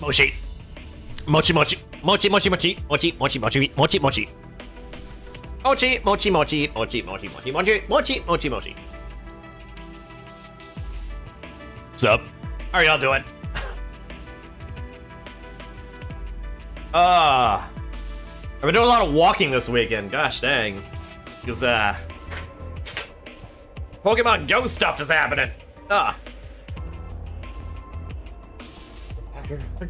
Mochi. Mochi mochi. Mochi mochi mochi. Mochi mochi mochi. Mochi mochi. Mochi mochi mochi. Mochi mochi mochi mochi. Mochi mochi mochi. Sup? How are y'all doing? I've been doing a lot of walking this weekend. Gosh dang. Because Pokemon Go stuff is happening. I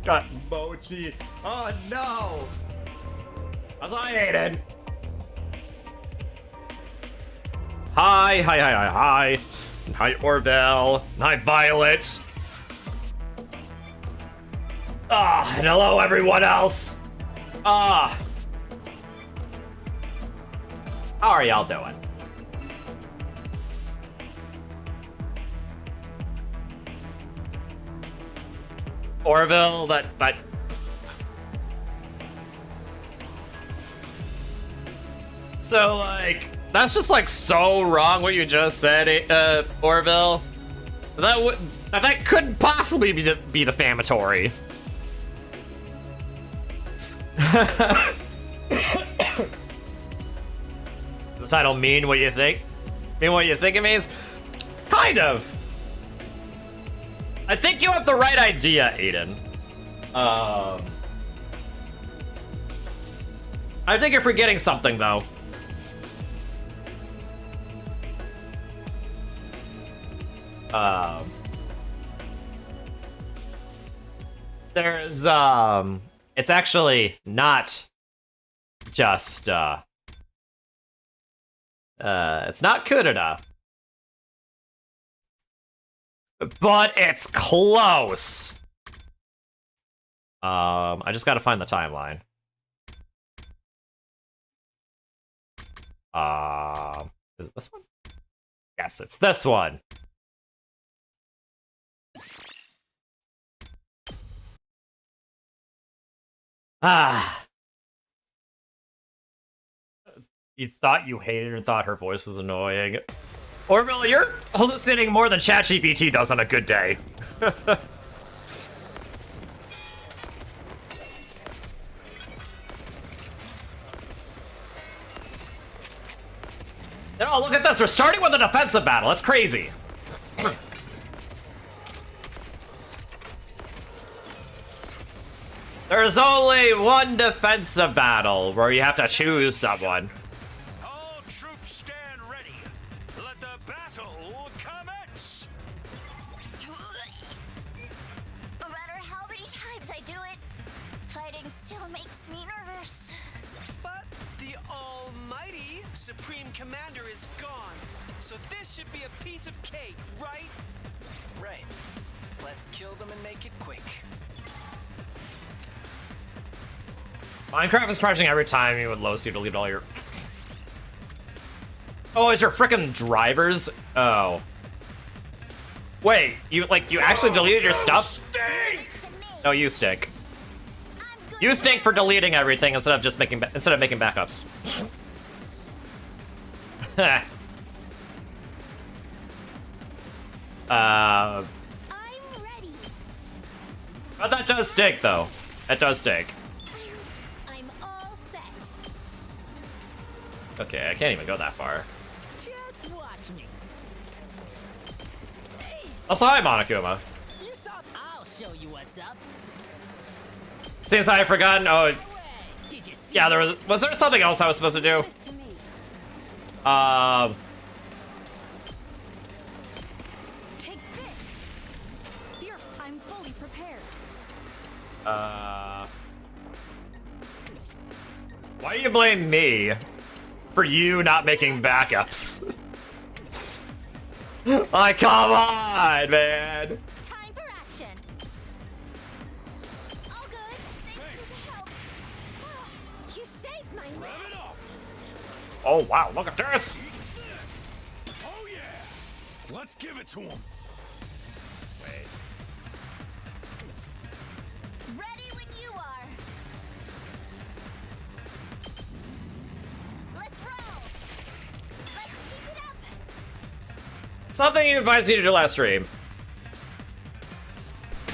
got Mochi. Oh no! That's what I hated. Hi, hi, hi, hi, hi. Hi, Orville. Hi, Violet. And hello, everyone else. How are y'all doing? Orville, that... So, like, that's just, like, so wrong what you just said, Orville. That couldn't possibly be defamatory. Does the title mean what you think? Mean what you think it means? Kind of. I think you have the right idea, Aiden. I think you're forgetting something, though. There's, it's actually not just, it's not Kurita. But it's close. I just gotta find the timeline. Is it this one? Yes, it's this one. You thought you hated her, thought her voice was annoying. Orville, you're hallucinating more than ChatGPT does on a good day. Oh, look at this. We're starting with a defensive battle. That's crazy. There's only one defensive battle where you have to choose someone. All troops stand ready. Let the battle commence. No matter how many times I do it, fighting still makes me nervous. But the almighty Supreme Commander is gone. So this should be a piece of cake, right? Right. Let's kill them and make it quick. Minecraft is crashing every time you would low C delete all your... Oh, it's your frickin' drivers? Oh. Wait, you actually deleted your stuff? No, you stink. You stink for deleting everything instead of just making backups. I'm ready. But that does stink, though. That does stink. I'm all set. Okay, I can't even go that far. Just watch me. Also, hi, Monokuma. You thought I'll show you what's up. Since I had forgotten, oh, Did you see? yeah, was there something else I was supposed to do? This to me. Take this. I'm fully prepared. Why do you blame me for you not making backups? Like, come on, man. Time for action. All good. Thanks for the help. Oh, you saved my life. Oh, wow, look at this. Oh yeah. Let's give it to him. Wait. Ready when you are. Let's roll. Let's keep it up. Something you advised me to do last stream.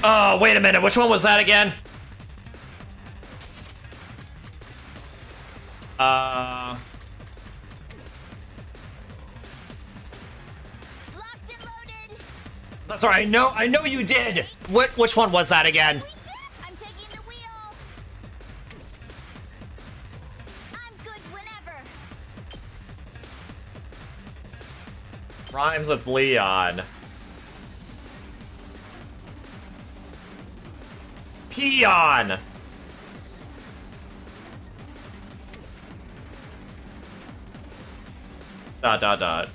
Oh, wait a minute, which one was that again? Uh. Locked and loaded. That's right. I know you did. Which one was that again? We did. I'm taking the wheel. I'm good whenever. Rhymes with Leon. Peon. Dot dot dot.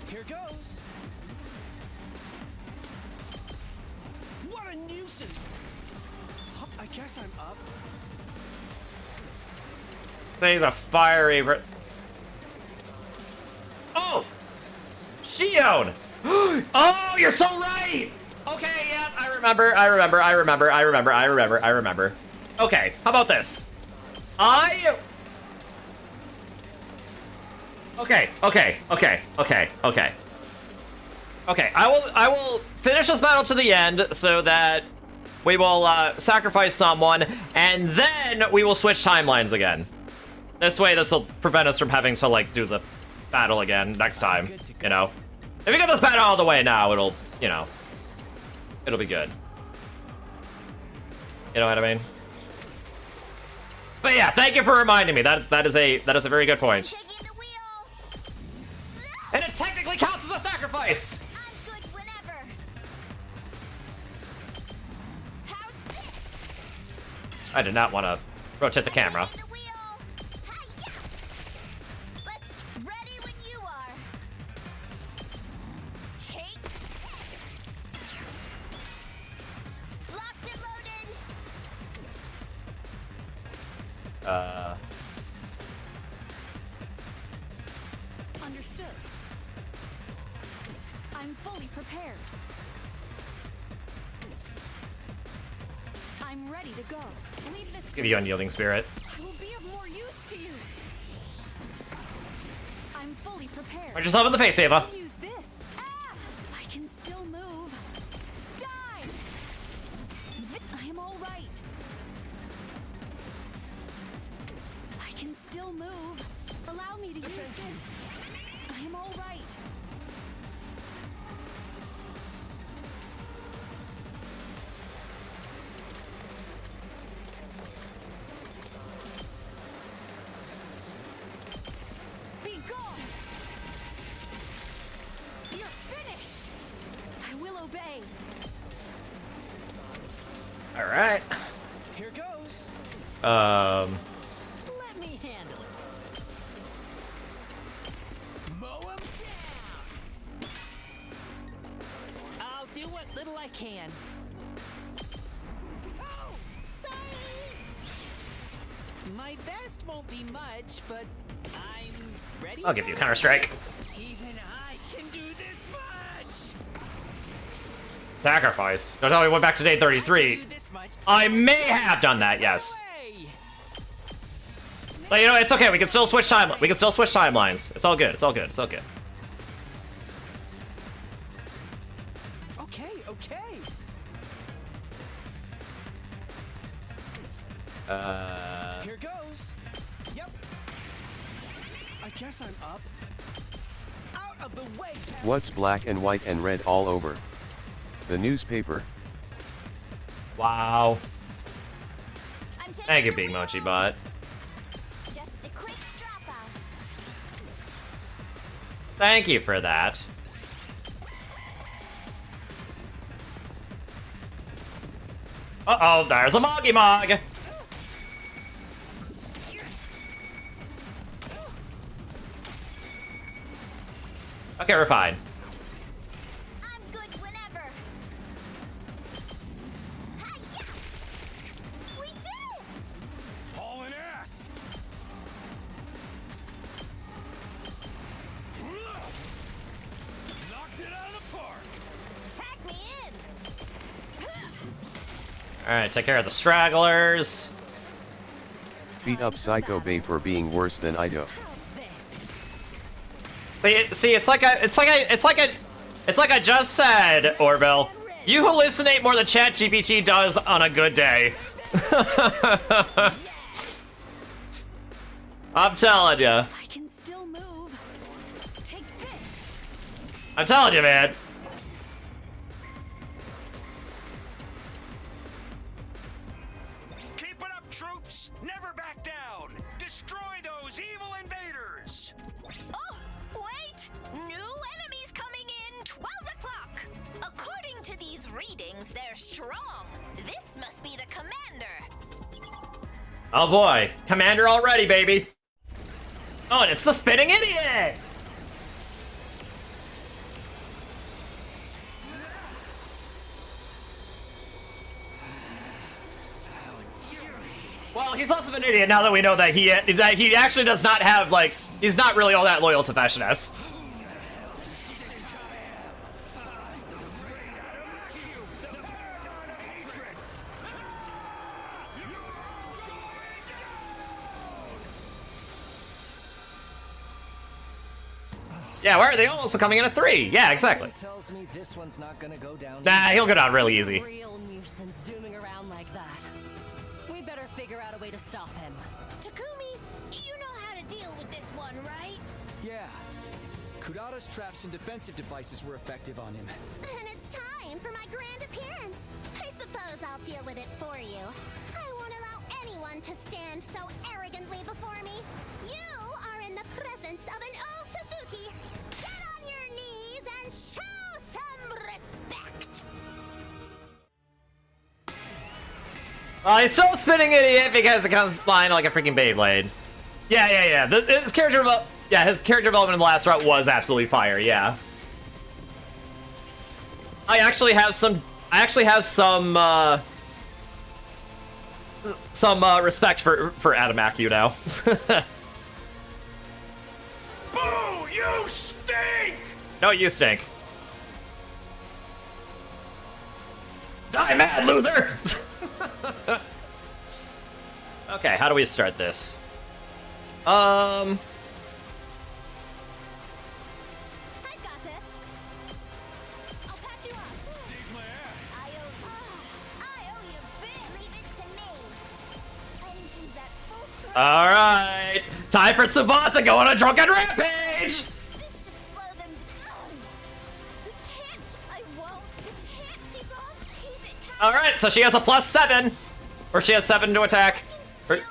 Here goes. What a nuisance. I guess I'm up. Say he's a fiery. Oh, Shion. Oh, you're so right. Okay, yeah, I remember. Okay, how about this? Okay. I will finish this battle to the end so that we will sacrifice someone, and then we will switch timelines again. This way, this will prevent us from having to like do the battle again next time. You know, if we get this battle all the way now, it'll be good. You know what I mean? But yeah, thank you for reminding me. That is a very good point. Taking the wheel. And it technically counts as a sacrifice. I'm good whenever. How's this? I did not want to rotate the camera. Taking the wheel. Hi-ya. Let's ready when you are. Take this. Locked and loaded. Understood. I'm fully prepared. I'm ready to go. Leave this to Give you Unyielding Spirit. I will be of more use to you. I'm fully prepared. Punch yourself in the face, Ava. Use this. Ah! I can still move. Die! I am all right. I can still move. Allow me to use this. I am all right. Be gone. You're finished. I will obey. All right. Here goes. Let me handle it. Mow him down. I'll do what little I can. Oh, sorry. My best won't be much, but I'm ready. I'll give you Counter Strike. Even I can do this much. Sacrifice. Don't tell me we went back to day 33. Do this much. I may have done that. Yes. Way. But you know, it's okay. We can still switch timelines. We can still switch timelines. It's all good. It's all good. It's all good. Okay. Here goes. Yep. I guess I'm up. Out of the way. What's black and white and red all over? The newspaper. Wow. I'm taking Thank you, the Big wheel. Mochi Bot. Just a quick dropout. Thank you for that. Uh-oh, there's a Moggy Mog. Okay, we're fine. I'm good whenever. Hi-ya. We did it. Hauling ass. Knocked it out of the park. Tag me in. All right, take care of the stragglers. Beat up Psycho Bay for being worse than Ido. See, it's like I just said, Orville. You hallucinate more than ChatGPT does on a good day. I'm telling you. I can still move. Take this. I'm telling you, man. Keep it up, troops! Never back down! Destroy those evil invaders! Oh, wait! New enemies coming in 12 o'clock. According to these readings, they're strong. This must be the commander. Oh boy, Commander already, baby. Oh, and it's the spinning idiot. Well, he's less of an idiot now that we know that he actually does not have, like, he's not really all that loyal to Fashion S. Yeah, why are they also coming in at 3? Yeah, exactly. Tells me this one's not gonna go down. Nah, he'll go down really easy. Real nuisance zooming around like that. We better figure out a way to stop him. Takumi, you know how to deal with this one, right? Yeah. Kudata's traps and defensive devices were effective on him. Then it's time for my grand appearance. I suppose I'll deal with it for you. I won't allow anyone to stand so arrogantly before me. You are in the presence of an old Suzuki. Get on your knees and show some respect. Well, he's still a spinning idiot because it comes flying like a freaking Beyblade. Yeah. His character development in the last route was absolutely fire. Yeah. I actually have some respect for Adamak, now. Boo! You stink! No, you stink. Die mad, loser! Okay, how do we start this? I've got this. I'll patch you up. Save my ass! I owe you a bit. Leave it to me. Engines at full throttle. Alright, time for Savant to go on a drunken rampage! This should slow them down. You can't. I won't. You can't keep on. Keep it. Alright, so she has a +7. Or she has 7 to attack. Or- Move.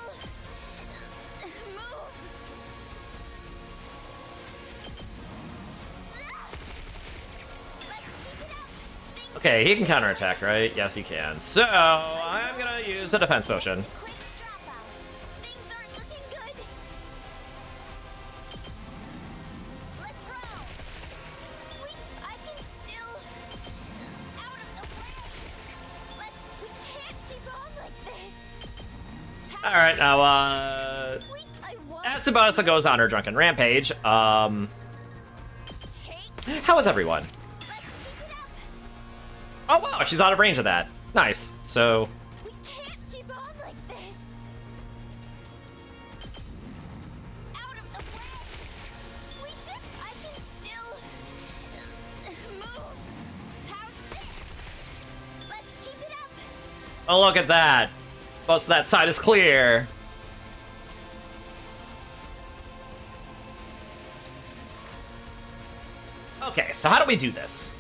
Let's keep it up. Okay, he can counterattack, right? Yes, he can. So, I'm gonna use a defense potion. Quick dropout. Things aren't looking good. Let's roll. I can still out of the way. We can't keep on like this. Alright, now, I won't. as Tsubasa goes on her drunken rampage, Take. how is everyone? Let's keep it up. Oh wow, she's out of range of that. Nice. So, We can't keep on like this. Out of the way. I can still move. How's this? Let's keep it up. oh look at that. Most of that side is clear. Okay, so how do we do this?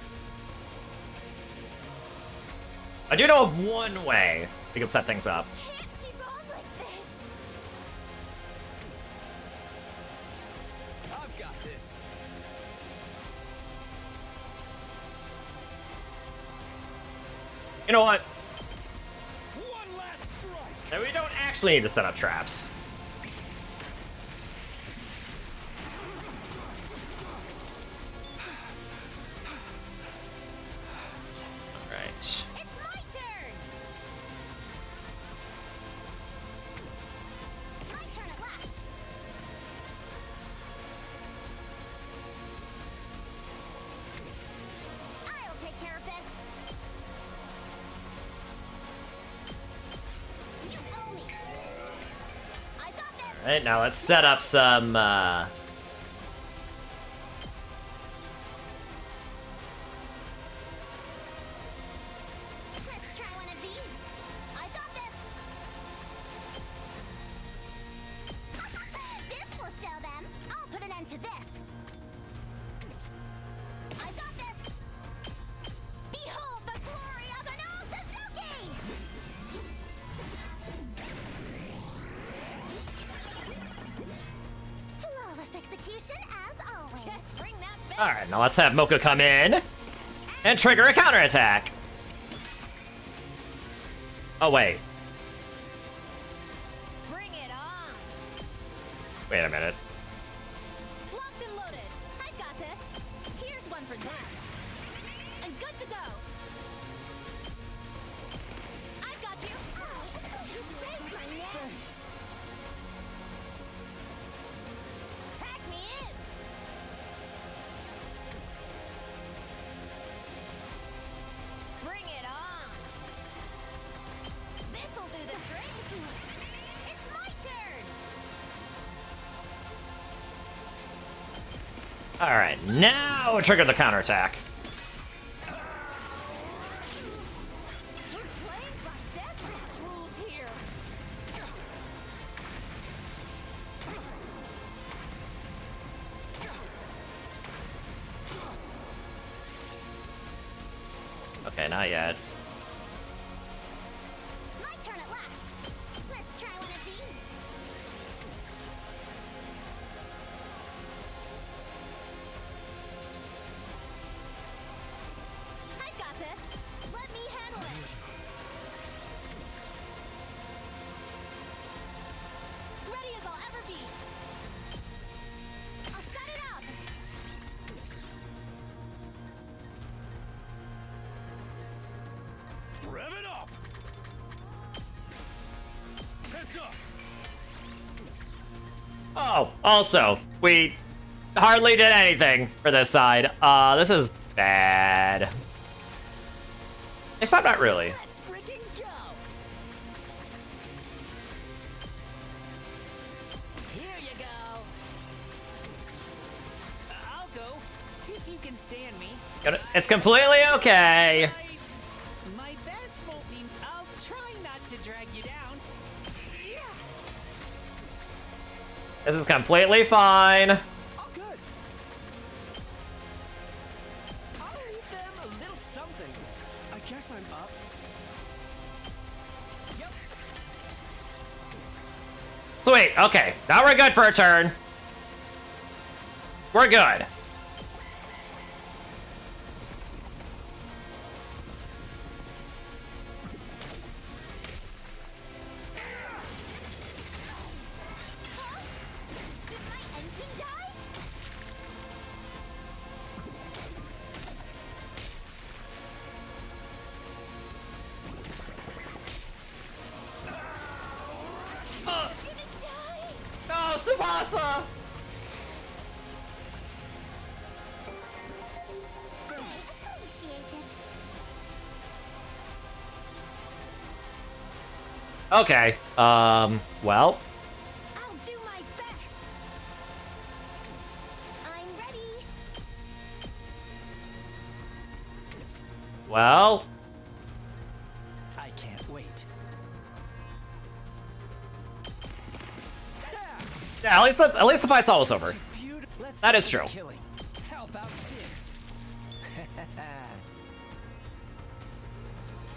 I do know of one way we can set things up. Can't keep on like this. I've got this. You know what? One last strike! Now we don't actually need to set up traps. Alright. It's my turn. My turn at last. I'll take care of this. You owe me. I got this. Alright, now let's set up some, Let's try one of these. I got this. Alright, now let's have Mocha come in and trigger a counterattack. Oh, wait. Bring it on. Wait a minute. Locked and loaded. I've got this. Here's one for this. And good to go. I've got you. You saved my neck. Tag me in. Bring it on. This'll do the trick. It's my turn. Alright, now trigger the counterattack. We're playing by deathmatch rules here. Okay, not yet. My turn at last. Let's try one of these. I've got this. Let me handle it. Ready as I'll ever be. I'll set it up. Rev it up! Heads up! Oh, also, we hardly did anything for this side. This is bad. Except not really. Let's freaking go! Here you go. I'll go if you can stand me. It's completely okay. Right. My best won't be. I'll try not to drag you down. Yeah. This is completely fine. All good. I'll leave them a little something. I guess I'm up. Yep. Sweet, okay. Now we're good for a turn. We're good. Did my engine die? Gonna die? No, Tsubasa! Appreciate it. Okay, well. I'll do my best. I'm ready. Well. I can't wait. Yeah, at least the fight's almost over. Let's That is do true. Killing. How about this?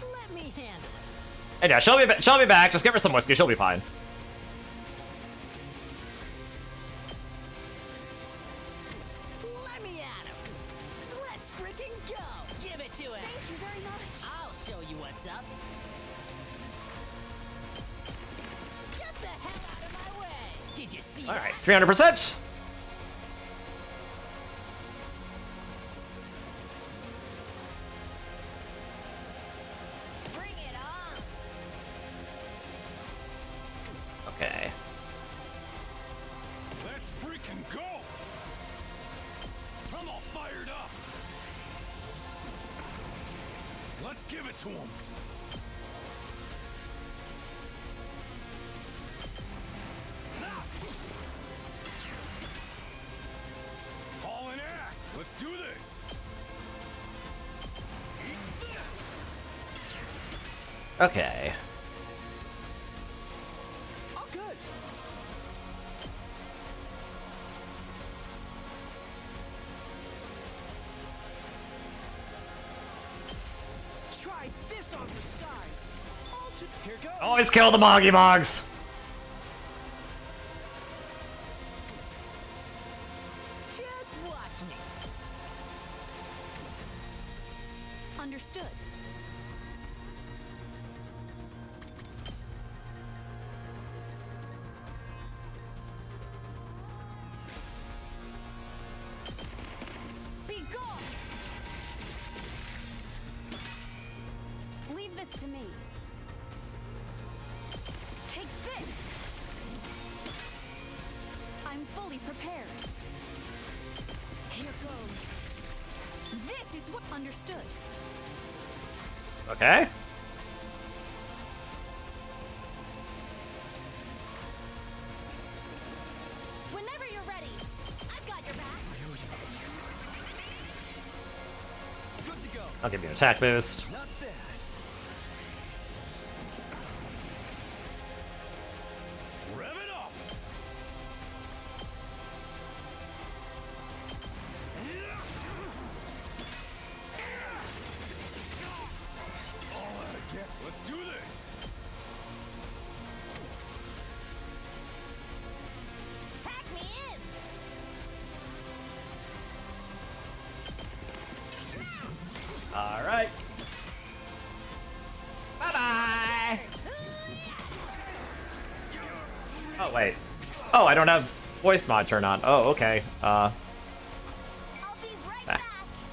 Let me handle it. And yeah, she'll be back. Just give her some whiskey. She'll be fine. Let me at him. Let's freaking go. Give it to him. Thank you very much. I'll show you what's up. Get the hell out of my way. Did you see All that? right, 300%. Bring it on. Okay. Let's freaking go! I'm all fired up! Let's give it to him! Hauling ass! Let's do this! Eat this! Okay. All good. Try this on the sides. Here goes. Always kill the Moggy Mogs. Just watch me. Understood. Be gone! Leave this to me. Take this! I'm fully prepared. Here goes. This is what understood. Okay. Whenever you're ready, I've got your back. Good to go. I'll give you an attack boost. Not bad. Rev it up. All out of gas. Let's do this. Tag me in! All right. Bye-bye. Oh, wait. Oh, I don't have voice mod turned on. Oh, okay. I'll be right back!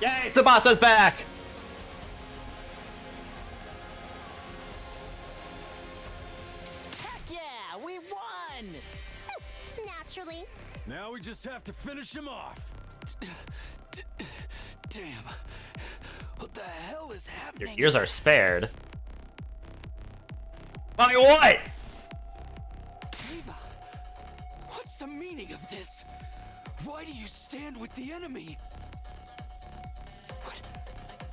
Yay, Tsubasa's back! Heck yeah, we won! Naturally. Now we just have to finish him off. Damn. What the hell is Your happening? ears are spared. By what? Eva, what's the meaning of this? Why do you stand with the enemy?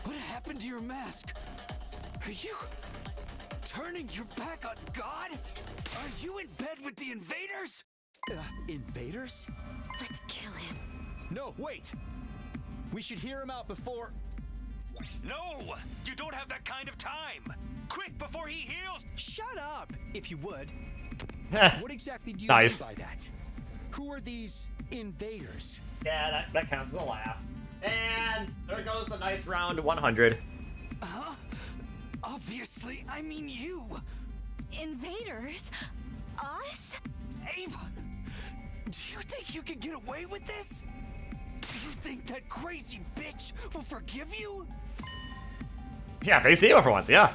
What happened to your mask? Are you turning your back on God? Are you in bed with the invaders? Invaders? Let's kill him. No, wait! We should hear him out before... No! You don't have that kind of time! Quick, before he heals! Shut up, if you would. What exactly do you Nice. mean by that? Who are these invaders? Yeah, that counts as a laugh. And there goes the nice round 100. Huh? Obviously, I mean you. Invaders? Us? Ava, do you think you can get away with this? Do you think that crazy bitch will forgive you? Yeah, face Eva for once, yeah.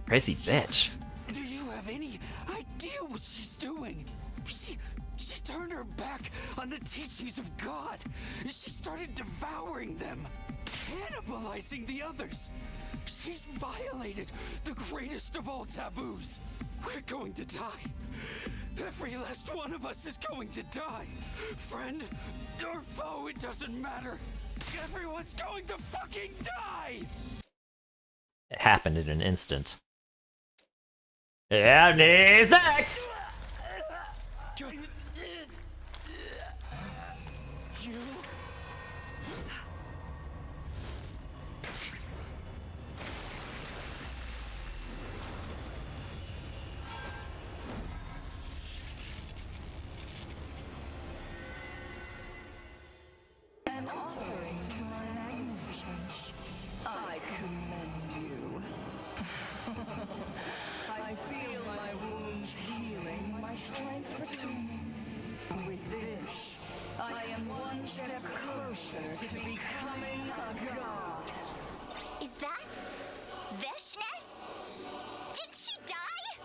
Crazy bitch. Do you have any idea what she's doing? She turned her back on the teachings of God. She started devouring them, cannibalizing the others. She's violated the greatest of all taboos. We're going to die. Every last one of us is going to die. Friend or foe, it doesn't matter. Everyone's going to fucking die! It happened in an instant. Yeah, he's next! You... An offering to my magnificence. I commend you. I feel my wounds healing, my strength returning. With this, I am one step closer to becoming a god. Is that Veshness? Did she die?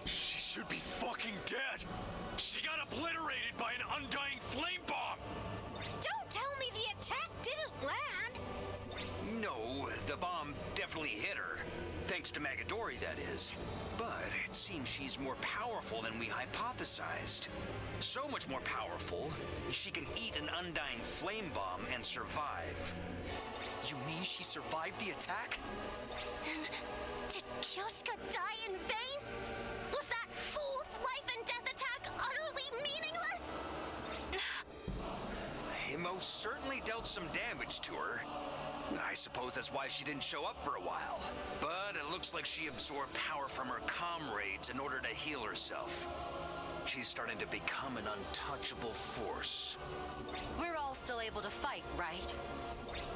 She should be fucking dead! She got obliterated by an undying flame bomb! Don't tell me the attack didn't land! No, the bomb definitely hit her. Thanks to Magadori, that is. But it seems she's more powerful than we hypothesized. So much more powerful, she can eat an undying flame bomb and survive. You mean she survived the attack? And did Kyoshika die in vain? Was that fool's life and death attack utterly meaningless? It most certainly dealt some damage to her. I suppose that's why she didn't show up for a while. But it looks like she absorbed power from her comrades in order to heal herself. She's starting to become an untouchable force. We're all still able to fight, right?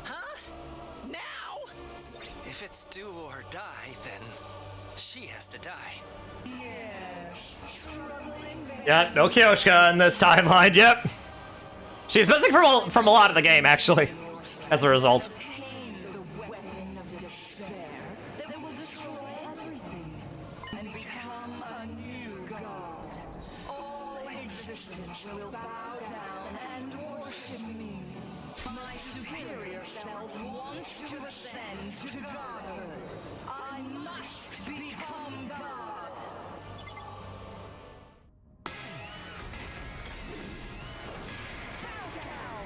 Huh? Now? If it's do or die, then she has to die. Yes, struggling Yeah, no Kyoshka in this timeline, yep. She's missing from a lot of the game, actually, as a result. obtain the weapon of despair that will destroy everything and become a new god. All existence will bow down and worship me. My superior self wants to ascend to godhood. I must become god. Bow down.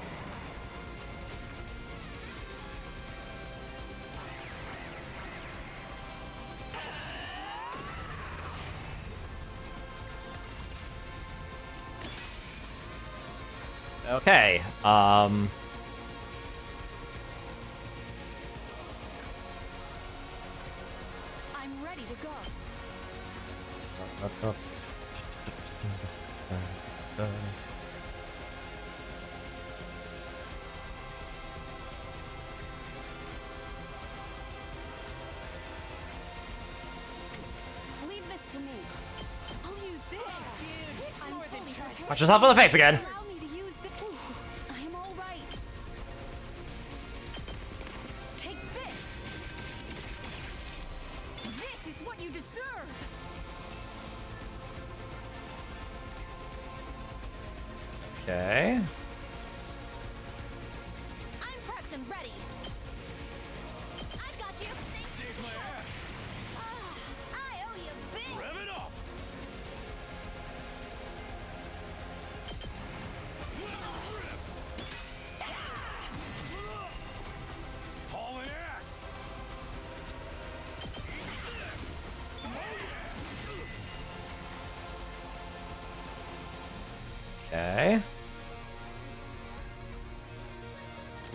Okay, I'm ready to go. Leave this to me. I'll use this. I'm fully prepared. punch yourself in the face again. Allow me to use the. I am all right. Take this. This is what you deserve. Okay. I'm prepped and ready. I've got you. Save my ass. I owe you big. Rev it up. Hauling ass. Okay.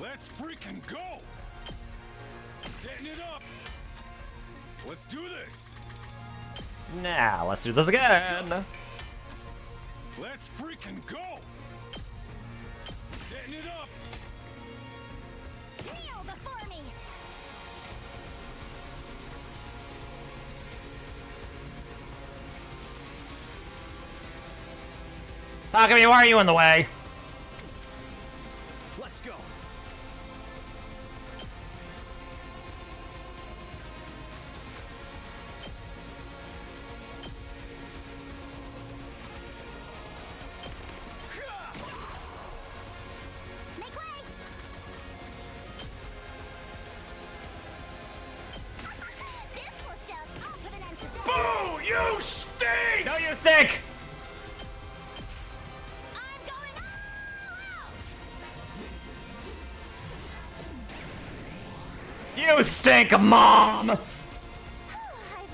Let's freaking go. Setting it up. Let's do this. Now, let's do this again. Let's freaking go. Setting it up. Kneel before me. Takumi, why are you in the way? Let's go. Make way. This will show. I'll put an end to this. Boo! You stink! No, you stink! I'm going all out. You stink, Mom! I've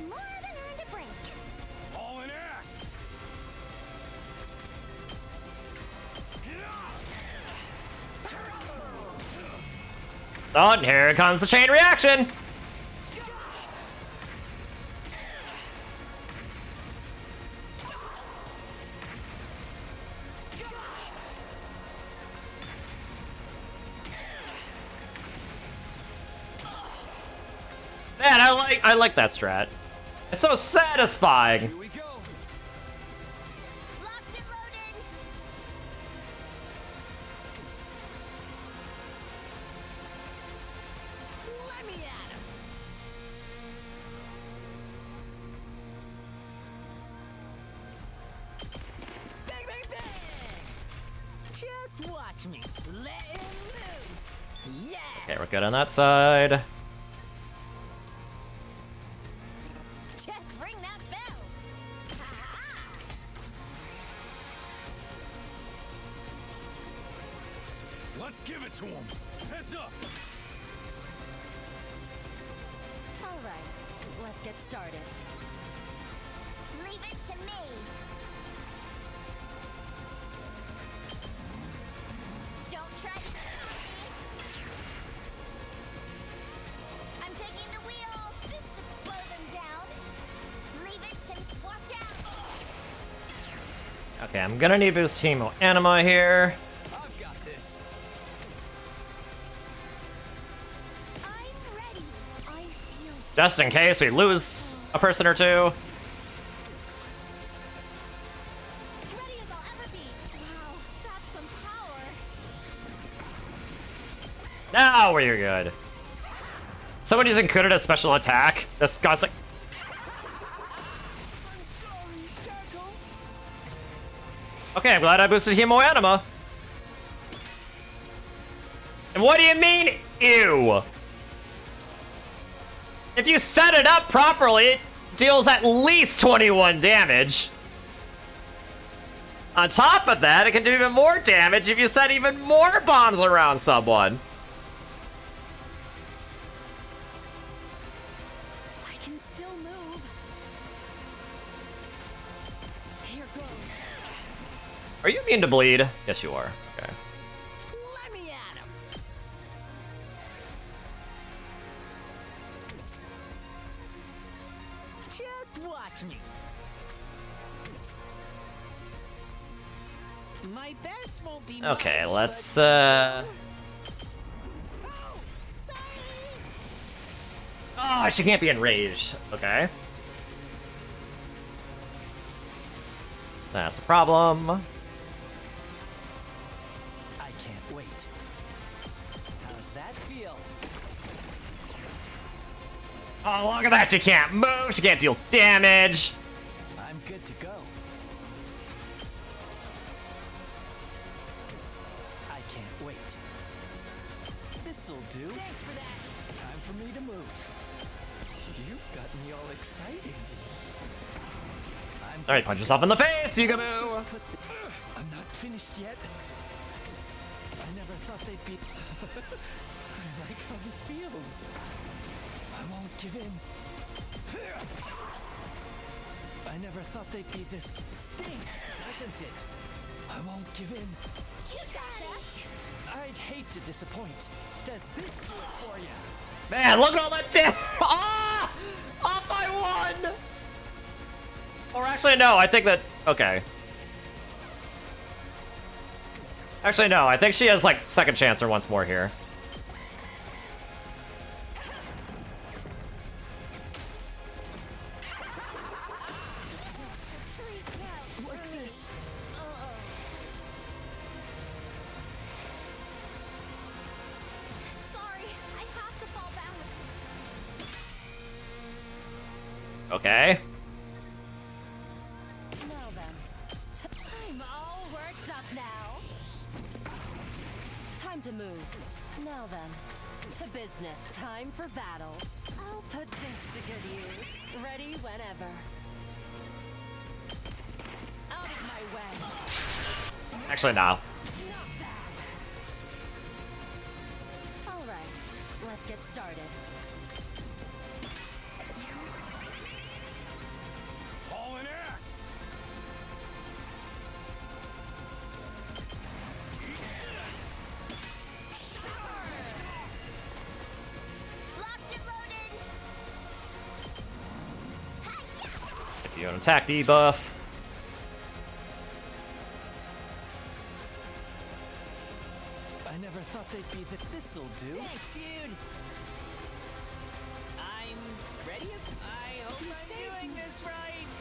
more than earned a break. Hauling ass. Oh, and here comes the chain reaction! Man, I like that strat. It's so satisfying. Here we go. Locked and loaded. Let me at him. Bang, bang, bang. Just watch me. Let him loose. Yes. Okay, we're good on that side. Just ring that bell. Ha-ha. Let's give it to him. Heads up. All right, let's get started. Leave it to me. Don't try to stop me. I'm taking the wheel. This should slow them down. Leave it to me. Watch out. Okay, I'm gonna need boost Teemo Anima here. I've got this. I'm ready. I Just in case we lose a person or two. Ready as I'll ever be. Wow, that's some power. Now we're good. Someone using Kuda as special attack. Disgusting. Okay, I'm glad I boosted Hemo Anima. And what do you mean, ew? If you set it up properly, it deals at least 21 damage. On top of that, it can do even more damage if you set even more bombs around someone. I can still move. Here goes. Are you immune to bleed? Yes, you are. Okay. Let me at him. Just watch me. My best won't be Okay, much, let's but- Oh, she can't be enraged. Okay. That's a problem. I can't wait. How's that feel? Oh, look at that. She can't move. She can't deal damage. I'm good to go. I can't wait. This'll do. Thanks for that. Time for me to move. You've got me all excited. All right, punch yourself in the face, Yugaboo. Just put the- I'm not finished yet. I never thought they'd be. I like how this feels. I won't give in. I never thought they'd be this. Stinks, doesn't it? I won't give in. You got it. I'd hate to disappoint. Does this do it for you? Man, look at all that damage. Ah! Off by one. Or actually, no, I think that... Okay. Actually, no, I think she has, like, second chance or once more here. Like this. Sorry, I have to fall back. Okay. Now then, I'm all worked up now. Time to move. Now then, to business. Time for battle. I'll put this to good use. Ready whenever. Out of my way. Actually, no. Not bad. All right, let's get started. Hauling ass! Locked and loaded. If you an attack debuff. I never thought they'd be that. This'll do. Thanks, dude. I'm ready. I hope I'm doing this right.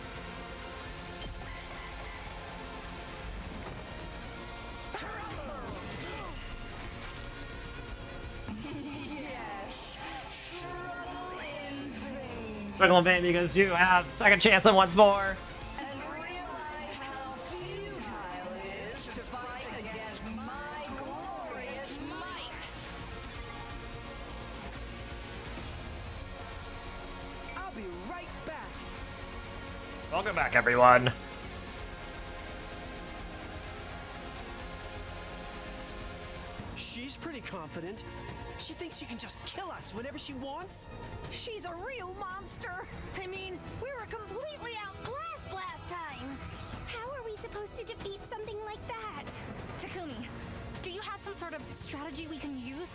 Yes. Struggle in vain. Struggle in vain because you have second chance and once more. And realize how futile it is to fight against my glorious might. I'll be right back. Welcome back, everyone. She's pretty confident. She thinks she can just kill us whenever she wants. She's a real monster. I mean, we were completely outclassed last time. How are we supposed to defeat something like that? Takumi, do you have some sort of strategy we can use?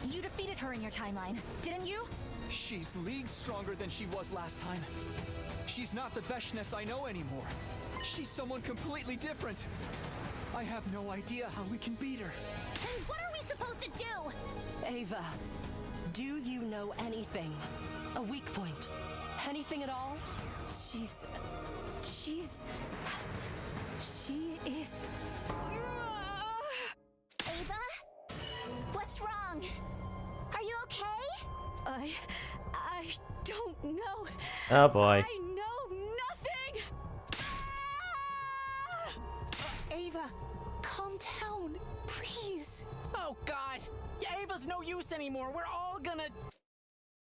You defeated her in your timeline, didn't you? She's leagues stronger than she was last time. She's not the Veshness I know anymore. She's someone completely different. I have no idea how we can beat her. And what are we supposed to do? Ava, do you know anything? A weak point. Anything at all? She is... Ava? What's wrong? Are you okay? I don't know. Oh boy. I know nothing! Ava, calm down, please. Oh God, Ava's no use anymore. We're all gonna...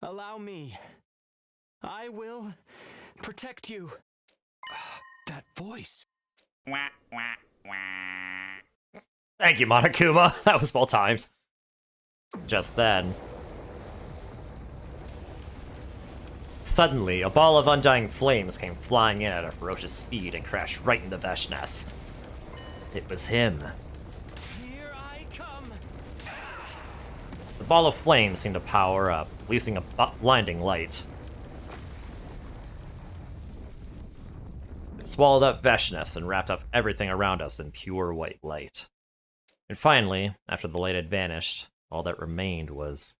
Allow me. I will protect you. That voice. Thank you, Monokuma. That was well timed. Just then. Suddenly, a ball of undying flames came flying in at a ferocious speed and crashed right into Veshness. It was him. Here I come. The ball of flame seemed to power up, releasing a blinding light. It swallowed up Veshness and wrapped up everything around us in pure white light. And finally, after the light had vanished, all that remained was...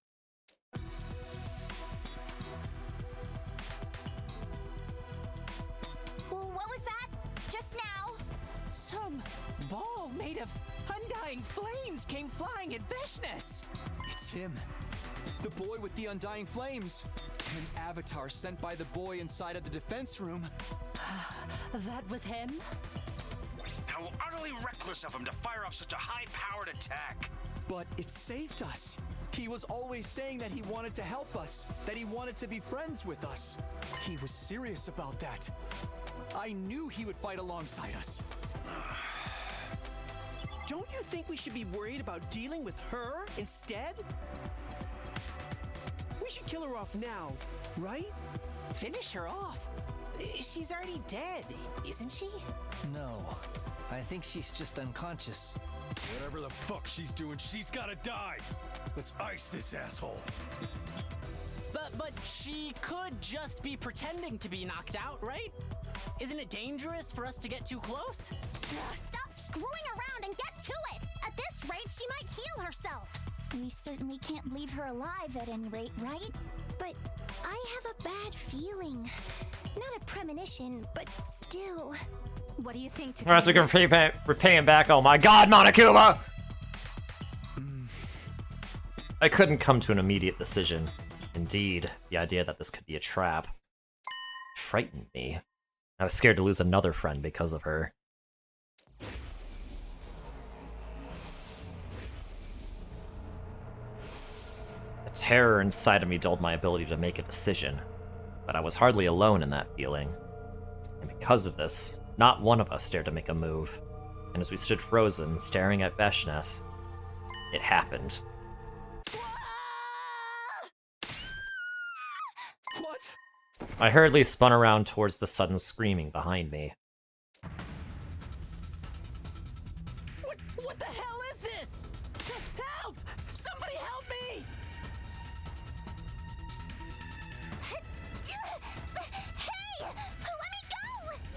What was that? Just now? Some ball made of undying flames came flying at Veshness. It's him. The boy with the undying flames. An avatar sent by the boy inside of the defense room. That was him? How utterly reckless of him to fire off such a high-powered attack. But it saved us. He was always saying that he wanted to help us, that he wanted to be friends with us. He was serious about that. I knew he would fight alongside us. Don't you think we should be worried about dealing with her instead? We should kill her off now, right? Finish her off? She's already dead, isn't she? No, I think she's just unconscious. Whatever the fuck she's doing, she's gotta die. Let's ice this asshole. But she could just be pretending to be knocked out, right? Isn't it dangerous for us to get too close? Stop screwing around and get to it! At this rate, she might heal herself. We certainly can't leave her alive at any rate, right? But I have a bad feeling. Not a premonition, but still. What do you think? Perhaps we can repay him back. Oh my god, Monokuma! I couldn't come to an immediate decision. Indeed, the idea that this could be a trap frightened me. I was scared to lose another friend because of her. The terror inside of me dulled my ability to make a decision, but I was hardly alone in that feeling. And because of this, not one of us dared to make a move. And as we stood frozen, staring at Veshness, it happened. What? I hurriedly spun around towards the sudden screaming behind me. What the hell is this? Help! Somebody help me! Hey! Let me go!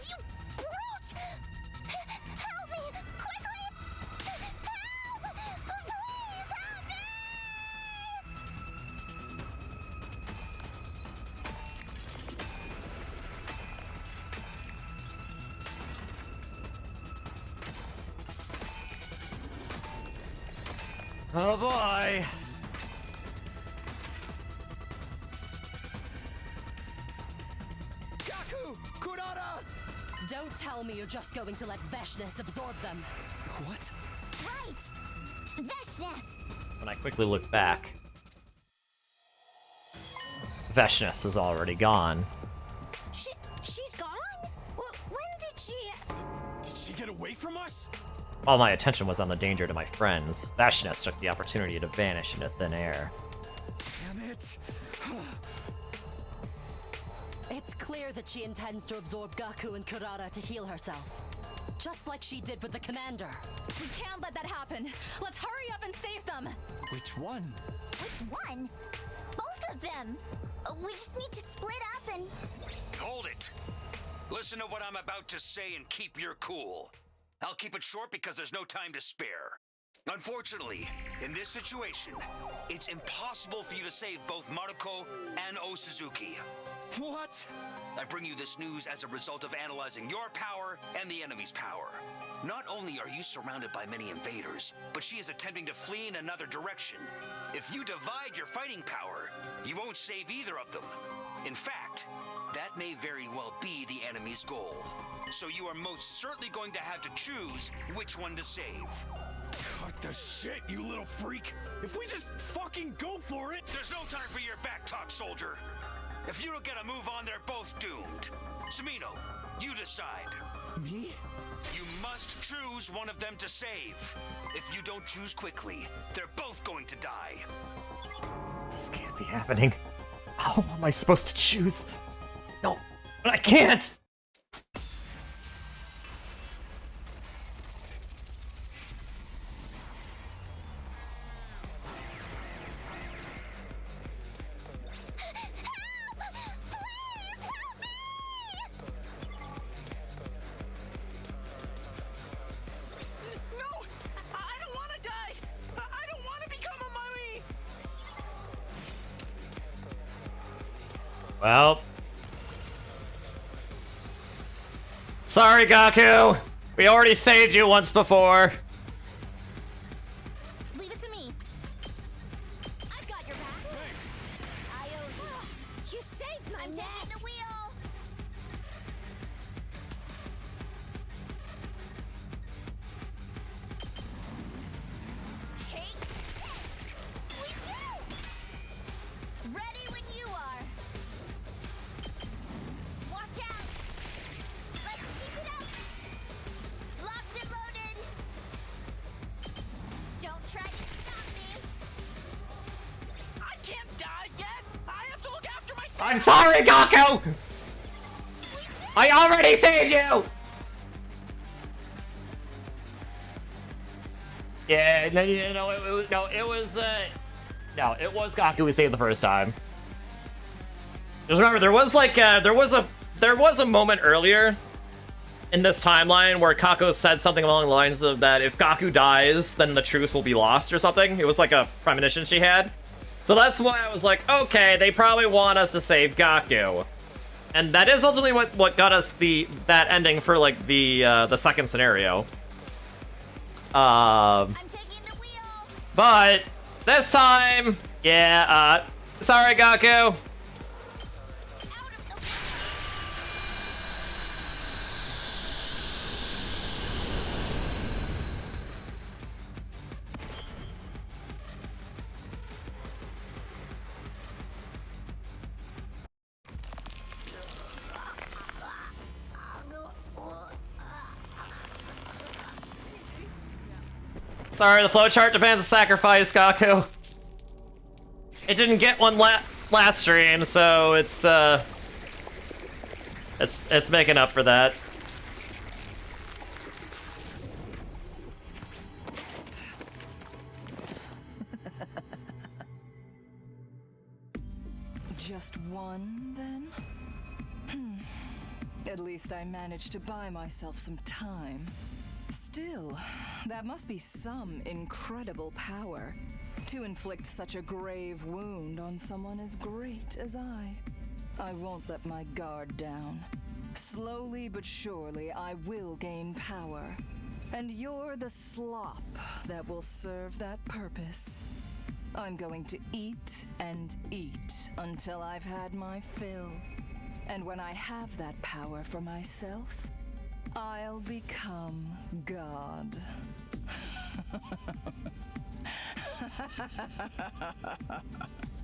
You brute! Help me! Quickly! Help! Please help me! Oh boy! Gaku! Kurata! Don't tell me you're just going to let Veshness absorb them. What? Right! Veshness! When I quickly looked back, Veshness was already gone. She's gone? Well, when did she... Did she get away from us? While my attention was on the danger to my friends, Veshness took the opportunity to vanish into thin air. Damn it! It's clear that she intends to absorb Gaku and Kurata to heal herself. Just like she did with the commander. We can't let that happen. Let's hurry up and save them. Which one? Which one? Both of them. We just need to split up and... Hold it. Listen to what I'm about to say and keep your cool. I'll keep it short because there's no time to spare. Unfortunately, in this situation, it's impossible for you to save both Maruko and Osuzuki. What? I bring you this news as a result of analyzing your power and the enemy's power. Not only are you surrounded by many invaders, but she is attempting to flee in another direction. If you divide your fighting power, you won't save either of them. In fact, that may very well be the enemy's goal. So you are most certainly going to have to choose which one to save. Cut the shit, you little freak! If we just fucking go for it! There's no time for your back talk, soldier. If you don't get a move on, they're both doomed. Sumino, you decide. Me? You must choose one of them to save. If you don't choose quickly, they're both going to die. This can't be happening. How am I supposed to choose? No, but I can't! Well. Sorry, Gaku! We already saved you once before. Leave it to me. I've got your back. Thanks. I owe you. You saved my neck. I'm taking the wheel. Take this. We do. Ready when you are. Watch out. Let's keep it up. Locked and loaded. Don't try to stop me. I can't die yet. I have to look after my. I'm sorry, Gaku! I already saved you! Yeah, no, it was Gaku who saved the first time. Just remember, there was like, there was a moment earlier in this timeline where Kako said something along the lines of that if Gaku dies, then the truth will be lost or something. It was like a premonition she had. So that's why I was like, okay, they probably want us to save Gaku. And that is ultimately what got us that ending for like the second scenario. I'm taking the wheel. But this time, yeah, sorry, Gaku. Out of the Sorry, the flowchart demands a sacrifice, Gaku. It didn't get one last stream, so it's making up for that. Just one, then? At least I managed to buy myself some time. Still, that must be some incredible power to inflict such a grave wound on someone as great as I. I won't let my guard down. Slowly but surely, I will gain power. And you're the slop that will serve that purpose. I'm going to eat and eat until I've had my fill. And when I have that power for myself, I'll become God.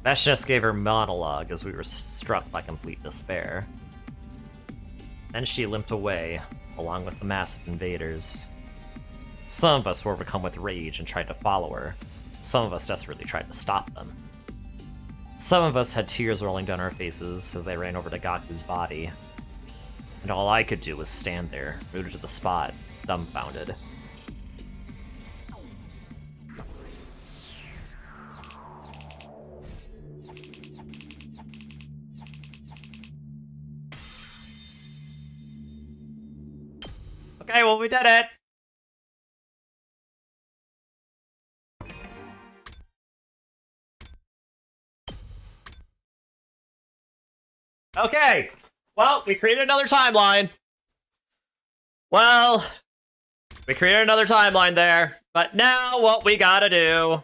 Mesh just gave her monologue as we were struck by complete despair. Then she limped away, along with the massive invaders. Some of us were overcome with rage and tried to follow her. Some of us desperately tried to stop them. Some of us had tears rolling down our faces as they ran over to Gaku's body. And all I could do was stand there, rooted to the spot, dumbfounded. Okay, well, we did it! Okay. Well, we created another timeline. Well, we created another timeline there. But now what we gotta do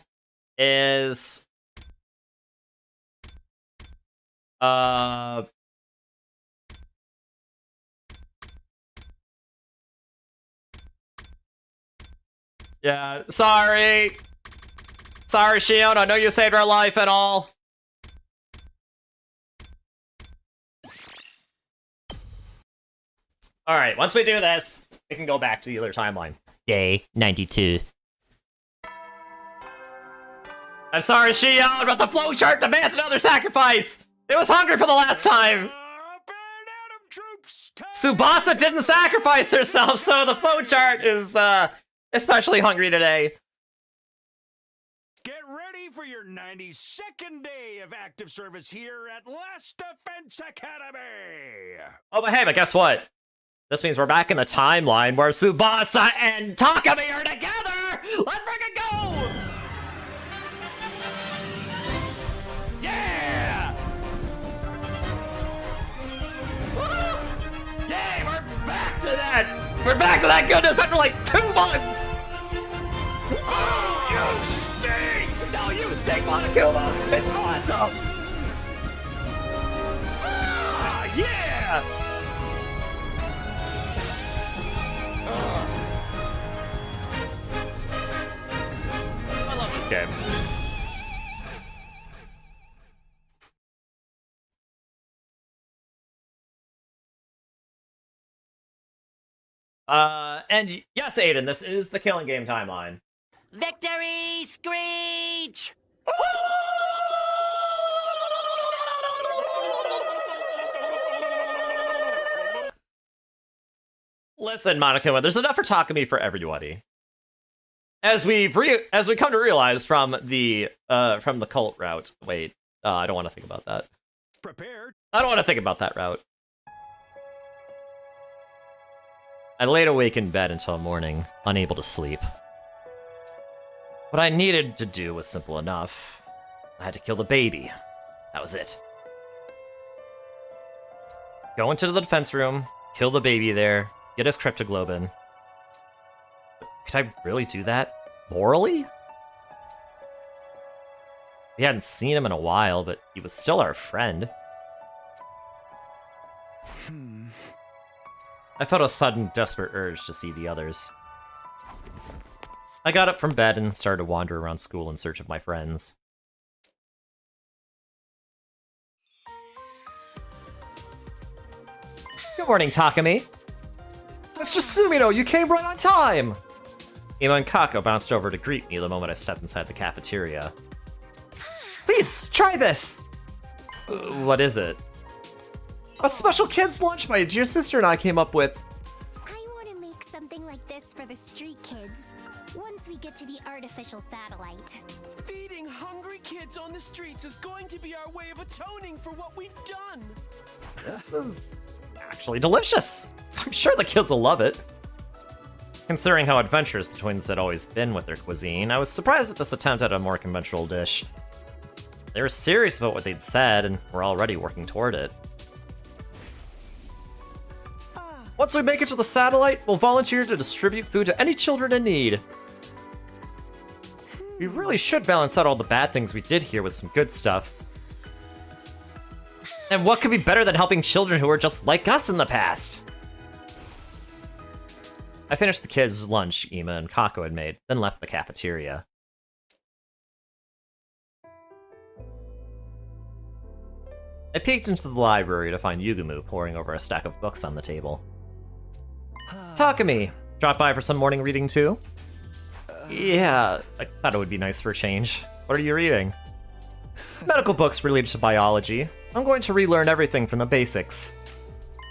is... Yeah, sorry. Sorry, Shion, I know you saved our life and all. Alright, once we do this, we can go back to the other timeline. Day 92. I'm sorry, Shion, but the flowchart demands another sacrifice! It was hungry for the last time! Tsubasa didn't sacrifice herself, so the flowchart is, especially hungry today. Get ready for your 92nd day of active service here at Last Defense Academy! Oh, but guess what? This means we're back in the timeline where Tsubasa and Takami are together! Let's freaking go! Yeah! Woo! Yay, we're back to that! We're back to that goodness after like 2 months! Oh, you stink! No, you stink, Monokuma! It's awesome! Ah, yeah! I love this game. And yes, Aiden, this is the Killing Game timeline. Victory screech! Listen, Monokuma, there's enough for Takami for everybody. As we come to realize from the cult route. Wait, I don't want to think about that. Prepared. I don't want to think about that route. I laid awake in bed until morning, unable to sleep. What I needed to do was simple enough. I had to kill the baby. That was it. Go into the defense room, kill the baby there, get his cryptoglobin. Could I really do that? Morally? We hadn't seen him in a while, but he was still our friend. I felt a sudden, desperate urge to see the others. I got up from bed and started to wander around school in search of my friends. Good morning, Takami. Mr. Sumino, you came right on time! Ima and Kako bounced over to greet me the moment I stepped inside the cafeteria. Please, try this! What is it? A special kid's lunch my dear sister and I came up with. I want to make something like this for the street kids, once we get to the artificial satellite. Feeding hungry kids on the streets is going to be our way of atoning for what we've done. This is actually delicious. I'm sure the kids will love it. Considering how adventurous the twins had always been with their cuisine, I was surprised at this attempt at a more conventional dish. They were serious about what they'd said and were already working toward it. Once we make it to the satellite, we'll volunteer to distribute food to any children in need. We really should balance out all the bad things we did here with some good stuff. And what could be better than helping children who are just like us in the past? I finished the kids' lunch Ima and Kako had made, then left the cafeteria. I peeked into the library to find Yugumu poring over a stack of books on the table. Takami, drop by for some morning reading too? Yeah, I thought it would be nice for a change. What are you reading? Medical books related to biology. I'm going to relearn everything from the basics.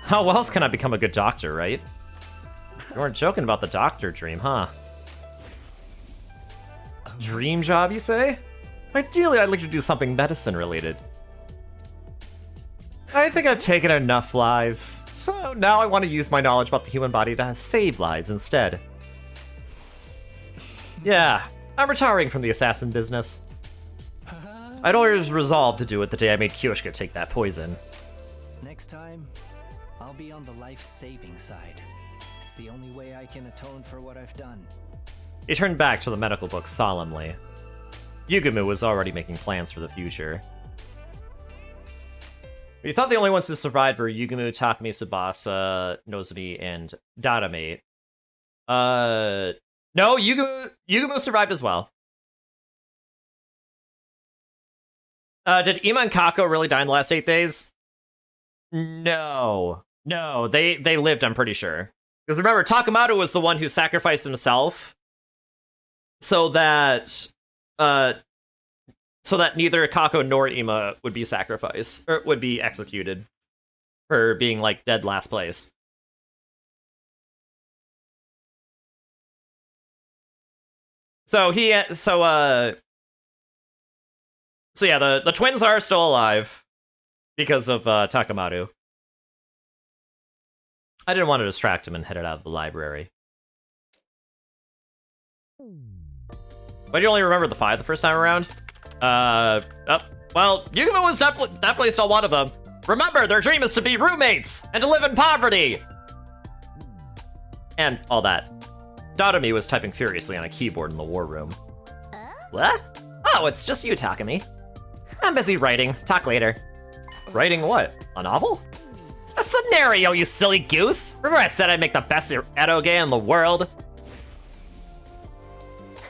How else can I become a good doctor, right? You weren't joking about the doctor dream, huh? Dream job, you say? Ideally, I'd like to do something medicine related. I think I've taken enough lives, so now I want to use my knowledge about the human body to save lives instead. Yeah, I'm retiring from the assassin business. I'd always resolved to do it the day I made Kyoshika take that poison. Next time, I'll be on the life-saving side. It's the only way I can atone for what I've done. He turned back to the medical book solemnly. Yugumu was already making plans for the future. You thought the only ones who survived were Yugumu, Takumi, Tsubasa, Nozomi, and Dadame. No, Yugumu survived as well. Did Ima and Kako really die in the last 8 days? No, they lived, I'm pretty sure. Because remember, Takamado was the one who sacrificed himself so that neither Kako nor Ima would be sacrificed, or would be executed for being, like, dead last place. So yeah, the twins are still alive because of Takamado. I didn't want to distract him and headed out of the library. Why do you only remember the 5 the first time around? Well, Yugumu was definitely still one of them. Remember, their dream is to be roommates and to live in poverty! And all that. Dadame was typing furiously on a keyboard in the war room. What? Oh, it's just you, Takumi. I'm busy writing. Talk later. Writing what? A novel? A scenario, you silly goose! Remember I said I'd make the best eroge in the world?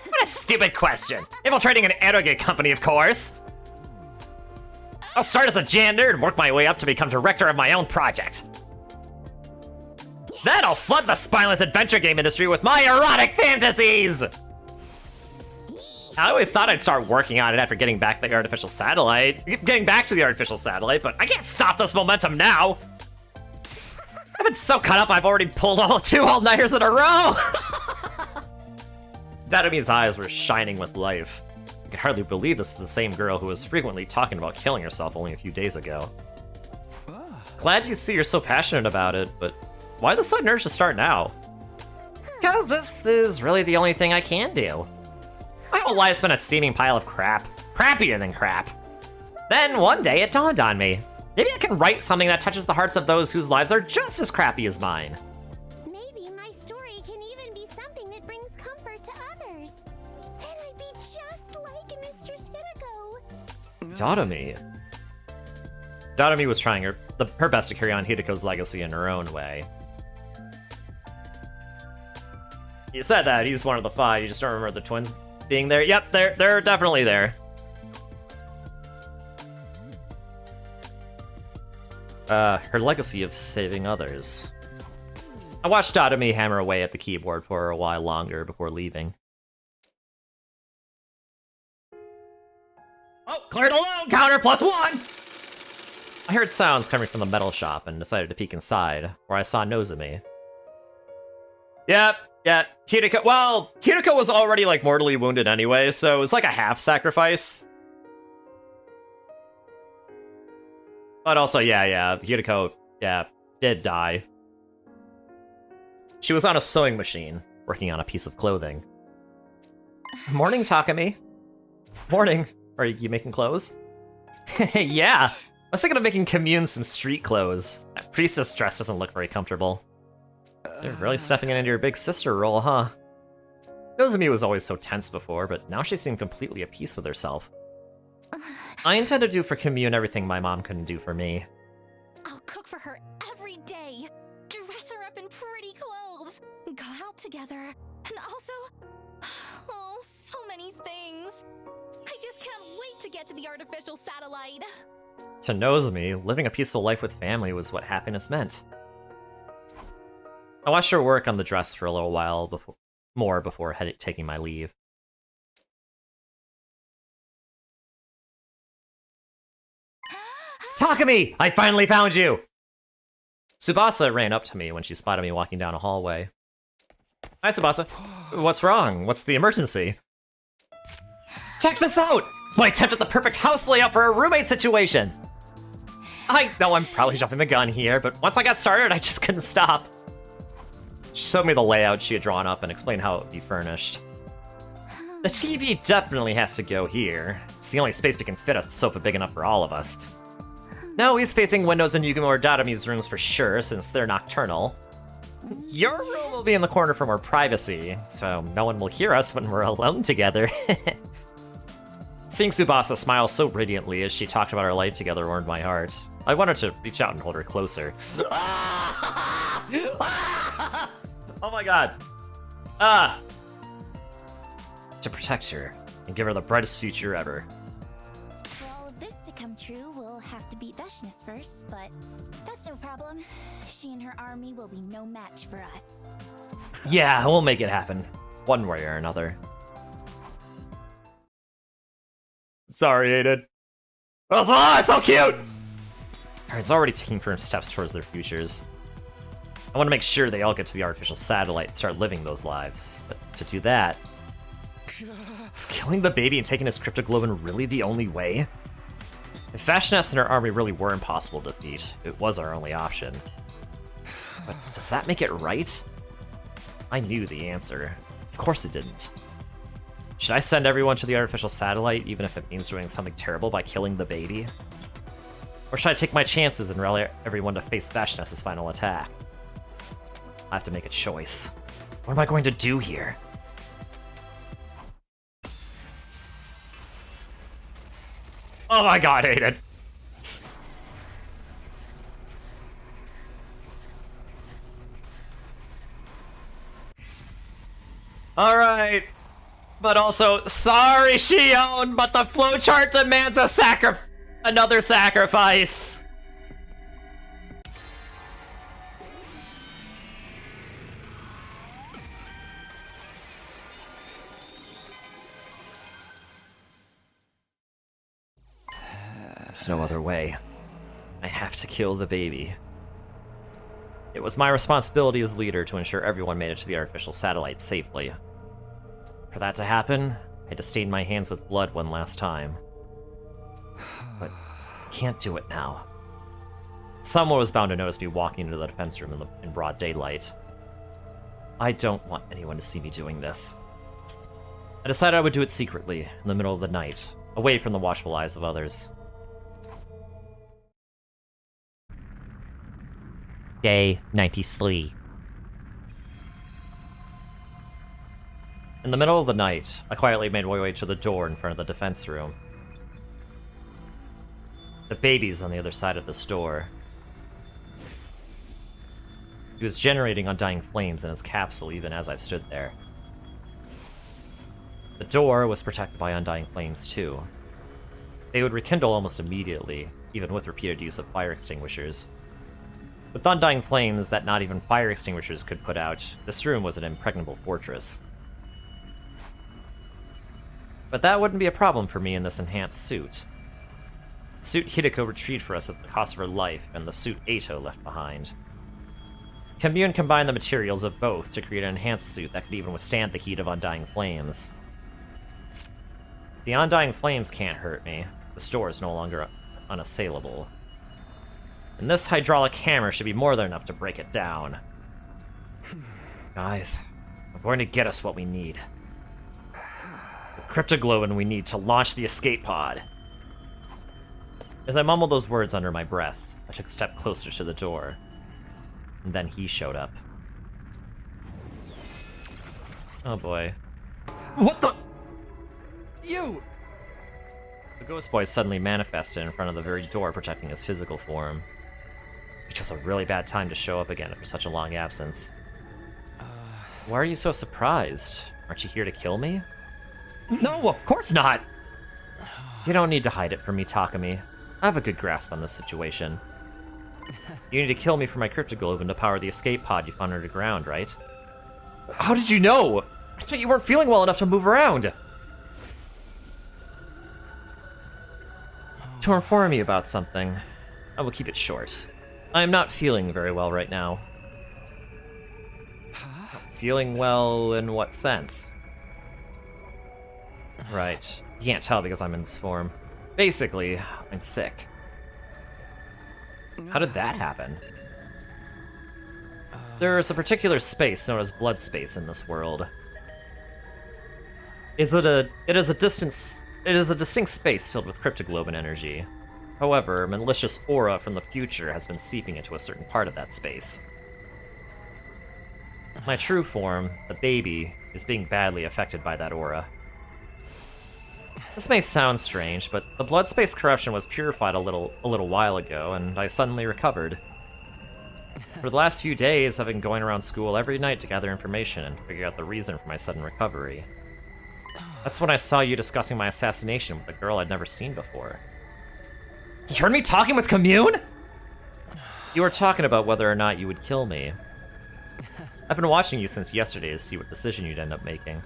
What a stupid question. Infiltrating an eroge company, of course. I'll start as a janitor and work my way up to become director of my own project. Then I'll flood the spineless adventure game industry with my erotic fantasies! I always thought I'd start working on it after getting back to the artificial satellite, but I can't stop this momentum now! I've been so caught up I've already pulled 2 all-nighters in a row! Dadame's eyes were shining with life. I could hardly believe this was the same girl who was frequently talking about killing herself only a few days ago. Glad you see you're so passionate about it, but why the sudden urge to start now? Because this is really the only thing I can do. My whole life's been a steaming pile of crap. Crappier than crap. Then one day it dawned on me. Maybe I can write something that touches the hearts of those whose lives are just as crappy as mine. Maybe my story can even be something that brings comfort to others. Then I'd be just like Mistress Hideko. Dadame was trying her best to carry on Hideko's legacy in her own way. You said that, he's one of the 5, you just don't remember the twins being there? Yep, they're definitely there. Her legacy of saving others. I watched Dadame hammer away at the keyboard for a while longer before leaving. Oh, cleared alone! Counter +1! I heard sounds coming from the metal shop and decided to peek inside, where I saw Nozomi. Yep, yeah, Hideko was already, like, mortally wounded anyway, so it was like a half-sacrifice. But also, yeah, Hideko, did die. She was on a sewing machine, working on a piece of clothing. Morning, Takumi. Morning. Are you making clothes? Yeah, I was thinking of making Commune some street clothes. That priestess dress doesn't look very comfortable. You're really stepping into your big sister role, huh? Nozomi was always so tense before, but now she seemed completely at peace with herself. I intend to do for Commune everything my mom couldn't do for me. I'll cook for her every day, dress her up in pretty clothes, go out together, and also, oh, so many things. I just can't wait to get to the artificial satellite. To Nozomi, living a peaceful life with family was what happiness meant. I watched her work on the dress for a little while before taking my leave. Takumi! I finally found you! Tsubasa ran up to me when she spotted me walking down a hallway. Hi, Tsubasa. What's wrong? What's the emergency? Check this out! It's my attempt at the perfect house layout for a roommate situation! I know I'm probably jumping the gun here, but once I got started, I just couldn't stop. She showed me the layout she had drawn up and explained how it would be furnished. The TV definitely has to go here. It's the only space we can fit a sofa big enough for all of us. No, he's facing windows in Yugimura Dadami's rooms for sure, since they're nocturnal. Your room will be in the corner for more privacy, so no one will hear us when we're alone together. Seeing Tsubasa smile so radiantly as she talked about our life together warmed my heart. I wanted to reach out and hold her closer. Oh my god. To protect her and give her the brightest future ever. For all of this to come true, we'll have to beat Veshness first, but that's no problem. She and her army will be no match for us. Yeah, we'll make it happen. One way or another. Sorry, Aiden. Oh, so cute! It's already taking firm steps towards their futures. I want to make sure they all get to the artificial satellite and start living those lives. But to do that, is killing the baby and taking his cryptoglobin really the only way? If Veshness and her army really were impossible to defeat, it was our only option. But does that make it right? I knew the answer. Of course it didn't. Should I send everyone to the artificial satellite, even if it means doing something terrible by killing the baby? Or should I take my chances and rally everyone to face Veshness' final attack? I have to make a choice. What am I going to do here? Oh my god, Aiden! Alright. But also, sorry, Shion, but the flowchart demands another sacrifice. There's no other way. I have to kill the baby. It was my responsibility as leader to ensure everyone made it to the artificial satellite safely. For that to happen, I had to stain my hands with blood one last time. But I can't do it now. Someone was bound to notice me walking into the defense room in broad daylight. I don't want anyone to see me doing this. I decided I would do it secretly, in the middle of the night, away from the watchful eyes of others. Day 93. In the middle of the night, I quietly made my way to the door in front of the defense room. The baby's on the other side of this door. He was generating undying flames in his capsule even as I stood there. The door was protected by undying flames too. They would rekindle almost immediately, even with repeated use of fire extinguishers. With undying flames that not even fire extinguishers could put out, this room was an impregnable fortress. But that wouldn't be a problem for me in this enhanced suit. The suit Hideko retrieved for us at the cost of her life, and the suit Eito left behind. Commune combined the materials of both to create an enhanced suit that could even withstand the heat of undying flames. The undying flames can't hurt me. The store is no longer unassailable. And this hydraulic hammer should be more than enough to break it down. Guys, I'm going to get us what we need. The cryptoglobin we need to launch the escape pod. As I mumbled those words under my breath, I took a step closer to the door. And then he showed up. Oh boy. What the? You! The ghost boy suddenly manifested in front of the very door protecting his physical form. It chose a really bad time to show up again after such a long absence. Why are you so surprised? Aren't you here to kill me? No, of course not! You don't need to hide it from me, Takumi. I have a good grasp on this situation. You need to kill me for my cryptoglobin to power the escape pod you found underground, right? How did you know? I thought you weren't feeling well enough to move around. To inform me about something, I will keep it short. I am not feeling very well right now. Feeling well in what sense? Right. You can't tell because I'm in this form. Basically, I'm sick. How did that happen? There is a particular space known as blood space in this world. It is a distinct space filled with cryptoglobin energy. However, a malicious aura from the future has been seeping into a certain part of that space. My true form, the baby, is being badly affected by that aura. This may sound strange, but the blood space corruption was purified a little while ago, and I suddenly recovered. For the last few days, I've been going around school every night to gather information and figure out the reason for my sudden recovery. That's when I saw you discussing my assassination with a girl I'd never seen before. You heard me talking with Commune? You were talking about whether or not you would kill me. I've been watching you since yesterday to see what decision you'd end up making.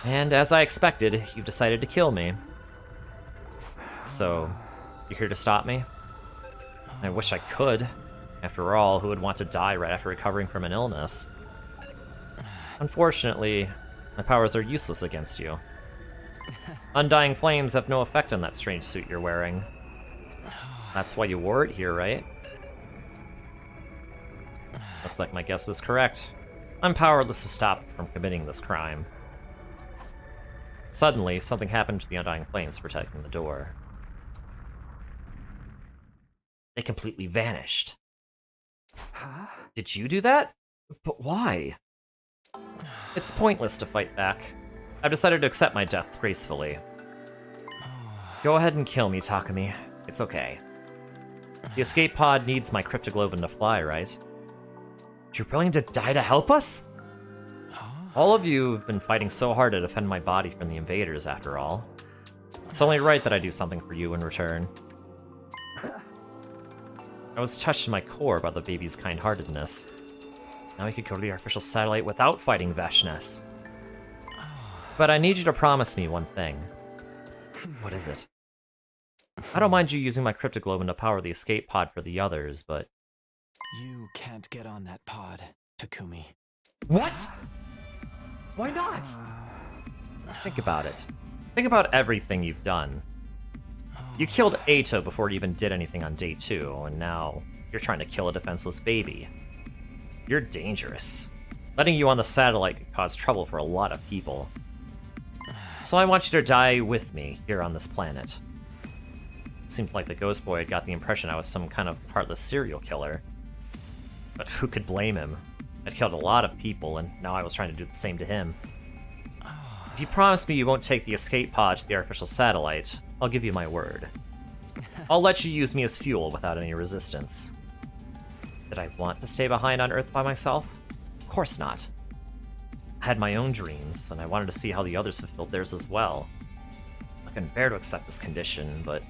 And as I expected, you've decided to kill me. So, you here to stop me? I wish I could. After all, who would want to die right after recovering from an illness? Unfortunately, my powers are useless against you. Undying flames have no effect on that strange suit you're wearing. That's why you wore it here, right? Looks like my guess was correct. I'm powerless to stop from committing this crime. Suddenly, something happened to the Undying Flames protecting the door. They completely vanished. Huh? Did you do that? But why? It's pointless to fight back. I've decided to accept my death gracefully. Go ahead and kill me, Takumi. It's okay. The escape pod needs my cryptoglobin to fly, right? You're willing to die to help us? All of you have been fighting so hard to defend my body from the invaders, after all. It's only right that I do something for you in return. I was touched in my core by the baby's kind-heartedness. Now we could go to the artificial satellite without fighting Veshness. But I need you to promise me one thing. What is it? I don't mind you using my cryptoglobin to power the escape pod for the others, but... You can't get on that pod, Takumi. What? Why not? Think about it. Think about everything you've done. You killed Eito before you even did anything on day 2, and now you're trying to kill a defenseless baby. You're dangerous. Letting you on the satellite could cause trouble for a lot of people. So I want you to die with me here on this planet. It seemed like the Ghost Boy had got the impression I was some kind of heartless serial killer. But who could blame him? I'd killed a lot of people, and now I was trying to do the same to him. If you promise me you won't take the escape pod to the artificial satellite, I'll give you my word. I'll let you use me as fuel without any resistance. Did I want to stay behind on Earth by myself? Of course not. I had my own dreams, and I wanted to see how the others fulfilled theirs as well. I couldn't bear to accept this condition, but...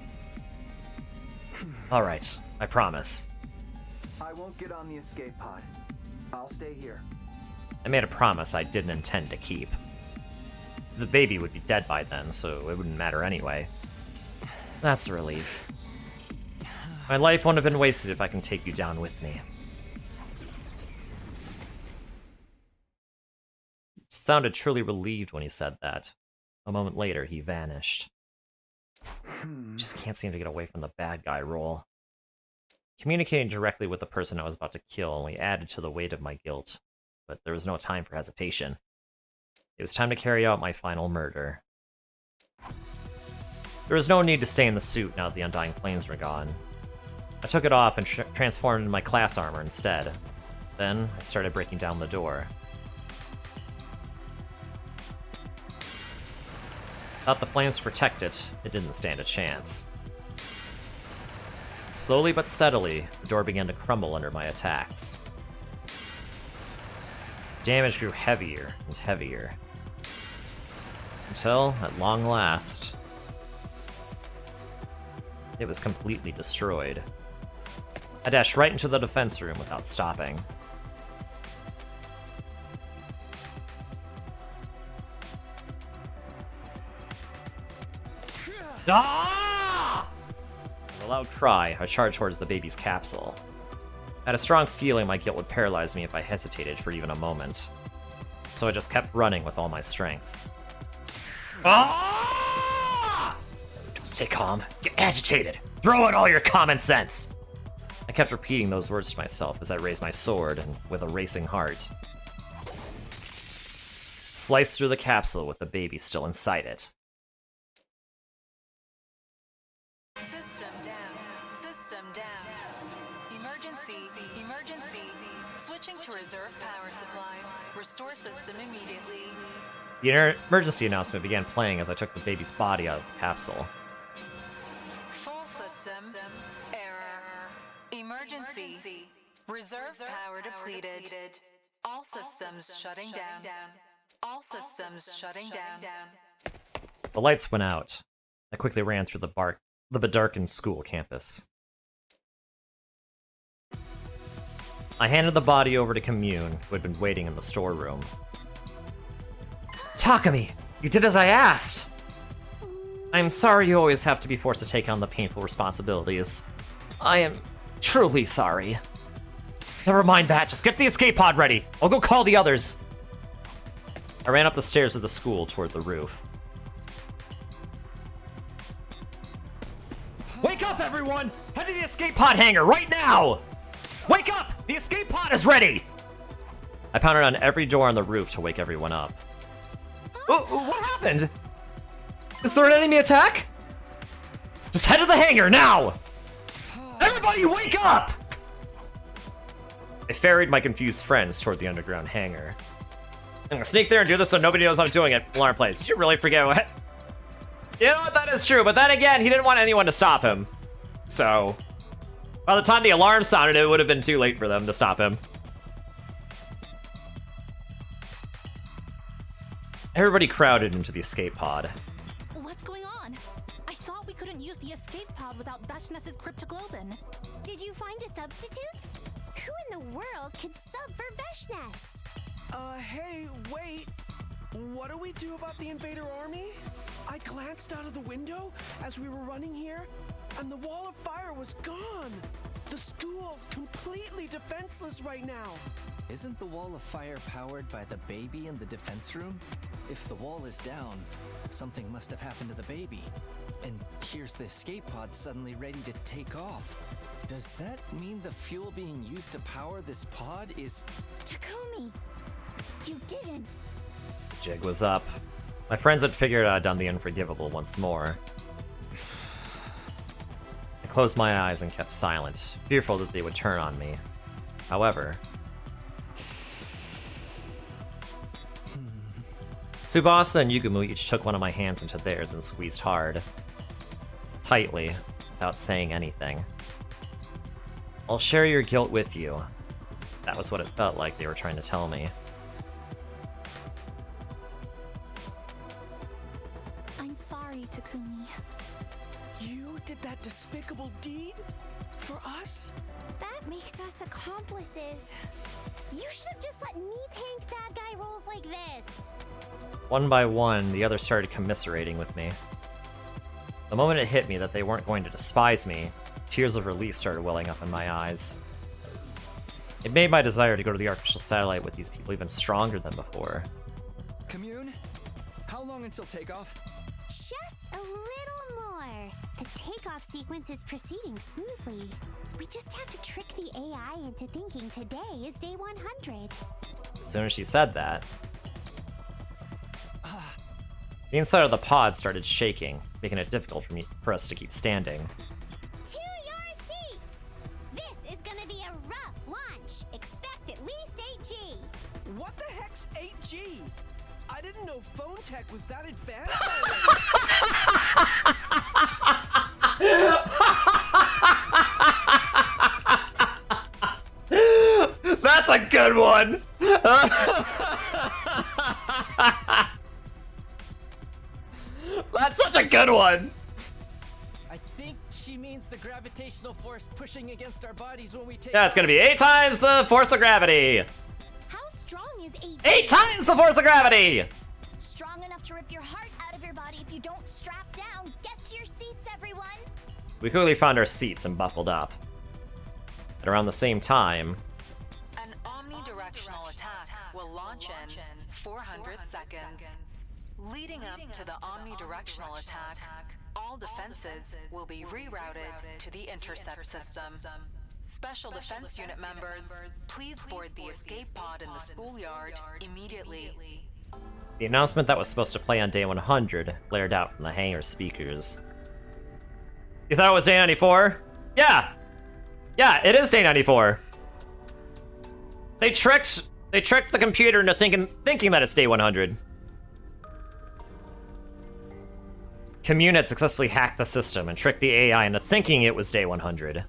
Alright, I promise. I won't get on the escape pod. I'll stay here. I made a promise I didn't intend to keep. The baby would be dead by then, so it wouldn't matter anyway. That's a relief. My life won't have been wasted if I can take you down with me. He sounded truly relieved when he said that. A moment later, he vanished. Just can't seem to get away from the bad guy role. Communicating directly with the person I was about to kill only added to the weight of my guilt, but there was no time for hesitation. It was time to carry out my final murder. There was no need to stay in the suit now that the Undying Flames were gone. I took it off and transformed into my class armor instead. Then, I started breaking down the door. Without the flames to protect it, it didn't stand a chance. Slowly but steadily, the door began to crumble under my attacks. Damage grew heavier and heavier. Until, at long last, it was completely destroyed. I dashed right into the defense room without stopping. Ah! With a loud cry, I charged towards the baby's capsule. I had a strong feeling my guilt would paralyze me if I hesitated for even a moment. So I just kept running with all my strength. Ah! Don't stay calm. Get agitated. Throw out all your common sense. I kept repeating those words to myself as I raised my sword and with a racing heart sliced through the capsule with the baby still inside it. Sister system down. Emergency, emergency. Switching to reserve power supply. Restore system immediately. The emergency announcement began playing as I took the baby's body out of the capsule. Full system. Error. Emergency. Reserve power depleted. All systems shutting down. All systems shutting down. The lights went out. I quickly ran through the bedarkened school campus. I handed the body over to Commune, who had been waiting in the storeroom. Takumi, you did as I asked! I'm sorry you always have to be forced to take on the painful responsibilities. I am truly sorry. Never mind that, just get the escape pod ready. I'll go call the others. I ran up the stairs of the school toward the roof. Wake up, everyone! Head to the escape pod hangar right now! Wake up! The escape pod is ready! I pounded on every door on the roof to wake everyone up. What happened? Is there an enemy attack? Just head to the hangar now! Everybody wake up! I ferried my confused friends toward the underground hangar. I'm gonna sneak there and do this so nobody knows I'm doing it. Alarm plays. Did you really forget what? You know what, that is true, but then again, he didn't want anyone to stop him. So, by the time the alarm sounded, it would have been too late for them to stop him. Everybody crowded into the escape pod. What's going on? I thought we couldn't use the escape pod without Veshness's cryptoglobin. Did you find a substitute? Who in the world could sub for Veshness? Hey, wait. What do we do about the invader army? I glanced out of the window as we were running here, and the wall of fire was gone. The school's completely defenseless right now. Isn't the wall of fire powered by the baby in the defense room? If the wall is down, something must have happened to the baby. And here's the escape pod suddenly ready to take off. Does that mean the fuel being used to power this pod is... Takumi, you didn't. Jig was up. My friends had figured I'd done the unforgivable once more. I closed my eyes and kept silent, fearful that they would turn on me. However... Tsubasa and Yugumu each took one of my hands into theirs and squeezed hard. Tightly, without saying anything. I'll share your guilt with you. That was what it felt like they were trying to tell me. I'm sorry, Takumi. You did that despicable deed? For us? That makes us accomplices. You should have just let me tank bad guy roles like this. One by one, the others started commiserating with me. The moment it hit me that they weren't going to despise me, tears of relief started welling up in my eyes. It made my desire to go to the artificial satellite with these people even stronger than before. Commune, how long until takeoff? Just a little more. The takeoff sequence is proceeding smoothly. We just have to trick the AI into thinking today is day 100. As soon as she said that, the inside of the pod started shaking, making it difficult for us to keep standing. To your seats! This is gonna be a rough launch. Expect at least 8G. What the heck's 8G? I didn't know phone tech was that advanced. That's a good one! That's such a good one! I think she means the gravitational force pushing against our bodies when we take... Yeah, it's gonna be 8 times the force of gravity! How strong is 8G? 8 times the force of gravity! Strong enough to rip your heart out of your body if you don't strap down. Get to your seats, everyone! We quickly found our seats and buckled up. At around the same time... An omnidirectional attack will launch in 400 seconds. Leading up to the omnidirectional attack, all defenses will be rerouted to the intercept system. Special Defense Unit members, please board the escape pod in the schoolyard immediately. The announcement that was supposed to play on day 100 blared out from the hangar speakers. You thought it was day 94? Yeah! Yeah, it is day 94. They tricked the computer into thinking that it's day 100. Commune had successfully hacked the system and tricked the AI into thinking it was day 100.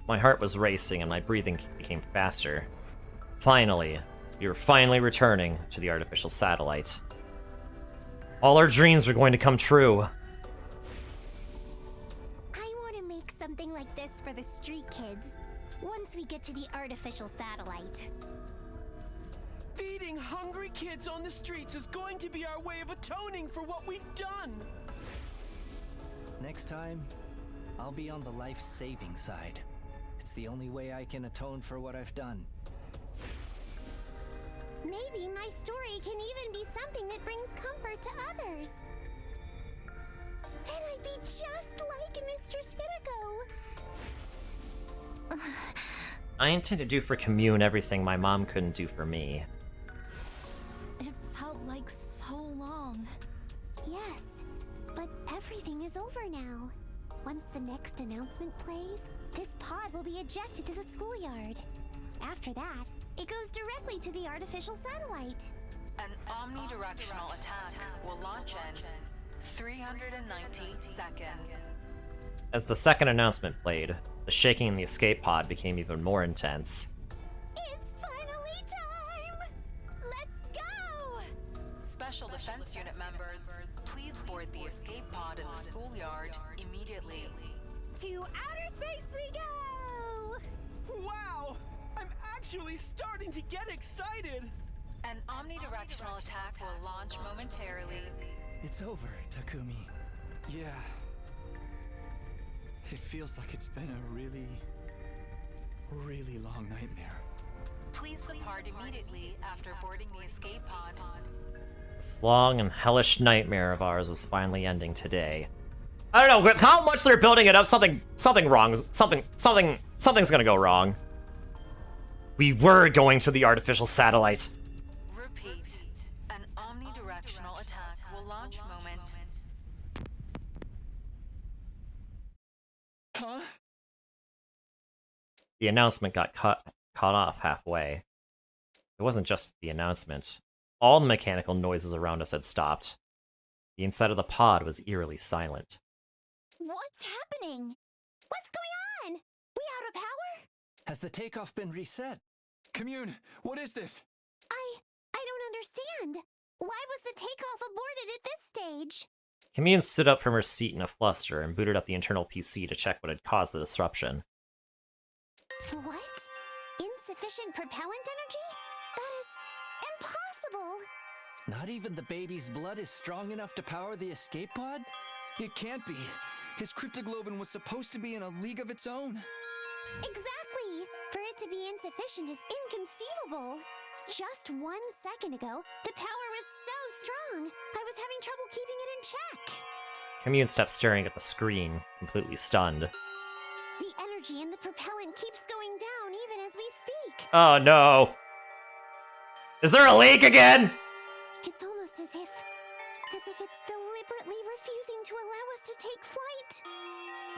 My heart was racing and my breathing became faster. Finally, we were finally returning to the artificial satellite. All our dreams were going to come true. I want to make something like this for the street kids once we get to the artificial satellite. Feeding hungry kids on the streets is going to be our way of atoning for what we've done. Next time, I'll be on the life-saving side. It's the only way I can atone for what I've done. Maybe my story can even be something that brings comfort to others. Then I'd be just like Mistress Hideko. I intend to do for Commune everything my mom couldn't do for me. It felt like so long. Yes, but everything is over now. Once the next announcement plays, this pod will be ejected to the schoolyard. After that, it goes directly to the artificial satellite. An omnidirectional attack will launch in 390 seconds. As the second announcement played, the shaking in the escape pod became even more intense. It's finally time! Let's go! Special Defense Unit members, please board the escape pod in the schoolyard immediately. To outer space we go! Wow! I'm actually starting to get excited! An omnidirectional attack will launch momentarily. It's over, Takumi. Yeah. It feels like it's been a really, really long nightmare. Please depart immediately after boarding the escape pod. This long and hellish nightmare of ours was finally ending today. I don't know, with how much they're building it up, something wrong. Something's gonna go wrong. We were going to the artificial satellite. Repeat. An omnidirectional attack will launch moment. Huh? The announcement got cut off halfway. It wasn't just the announcement. All the mechanical noises around us had stopped. The inside of the pod was eerily silent. What's happening? What's going on? We out of power? Has the takeoff been reset? Commune, what is this? I don't understand. Why was the takeoff aborted at this stage? Commune stood up from her seat in a fluster and booted up the internal PC to check what had caused the disruption. What? Insufficient propellant energy? That is impossible! Not even the baby's blood is strong enough to power the escape pod? It can't be. His cryptoglobin was supposed to be in a league of its own. Exactly! For it to be insufficient is inconceivable. Just 1 second ago, the power was so strong, I was having trouble keeping it in check. Commune stepped staring at the screen, completely stunned. The energy in the propellant keeps going down even as we speak. Oh no! Is there a leak again? It's almost as if it's deliberately refusing to allow us to take flight.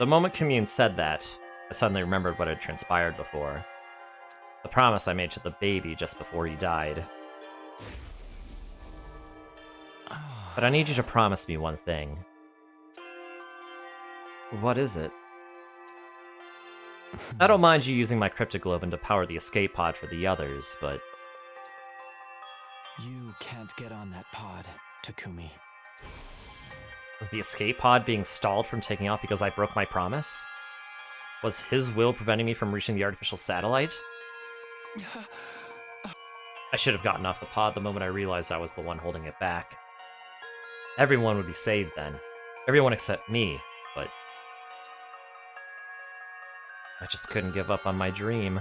The moment Commune said that, I suddenly remembered what had transpired before. The promise I made to the baby just before he died. But I need you to promise me one thing. What is it? I don't mind you using my cryptoglobin to power the escape pod for the others, but... You can't get on that pod, Takumi. Was the escape pod being stalled from taking off because I broke my promise? Was his will preventing me from reaching the artificial satellite? I should have gotten off the pod the moment I realized I was the one holding it back. Everyone would be saved then. Everyone except me, but... I just couldn't give up on my dream.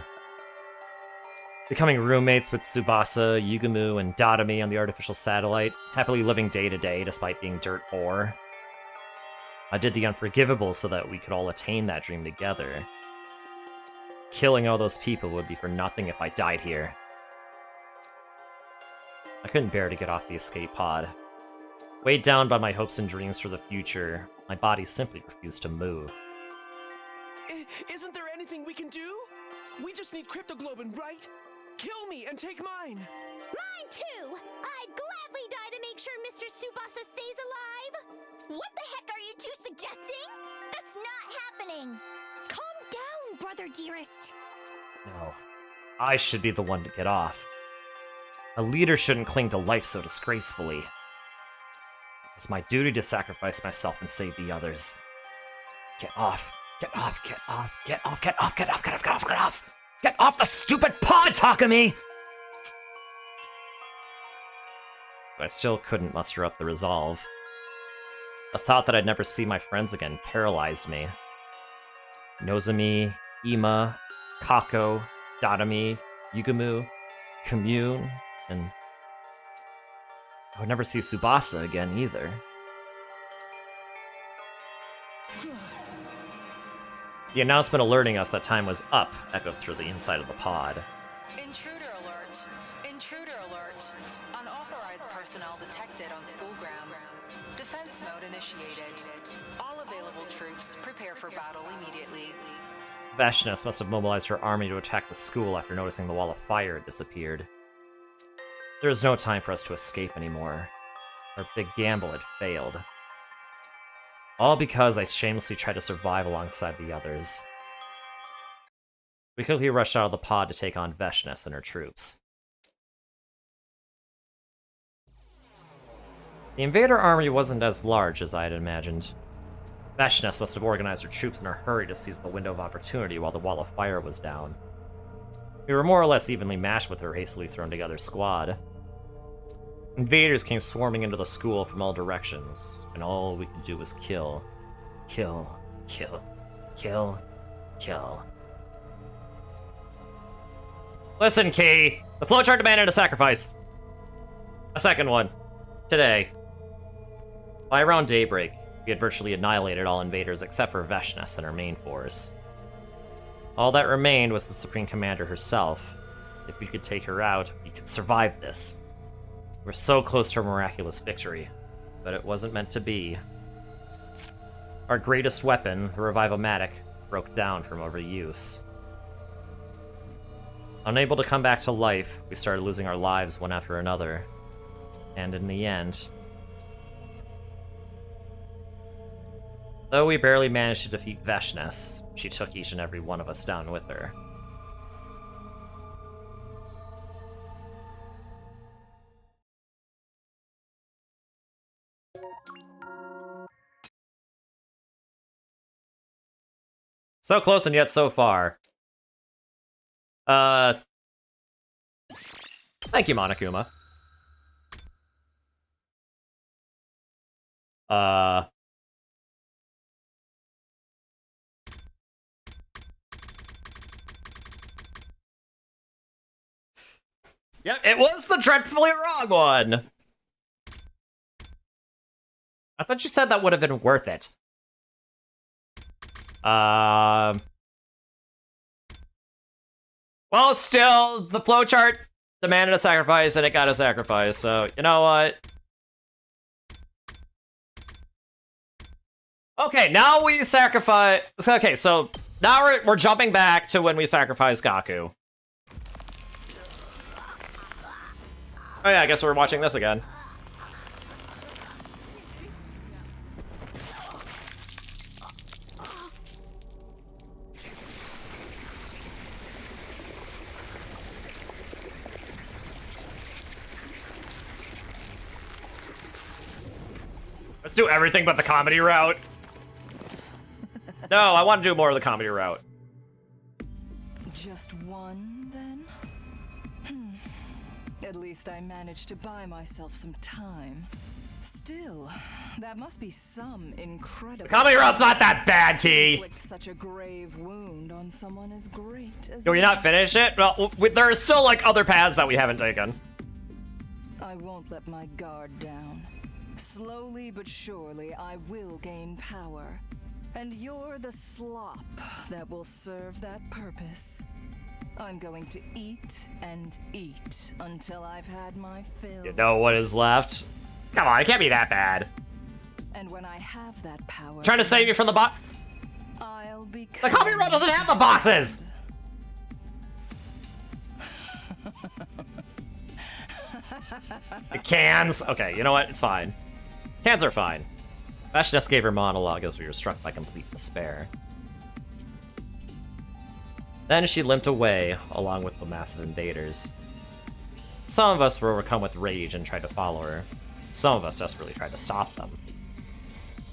Becoming roommates with Tsubasa, Yugumu, and Dadami on the artificial satellite, happily living day to day despite being dirt poor. I did the unforgivable so that we could all attain that dream together. Killing all those people would be for nothing if I died here. I couldn't bear to get off the escape pod. Weighed down by my hopes and dreams for the future, my body simply refused to move. Isn't there anything we can do? We just need cryptoglobin, right? Kill me and take mine! Mine too! I'd gladly die to make sure Mr. Tsubasa stays alive! What the heck are you two suggesting? That's not happening! Calm down, brother dearest! No. I should be the one to get off. A leader shouldn't cling to life so disgracefully. It's my duty to sacrifice myself and save the others. Get off. Get off, get off, get off, get off, get off, get off, get off, get off! Get off the stupid pod, Takumi! But I still couldn't muster up the resolve. The thought that I'd never see my friends again paralyzed me. Nozomi, Ima, Kako, Dadami, Yugumu, Commune, and I would never see Tsubasa again either. The announcement alerting us that time was up echoed through the inside of the pod. Intruder alert! Intruder alert! Unauthorized personnel detected on school grounds. Defense mode initiated. All available troops prepare for battle immediately. Vashnes must have mobilized her army to attack the school after noticing the wall of fire had disappeared. There was no time for us to escape anymore. Our big gamble had failed. All because I shamelessly tried to survive alongside the others. We quickly rushed out of the pod to take on Vashnes and her troops. The invader army wasn't as large as I had imagined. Vashnes must have organized her troops in a hurry to seize the window of opportunity while the wall of fire was down. We were more or less evenly matched with her hastily thrown together squad. Invaders came swarming into the school from all directions, and all we could do was kill. Kill. Kill. Kill. Kill. Listen, Key! The flowchart demanded a sacrifice! A second one. Today. By around daybreak, we had virtually annihilated all invaders except for Vashnes and her main force. All that remained was the Supreme Commander herself. If we could take her out, we could survive this. We were so close to a miraculous victory, but it wasn't meant to be. Our greatest weapon, the Revivomatic, broke down from overuse. Unable to come back to life, we started losing our lives one after another. And in the end, though we barely managed to defeat Vashnes, she took each and every one of us down with her. So close and yet so far. Thank you, Monokuma. Yep, it was the dreadfully wrong one! I thought you said that would have been worth it. Well, still, the flowchart demanded a sacrifice, and it got a sacrifice, so, you know what? Okay, now we sacrifice... Okay, so, now we're jumping back to when we sacrificed Gaku. Oh yeah, I guess we're watching this again. Let's do everything but the comedy route. No, I want to do more of the comedy route. Just one, then? At least I managed to buy myself some time. Still, that must be some incredible... The comedy route's not that bad, Key! Inflict such a grave wound on someone as great as... Can we not finish it? Well, there are still, like, other paths that we haven't taken. I won't let my guard down. Slowly but surely, I will gain power. And you're the slop that will serve that purpose. I'm going to eat and eat until I've had my fill. You know what is left? Come on, it can't be that bad. And when I have that power, Trying to save you from the box. I'll be. The coffee roll doesn't have the boxes. The cans. Okay, you know what? It's fine. Cans are fine. Vashness gave her monologue as we were struck by complete despair. Then she limped away, along with the massive invaders. Some of us were overcome with rage and tried to follow her. Some of us desperately tried to stop them.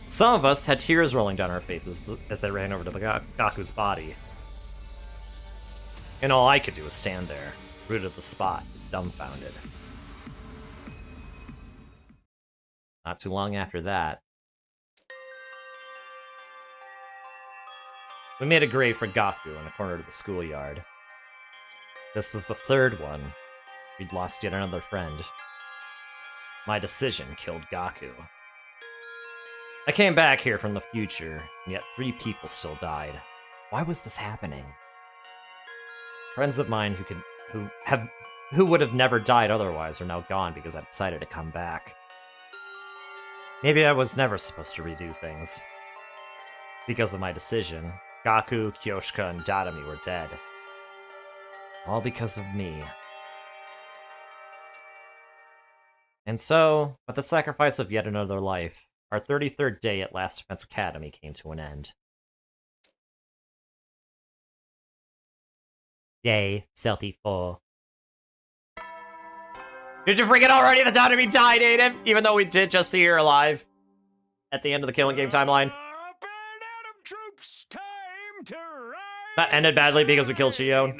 Some of us had tears rolling down our faces as they ran over to the Gaku's body. And all I could do was stand there, rooted at the spot, dumbfounded. Not too long after that, we made a grave for Gaku in a corner of the schoolyard. This was the third one. We'd lost yet another friend. My decision killed Gaku. I came back here from the future, and yet 3 people still died. Why was this happening? Friends of mine who would have never died otherwise are now gone because I decided to come back. Maybe I was never supposed to redo things. Because of my decision, Gaku, Kyoshika, and Dadami were dead. All because of me. And so, with the sacrifice of yet another life, our 33rd day at Last Defense Academy came to an end. Yay, Celty 4. Did you forget already that Dadami died, Aiden? Even though we did just see her alive at the end of the Killing Game timeline. That ended badly because we killed Shion.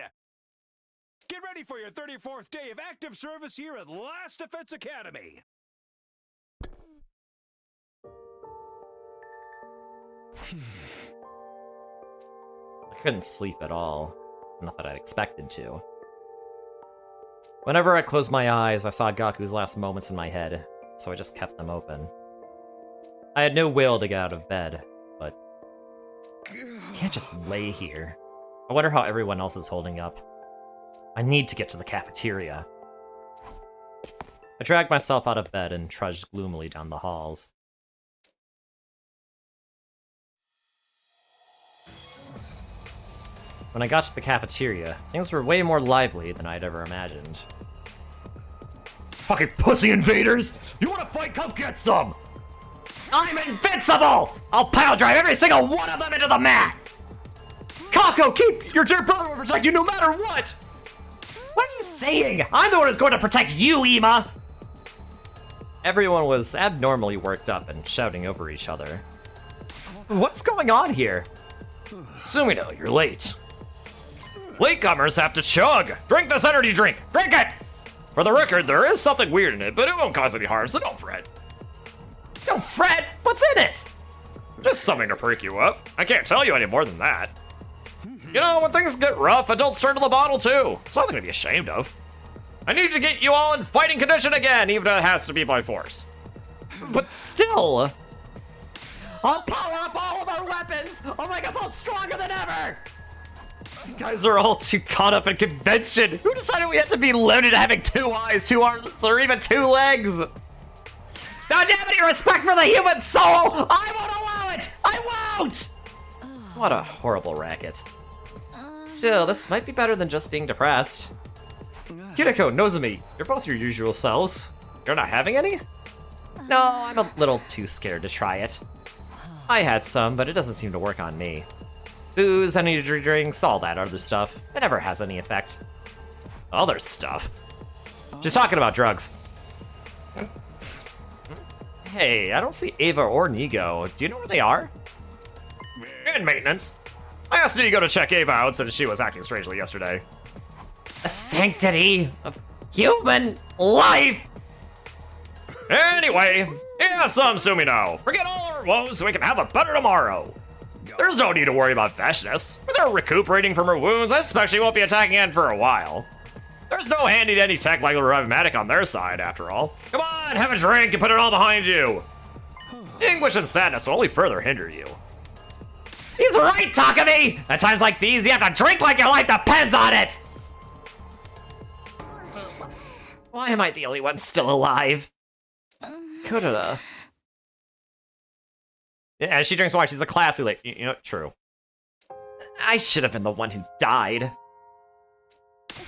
Get ready for your 34th day of active service here at Last Defense Academy. I couldn't sleep at all. Not that I'd expected to. Whenever I closed my eyes, I saw Gaku's last moments in my head, so I just kept them open. I had no will to get out of bed, but I can't just lay here. I wonder how everyone else is holding up. I need to get to the cafeteria. I dragged myself out of bed and trudged gloomily down the halls. When I got to the cafeteria, things were way more lively than I'd ever imagined. Fucking pussy invaders! You wanna fight? Come get some! I'm invincible! I'll pile drive every single one of them into the mat! Kako, keep! Your dear brother will protect you no matter what! What are you saying? I'm the one who's going to protect you, Ima! Everyone was abnormally worked up and shouting over each other. What's going on here? Sumino, you're late. Latecomers have to chug! Drink this energy drink! Drink it! For the record, there is something weird in it, but it won't cause any harm, so don't fret. Don't fret? What's in it? Just something to perk you up. I can't tell you any more than that. You know, when things get rough, adults turn to the bottle too. It's nothing to be ashamed of. I need to get you all in fighting condition again, even if it has to be by force. But still... I'll power up all of our weapons! I'll make us all stronger than ever! You guys are all too caught up in convention. Who decided we had to be limited to having 2 eyes, 2 arms, or even 2 legs? Don't you have any respect for the human soul? I won't allow it! I won't! What a horrible racket. Still, this might be better than just being depressed. Kiriko, Nozomi, you're both your usual selves. You're not having any? No, I'm a little too scared to try it. I had some, but it doesn't seem to work on me. Booze, energy drinks, all that other stuff. It never has any effect. Other stuff? She's talking about drugs. Hey, I don't see Ava or Nigo. Do you know where they are? In maintenance. I asked Nigo to check Ava out since she was acting strangely yesterday. The sanctity of human life! Anyway, have some Sumino. Forget all our woes so we can have a better tomorrow. There's no need to worry about Vashness. With her recuperating from her wounds, I suspect she won't be attacking again for a while. There's no handy dandy tech like the Revimatic on their side, after all. Come on, have a drink and put it all behind you. Anguish and sadness will only further hinder you. He's right, Takumi! At times like these, you have to drink like your life depends on it! Why am I the only one still alive? Kurura. Yeah, and she drinks wine. She's a classy lady. You know, true. I should have been the one who died.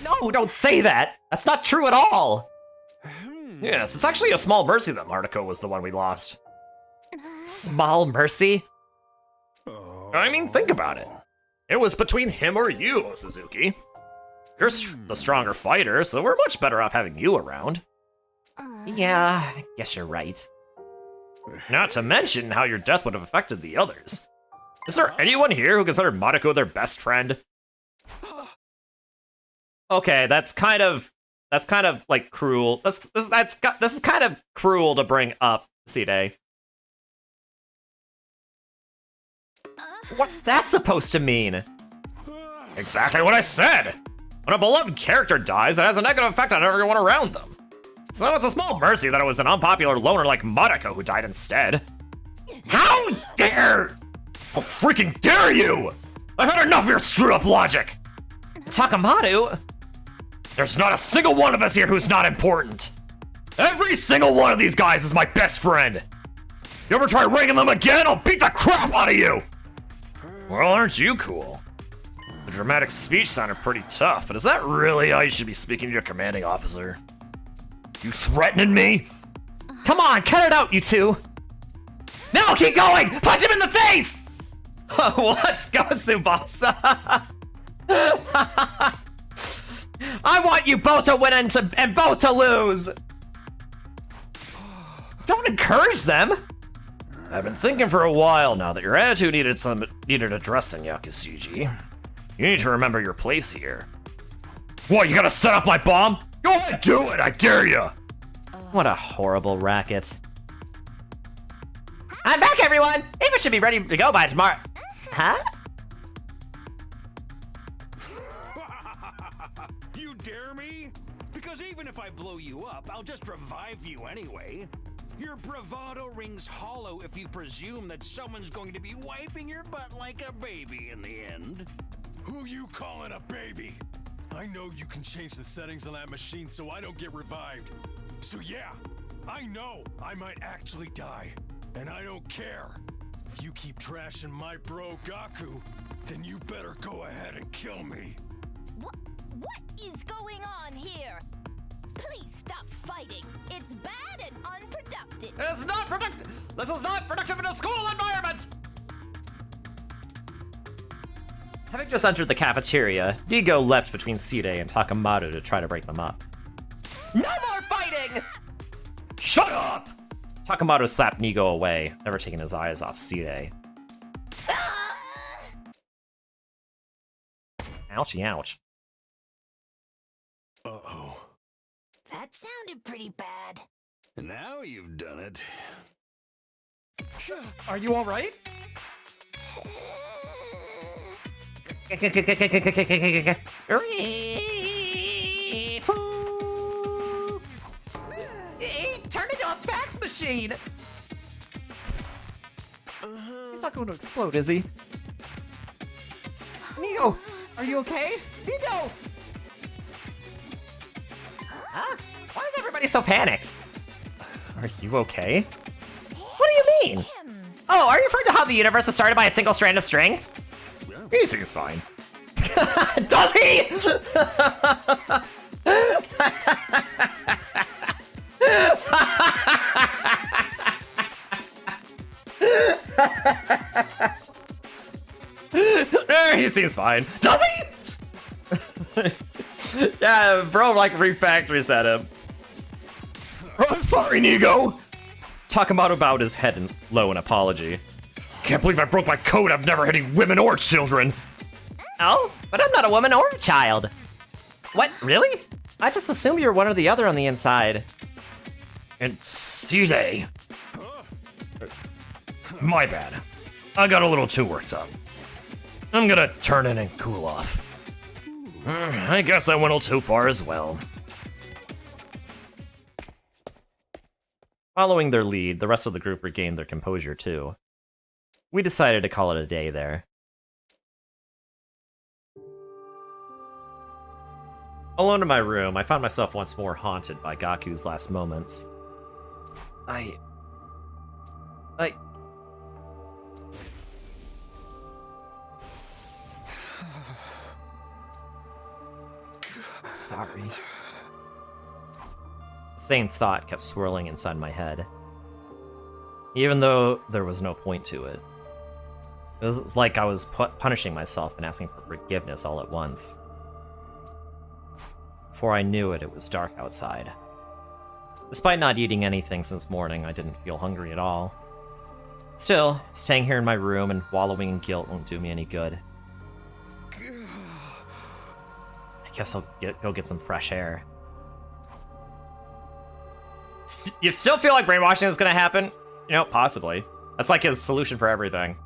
No, don't say that. That's not true at all. Yes, it's actually a small mercy that Mariko was the one we lost. Small mercy? I mean, think about it. It was between him or you, Suzuki. You're the stronger fighter, so we're much better off having you around. Yeah, I guess you're right. Not to mention how your death would have affected the others. Is there anyone here who considered Mariko their best friend? Okay, that's kind of like cruel. This is kind of cruel to bring up, Side. What's that supposed to mean? Exactly what I said! When a beloved character dies, it has a negative effect on everyone around them. So it's a small mercy that it was an unpopular loner like Mariko who died instead. How dare! How freaking dare you! I've had enough of your screwed up logic! Takamado? There's not a single one of us here who's not important. Every single one of these guys is my best friend. You ever try ringing them again, I'll beat the crap out of you! Well, aren't you cool? The dramatic speech sounded pretty tough, but is that really how you should be speaking to your commanding officer? You threatening me? Come on, cut it out, you two! No, keep going! Punch him in the face! Let's go, Tsubasa! I want you both to win and both to lose! Don't encourage them! I've been thinking for a while now that your attitude needed addressing, Yakushiji. You need to remember your place here. What, you gonna set off my bomb? Go ahead, do it, I dare you! What a horrible racket. I'm back, everyone! Ava should be ready to go by tomorrow. Huh? You dare me? Because even if I blow you up, I'll just revive you anyway. Your bravado rings hollow if you presume that someone's going to be wiping your butt like a baby in the end. Who you calling a baby? I know you can change the settings on that machine so I don't get revived. So yeah, I know I might actually die. And I don't care. If you keep trashing my bro Gaku, then you better go ahead and kill me. What is going on here? Please stop fighting. It's bad and unproductive. This is not productive. This is not productive in a school environment. Having just entered the cafeteria, Nigo left between Side and Takamado to try to break them up. No more fighting! Shut up! Takamado slapped Nigo away, never taking his eyes off Side. Ouchie, ouch. Uh-oh. That sounded pretty bad. Now you've done it. Are you all right? He turned into a fax machine! He's not going to explode, is he? Nigo, are you okay? Nigo! Huh? Why is everybody so panicked? Are you okay? What do you mean? Oh, are you referring to how the universe was started by a single strand of string? He seems fine. Does he? He seems fine. Does he? Yeah, bro, like refactories at him. Oh, I'm sorry, Nigo. Takamado bowed his head low in apology. Can't believe I broke my code. I've never had any women or children. Oh, but I'm not a woman or a child. What, really? I just assumed you were one or the other on the inside. And Side. My bad. I got a little too worked up. I'm gonna turn in and cool off. I guess I went a little too far as well. Following their lead, the rest of the group regained their composure too. We decided to call it a day there. Alone in my room, I found myself once more haunted by Gaku's last moments. I... I'm sorry. The same thought kept swirling inside my head. Even though there was no point to it. It was like I was punishing myself and asking for forgiveness all at once. Before I knew it, it was dark outside. Despite not eating anything since morning, I didn't feel hungry at all. Still, staying here in my room and wallowing in guilt won't do me any good. I guess I'll go get some fresh air. You still feel like brainwashing is gonna happen? You know, possibly. That's like his solution for everything.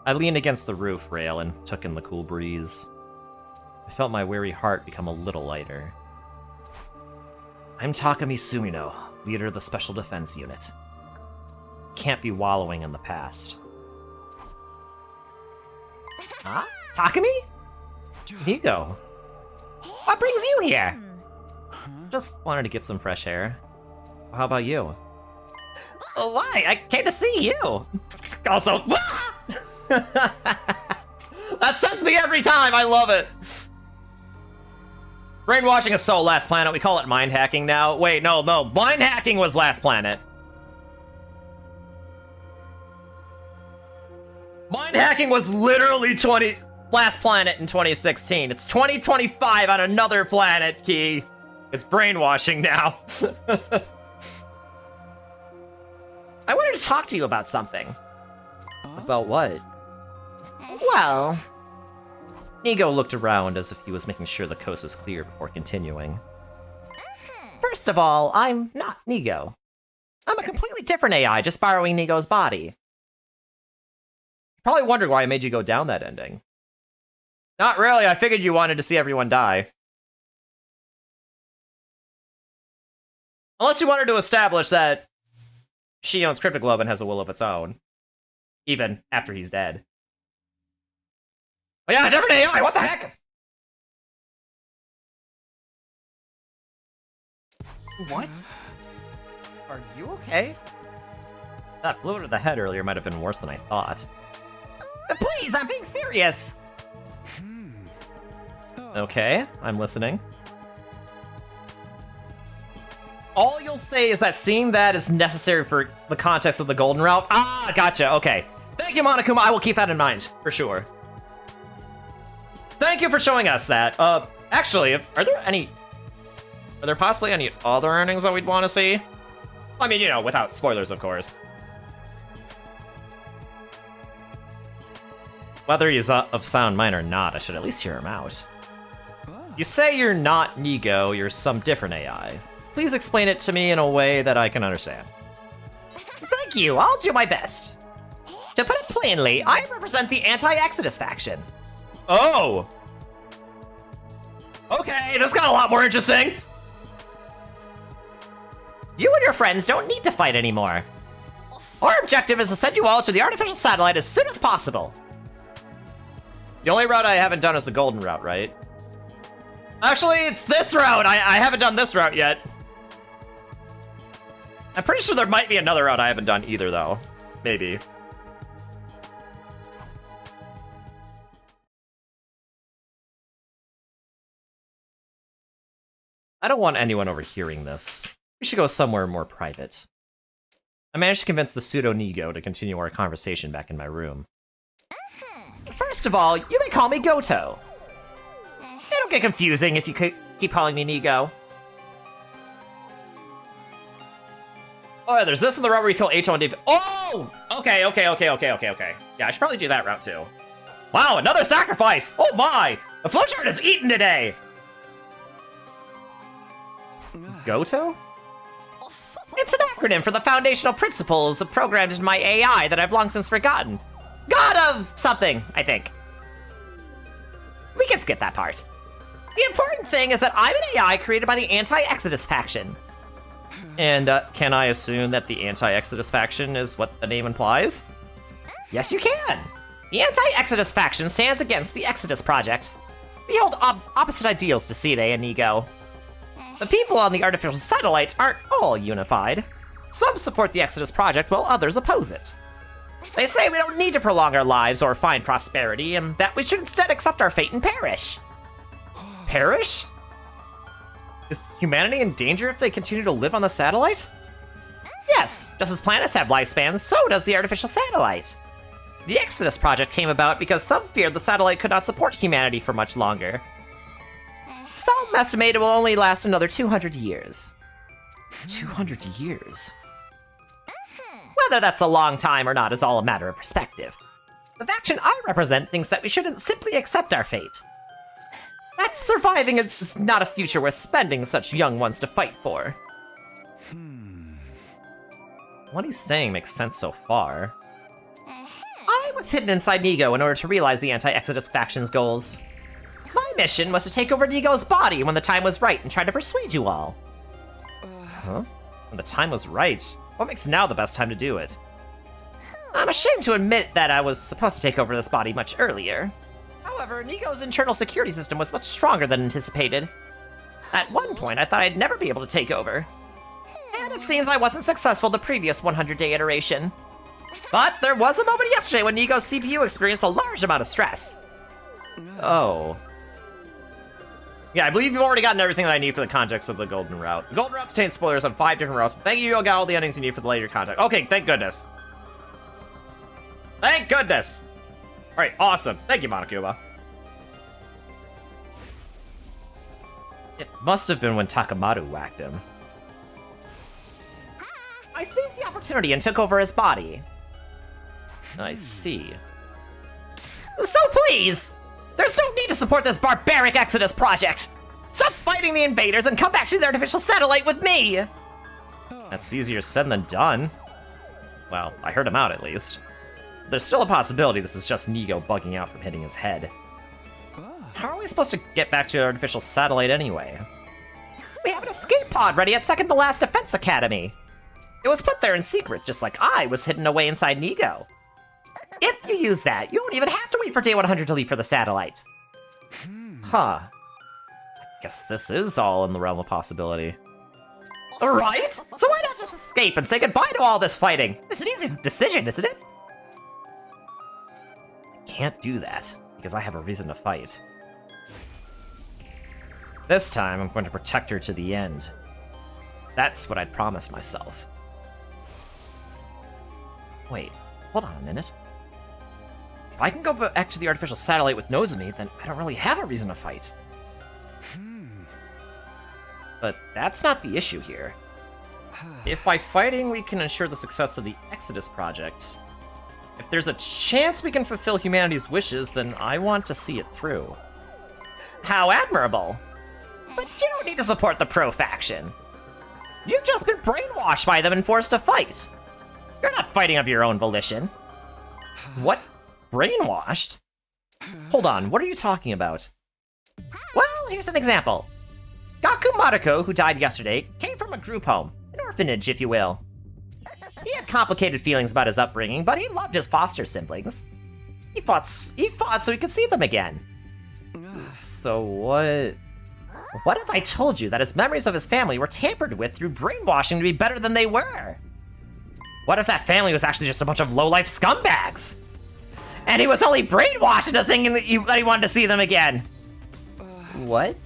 I leaned against the roof rail and took in the cool breeze. I felt my weary heart become a little lighter. I'm Takumi Sumino, leader of the Special Defense Unit. Can't be wallowing in the past. Huh? Takumi? Nigo. What brings you here? Just wanted to get some fresh air. How about you? Oh, why? I came to see you. Also, that sends me every time. I love it. Brainwashing is so Last Planet. We call it mind hacking now. Wait, no. Mind hacking was Last Planet. Mind hacking was literally Last Planet in 2016. It's 2025 on another planet, Key. It's brainwashing now. I wanted to talk to you about something. About what? Well... Nigo looked around as if he was making sure the coast was clear before continuing. First of all, I'm not Nigo. I'm a completely different AI, just borrowing Nigo's body. You probably wondered why I made you go down that ending. Not really, I figured you wanted to see everyone die. Unless you wanted to establish that she owns Cryptoglobe and has a will of its own. Even after he's dead. Oh yeah, different AI, what the heck? What? Are you okay? That blow to the head earlier might have been worse than I thought. Please, I'm being serious! Okay, I'm listening. All you'll say is that seeing that is necessary for the context of the Golden Route. Ah, gotcha, okay. Thank you, Monokuma, I will keep that in mind, for sure. Thank you for showing us that. Actually, are there possibly any other endings that we'd want to see? I mean, you know, without spoilers, of course. Whether he's of sound mind or not, I should at least hear him out. You say you're not Nigo, you're some different AI. Please explain it to me in a way that I can understand. Thank you, I'll do my best. To put it plainly, I represent the anti-Exodus faction. Oh! Okay, this got a lot more interesting. You and your friends don't need to fight anymore. Our objective is to send you all to the artificial satellite as soon as possible. The only route I haven't done is the Golden Route, right? Actually, it's this route! I haven't done this route yet. I'm pretty sure there might be another route I haven't done either, though. Maybe. I don't want anyone overhearing this. We should go somewhere more private. I managed to convince the pseudo-Nigo to continue our conversation back in my room. First of all, you may call me Goto. It'll get confusing if you keep calling me Nigo. Oh, yeah, there's this in the route where you kill H1 David. Oh! Okay. Yeah, I should probably do that route too. Wow, another sacrifice! Oh my! The flowchart is eaten today! Goto? It's an acronym for the foundational principles programmed into my AI that I've long since forgotten. God of something, I think. We can skip that part. The important thing is that I'm an AI created by the anti-Exodus faction. And can I assume that the anti-Exodus faction is what the name implies? Yes, you can. The anti-Exodus faction stands against the Exodus Project. We hold opposite ideals to Side and Nigo. The people on the artificial satellites aren't all unified. Some support the Exodus Project while others oppose it. They say we don't need to prolong our lives or find prosperity, and that we should instead accept our fate and perish. Perish? Is humanity in danger if they continue to live on the satellite? Yes, just as planets have lifespans, so does the artificial satellite. The Exodus Project came about because some feared the satellite could not support humanity for much longer. Some estimate it will only last another 200 years. 200 years? Whether that's a long time or not is all a matter of perspective. The faction I represent thinks that we shouldn't simply accept our fate. That surviving is not a future worth spending such young ones to fight for. What he's saying makes sense so far. I was hidden inside Nego in order to realize the anti-Exodus faction's goals. My mission was to take over Nego's body when the time was right and try to persuade you all. Huh? When the time was right? What makes now the best time to do it? I'm ashamed to admit that I was supposed to take over this body much earlier. However, Nego's internal security system was much stronger than anticipated. At one point, I thought I'd never be able to take over. And it seems I wasn't successful the previous 100-day iteration. But there was a moment yesterday when Nego's CPU experienced a large amount of stress. Oh. Yeah, I believe you've already gotten everything that I need for the context of the Golden Route. The Golden Route contains spoilers on 5 different routes. Thank you, you got all the endings you need for the later content. Okay, thank goodness. Thank goodness! Alright, awesome. Thank you, Monocuba. It must have been when Takamaru whacked him. I seized the opportunity and took over his body. I see. So please! There's no need to support this barbaric Exodus project! Stop fighting the invaders and come back to the artificial satellite with me! That's easier said than done. Well, I heard him out at least. There's still a possibility this is just Nego bugging out from hitting his head. How are we supposed to get back to the artificial satellite anyway? We have an escape pod ready at second to last Defense Academy. It was put there in secret, just like I was hidden away inside Nego. If you use that, you don't even have to wait for day 100 to leave for the satellite. Huh. I guess this is all in the realm of possibility. Right? So why not just escape and say goodbye to all this fighting? It's an easy decision, isn't it? I can't do that, because I have a reason to fight. This time, I'm going to protect her to the end. That's what I'd promised myself. Wait, hold on a minute. If I can go back to the artificial satellite with Nozomi, then I don't really have a reason to fight. But that's not the issue here. If by fighting we can ensure the success of the Exodus project, if there's a chance we can fulfill humanity's wishes, then I want to see it through. How admirable! But you don't need to support the Pro faction. You've just been brainwashed by them and forced to fight. You're not fighting of your own volition. What? Brainwashed? Hold on, what are you talking about? Well, here's an example. Gaku Mariko, who died yesterday, came from a group home, an orphanage, if you will. He had complicated feelings about his upbringing, but he loved his foster siblings. He fought so he could see them again. So what? What if I told you that his memories of his family were tampered with through brainwashing to be better than they were? What if that family was actually just a bunch of low-life scumbags? And he was only brainwashed into thinking that he wanted to see them again. What?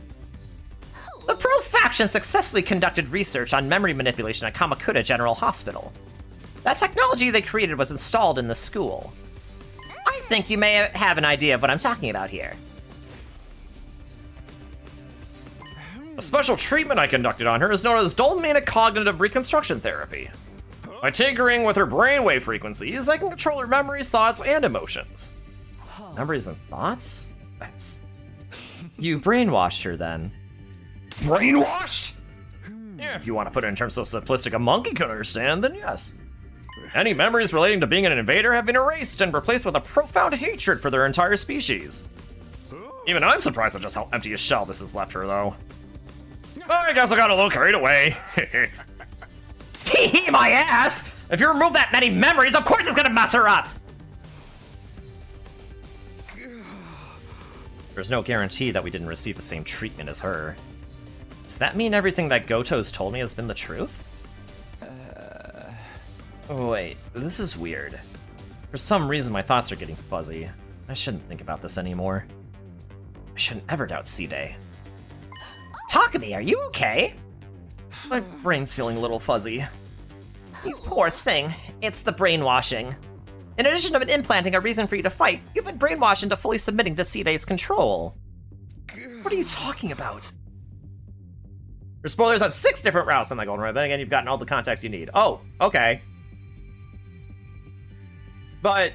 The Pro faction successfully conducted research on memory manipulation at Kamakura General Hospital. That technology they created was installed in the school. I think you may have an idea of what I'm talking about here. A special treatment I conducted on her is known as dolomanic cognitive reconstruction therapy. By tinkering with her brainwave frequencies, I can control her memories, thoughts, and emotions. Memories and thoughts? That's... You brainwashed her, then. Brainwashed? Yeah, if you want to put it in terms so simplistic a monkey could understand, then yes. Any memories relating to being an invader have been erased and replaced with a profound hatred for their entire species. Even I'm surprised at just how empty a shell this has left her, though. I guess I got a little carried away. Hee my ass! If you remove that many memories, of course it's gonna mess her up! There's no guarantee that we didn't receive the same treatment as her. Does that mean everything that Goto's told me has been the truth? Oh, wait, this is weird. For some reason, my thoughts are getting fuzzy. I shouldn't think about this anymore. I shouldn't ever doubt C-Day. Takumi, are you okay? My brain's feeling a little fuzzy. You poor thing. It's the brainwashing. In addition to implanting a reason for you to fight, you've been brainwashed into fully submitting to C-Day's control. What are you talking about? There's spoilers on 6 different routes on that Golden Road, but again, you've gotten all the context you need. Oh, okay. But...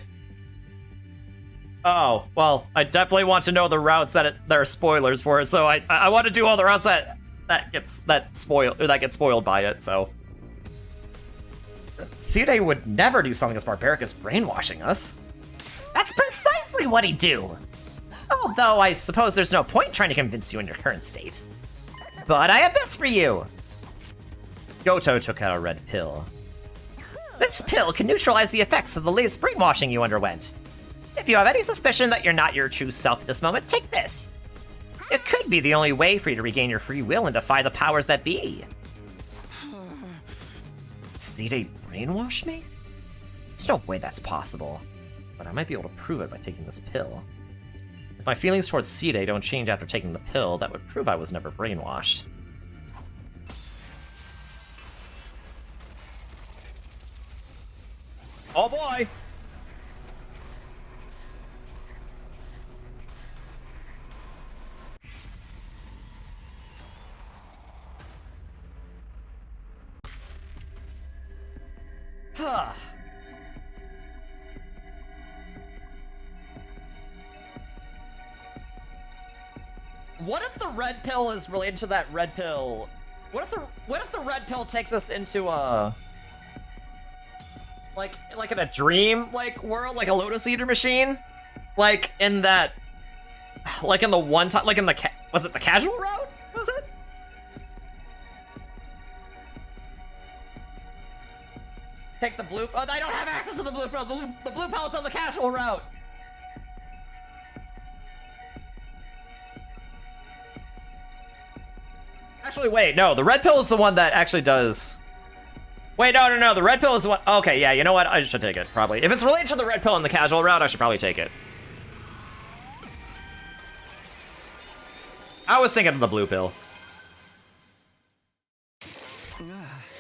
oh, well, I definitely want to know the routes that there are spoilers for it, so I want to do all the routes that get spoiled by it, so... C-Day would never do something as barbaric as brainwashing us. That's precisely what he'd do! Although I suppose there's no point trying to convince you in your current state. But I have this for you! Goto took out a red pill. This pill can neutralize the effects of the latest brainwashing you underwent. If you have any suspicion that you're not your true self at this moment, take this. It could be the only way for you to regain your free will and defy the powers that be. C-Day brainwashed me? There's no way that's possible, but I might be able to prove it by taking this pill. If my feelings towards C-Day don't change after taking the pill, that would prove I was never brainwashed. Oh boy! Huh. What if the red pill is related to that red pill? What if the red pill takes us into a like in a dream world, like a Lotus Eater machine? Like in that, like in the one time, like in the was it the casual route? Was it? Take the blue. Oh, I don't have access to the blue pill. The blue pill is on the casual route. Actually, wait, no. The red pill is the one that actually does. Wait, no. The red pill is the one. Okay, yeah. You know what? I should take it probably. If it's related to the red pill and the casual route, I should probably take it. I was thinking of the blue pill.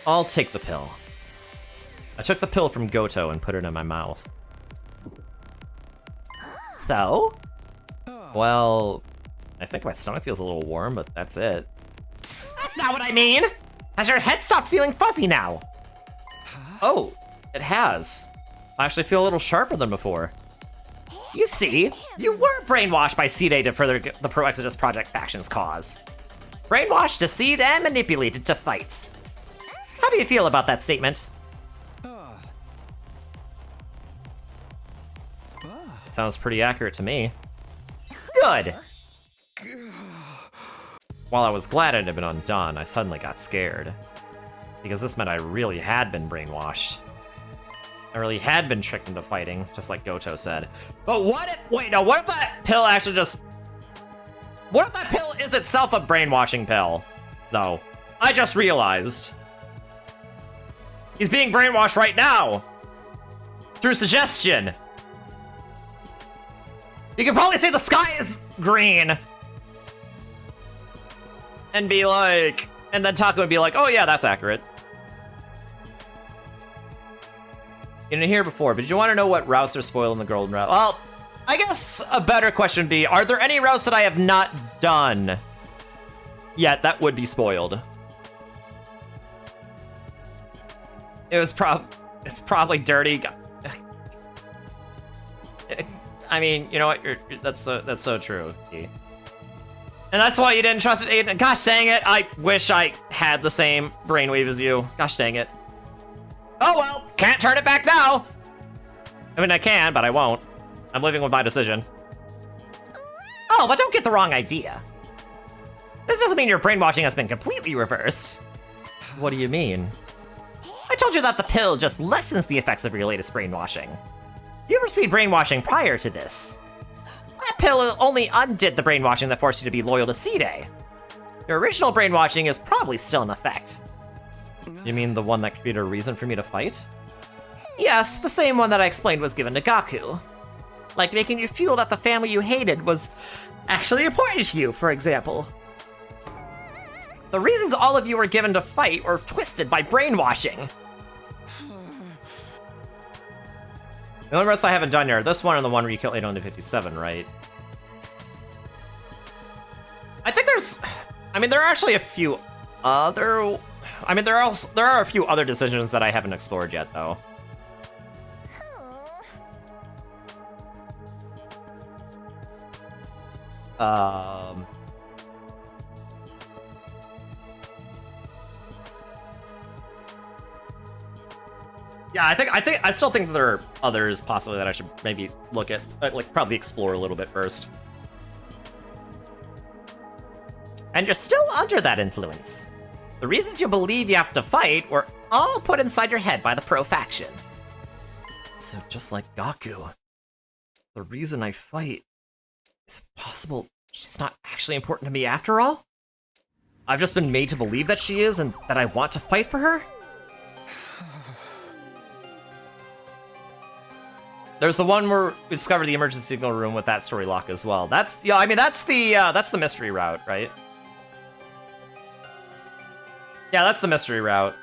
I'll take the pill. I took the pill from Goto and put it in my mouth. So? Well, I think my stomach feels a little warm, but that's it. That's not what I mean! Has your head stopped feeling fuzzy now? Oh, it has. I actually feel a little sharper than before. You see, you were brainwashed by C-Day to further the Pro Exodus Project faction's cause. Brainwashed, deceived, and manipulated to fight. How do you feel about that statement? Sounds pretty accurate to me. Good! While I was glad it had been undone, I suddenly got scared. Because this meant I really had been brainwashed. I really had been tricked into fighting, just like Goto said. But what if, wait, no, what if that pill actually just... What if that pill is itself a brainwashing pill, though? I just realized. He's being brainwashed right now! Through suggestion! You can probably say the sky is green! And be like... And then Taco would be like, oh yeah, that's accurate. You didn't hear before, but did you want to know what routes are spoiled in the Golden Route? Well, I guess a better question would be, are there any routes that I have not done yet that would be spoiled? It's probably dirty. I mean, you know what? That's so true. And that's why you didn't trust it, Aiden. Gosh dang it! I wish I had the same brainwave as you. Gosh dang it. Oh well, can't turn it back now. I mean, I can, but I won't. I'm living with my decision. Oh, but don't get the wrong idea. This doesn't mean your brainwashing has been completely reversed. What do you mean? I told you that the pill just lessens the effects of your latest brainwashing. You received brainwashing prior to this. That pill only undid the brainwashing that forced you to be loyal to C-Day. Your original brainwashing is probably still in effect. You mean the one that created a reason for me to fight? Yes, the same one that I explained was given to Gaku. Like making you feel that the family you hated was actually important to you, for example. The reasons all of you were given to fight were twisted by brainwashing. The only rest I haven't done here, this one and the one where you kill 857, right? I think there's, I mean, there are actually a few other, I mean, there are a few other decisions that I haven't explored yet, though. Yeah, I still think there are others possibly that I should maybe look at, like probably explore a little bit first. And you're still under that influence. The reasons you believe you have to fight were all put inside your head by the pro faction. So just like Gaku, the reason I fight, is it possible she's not actually important to me after all? I've just been made to believe that she is and that I want to fight for her? There's the one where we discover the emergency signal room with that story lock as well. That's, yeah, I mean, that's the mystery route, right? Yeah, that's the mystery route.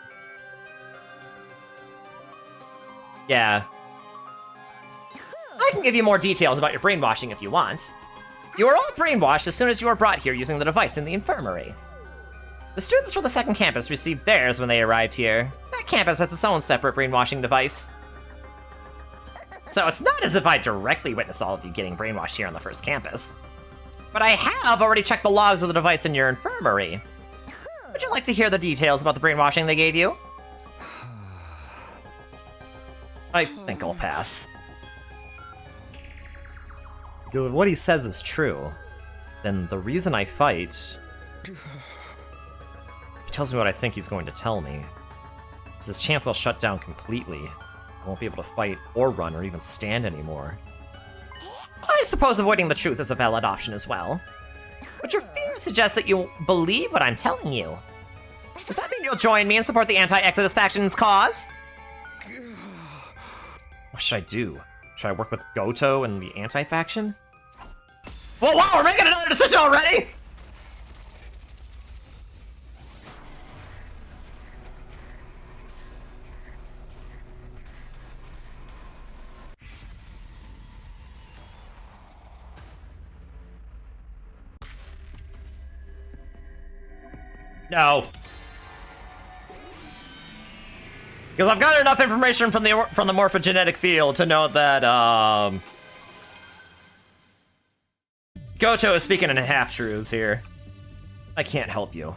Yeah. I can give you more details about your brainwashing if you want. You were all brainwashed as soon as you were brought here using the device in the infirmary. The students from the second campus received theirs when they arrived here. That campus has its own separate brainwashing device. So it's not as if I directly witnessed all of you getting brainwashed here on the first campus. But I have already checked the logs of the device in your infirmary. Would you like to hear the details about the brainwashing they gave you? I think I'll pass. If what he says is true, then the reason I fight... He tells me what I think he's going to tell me. There's this chance I'll shut down completely. I won't be able to fight or run or even stand anymore. I suppose avoiding the truth is a valid option as well. But your fear suggests that you believe what I'm telling you. Does that mean you'll join me and support the anti-Exodus faction's cause? What should I do? Should I work with Goto and the anti-faction? Whoa, wow, we're making another decision already? No. Because I've got enough information from the morphogenetic field to know that Goto is speaking in half-truths here. I can't help you.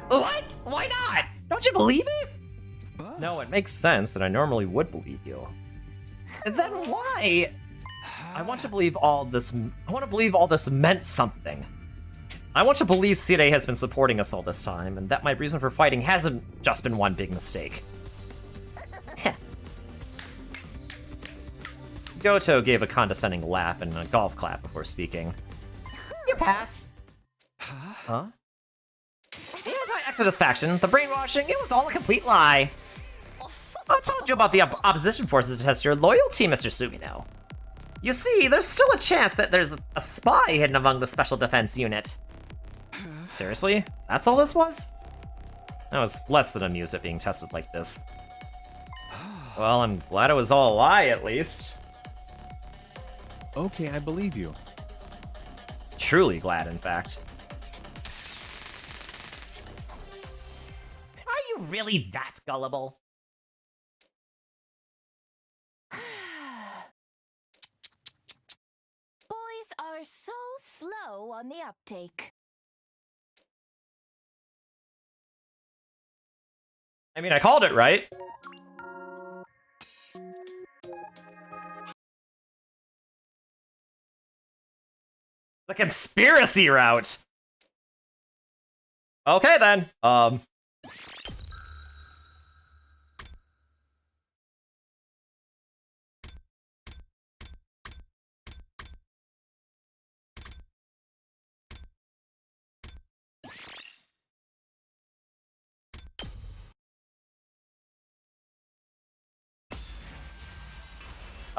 What? Why not? Don't you believe it? No, it makes sense that I normally would believe you. And then why? I want to believe all this. I want to believe all this meant something. I want to believe Sire has been supporting us all this time, and that my reason for fighting hasn't just been one big mistake. Goto gave a condescending laugh and a golf clap before speaking. You pass. Huh? The anti-Exodus faction, the brainwashing, it was all a complete lie. I told you about the opposition forces to test your loyalty, Mr. Sumino. You see, there's still a chance that there's a spy hidden among the Special Defense Unit. Seriously? That's all this was? I was less than amused at being tested like this. Well, I'm glad it was all a lie, at least. Okay, I believe you. Truly glad, in fact. Are you really that gullible? Boys are so slow on the uptake. I mean, I called it right. The conspiracy route. Okay then.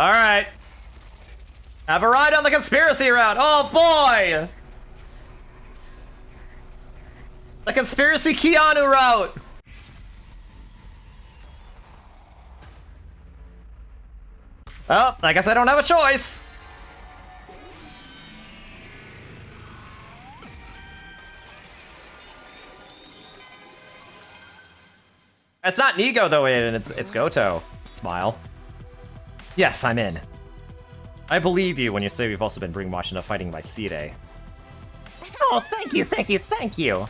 Alright. Have a ride on the conspiracy route. Oh boy! The conspiracy Keanu route. Oh, I guess I don't have a choice. It's not Nigo though, Aiden. It's Goto. Smile. Yes, I'm in. I believe you when you say we've also been brainwashed into fighting by Sire. Oh, thank you, thank you, thank you.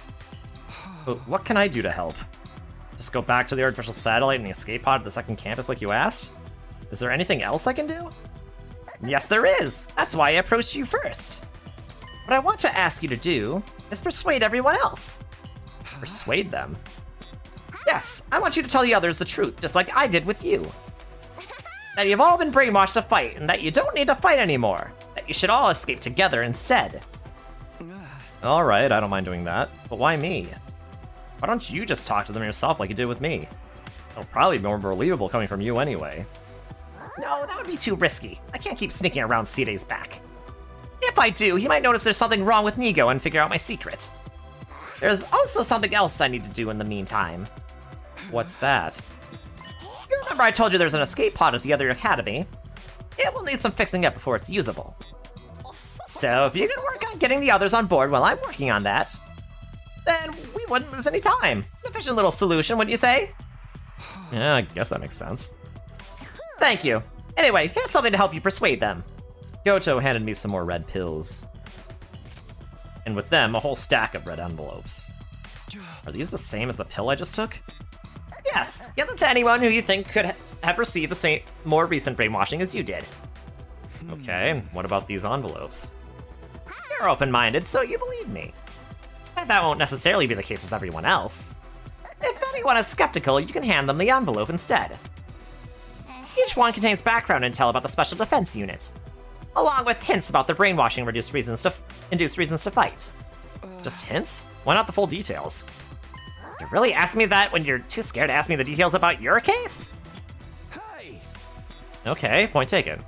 But what can I do to help? Just go back to the artificial satellite and the escape pod at the second campus like you asked? Is there anything else I can do? Yes, there is. That's why I approached you first. What I want to ask you to do is persuade everyone else. Persuade them? Yes, I want you to tell the others the truth, just like I did with you. That you've all been brainwashed to fight, and that you don't need to fight anymore. That you should all escape together instead. Alright, I don't mind doing that. But why me? Why don't you just talk to them yourself like you did with me? It'll probably be more believable coming from you anyway. No, that would be too risky. I can't keep sneaking around Sire's back. If I do, he might notice there's something wrong with Nigo and figure out my secret. There's also something else I need to do in the meantime. What's that? You remember I told you there's an escape pod at the other academy? It will need some fixing up before it's usable. So if you can work on getting the others on board while I'm working on that, then we wouldn't lose any time. An efficient little solution, wouldn't you say? Yeah, I guess that makes sense. Thank you. Anyway, here's something to help you persuade them. Goto handed me some more red pills. And with them, a whole stack of red envelopes. Are these the same as the pill I just took? Yes, give them to anyone who you think could have received the same, more recent brainwashing as you did. Okay, what about these envelopes? You're open-minded, so you believe me. But that won't necessarily be the case with everyone else. If anyone is skeptical, you can hand them the envelope instead. Each one contains background intel about the Special Defense Unit, along with hints about their brainwashing induced reasons to fight. Just hints? Why not the full details? You really ask me that when you're too scared to ask me the details about your case? Hey! Okay, point taken.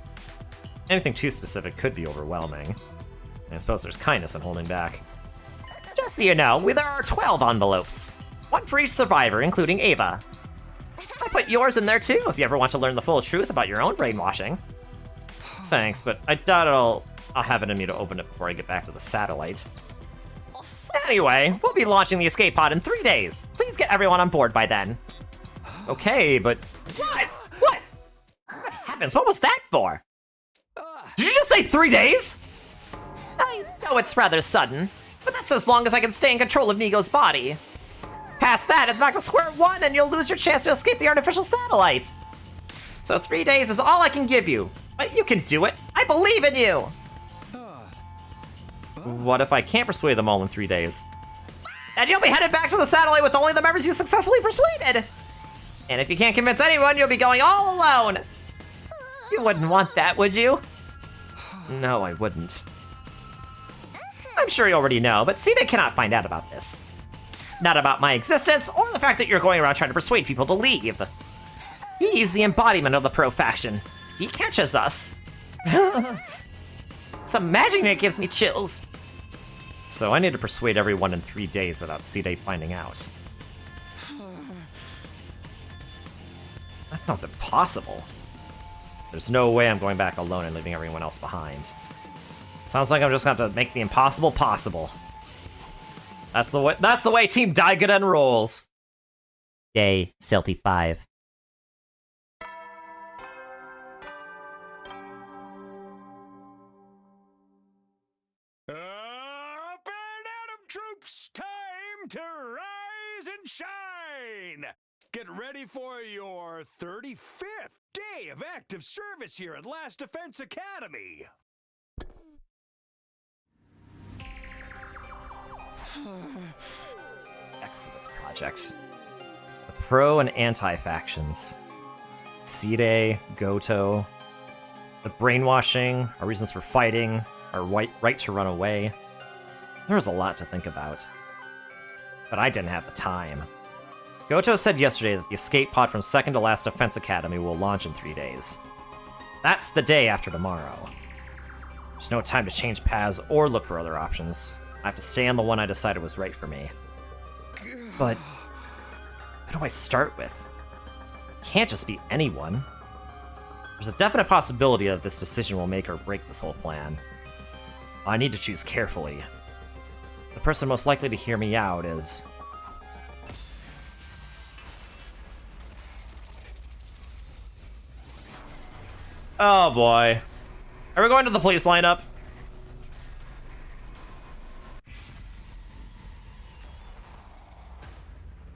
Anything too specific could be overwhelming. I suppose there's kindness in holding back. Just so you know, there are 12 envelopes. One for each survivor, including Ava. I put yours in there too, if you ever want to learn the full truth about your own brainwashing. Thanks, but I doubt I'll have it in me to open it before I get back to the satellite. Anyway, we'll be launching the escape pod in 3 days. Please get everyone on board by then. Okay, but... What? What heavens, what was that for? Did you just say 3 days? I know it's rather sudden, but that's as long as I can stay in control of Nigo's body. Past that, it's back to square one and you'll lose your chance to escape the artificial satellite. So 3 days is all I can give you, but you can do it. I believe in you. What if I can't persuade them all in 3 days? And you'll be headed back to the satellite with only the members you successfully persuaded. And if you can't convince anyone, you'll be going all alone. You wouldn't want that, would you? No, I wouldn't. I'm sure you already know, but Sina cannot find out about this. Not about my existence, or the fact that you're going around trying to persuade people to leave. He's the embodiment of the pro faction. He catches us. Some imagining it gives me chills. So I need to persuade everyone in 3 days without C-Day finding out. That sounds impossible. There's no way I'm going back alone and leaving everyone else behind. Sounds like I'm just gonna have to make the impossible possible. That's the way Team Daigoden rolls. Yay, Celty 5. Troops, time to rise and shine! Get ready for your 35th day of active service here at Last Defense Academy! Exodus Project. The pro and anti-factions. Side, Goto. The brainwashing, our reasons for fighting, our right to run away. There was a lot to think about. But I didn't have the time. Goto said yesterday that the escape pod from 2nd to Last Defense Academy will launch in 3 days. That's the day after tomorrow. There's no time to change paths or look for other options. I have to stay on the one I decided was right for me. But who do I start with? It can't just be anyone. There's a definite possibility that this decision will make or break this whole plan. I need to choose carefully. The person most likely to hear me out is... Oh boy. Are we going to the police lineup?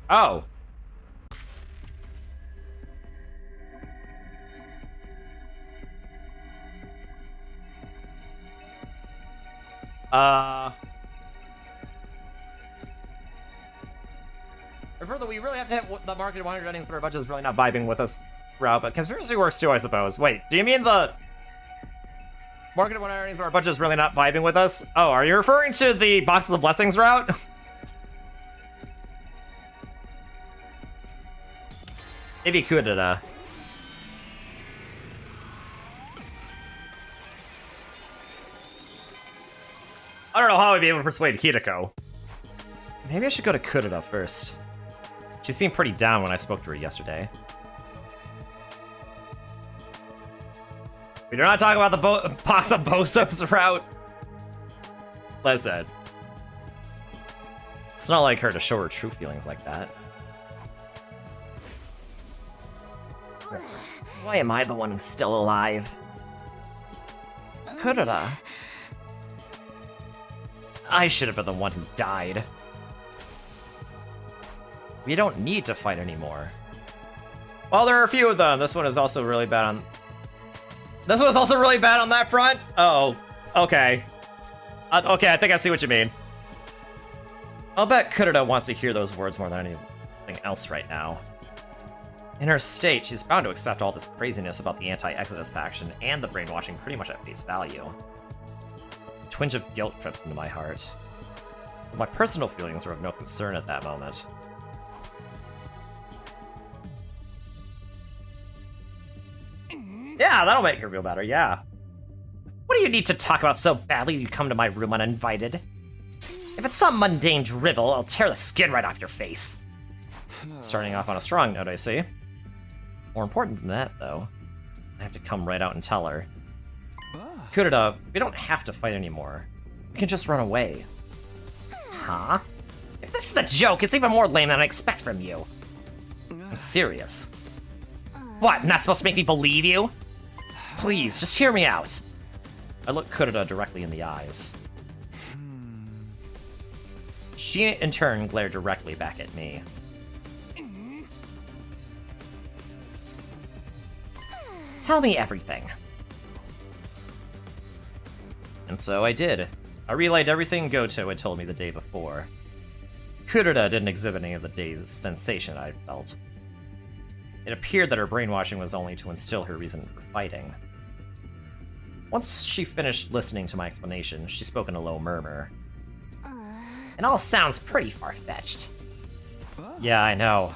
Oh. Further, we really have to hit the market 100 endings, but our budget is really not vibing with us route, but conspiracy works too, I suppose. Wait, do you mean the market 100 earnings, but our budget is really not vibing with us? Oh, are you referring to the boxes of blessings route? Maybe Kudada. I don't know how I'd be able to persuade Hideko. Maybe I should go to Kudada first. She seemed pretty down when I spoke to her yesterday. We do not talk about the box of Bosos route. Listen. It's not like her to show her true feelings like that. Why am I the one who's still alive? Kudada. I should have been the one who died. We don't need to fight anymore. Well, there are a few of them. This one is also really bad on... This one's also really bad on that front? Oh, okay. Okay, I think I see what you mean. I'll bet Kudada wants to hear those words more than anything else right now. In her state, she's bound to accept all this craziness about the anti-Exodus faction and the brainwashing pretty much at face value. A twinge of guilt tripped into my heart. But my personal feelings were of no concern at that moment. Yeah, that'll make her feel better, yeah. What do you need to talk about so badly you come to my room uninvited? If it's some mundane drivel, I'll tear the skin right off your face. Starting off on a strong note, I see. More important than that, though, I have to come right out and tell her. Kudada, we don't have to fight anymore. We can just run away. Huh? If this is a joke, it's even more lame than I expect from you. I'm serious. What, not supposed to make me believe you? Please, just hear me out. I looked Kudada directly in the eyes. She, in turn, glared directly back at me. Tell me everything. And so I did. I relayed everything Goto had told me the day before. Kudada didn't exhibit any of the day's sensation I felt. It appeared that her brainwashing was only to instill her reason for fighting. Once she finished listening to my explanation, she spoke in a low murmur. It all sounds pretty far-fetched. Yeah, I know.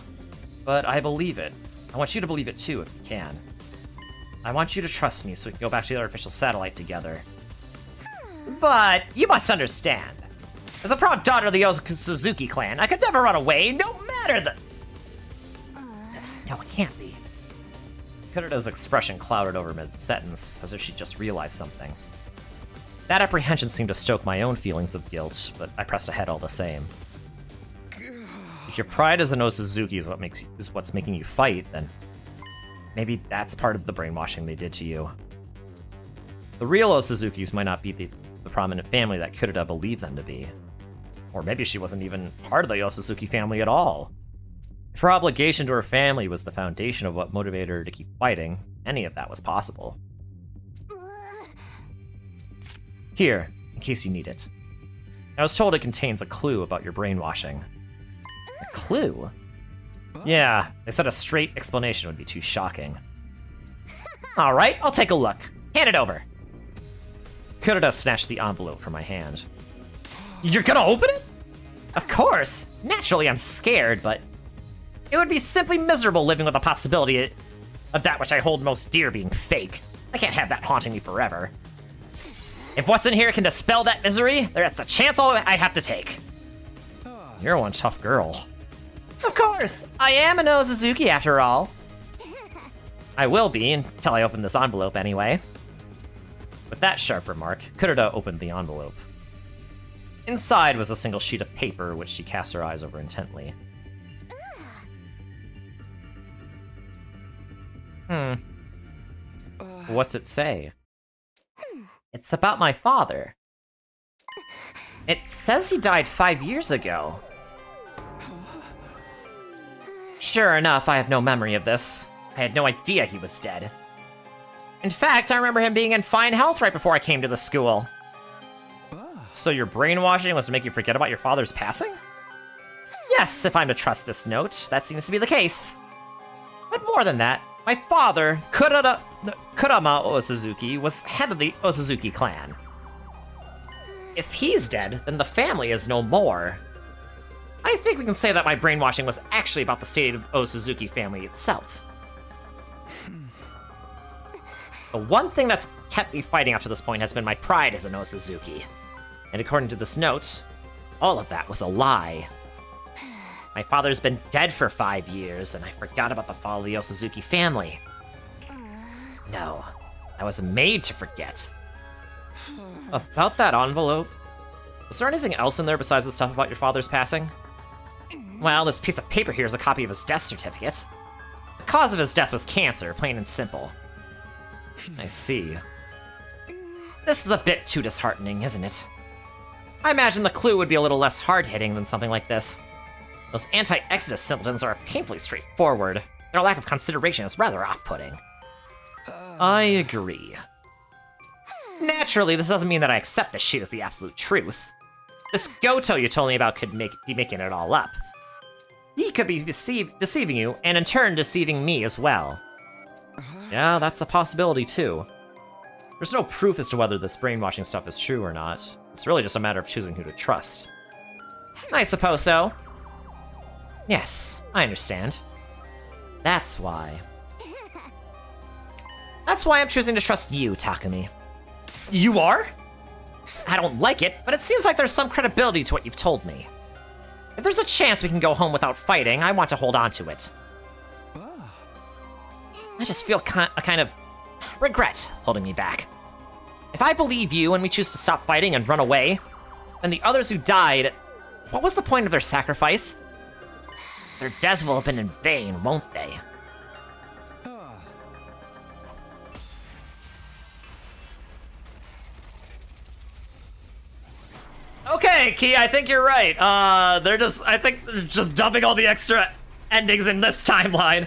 But I believe it. I want you to believe it too, if you can. I want you to trust me so we can go back to the artificial satellite together. But you must understand. As a proud daughter of the Suzuki clan, I could never run away, no matter the... No, it can't be. Kudada's expression clouded over mid-sentence, as if she just realized something. That apprehension seemed to stoke my own feelings of guilt, but I pressed ahead all the same. If your pride as an Osuzuki is what's making you fight, then maybe that's part of the brainwashing they did to you. The real Osuzukis might not be the prominent family that Kudada believed them to be. Or maybe she wasn't even part of the Osuzuki family at all. If her obligation to her family was the foundation of what motivated her to keep fighting, any of that was possible. Here, in case you need it. I was told it contains a clue about your brainwashing. A clue? Yeah, they said a straight explanation would be too shocking. Alright, I'll take a look. Hand it over. Kudada snatched the envelope from my hand. You're gonna open it? Of course! Naturally, I'm scared, but it would be simply miserable living with the possibility of that which I hold most dear being fake. I can't have that haunting me forever. If what's in here can dispel that misery, that's a chance I have to take. You're one tough girl. Of course, I am an Osazuki after all. I will be until I open this envelope anyway. With that sharp remark, Kurita opened the envelope. Inside was a single sheet of paper, which she cast her eyes over intently. What's it say? It's about my father. It says he died 5 years ago. Sure enough, I have no memory of this. I had no idea he was dead. In fact, I remember him being in fine health right before I came to the school. So your brainwashing was to make you forget about your father's passing? Yes, if I'm to trust this note, that seems to be the case. But more than that, my father, Kurama Osazuki, was head of the Osazuki clan. If he's dead, then the family is no more. I think we can say that my brainwashing was actually about the state of Osazuki family itself. The one thing that's kept me fighting up to this point has been my pride as an Osazuki. And according to this note, all of that was a lie. My father's been dead for 5 years, and I forgot about the fall of the Osazuki family. No, I was made to forget. About that envelope, was there anything else in there besides the stuff about your father's passing? Well, this piece of paper here is a copy of his death certificate. The cause of his death was cancer, plain and simple. I see. This is a bit too disheartening, isn't it? I imagine the clue would be a little less hard-hitting than something like this. Those anti-Exodus symptoms are painfully straightforward. Their lack of consideration is rather off-putting. I agree. Naturally, this doesn't mean that I accept this sheet as the absolute truth. This Goto you told me about could be making it all up. He could be deceiving you, and in turn deceiving me as well. Yeah, that's a possibility too. There's no proof as to whether this brainwashing stuff is true or not. It's really just a matter of choosing who to trust. I suppose so. Yes, I understand. That's why. That's why I'm choosing to trust you, Takumi. You are? I don't like it, but it seems like there's some credibility to what you've told me. If there's a chance we can go home without fighting, I want to hold on to it. I just feel a kind of regret holding me back. If I believe you and we choose to stop fighting and run away, then the others who died, what was the point of their sacrifice? Their deaths will have been in vain, won't they? Okay, Key, I think you're right. I think they're just dumping all the extra endings in this timeline.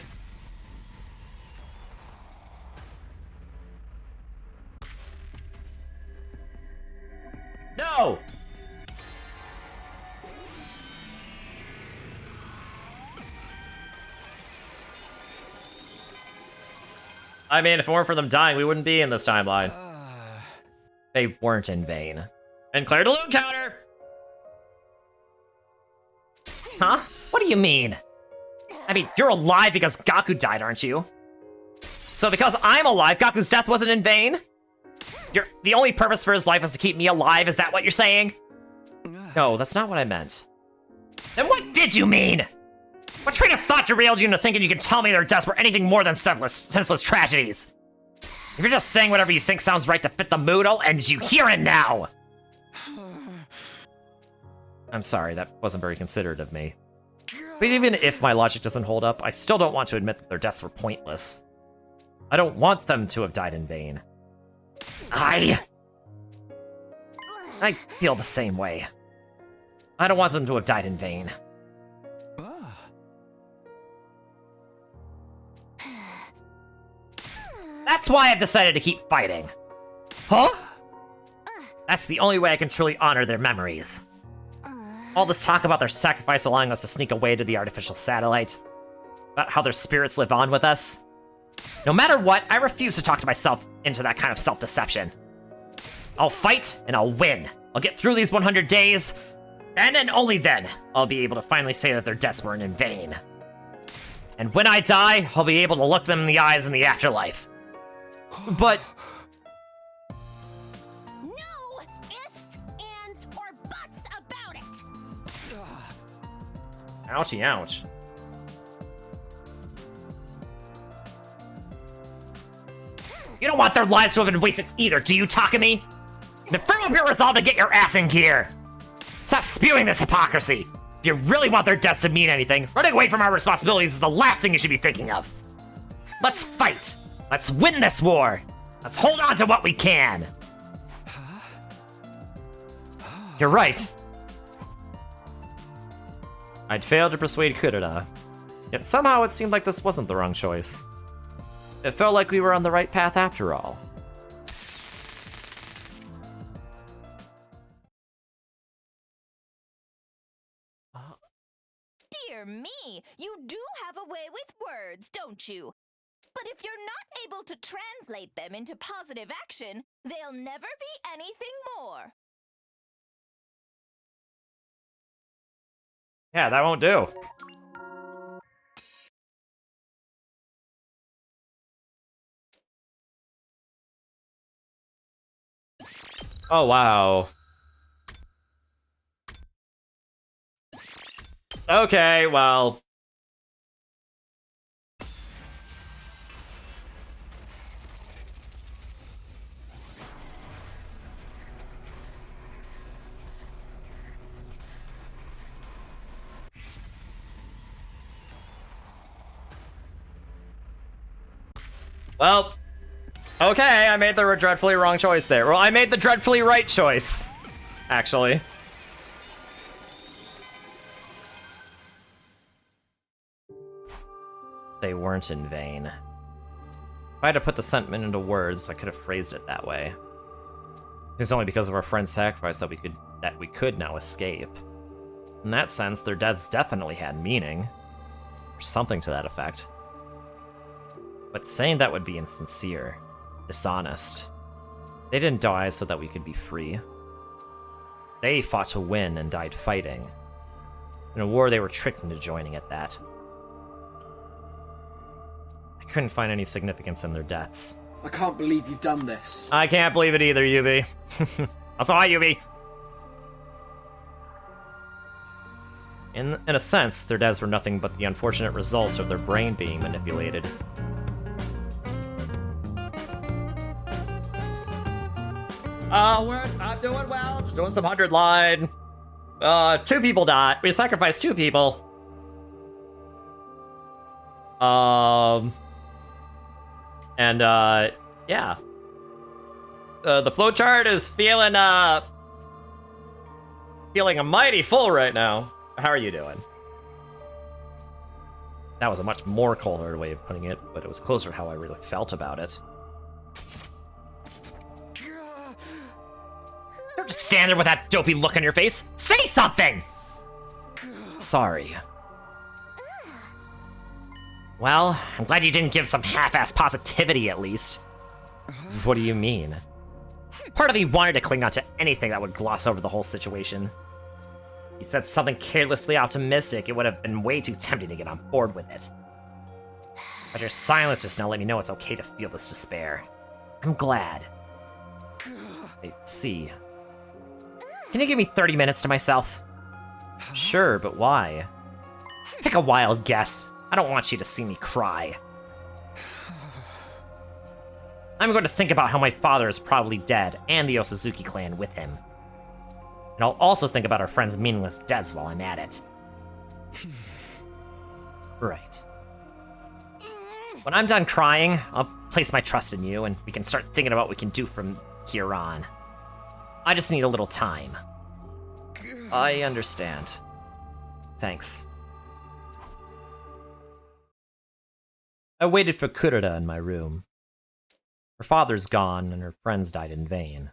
No! I mean, if it weren't for them dying, we wouldn't be in this timeline. They weren't in vain. And clear the loot counter! Huh? What do you mean? I mean, you're alive because Gaku died, aren't you? So because I'm alive, Gaku's death wasn't in vain? The only purpose for his life was to keep me alive, is that what you're saying? No, that's not what I meant. Then what did you mean? What train of thought derailed you into thinking you can tell me their deaths were anything more than senseless tragedies? If you're just saying whatever you think sounds right to fit the mood, I'll end you here and now! I'm sorry, that wasn't very considerate of me. But even if my logic doesn't hold up, I still don't want to admit that their deaths were pointless. I don't want them to have died in vain. I feel the same way. I don't want them to have died in vain. That's why I've decided to keep fighting. Huh? That's the only way I can truly honor their memories. All this talk about their sacrifice allowing us to sneak away to the artificial satellite, about how their spirits live on with us. No matter what, I refuse to talk to myself into that kind of self-deception. I'll fight, and I'll win. I'll get through these 100 days, then and only then, I'll be able to finally say that their deaths weren't in vain. And when I die, I'll be able to look them in the eyes in the afterlife. But... No ifs, ands, or buts about it! Ouchie, ouch. You don't want their lives to have been wasted either, do you, Takumi? Then firm up your resolve to get your ass in gear! Stop spewing this hypocrisy! If you really want their deaths to mean anything, running away from our responsibilities is the last thing you should be thinking of. Let's fight! Let's win this war! Let's hold on to what we can! You're right. I'd failed to persuade Kurita. Yet somehow it seemed like this wasn't the wrong choice. It felt like we were on the right path after all. Dear me, you do have a way with words, don't you? But if you're not able to translate them into positive action, they'll never be anything more. Yeah, that won't do. Oh, wow. Okay, well... Well, okay, I made the dreadfully wrong choice there. Well, I made the dreadfully right choice, actually. They weren't in vain. If I had to put the sentiment into words, I could have phrased it that way. It was only because of our friend's sacrifice that we could now escape. In that sense, their deaths definitely had meaning, or something to that effect. But saying that would be insincere, dishonest. They didn't die so that we could be free. They fought to win and died fighting. In a war they were tricked into joining at that. I couldn't find any significance in their deaths. I can't believe you've done this. I can't believe it either, Yubi. Also, hi, Yubi. In a sense, their deaths were nothing but the unfortunate result of their brain being manipulated. I'm doing well. Just doing some 100 line. 2 people died. We sacrificed 2 people. Yeah. The flowchart is feeling a mighty full right now. How are you doing? That was a much more cold-hearted way of putting it, but it was closer to how I really felt about it. Don't just stand there with that dopey look on your face. Say something! Sorry. Well, I'm glad you didn't give some half-assed positivity at least. What do you mean? Part of me wanted to cling on to anything that would gloss over the whole situation. You said something carelessly optimistic, it would have been way too tempting to get on board with it. But your silence just now let me know it's okay to feel this despair. I'm glad. I see. Can you give me 30 minutes to myself? Sure, but why? Take a wild guess. I don't want you to see me cry. I'm going to think about how my father is probably dead, and the Osazuki clan with him. And I'll also think about our friend's meaningless deaths while I'm at it. Right. When I'm done crying, I'll place my trust in you, and we can start thinking about what we can do from here on. I just need a little time. I understand. Thanks. I waited for Kurita in my room. Her father's gone, and her friends died in vain.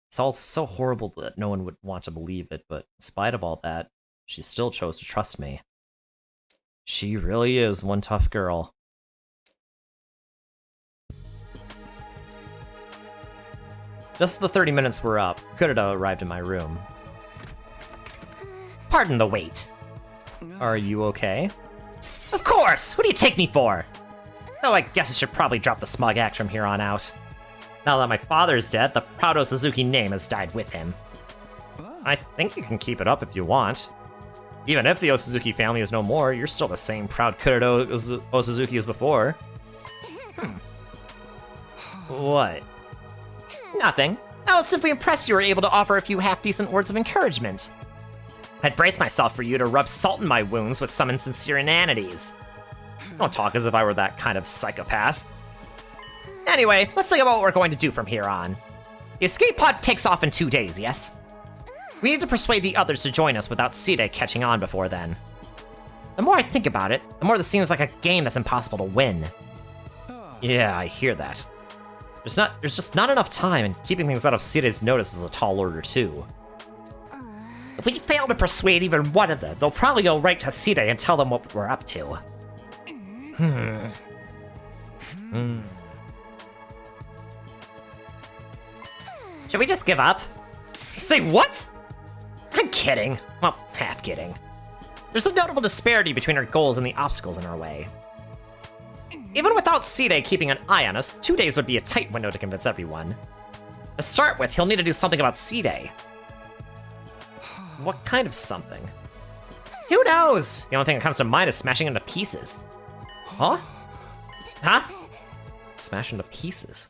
It's all so horrible that no one would want to believe it, but in spite of all that, she still chose to trust me. She really is one tough girl. Just as the 30 minutes were up, Kurita arrived in my room. Pardon the wait. Are you okay? Of course! What do you take me for? Though I guess I should probably drop the smug act from here on out. Now that my father's dead, the proud Osuzuki name has died with him. I think you can keep it up if you want. Even if the Osuzuki family is no more, you're still the same proud Kuroda Osuzuki as before. What? Nothing. I was simply impressed you were able to offer a few half-decent words of encouragement. I'd brace myself for you to rub salt in my wounds with some insincere inanities. Don't talk as if I were that kind of psychopath. Anyway, let's think about what we're going to do from here on. The escape pod takes off in 2 days, yes? We need to persuade the others to join us without Side catching on before then. The more I think about it, the more this seems like a game that's impossible to win. Yeah, I hear that. There's just not enough time, and keeping things out of Side's notice is a tall order too. If we fail to persuade even one of them, they'll probably go right to Side and tell them what we're up to. Should we just give up? Say what? I'm kidding. Well, half kidding. There's a notable disparity between our goals and the obstacles in our way. Even without Side keeping an eye on us, 2 days would be a tight window to convince everyone. To start with, he'll need to do something about Side. What kind of something? Who knows? The only thing that comes to mind is smashing into pieces. Huh? Huh? Smash into pieces.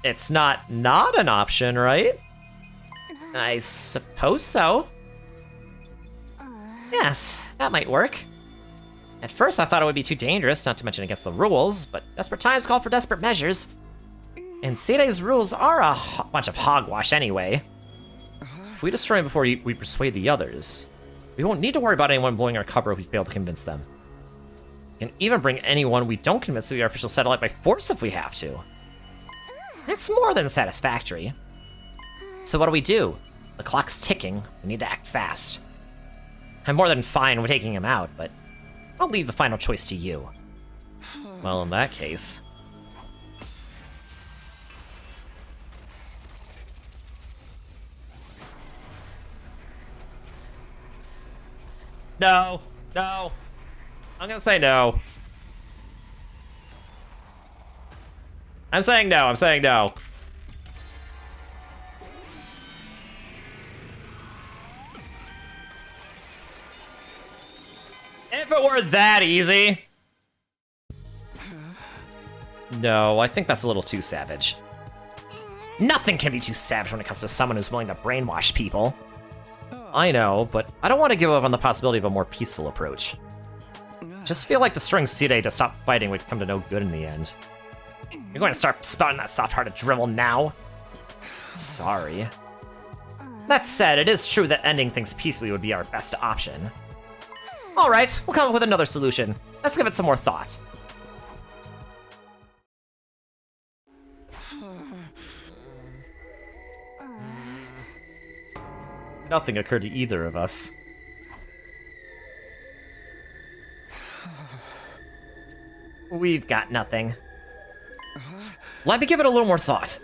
It's not an option, right? I suppose so. Yes, that might work. At first, I thought it would be too dangerous, not to mention against the rules, but desperate times call for desperate measures. And Side's rules are a bunch of hogwash anyway. If we destroy him before we persuade the others, we won't need to worry about anyone blowing our cover if we fail to convince them. We can even bring anyone we don't convince to the artificial satellite by force if we have to. That's more than satisfactory. So what do? The clock's ticking. We need to act fast. I'm more than fine with taking him out, but I'll leave the final choice to you. Well, in that case... No. No. I'm gonna say no. I'm saying no. If it were that easy. No, I think that's a little too savage. Nothing can be too savage when it comes to someone who's willing to brainwash people. I know, but I don't want to give up on the possibility of a more peaceful approach. Just feel like destroying Side to stop fighting would come to no good in the end. You're going to start spouting that soft-hearted drivel now? Sorry. That said, it is true that ending things peacefully would be our best option. Alright, we'll come up with another solution. Let's give it some more thought. Nothing occurred to either of us. We've got nothing. Let me give it a little more thought.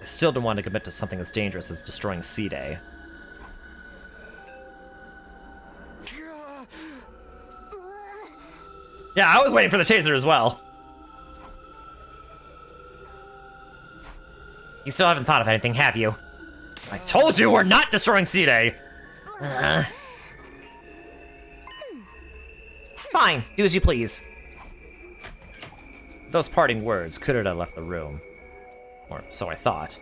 I still don't want to commit to something as dangerous as destroying Side. Yeah, I was waiting for the taser as well. You still haven't thought of anything, have you? I told you we're not destroying Side! Fine, do as you please. With those parting words, Kuroda left the room. Or so I thought.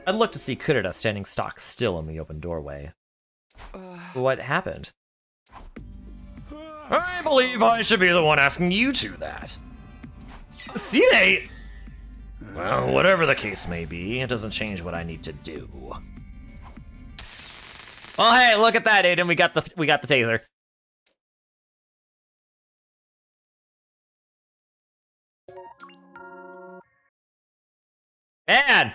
I looked to see Kuroda standing stock still in the open doorway. What happened? I believe I should be the one asking you two that. Side! Well, whatever the case may be, it doesn't change what I need to do. Well, hey, look at that, Aiden. We got the taser. Man,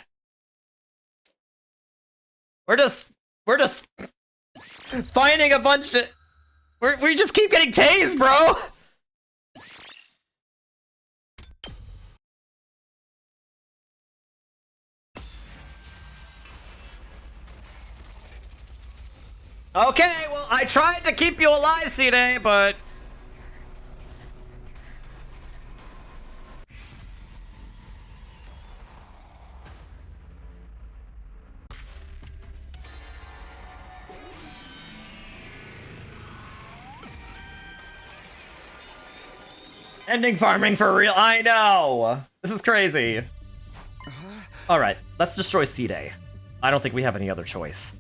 we're just finding a bunch of. We just keep getting tased, bro. Okay, well, I tried to keep you alive, Side, but Ending farming for real. I know. This is crazy. All right, let's destroy C-Day. I don't think we have any other choice.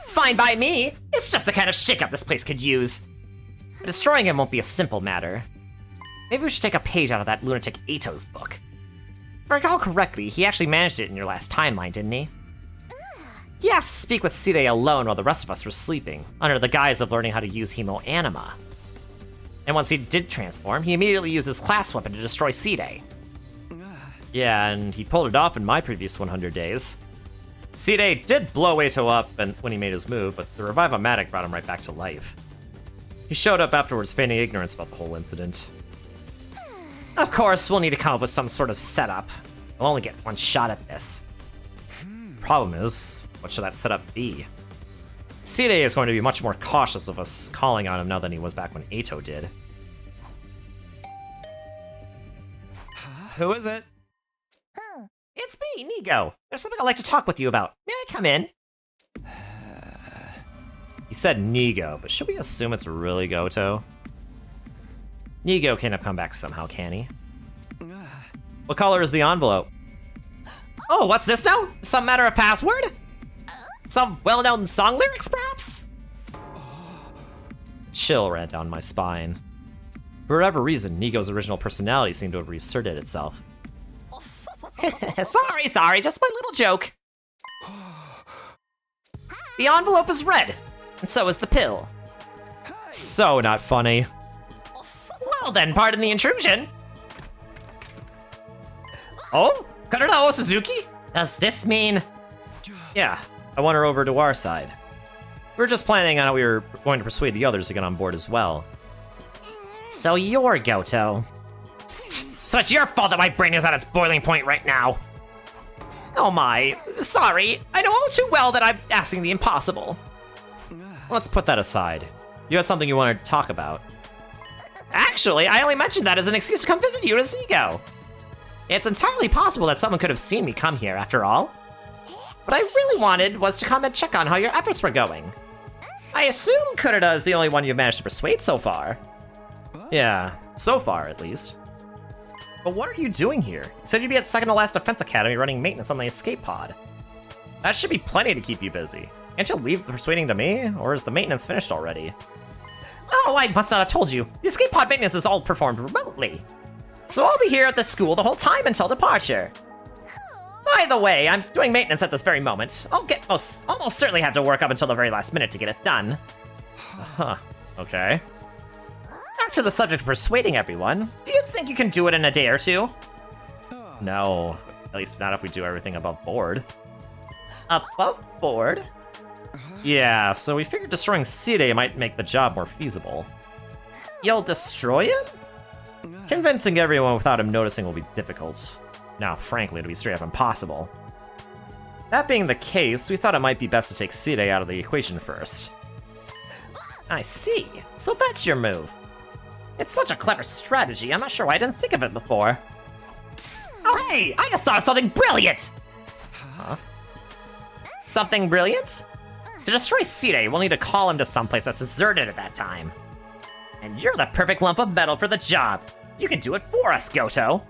Fine by me. It's just the kind of shakeup this place could use. Destroying him won't be a simple matter. Maybe we should take a page out of that lunatic Ito's book. If I recall correctly, he actually managed it in your last timeline, didn't he? He asked to speak with C-Day alone while the rest of us were sleeping, under the guise of learning how to use Hemo Anima. And once he did transform, he immediately used his class weapon to destroy C-Day. Yeah, and he pulled it off in my previous 100 days. C-Day did blow Ito up when he made his move, but the Revive-O-Matic brought him right back to life. He showed up afterwards feigning ignorance about the whole incident. Of course, we'll need to come up with some sort of setup. We'll only get one shot at this. Problem is, what should that setup be? C-Day is going to be much more cautious of us calling on him now than he was back when Ito did. Who is it? It's me, Nigo. There's something I'd like to talk with you about. May I come in? He said Nigo, but should we assume it's really Goto? Nigo can't have come back somehow, can he? What color is the envelope? Oh, what's this now? Some matter of password? Some well-known song lyrics, perhaps? Chill ran down my spine. For whatever reason, Nigo's original personality seemed to have reasserted itself. Sorry, just my little joke. The envelope is red, and so is the pill. So not funny. Well then, pardon the intrusion. Oh? Karada Suzuki? Does this mean... Yeah, I want her over to our side. We were just planning on how we were going to persuade the others to get on board as well. So you're Goto. So it's your fault that my brain is at its boiling point right now. Oh my, sorry. I know all too well that I'm asking the impossible. Let's put that aside. You had something you wanted to talk about. Actually, I only mentioned that as an excuse to come visit you as Nigo. It's entirely possible that someone could have seen me come here after all. What I really wanted was to come and check on how your efforts were going. I assume Kurita is the only one you've managed to persuade so far. Yeah, so far at least. But what are you doing here? You said you'd be at second to last defense academy running maintenance on the escape pod. That should be plenty to keep you busy. Can't you leave the persuading to me, or is the maintenance finished already? Oh, I must not have told you. The escape pod maintenance is all performed remotely. So I'll be here at the school the whole time until departure. By the way, I'm doing maintenance at this very moment. I'll almost certainly have to work up until the very last minute to get it done. Huh, okay. Back to the subject of persuading everyone. Do you think you can do it in a day or two? No, at least not if we do everything above board. Above board? Yeah, so we figured destroying C-Day might make the job more feasible. You'll destroy him? Convincing everyone without him noticing will be difficult. Now, frankly, it'll be straight up impossible. That being the case, we thought it might be best to take C-Day out of the equation first. I see. So that's your move. It's such a clever strategy, I'm not sure why I didn't think of it before. Oh hey, I just thought of something brilliant! Huh? Something brilliant? To destroy C-Day, we'll need to call him to someplace that's deserted at that time. And you're the perfect lump of metal for the job. You can do it for us, Goto.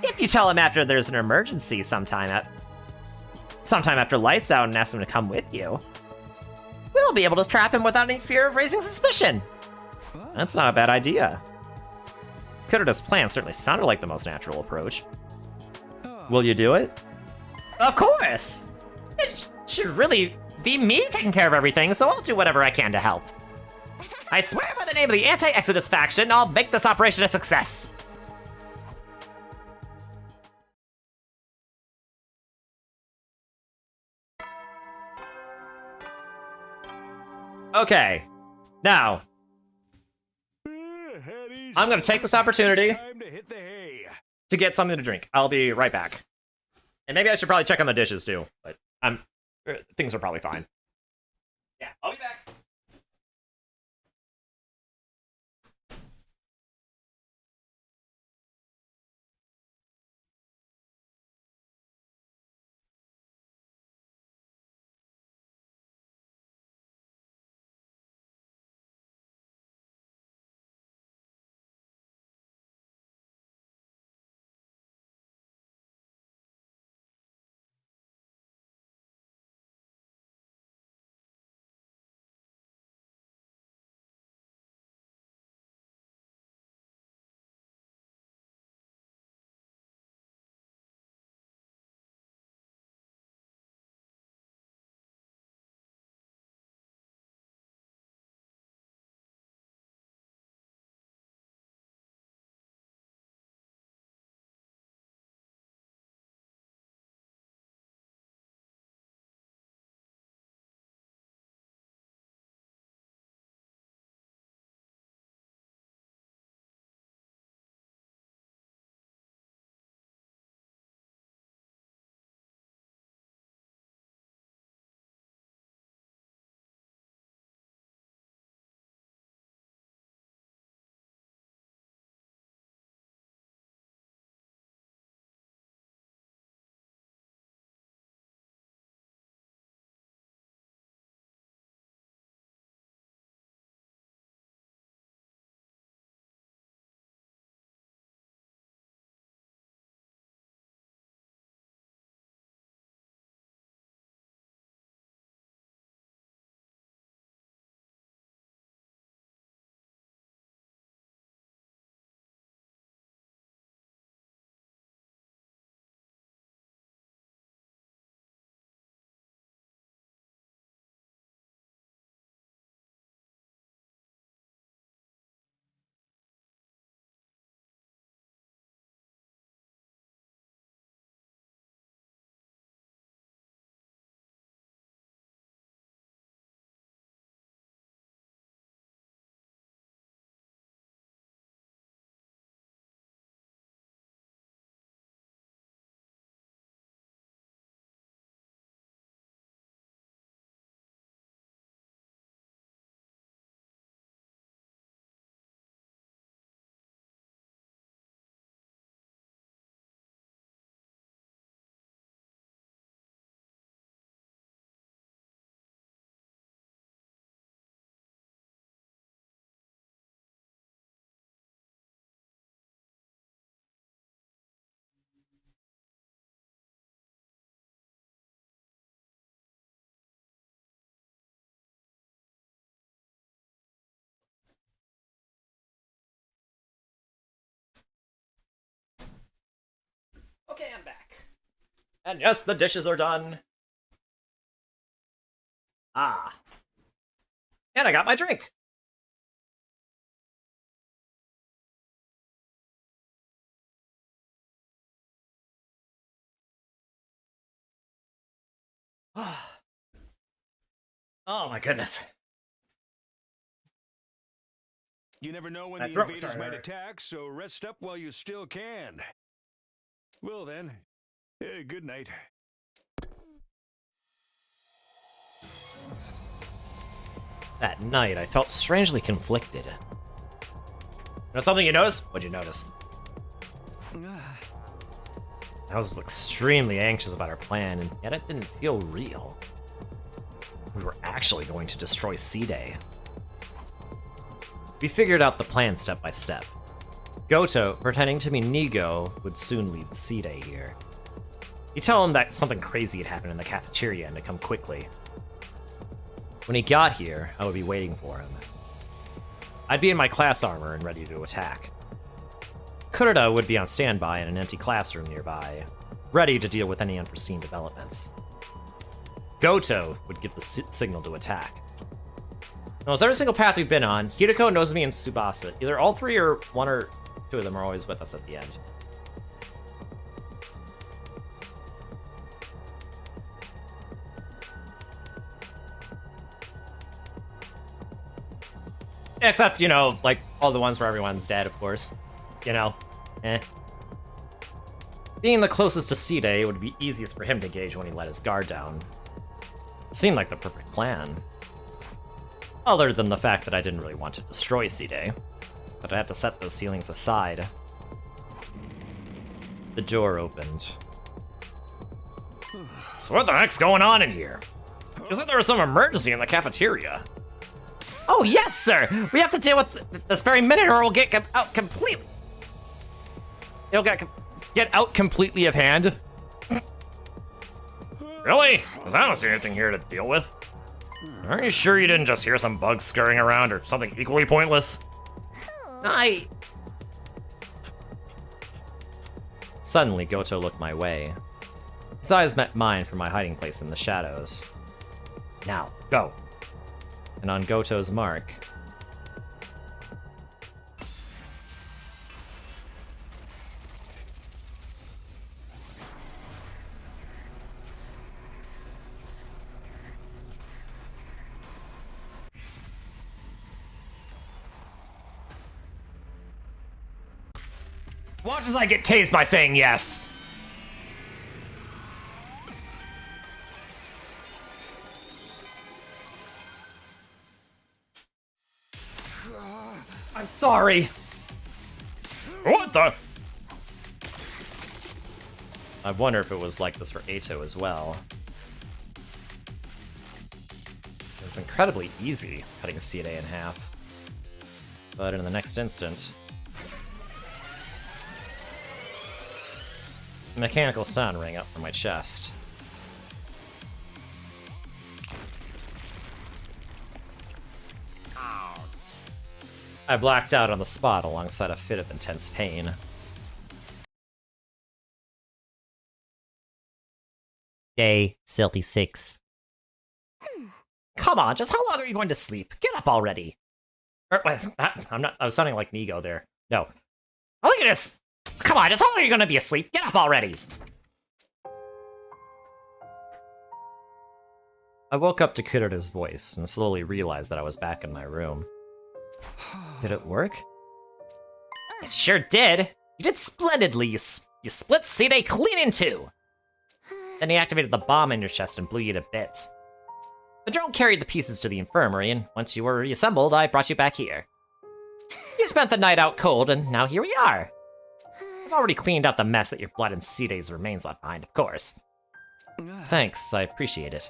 If you tell him after there's an emergency sometime after lights out and ask him to come with you, we'll be able to trap him without any fear of raising suspicion. That's not a bad idea. Kurita's plan certainly sounded like the most natural approach. Will you do it? Of course! It should really be me taking care of everything, so I'll do whatever I can to help. I swear by the name of the Anti-Exodus faction, I'll make this operation a success. Okay, now, I'm gonna take this opportunity to get something to drink. I'll be right back. And maybe I should probably check on the dishes too, but things are probably fine. Yeah, I'll be back. Okay, I'm back. And yes, the dishes are done. Ah. And I got my drink. Oh my goodness. You never know when My the throat invaders started might hurt. attack, so rest up while you still can. Well then, good night. That night, I felt strangely conflicted. You know something you notice? What'd you notice? I was extremely anxious about our plan, and yet it didn't feel real. We were actually going to destroy C-Day. We figured out the plan step by step. Goto, pretending to be Nigo, would soon lead C-Day here. He'd tell him that something crazy had happened in the cafeteria and to come quickly. When he got here, I would be waiting for him. I'd be in my class armor and ready to attack. Kurita would be on standby in an empty classroom nearby, ready to deal with any unforeseen developments. Goto would give the signal to attack. Almost every single path we've been on, Hideko, Nozomi, and Tsubasa, either all three or one or two of them are always with us at the end. Except, you know, like, all the ones where everyone's dead, of course. You know, Being the closest to C-Day would be easiest for him to gauge when he let his guard down. Seemed like the perfect plan. Other than the fact that I didn't really want to destroy C-Day, but I had to set those ceilings aside. The door opened. So what the heck's going on in here? Isn't there some emergency in the cafeteria? Oh yes, sir! We have to deal with this very minute or we'll get out completely. It'll get out completely of hand. Really? Because I don't see anything here to deal with. Are you sure you didn't just hear some bugs scurrying around or something equally pointless? Suddenly, Goto looked my way. His eyes met mine from my hiding place in the shadows. Now, go. And on Goto's mark... Watch as I get tased by saying yes! I'm sorry! What the? I wonder if it was like this for Eito as well. It was incredibly easy cutting C-Day in half. But in the next instant... a mechanical sound rang up from my chest. I blacked out on the spot alongside a fit of intense pain. Day 36. Come on, just how long are you going to sleep? Get up already. Wait, I was sounding like Nigo there. No. Oh, look at this! Come on, just how long are you gonna be asleep? Get up already! I woke up to Kurita's voice and slowly realized that I was back in my room. Did it work? It sure did! You did splendidly! You split C-Day clean in two! Then he activated the bomb in your chest and blew you to bits. The drone carried the pieces to the infirmary, and once you were reassembled, I brought you back here. You spent the night out cold, and now here we are! I've already cleaned out the mess that your blood and C-Day's remains left behind, of course. Thanks, I appreciate it.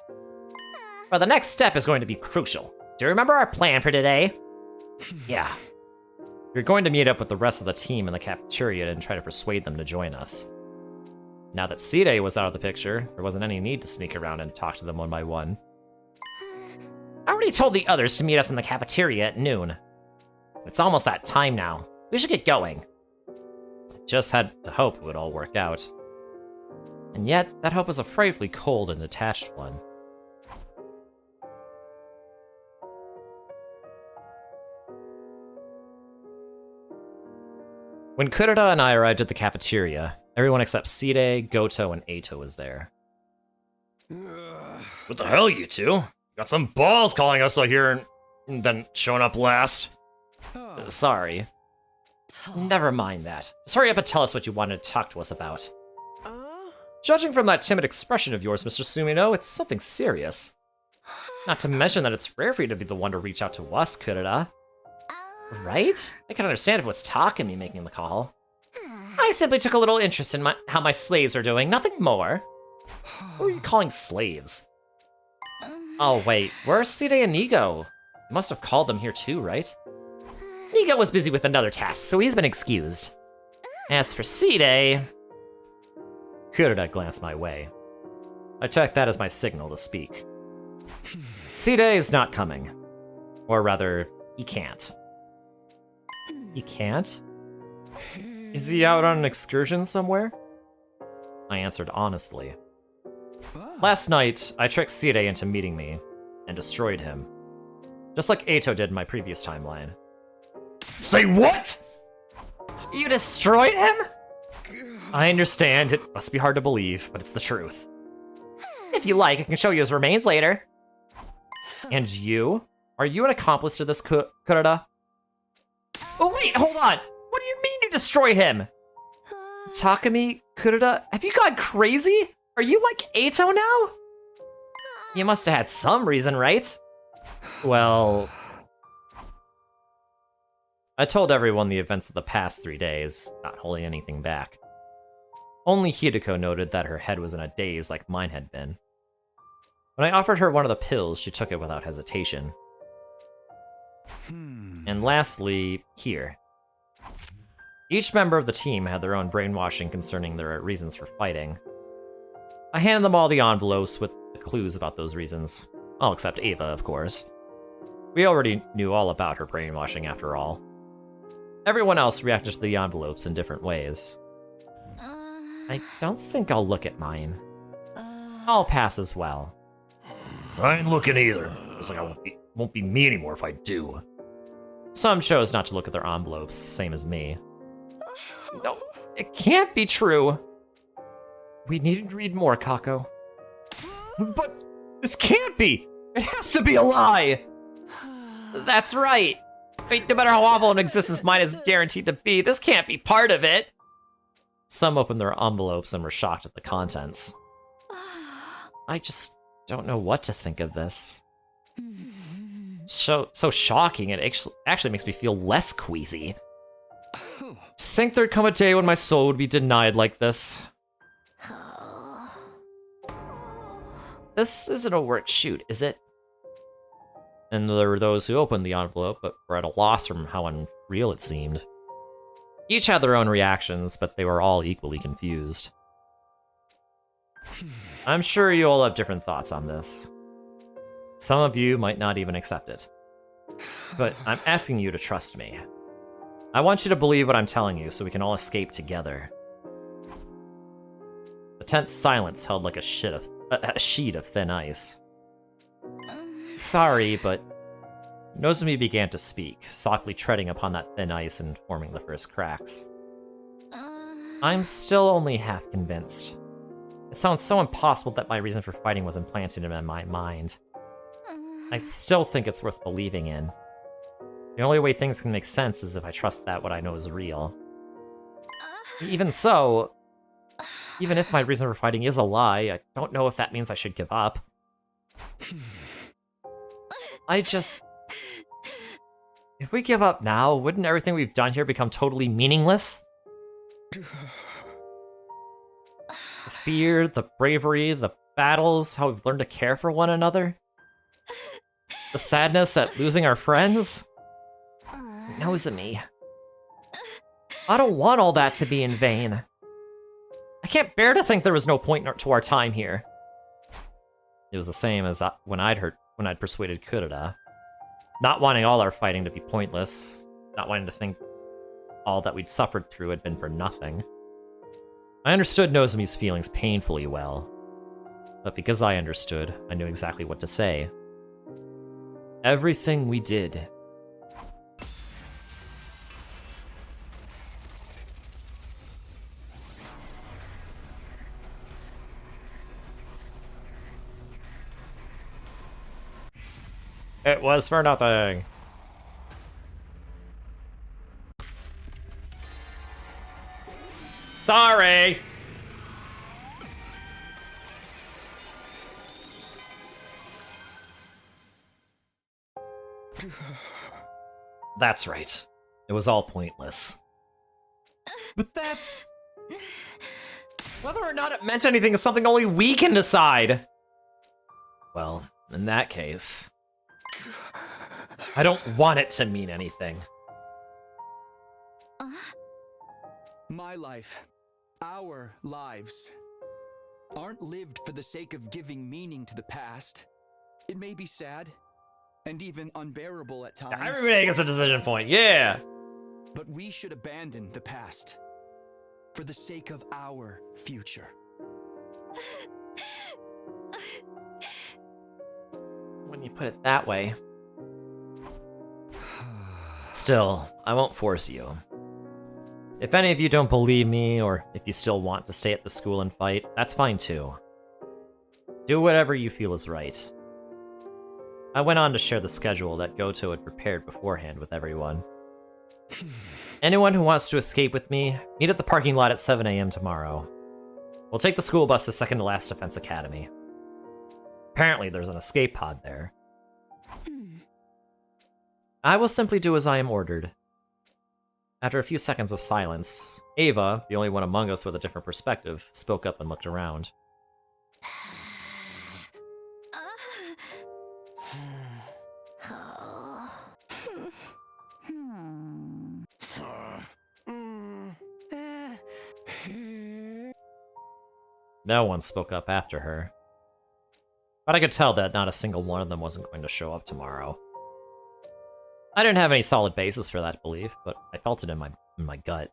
Well, the next step is going to be crucial. Do you remember our plan for today? Yeah. You're going to meet up with the rest of the team in the cafeteria and try to persuade them to join us. Now that C-Day was out of the picture, there wasn't any need to sneak around and talk to them one by one. I already told the others to meet us in the cafeteria at noon. It's almost that time now. We should get going. I just had to hope it would all work out. And yet, that hope is a frightfully cold and detached one. When Kurita and I arrived at the cafeteria, everyone except Side, Goto, and Eito was there. What the hell, you two? Got some balls calling us out here and then showing up last. Sorry. Never mind that. Just hurry up and tell us what you wanted to talk to us about. Judging from that timid expression of yours, Mr. Sumino, it's something serious. Not to mention that it's rare for you to be the one to reach out to us, Kurita. Right? I can understand if it was Takumi making the call. I simply took a little interest in how my slaves are doing, nothing more. Who are you calling slaves? Oh wait, where's Side and Nigo? You must have called them here too, right? Nigo was busy with another task, so he's been excused. As for Side... Kurita glanced my way. I took that as my signal to speak. Side is not coming. Or rather, he can't. He can't? Is he out on an excursion somewhere? I answered honestly. Last night, I tricked Side into meeting me, and destroyed him. Just like Eito did in my previous timeline. Say what?! You destroyed him?! I understand, it must be hard to believe, but it's the truth. If you like, I can show you his remains later. And you? Are you an accomplice to this, Kurita? Oh wait, hold on! What do you mean you destroyed him? Takumi, Kurita, have you gone crazy? Are you like Eito now? You must have had some reason, right? Well... I told everyone the events of the past 3 days, not holding anything back. Only Hideko noted that her head was in a daze like mine had been. When I offered her one of the pills, she took it without hesitation. And lastly, here. Each member of the team had their own brainwashing concerning their reasons for fighting. I handed them all the envelopes with the clues about those reasons. All except Ava, of course. We already knew all about her brainwashing after all. Everyone else reacted to the envelopes in different ways. I don't think I'll look at mine. I'll pass as well. I ain't looking either. It's like won't be me anymore if I do. Some chose not to look at their envelopes, same as me. No, it can't be true. We need to read more, Kako. But this can't be! It has to be a lie! That's right. No matter how awful an existence mine is guaranteed to be, this can't be part of it. Some opened their envelopes and were shocked at the contents. I just don't know what to think of this. So shocking, it actually makes me feel less queasy. To think there'd come a day when my soul would be denied like this. This isn't a work shoot, is it? And there were those who opened the envelope, but were at a loss from how unreal it seemed. Each had their own reactions, but they were all equally confused. I'm sure you all have different thoughts on this. Some of you might not even accept it. But I'm asking you to trust me. I want you to believe what I'm telling you so we can all escape together. The tense silence held like a sheet of thin ice. Sorry, but Nozomi began to speak, softly treading upon that thin ice and forming the first cracks. I'm still only half convinced. It sounds so impossible that my reason for fighting was implanted in my mind. I still think it's worth believing in. The only way things can make sense is if I trust that what I know is real. Even so, even if my reason for fighting is a lie, I don't know if that means I should give up. If we give up now, wouldn't everything we've done here become totally meaningless? The fear, the bravery, the battles, how we've learned to care for one another? The sadness at losing our friends? Nozomi. I don't want all that to be in vain. I can't bear to think there was no point to our time here. It was the same as when I'd persuaded Kurita. Not wanting all our fighting to be pointless, not wanting to think all that we'd suffered through had been for nothing. I understood Nozomi's feelings painfully well. But because I understood, I knew exactly what to say. Everything we did. It was for nothing. Sorry. That's right. It was all pointless. But that's... Whether or not it meant anything is something only we can decide. Well, in that case... I don't want it to mean anything. My life, our lives, aren't lived for the sake of giving meaning to the past. It may be sad, and even unbearable at times. Everybody gets a decision point, yeah! But we should abandon the past, for the sake of our future. When you put it that way. Still, I won't force you. If any of you don't believe me, or if you still want to stay at the school and fight, that's fine too. Do whatever you feel is right. I went on to share the schedule that Goto had prepared beforehand with everyone. Anyone who wants to escape with me, meet at the parking lot at 7 AM tomorrow. We'll take the school bus to second to last Defense Academy. Apparently there's an escape pod there. I will simply do as I am ordered. After a few seconds of silence, Ava, the only one among us with a different perspective, spoke up and looked around. No one spoke up after her. But I could tell that not a single one of them wasn't going to show up tomorrow. I didn't have any solid basis for that belief, but I felt it in my gut.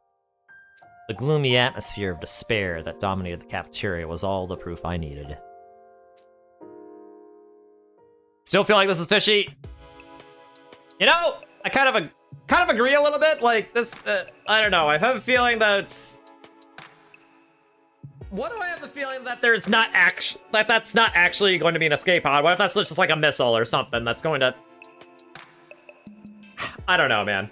The gloomy atmosphere of despair that dominated the cafeteria was all the proof I needed. Still feel like this is fishy? You know, I kind of agree a little bit. Like this, I don't know. I have a feeling that it's. What do I have the feeling that there's not that's not actually going to be an escape pod? What if that's just like a missile or something that's going to? I don't know, man.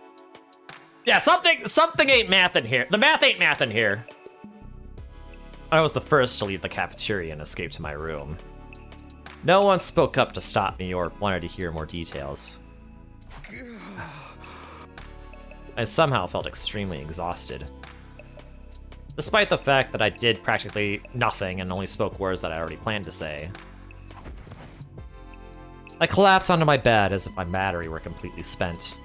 Yeah, something ain't math in here. The math ain't math in here. I was the first to leave the cafeteria and escape to my room. No one spoke up to stop me or wanted to hear more details. I somehow felt extremely exhausted. Despite the fact that I did practically nothing and only spoke words that I already planned to say. I collapsed onto my bed as if my battery were completely spent.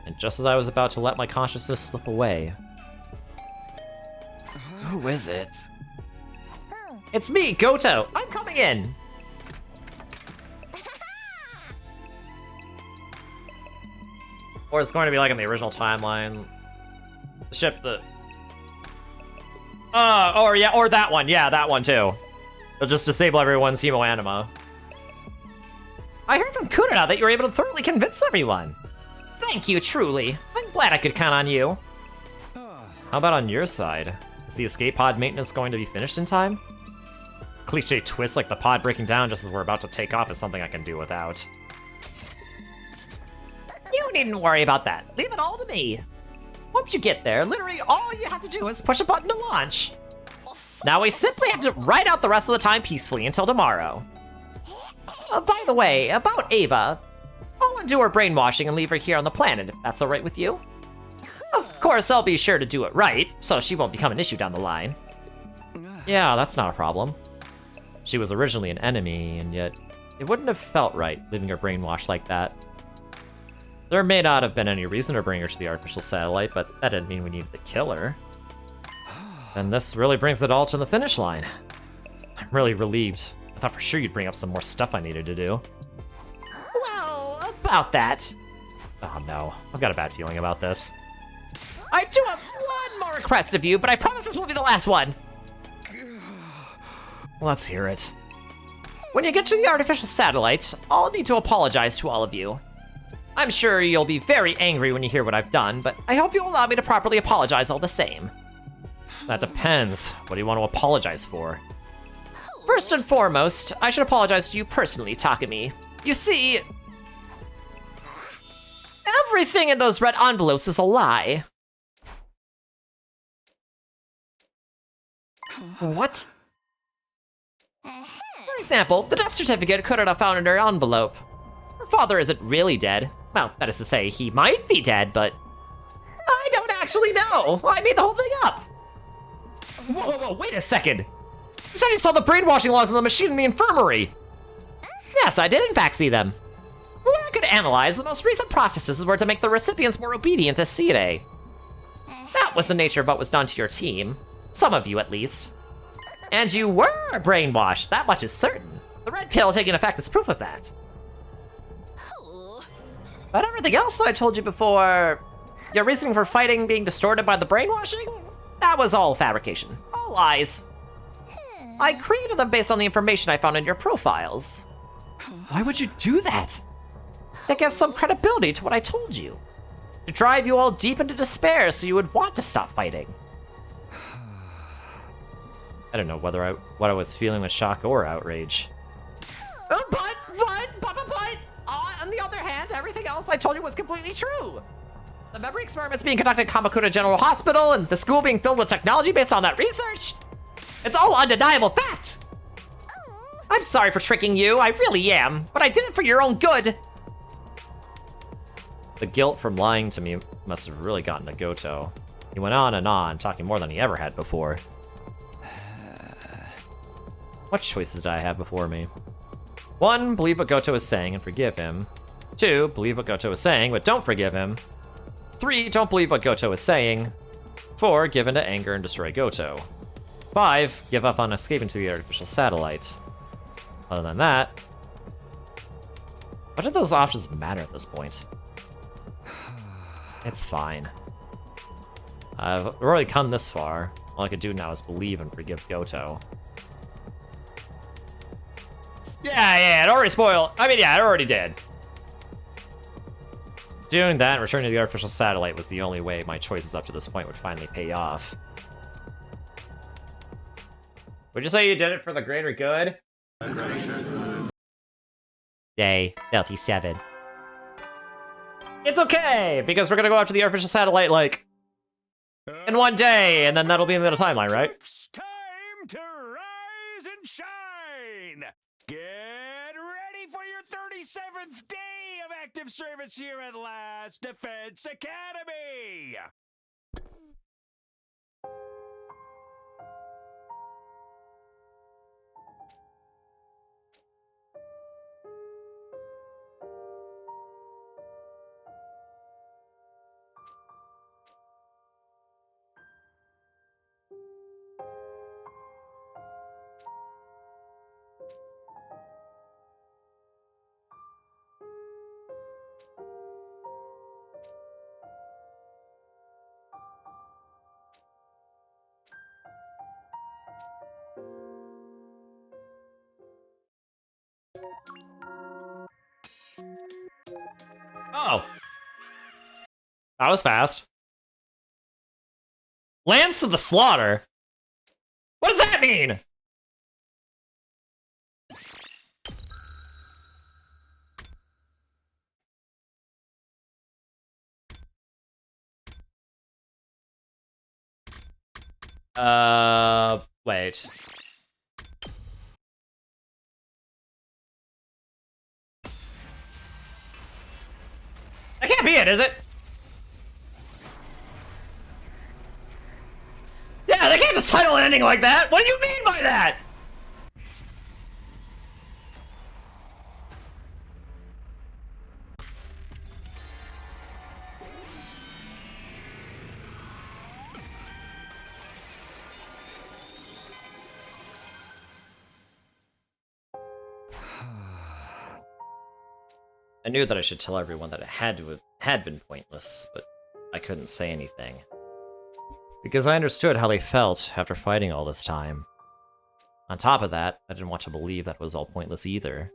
And just as I was about to let my consciousness slip away... Who is it? It's me, Goto! I'm coming in! Or it's going to be like in the original timeline. The ship that... or yeah, or that one. Yeah, that one too. They'll just disable everyone's hemoanima. I heard from Kurina that you were able to thoroughly convince everyone. Thank you, truly. I'm glad I could count on you. How about on your side? Is the escape pod maintenance going to be finished in time? Cliche twist like the pod breaking down just as we're about to take off is something I can do without. You needn't worry about that. Leave it all to me. Once you get there, literally all you have to do is push a button to launch. Now we simply have to ride out the rest of the time peacefully until tomorrow. By the way, about Ava, I'll undo her brainwashing and leave her here on the planet, if that's alright with you. Of course, I'll be sure to do it right, so she won't become an issue down the line. Yeah, that's not a problem. She was originally an enemy, and yet it wouldn't have felt right leaving her brainwashed like that. There may not have been any reason to bring her to the artificial satellite, but that didn't mean we needed to kill her. And this really brings it all to the finish line. I'm really relieved. I thought for sure you'd bring up some more stuff I needed to do. Well, about that. Oh no, I've got a bad feeling about this. I do have one more request of you, but I promise this won't be the last one. Let's hear it. When you get to the artificial satellite, I'll need to apologize to all of you. I'm sure you'll be very angry when you hear what I've done, but I hope you'll allow me to properly apologize all the same. That depends. What do you want to apologize for? First and foremost, I should apologize to you personally, Takumi. You see, everything in those red envelopes was a lie. What? For example, the death certificate couldn't have found in her envelope. Her father isn't really dead. Well, that is to say, he might be dead, but I don't actually know. I made the whole thing up. Whoa, wait a second. You said you saw the brainwashing logs on the machine in the infirmary. Yes, I did in fact see them. From what I could analyze, the most recent processes were to make the recipients more obedient to Sire. That was the nature of what was done to your team. Some of you, at least. And you were brainwashed, that much is certain. The red pill taking effect is proof of that. But everything else I told you before, your reasoning for fighting being distorted by the brainwashing, that was all fabrication, all lies. I created them based on the information I found in your profiles. Why would you do that? To give some credibility to what I told you. To drive you all deep into despair so you would want to stop fighting. I don't know whether what I was feeling was shock or outrage. But, on the other hand, everything else I told you was completely true. The memory experiments being conducted at Kamakura General Hospital and the school being filled with technology based on that research. It's all undeniable fact. I'm sorry for tricking you, I really am, but I did it for your own good. The guilt from lying to me must have really gotten to Goto. He went on, talking more than he ever had before. What choices did I have before me? 1, believe what Goto is saying and forgive him. 2, believe what Goto is saying but don't forgive him. 3, don't believe what Goto is saying. 4, give in to anger and destroy Goto. 5, give up on escaping to the artificial satellite. Other than that, what do those options matter at this point? It's fine. I've already come this far. All I could do now is believe and forgive Goto. Yeah, it already spoiled. I mean, yeah, it already did. Doing that and returning to the artificial satellite was the only way my choices up to this point would finally pay off. Would you say you did it for the greater good? Day 37. It's okay, because we're gonna go out to the artificial satellite, like, in one day, and then that'll be in the timeline, right? It's time to rise and shine! Get ready for your 37th day of active service here at Last Defense Academy! Oh. That was fast. Lambs to the slaughter? What does that mean? Wait. That can't be it, is it? Yeah, they can't just title an ending like that! What do you mean by that? I knew that I should tell everyone that it had been pointless, but I couldn't say anything. Because I understood how they felt after fighting all this time. On top of that, I didn't want to believe that was all pointless either.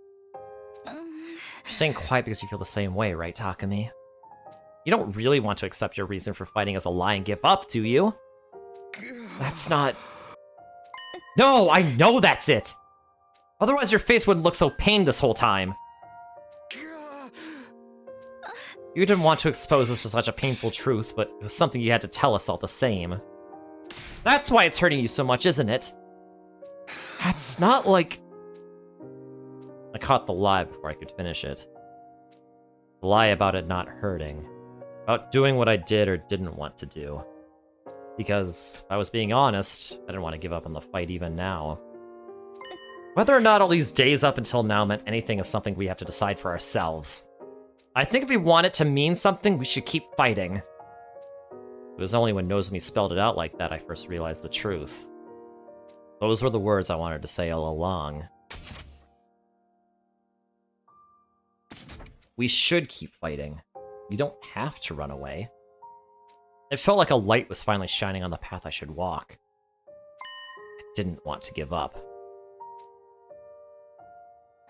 You're staying quiet because you feel the same way, right, Takumi? You don't really want to accept your reason for fighting as a lie and give up, do you? That's not... No, I know that's it! Otherwise your face wouldn't look so pained this whole time. You didn't want to expose us to such a painful truth, but it was something you had to tell us all the same. That's why it's hurting you so much, isn't it? That's not like... I caught the lie before I could finish it. The lie about it not hurting. About doing what I did or didn't want to do. Because, if I was being honest, I didn't want to give up on the fight even now. Whether or not all these days up until now meant anything is something we have to decide for ourselves. I think if we want it to mean something, we should keep fighting. It was only when Nozomi spelled it out like that I first realized the truth. Those were the words I wanted to say all along. We should keep fighting. You don't have to run away. It felt like a light was finally shining on the path I should walk. I didn't want to give up.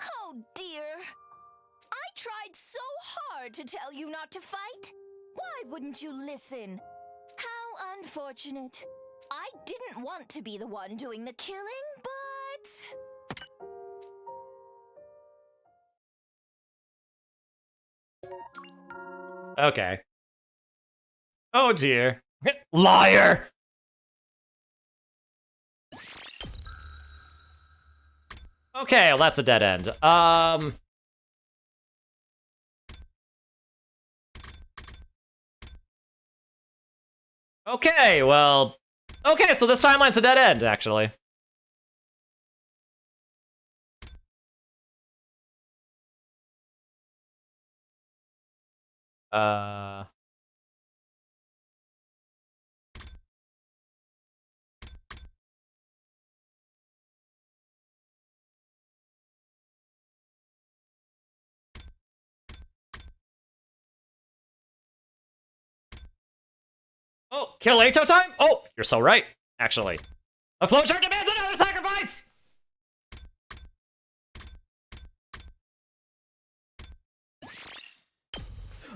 Oh dear. I tried so hard to tell you not to fight. Why wouldn't you listen? How unfortunate. I didn't want to be the one doing the killing, but... Okay. Oh dear. Liar! Okay, well that's a dead end. Okay, well... Okay, so this timeline's a dead end, actually. Oh, kill Ato time? Oh, you're so right, actually. A flowchart demands another sacrifice!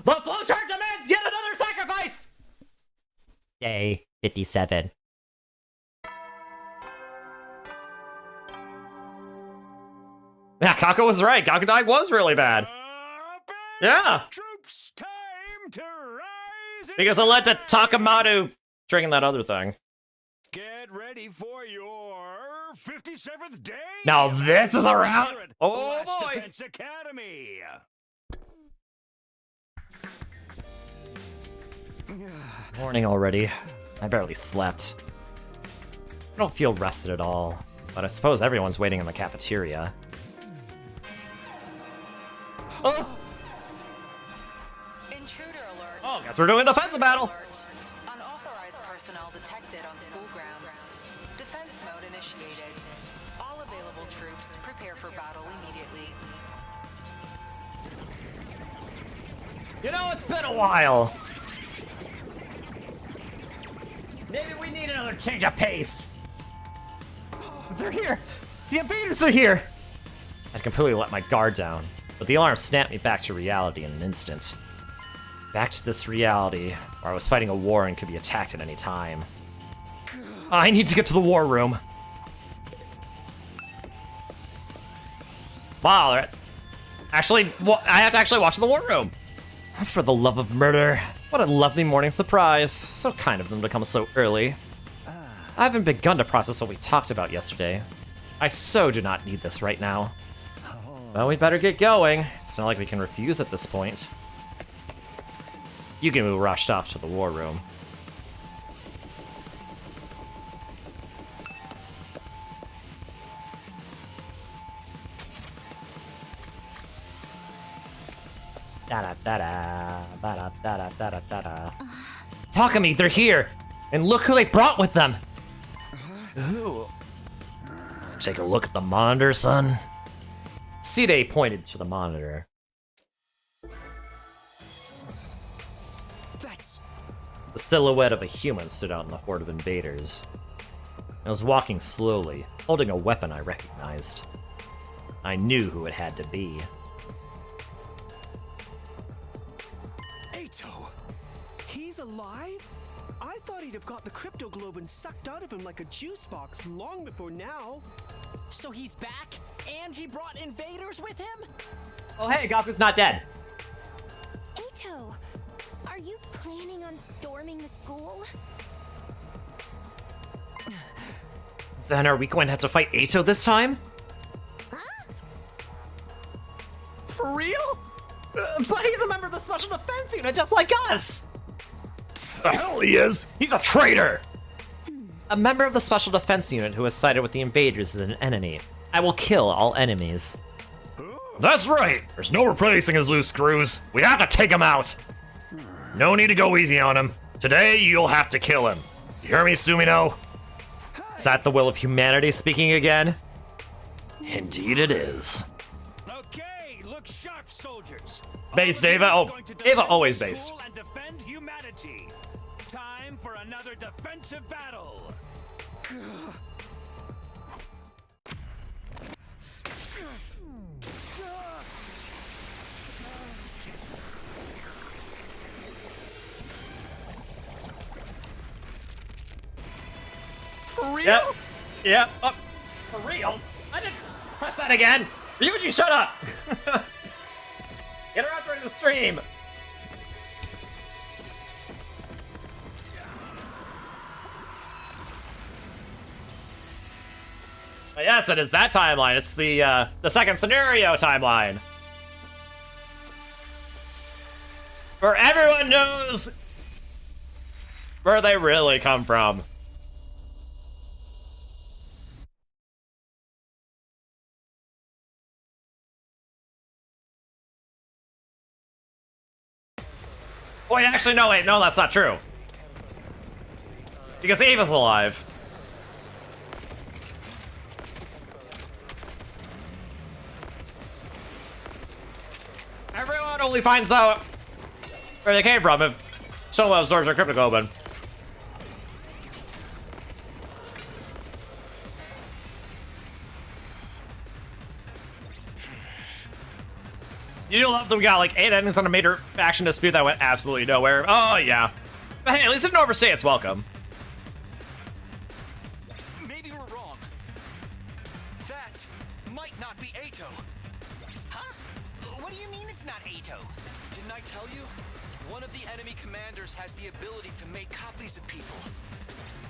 The flowchart demands yet another sacrifice! Day 57. Yeah, Kako was right. Gakudai was really bad. Yeah. Troops, time to rise. Because it led to Takamado triggering that other thing. Get ready for your 57th day. Now this is a round. Oh West boy. Defense Academy. Morning already. I barely slept. I don't feel rested at all, but I suppose everyone's waiting in the cafeteria. Oh! Intruder alert. Oh, guess we're doing a defensive battle! Unauthorized personnel detected on school grounds. Defense mode initiated. All available troops prepare for battle immediately. You know, it's been a while. Maybe we need another change of pace. They're here! The invaders are here! I'd completely let my guard down, but the alarm snapped me back to reality in an instant. Back to this reality, where I was fighting a war and could be attacked at any time. I need to get to the war room. Wow, actually, I have to actually watch the war room. For the love of murder. What a lovely morning surprise. So kind of them to come so early. I haven't begun to process what we talked about yesterday. I so do not need this right now. Well, we'd better get going. It's not like we can refuse at this point. Yugemu rushed off to the war room. Takumi, they're here! And look who they brought with them! Who? Take a look at the monitor, son. Side pointed to the monitor. The silhouette of a human stood out in the horde of invaders. I was walking slowly, holding a weapon I recognized. I knew who it had to be. Ato! He's alive? I thought he'd have got the crypto globin sucked out of him like a juice box long before now. So he's back, and he brought invaders with him? Oh hey, Gaku's not dead. Ato, are you planning on storming the school? Then are we going to have to fight Ato this time? Huh? For real? But he's a member of the Special Defense Unit just like us! The hell he is! He's a traitor! A member of the Special Defense Unit who has sided with the invaders is an enemy. I will kill all enemies. That's right! There's no replacing his loose screws. We have to take him out! No need to go easy on him. Today, you'll have to kill him. You hear me, Sumino? Is that the will of humanity speaking again? Indeed it is. Okay, look sharp, soldiers. Based, Ava? Oh, Ava always based. And defend humanity. Time for another defensive battle. For real? Yep. Yep. Oh, for real? I didn't press that again. Ryuji, shut up. Get her out during the stream. But yes, it is that timeline. It's the second scenario timeline. Where everyone knows where they really come from. Wait, actually, no, wait, no, that's not true. Because Ava's alive. Everyone only finds out where they came from if someone absorbs their cryptoglobin. You do love that we got like 8 endings on a major faction dispute that went absolutely nowhere. Oh yeah. But hey, at least it didn't overstay its welcome. Maybe we're wrong. That might not be Ato. Huh? What do you mean it's not Ato? Didn't I tell you? One of the enemy commanders has the ability to make copies of people.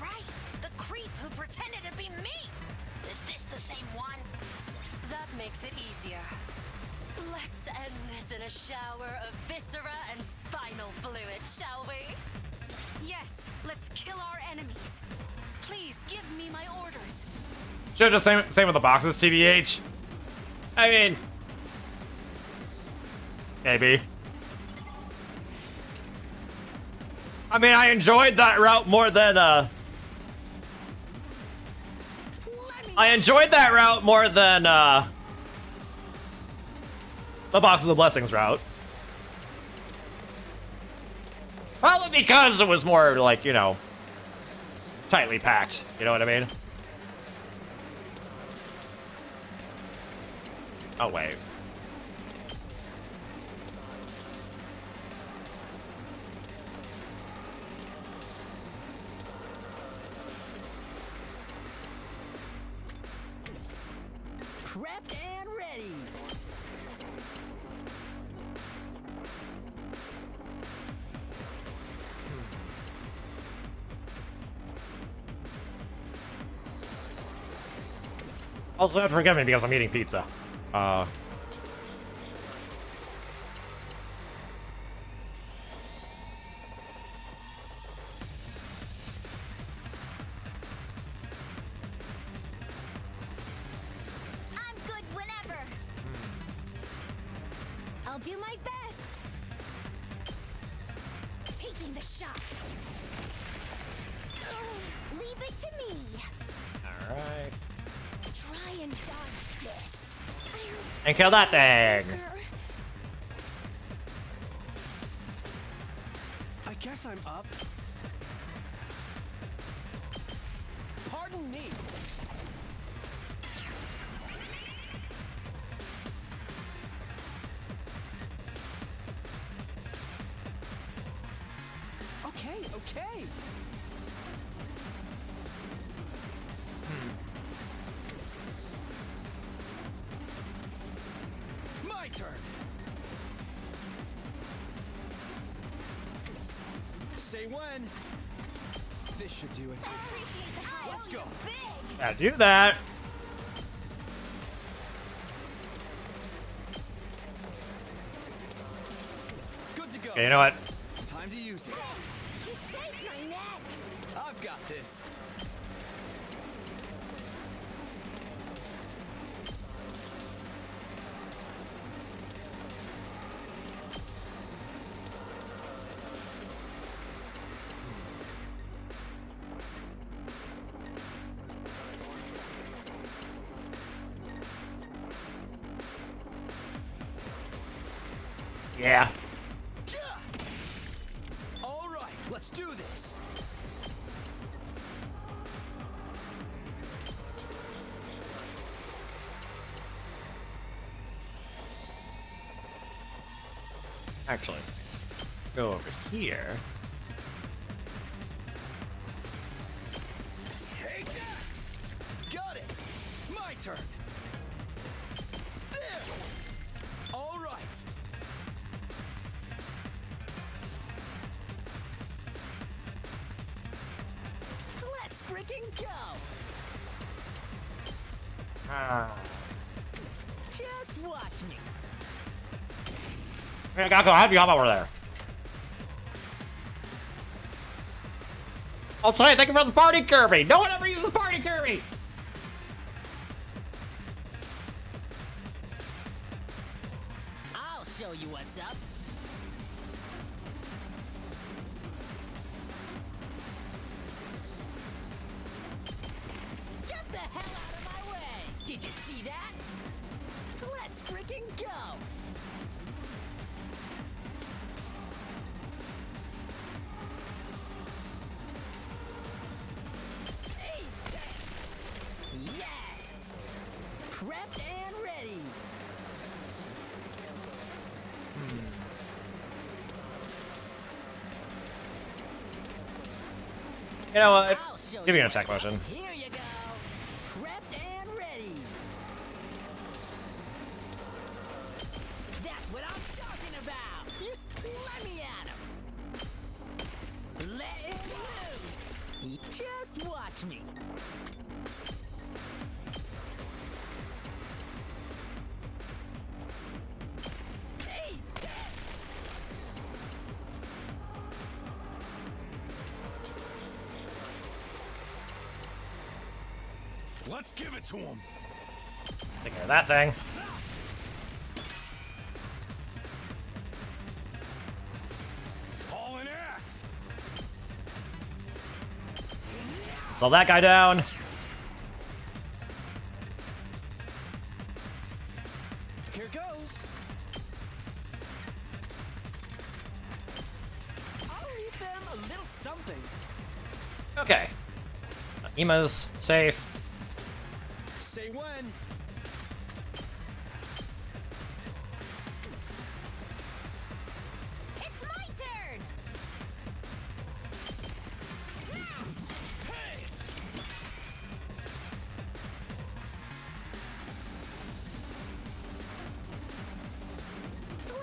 Right, the creep who pretended to be me. Is this the same one? That makes it easier. Let's end this in a shower of viscera and spinal fluid, shall we? Yes, let's kill our enemies. Please give me my orders. Should've just same with the boxes, TBH. I mean, maybe. I mean, I enjoyed that route more than the Box of the Blessings route. Probably because it was more like, you know, tightly packed. You know what I mean? Oh, wait. Prepped and ready. Also, forgive me because I'm eating pizza. I'm good whenever. I'll do my best. Taking the shot. Leave it to me. All right. Try and dodge this. And kill that thing. I guess I'm up. okay. My turn. Say when. This should do it. Let's go. Gotta do that. Good to go. Okay, you know what? Time to use it. You saved my neck. I've got this. Yeah. All right, let's do this. Actually, go over here. Take that. Got it. My turn. There. All right. Let's freaking go. Just watch me. Hey, Gakko, how'd you hop over there? I'll say thank you for the party Kirby. No one ever uses party Kirby. I'll show you what's up. Get the hell out of my way! Did you see that? Let's freaking go. Yes! Prepped and ready! You know what? I'll show Give me you an attack what's up. motion. Here you go! Prepped and ready! That's what I'm talking about! Let me at him! Let it loose! Just watch me! Let's give it to him. Take care of that thing. Hauling ass. Slow that guy down. Here goes. I'll leave them a little something. Okay. Ema's safe. Say when. It's my turn. Hey.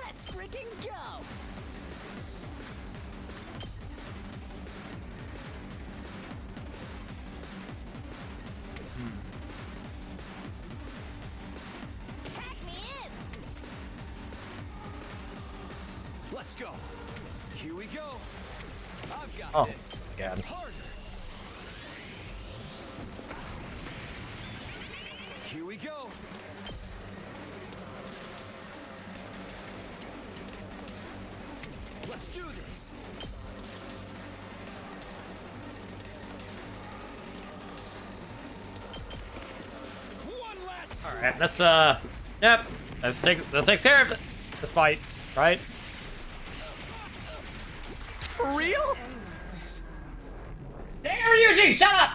Let's freaking go. Tag me in. Let's go. Here we go. I've got Oh, this. again. Harder. Here we go. Let's do this. One last. All right, this yep. This takes care of this fight, right? For real? Damn, Ryuji, shut up!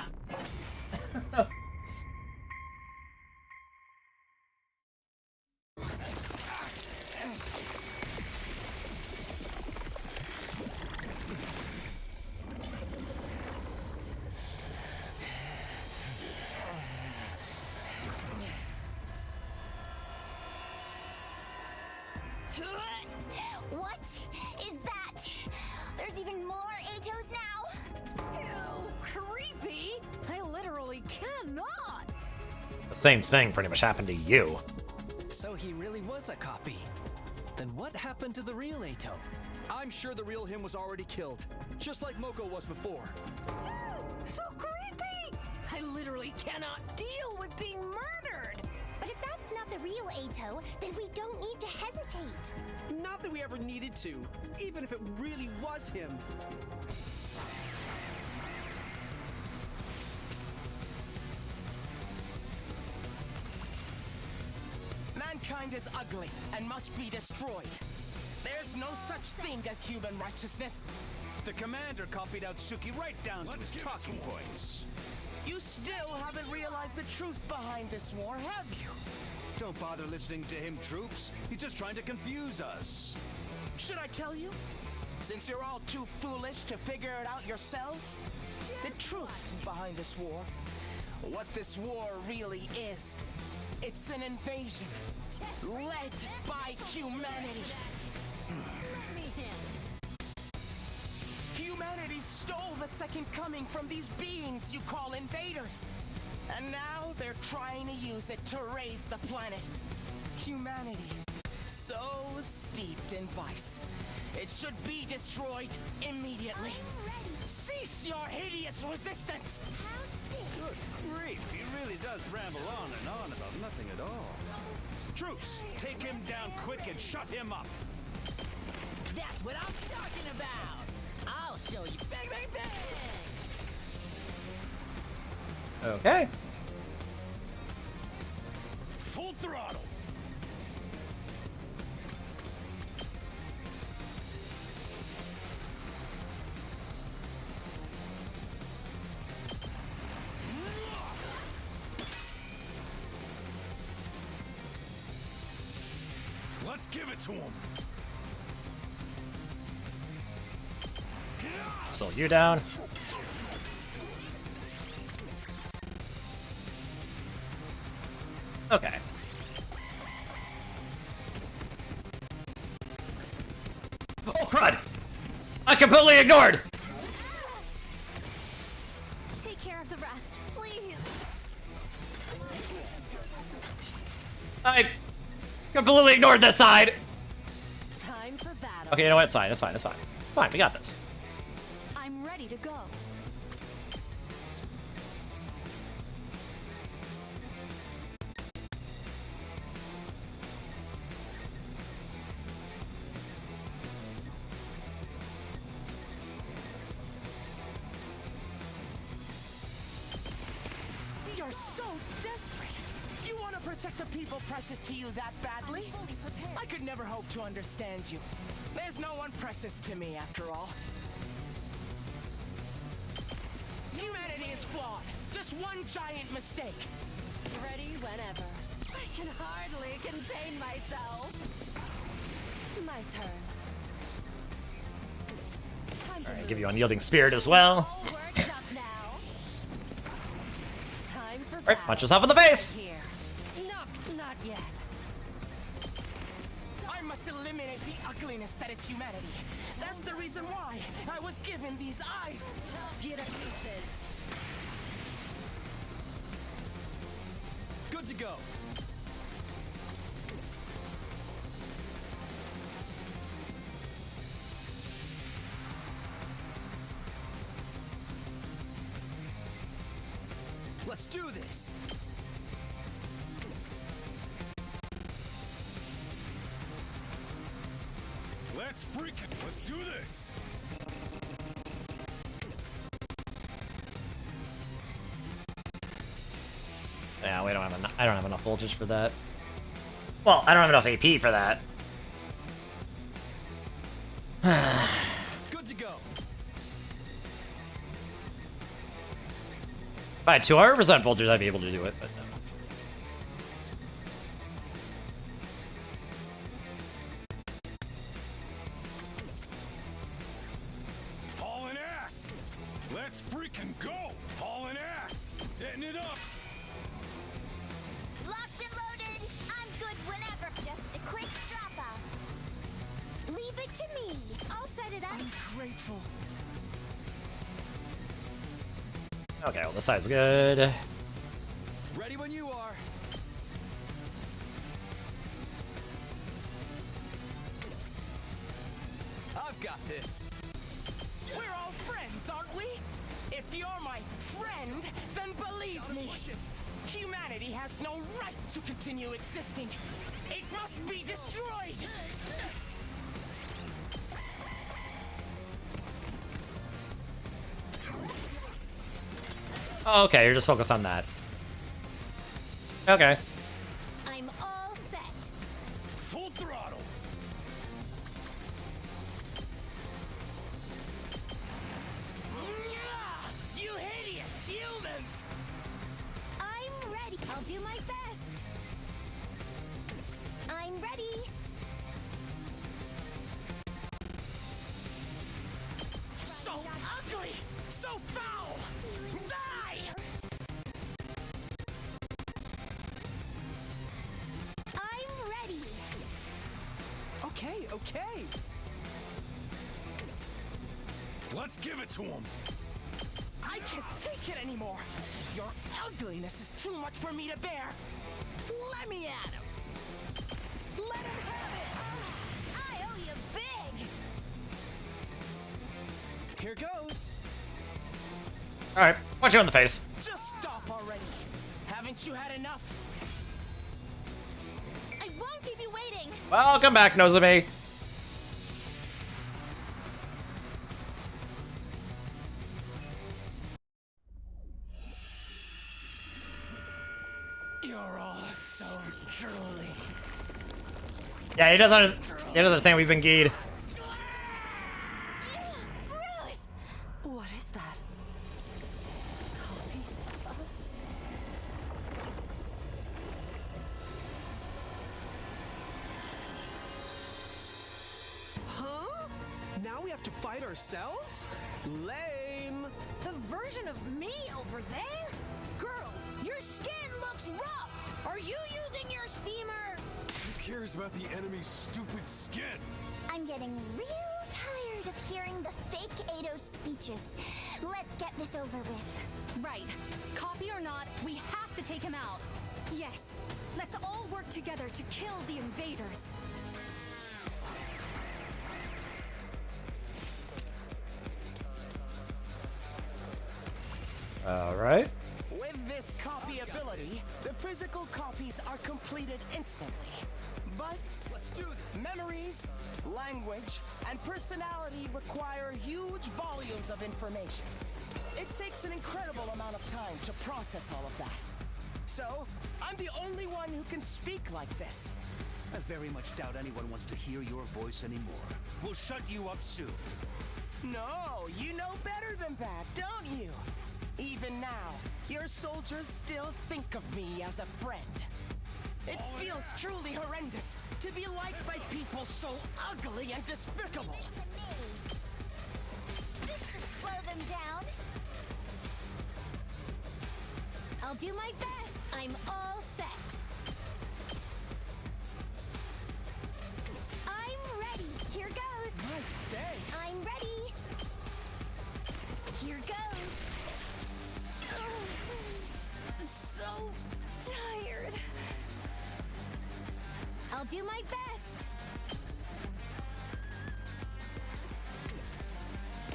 What is that? There's even more Atos now? Ew, creepy! I literally cannot! The same thing pretty much happened to you. So he really was a copy. Then what happened to the real Ato? I'm sure the real him was already killed, just like Moko was before. So creepy! I literally cannot deal with being murdered! But if that's not the real Ato, then we don't need to hesitate. Not that we ever needed to, even if it really was him. Mankind is ugly and must be destroyed. There's no such thing as human righteousness. The commander copied out Suki right down to his talking points. You still haven't realized the truth behind this war, have you? Don't bother listening to him, troops. He's just trying to confuse us. Should I tell you? Since you're all too foolish to figure it out yourselves? The truth behind this war. What this war really is. It's an invasion led by humanity. Humanity stole the second coming from these beings you call invaders. And now they're trying to use it to raise the planet. Humanity, so steeped in vice. It should be destroyed immediately. Cease your hideous resistance! Good grief, he really does ramble on and on about nothing at all. Troops, take him down quick and shut him up. That's what I'm talking about! I'll show you. Bang, bang, bang! Okay. Full throttle. Let's give it to him. Slow you down. Okay. Oh crud! I completely ignored! Take care of the rest, please. I completely ignored this side! Time for battle. Okay, you know what? It's fine, it's fine, it's fine. It's fine, we got this. I'm ready to go. You're so desperate. You want to protect the people precious to you that badly? I could never hope to understand you. There's no one precious to me after all. Humanity is flawed. Just one giant mistake. Ready whenever. I can hardly contain myself. My turn. Time to Alright, give you unyielding spirit as well. worked up now. Time for Alright, punch yourself in the face! here. Not yet. I must eliminate the ugliness that is humanity. That's the reason why I was given these eyes. Chop you to pieces. Good to go. Let's do this. Let's do this. Yeah, we don't have enough. I don't have enough voltage for that. Well, I don't have enough AP for that. Good to go. If I had 200% voltage, I'd be able to do it, but no. Hauling ass. Let's freaking go. Hauling ass. Setting it up. Locked and loaded. I'm good whenever. Just a quick drop off. Leave Leave it to me. I'll set it up. I'm grateful. Okay, well, this side's good. Ready when you are. I've got this. We're all friends, aren't we? If you're my friend, then believe me, humanity has no right to continue existing. It must be destroyed. Oh, okay, you're just focused on that. Okay. I'm all set. Full throttle. You hideous humans! I'm ready. I'll do my best. I'm ready. So ugly! So foul! Die! I'm ready. Okay, okay. Let's give it to him. I can't take it anymore! Your ugliness is too much for me to bear! Let me at him! Let him have it! I owe you big. Here goes. Alright, punch you in the face. Just stop already! Haven't you had enough? I won't keep you waiting. Welcome back, Nozomi. You're all so drooly. Yeah, he doesn't understand we've been geed. Gross! What is that? Copies of us? Huh? Now we have to fight ourselves? Lame. The version of me over there? Girl, your skin looks rough. Are you using your steamer? Who cares about the enemy's stupid skin? I'm getting real tired of hearing the fake Ado speeches. Let's get this over with. Right. Copy or not, we have to take him out. Yes. Let's all work together to kill the invaders. Alright. With this copy ability, the physical copies are completed instantly. But let's do this. Memories, language, and personality require huge volumes of information. It takes an incredible amount of time to process all of that. So, I'm the only one who can speak like this. I very much doubt anyone wants to hear your voice anymore. We'll shut you up soon. No, you know better than that, don't you? Even now, your soldiers still think of me as a friend. It feels truly horrendous to be liked by people so ugly and despicable. This should slow them down. I'll do my best. I'm all set. I'm ready. Here goes. I'm ready. Here goes. So tired. I'll do my best.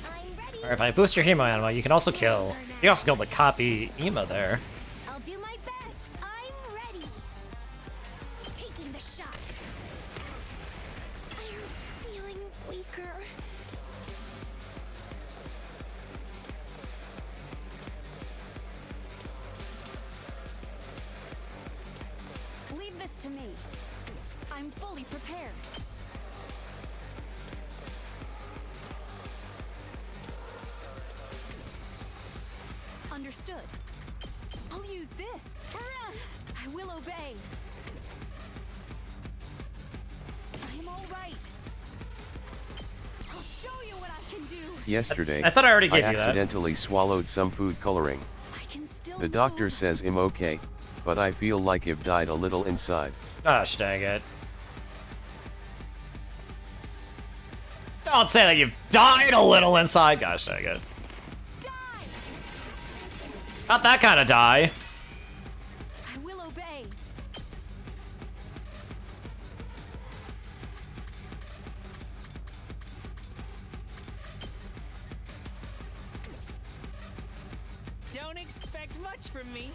I'm ready. Alright, if I boost your hemo animal, you can also kill. You also killed the copy emo there. I'll do my best. I'm ready. Taking the shot. I'm feeling weaker. Leave this to me. I'm fully prepared. Understood. I'll use this. I will obey. I'm all right. I'll show you what I can do. Yesterday, I thought I already gave you that. accidentally swallowed some food coloring. The doctor says I'm okay, but I feel like I've died a little inside. Gosh dang it. Don't say that you've died a little inside. Gosh dang it. Not that kind of die. I will obey. Don't expect much from me.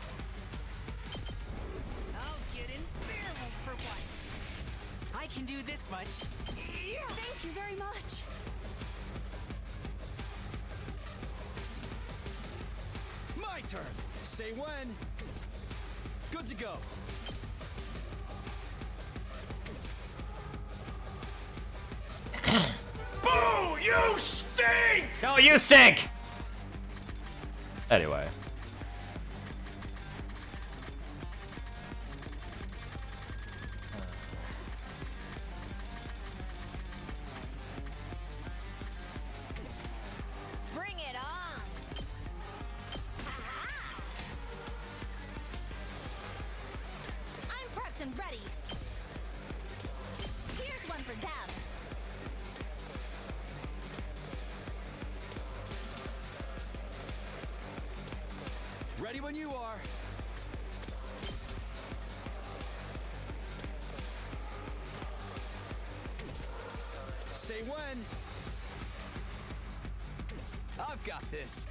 I'll get in barrel for once. I can do this much. Thank you very much. My turn. Say when. Good to go. Boo! You stink! No, you stink! Anyway. Bring it on! I'm prepped and ready. Here's one for them. Ready when you are. Say when. I've got this.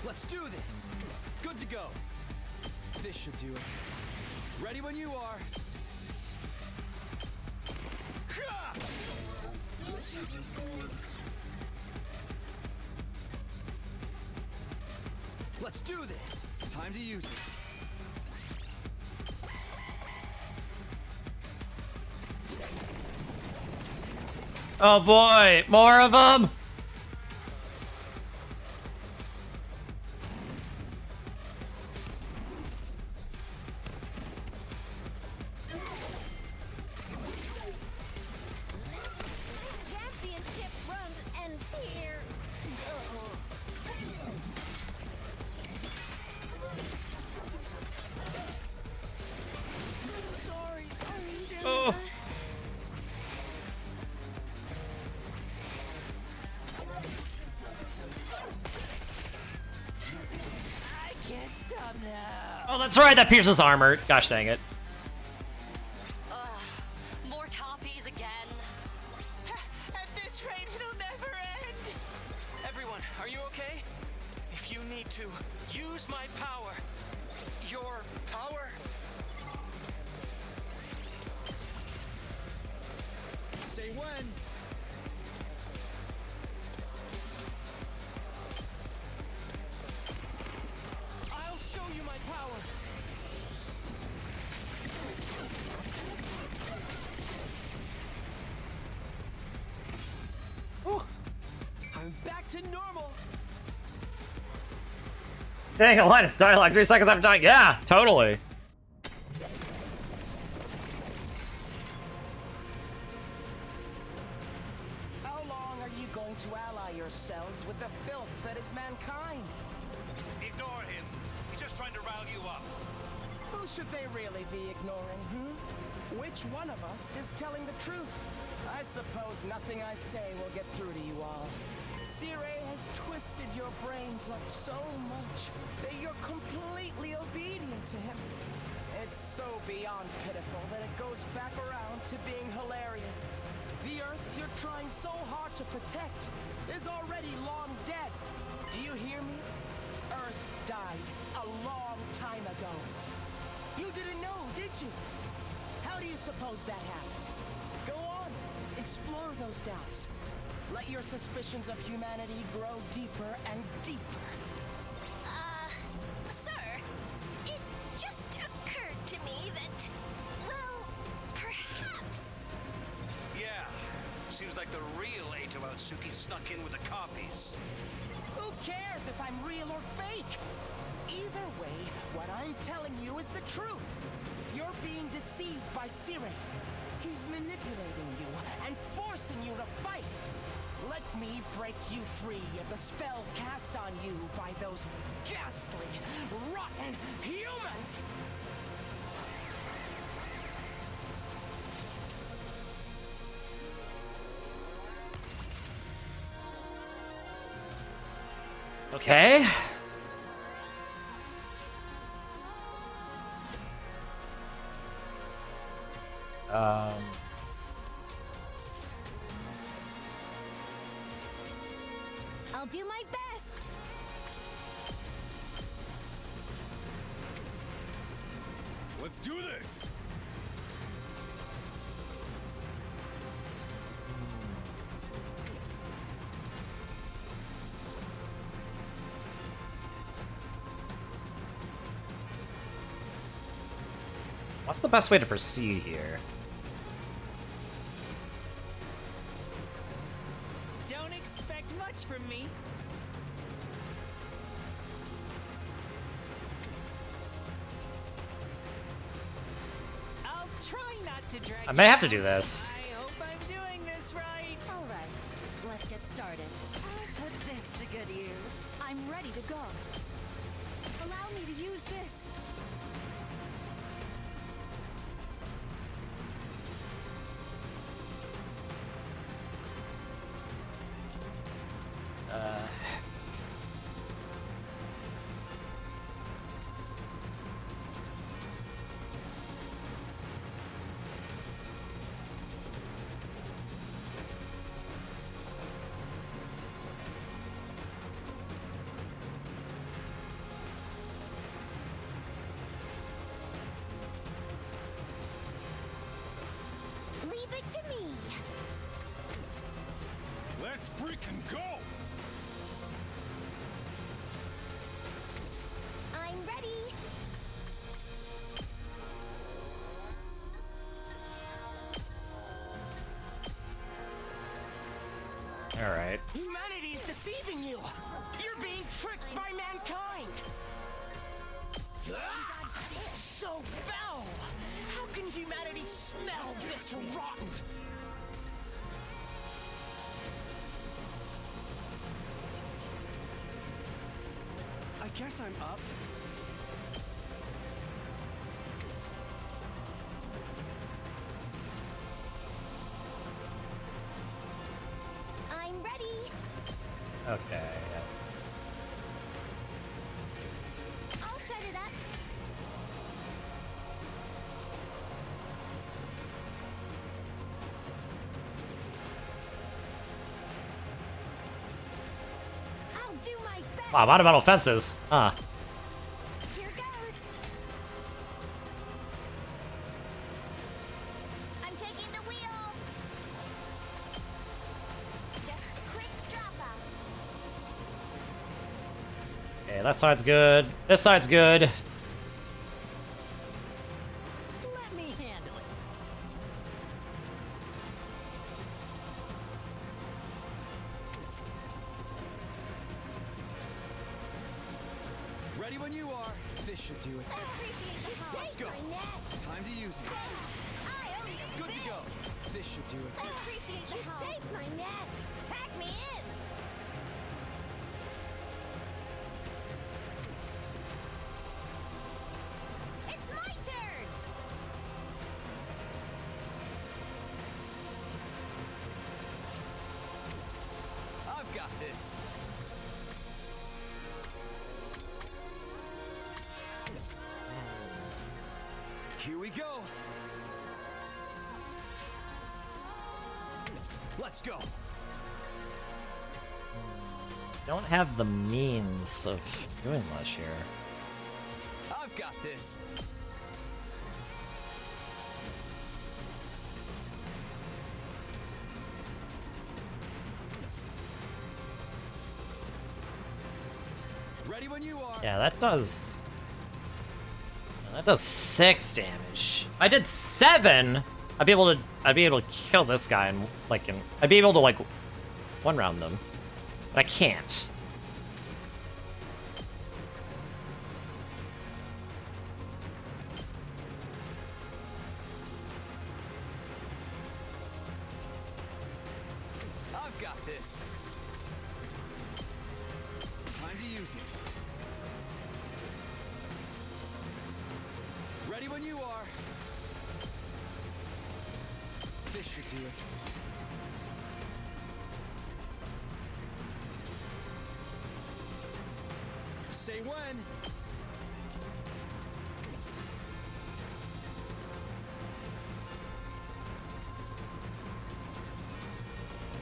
Let's do this. Good to go. This should do it. Ready when you are. Let's do this. Time to use it. Oh boy, more of them? Championship run ends here. Sorry. Oh. I can't stop now. Oh, that's right, that pierces armor. Gosh dang it. More copies again. At this rate, it'll never end. Everyone, are you okay? If you need to, use my power. Your power? Say when. I'll show you my power. I'm back to normal. Saying a line of dialogue 3 seconds after dying. Yeah, totally. How long are you going to ally yourselves with the filth that is mankind? Ignore him. He's just trying to rile you up. Who should they really be ignoring, Which one of us is telling the truth? I suppose nothing I say will get through to you all. Zero has twisted your brains up so much that you're completely obedient to him. It's so beyond pitiful that it goes back around to being hilarious. The Earth you're trying so hard to protect is already long dead. Do you hear me? Earth died a long time ago. You didn't know, did you? How do you suppose that happened? Go on, explore those doubts. Let your suspicions of humanity grow deeper and deeper. Sir, it just occurred to me that, well, perhaps... Yeah, seems like the real Eito Atsuki snuck in with the copies. Who cares if I'm real or fake? Either way, what I'm telling you is the truth. You're being deceived by Sire. He's manipulating you and forcing you to fight. Let me break you free of the spell cast on you by those ghastly, rotten humans! Okay. I'll do my best. Let's do this. What's the best way to proceed here? Don't expect much from me. I'll try not to drag I may you have to do down. this. I hope I'm doing this right. All right, let's get started. I'll put this to good use. I'm ready to go. Allow me to use this. Leave it to me. Let's freaking go. I'm ready. All right. Humanity is deceiving you! You're being tricked by mankind! Ah! So foul! How can humanity smell this rotten? I guess I'm up. I'm ready. Okay. I'll set it up. I'll do my best. Wow, monumental fences. Huh. Here goes. I'm taking the wheel. Just a quick drop off. Okay, that side's good. This side's good. Let me handle it. Ready when you are. This should do it. Let's go. Time to use it. Good to go. This should do it. You saved my neck. Tag me in. It's my turn. I've got this. Here we go. Let's go. Don't have the means of doing much here. I've got this. Ready when you are. Yeah, that does 6 damage. If I did 7, I'd be able to kill this guy and I'd be able to like one round them. But I can't. got this. Time to use it. Ready when you are. This should do it. Say when.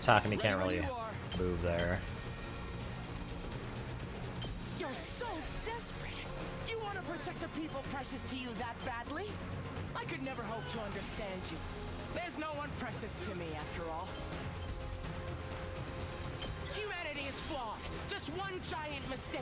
Takumi can't really move there. You're so desperate. You want to protect the people precious to you that badly? I could never hope to understand you. There's no one precious to me after all. Humanity is flawed. Just one giant mistake.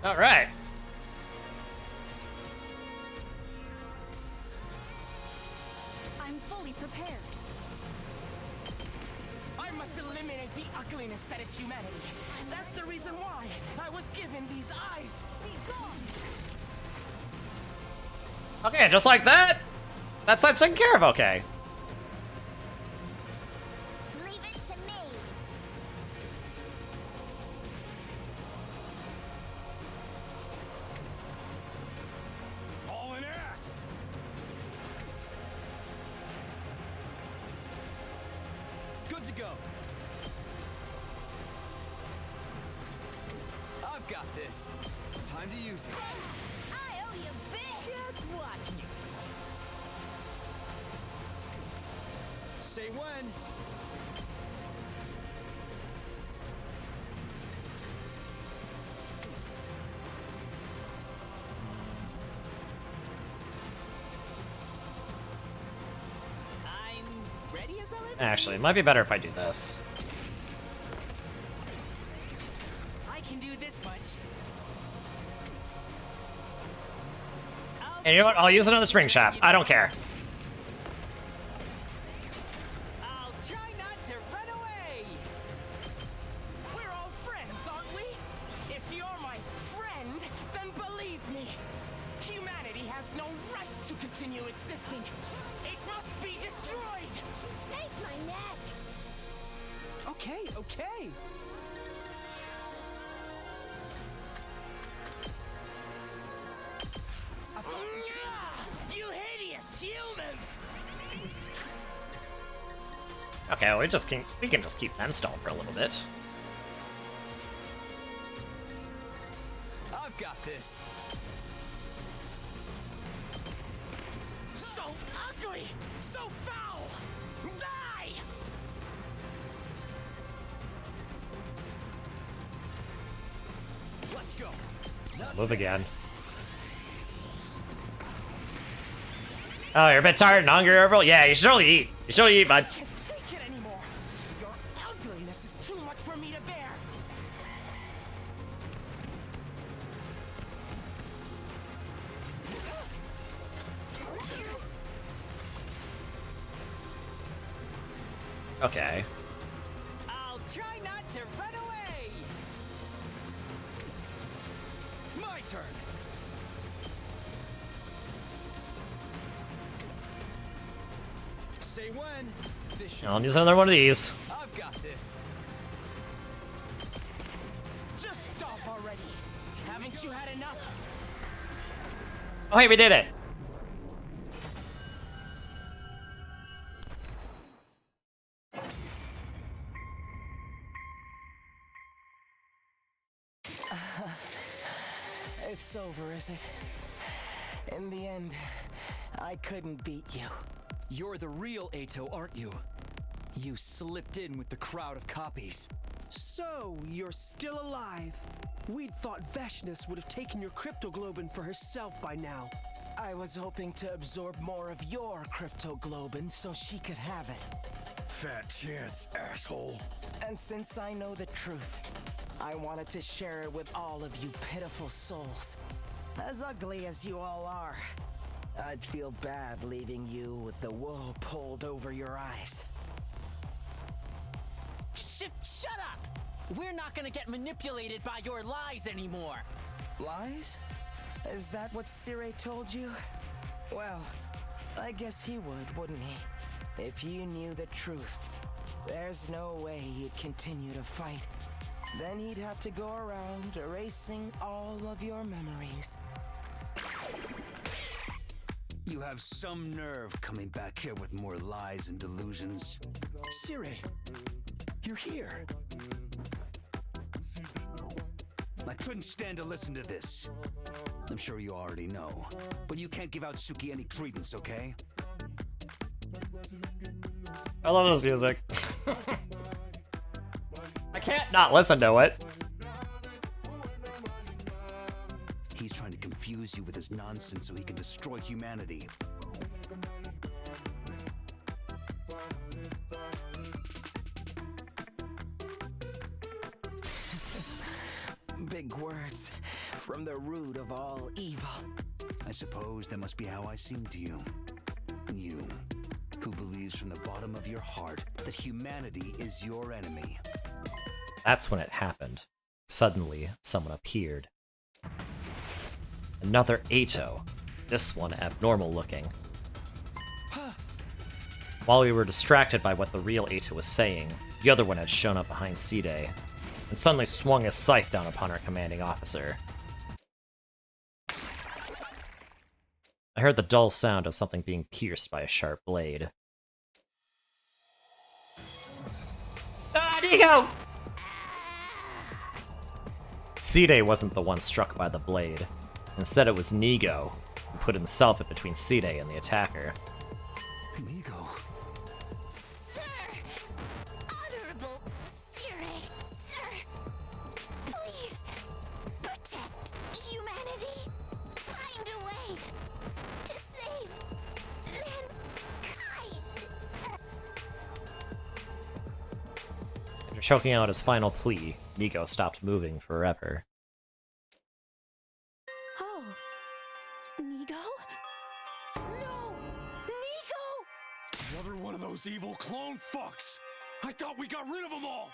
All right. I'm fully prepared. I must eliminate the ugliness that is humanity. That's the reason why I was given these eyes. Be gone. Okay, just like that. That's taken care of. Okay. Leave it to me. All an ass. Good to go. I've got this. Time to use it. I owe you, bitch. Just watch me. Say when. I'm ready as I'll ever Actually, it might be better if I do this. I can do this much. And you know what? I'll use another spring trap. I don't care. I'll try not to run away. We're all friends, aren't we? If you're my friend, then believe me. Humanity has no right to continue existing. It must be destroyed. Save my neck. Okay, okay. You hideous humans! Okay, well, we can just keep them stalled for a little bit. I've got this. So ugly! So foul! Die! Let's go. Move again. Oh, you're a bit tired and hungry, Orville? Yeah, you should only eat. You should only eat, bud. I can't take it anymore. Your ugliness is too much for me to bear. Okay. I'll try not to run away. My turn. Say when. This should I'll use another one of these. I've got this. Just stop already. Haven't you had enough? Oh, hey, we did it. It's over, is it? In the end, I couldn't beat you. You're the real Ato, aren't you? You slipped in with the crowd of copies. So, you're still alive. We'd thought Veshness would have taken your cryptoglobin for herself by now. I was hoping to absorb more of your cryptoglobin so she could have it. Fat chance, asshole. And since I know the truth, I wanted to share it with all of you pitiful souls. As ugly as you all are, I'd feel bad leaving you with the wool pulled over your eyes. Shut up! We're not gonna get manipulated by your lies anymore. Lies? Is that what Zero told you? Well, I guess he would, wouldn't he? If you knew the truth, there's no way he'd continue to fight. Then he'd have to go around erasing all of your memories. You have some nerve coming back here with more lies and delusions. Zero, you're here. I couldn't stand to listen to this. I'm sure you already know, but you can't give out Suki any credence, okay? I love this music. I can't not listen to it. He's trying to confuse you with his nonsense so he can destroy humanity. Big words from the root of all evil. I suppose that must be how I seem to you. You, who believes from the bottom of your heart that humanity is your enemy. That's when it happened. Suddenly, someone appeared. Another Ato. This one abnormal looking. While we were distracted by what the real Ato was saying, the other one had shown up behind Side, and suddenly swung his scythe down upon our commanding officer. I heard the dull sound of something being pierced by a sharp blade. Ah, Nico! Side wasn't the one struck by the blade. Instead, it was Nigo, who put himself in between Side and the attacker. Nigo? Sir! Honorable Zero, sir! Please, protect humanity! Find a way to save mankind! After choking out his final plea, Nigo stopped moving forever. Oh. Nigo? No! Nigo! Another one of those evil clone fucks! I thought we got rid of them all!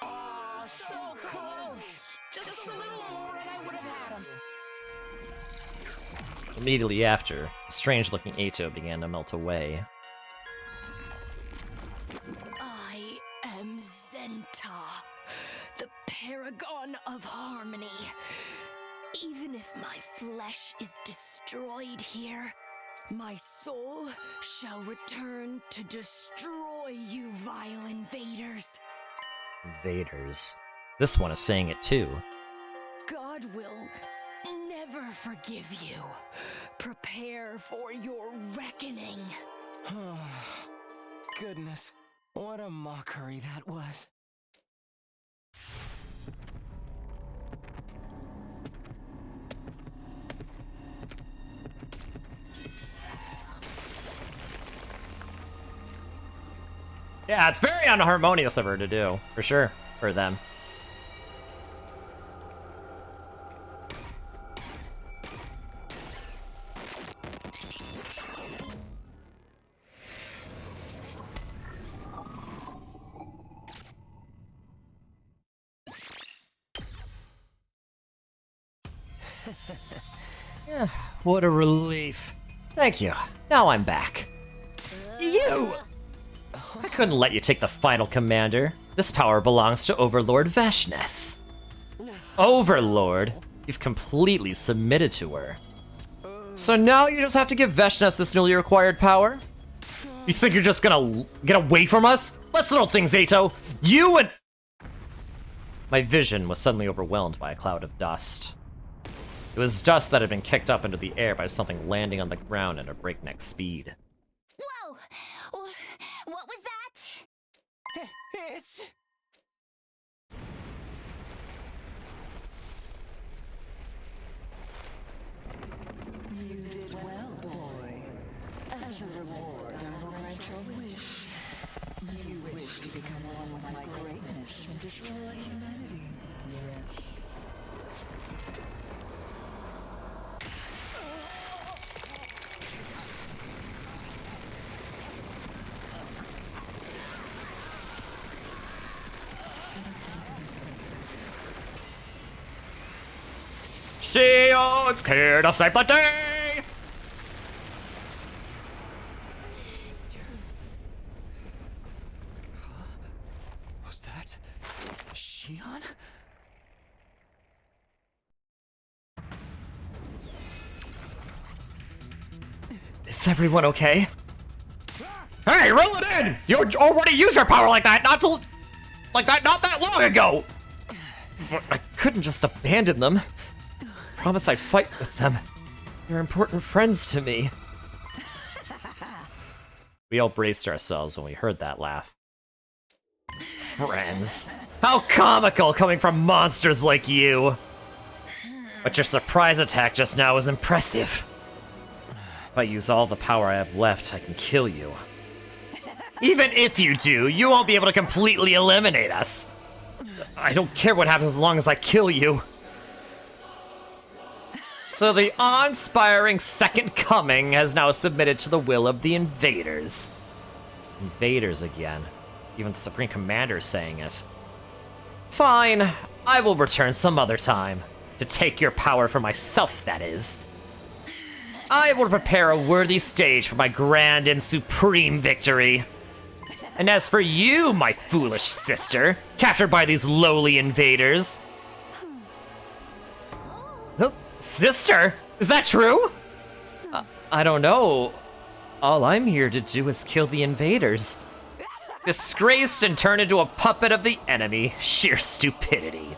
Oh, so close! Just a little more and I would have had him. Immediately after, the strange-looking Ato began to melt away. I am Zenta, the paragon of harmony. Even if my flesh is destroyed here, my soul shall return to destroy you vile invaders. Invaders. This one is saying it too. God will never forgive you. Prepare for your reckoning. Goodness, what a mockery that was. Yeah, it's very unharmonious of her to do, for sure, for them. Yeah, what a relief. Thank you. Now I'm back. You! I couldn't let you take the final commander. This power belongs to Overlord Veshness. Overlord? You've completely submitted to her. So now you just have to give Veshness this newly acquired power? You think you're just gonna get away from us? Let's little things, Ato. You and... My vision was suddenly overwhelmed by a cloud of dust. It was dust that had been kicked up into the air by something landing on the ground at a breakneck speed. Whoa! What was that? It's... You did well, boy. As a reward, I will grant your wish. You wish to become one with my greatness and destroy humanity. Yes. shields, here to save the day! Was that Shion? Is everyone okay? Hey, roll it in! You already used your power like that not that long ago! But I couldn't just abandon them. Promise I'd fight with them. They're important friends to me. We all braced ourselves when we heard that laugh. Friends. How comical coming from monsters like you! But your surprise attack just now was impressive. If I use all the power I have left, I can kill you. Even if you do, you won't be able to completely eliminate us. I don't care what happens as long as I kill you. So the awe-inspiring Second Coming has now submitted to the will of the invaders. Invaders again. Even the Supreme Commander is saying it. Fine, I will return some other time. To take your power for myself, that is. I will prepare a worthy stage for my grand and supreme victory. And as for you, my foolish sister, captured by these lowly invaders... Sister? Is that true? I don't know. All I'm here to do is kill the invaders. Disgraced and turned into a puppet of the enemy. Sheer stupidity.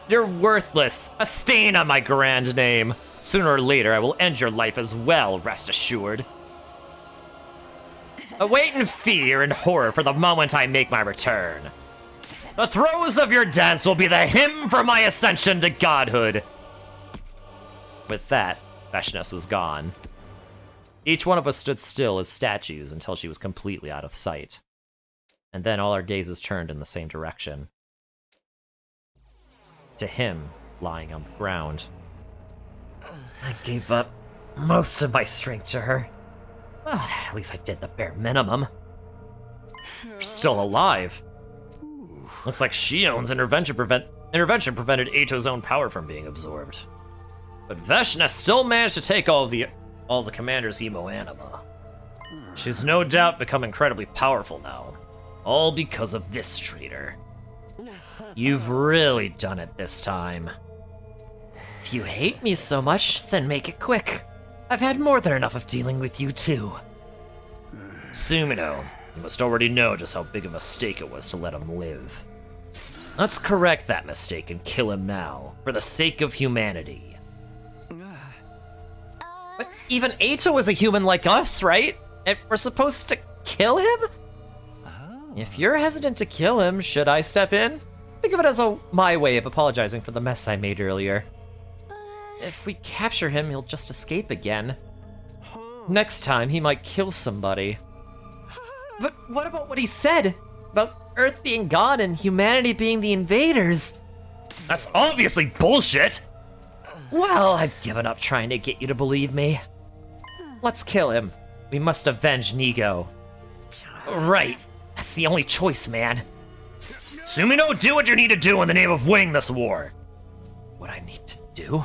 You're worthless. A stain on my grand name. Sooner or later, I will end your life as well, rest assured. Await in fear and horror for the moment I make my return. The throes of your dance will be the hymn for my ascension to godhood. With that, Vashnes was gone. Each one of us stood still as statues until she was completely out of sight. And then all our gazes turned in the same direction. To him, lying on the ground. I gave up most of my strength to her. Well, at least I did the bare minimum. You're still alive. Looks like Shion's intervention prevented Eito's own power from being absorbed. But Vashnes still managed to take all the commander's hemo-anima. She's no doubt become incredibly powerful now. All because of this traitor. You've really done it this time. If you hate me so much, then make it quick. I've had more than enough of dealing with you too. Sumino, you must already know just how big a mistake it was to let him live. Let's correct that mistake and kill him now, for the sake of humanity. But even Eito is a human like us, right? And we're supposed to kill him? If you're hesitant to kill him, should I step in? Think of it as my way of apologizing for the mess I made earlier. If we capture him, he'll just escape again. Next time, he might kill somebody. But what about what he said? About Earth being gone and humanity being the invaders? That's obviously bullshit! Well, I've given up trying to get you to believe me. Let's kill him. We must avenge Nigo. Right. That's the only choice, man. Sumino, do what you need to do in the name of winning this war. What I need to do?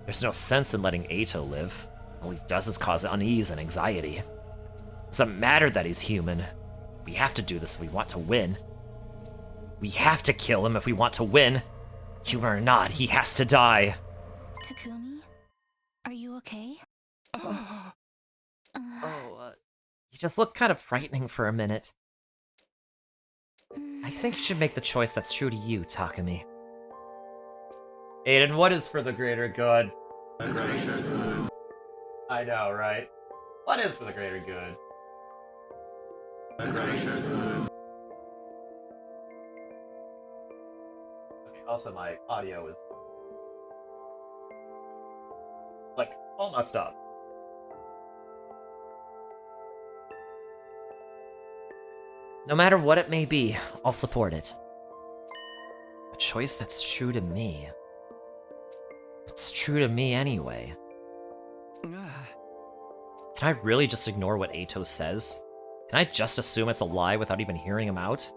There's no sense in letting Eito live. All he does is cause unease and anxiety. Doesn't matter that he's human. We have to do this if we want to win. We have to kill him if we want to win. Human or not, he has to die. Takumi? Are you okay? You just look kind of frightening for a minute. I think you should make the choice that's true to you, Takumi. Aiden, what is for the greater good? I know, right? What is for the greater good? Okay, also my audio is like all messed up. No matter what it may be, I'll support it. A choice that's true to me. It's true to me anyway. Can I really just ignore what Eito says? Can I just assume it's a lie without even hearing him out?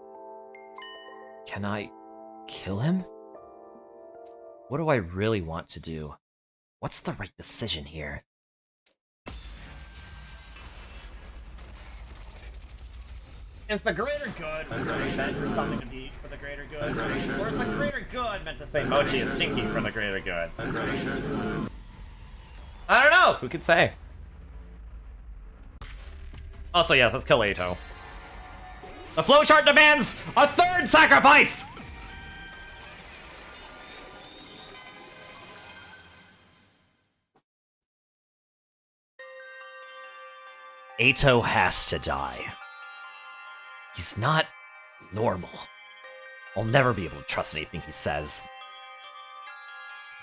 Can I kill him? What do I really want to do? What's the right decision here? Is the greater good really meant for something to be for the greater good? Or is the greater good meant to say Mochi is stinky for the greater good? I don't know! Who could say? Also, yeah, let's kill Eito. The flowchart demands a third sacrifice! Eito has to die. He's not normal. I'll never be able to trust anything he says.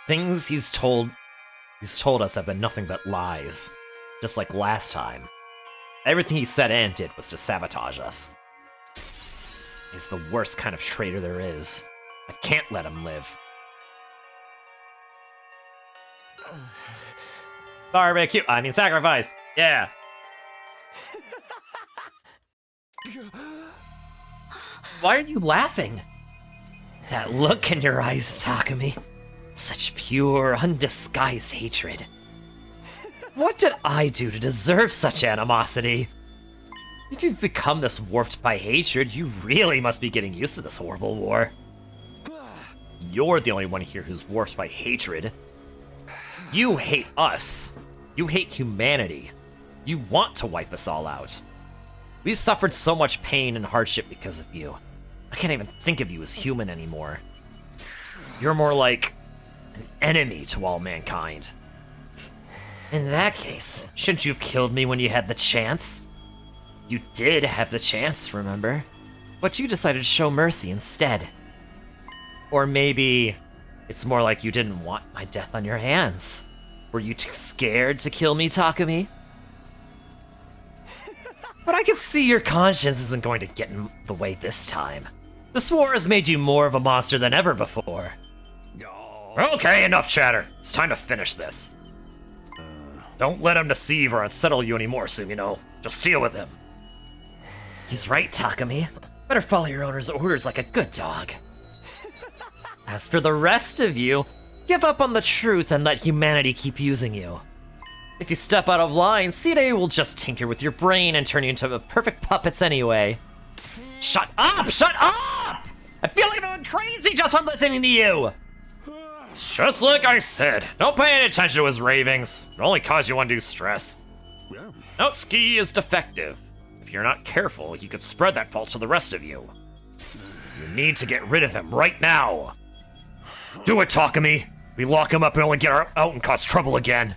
Things he's told us have been nothing but lies. Just like last time. Everything he said and did was to sabotage us. He's the worst kind of traitor there is. I can't let him live. Barbecue, I mean sacrifice. Yeah. Why are you laughing? That look in your eyes, Takumi. Such pure, undisguised hatred. What did I do to deserve such animosity? If you've become this warped by hatred, you really must be getting used to this horrible war. You're the only one here who's warped by hatred. You hate us. You hate humanity. You want to wipe us all out. We've suffered so much pain and hardship because of you. I can't even think of you as human anymore. You're more like an enemy to all mankind. In that case, shouldn't you have killed me when you had the chance? You did have the chance, remember? But you decided to show mercy instead. Or maybe it's more like you didn't want my death on your hands. Were you too scared to kill me, Takumi? But I can see your conscience isn't going to get in the way this time. This war has made you more of a monster than ever before. Okay, enough chatter. It's time to finish this. Don't let him deceive or unsettle you anymore, Sumino. Just deal with him. He's right, Takumi. Better follow your owner's orders like a good dog. As for the rest of you, give up on the truth and let humanity keep using you. If you step out of line, Side will just tinker with your brain and turn you into perfect puppets anyway. Shut up! Shut up! I feel like I'm going crazy just from listening to you! It's just like I said. Don't pay any attention to his ravings. It'll only cause you undue stress. Naotsuki is defective. If you're not careful, you could spread that fault to the rest of you. You need to get rid of him right now. Do it, Takumi. We lock him up and only get out and cause trouble again.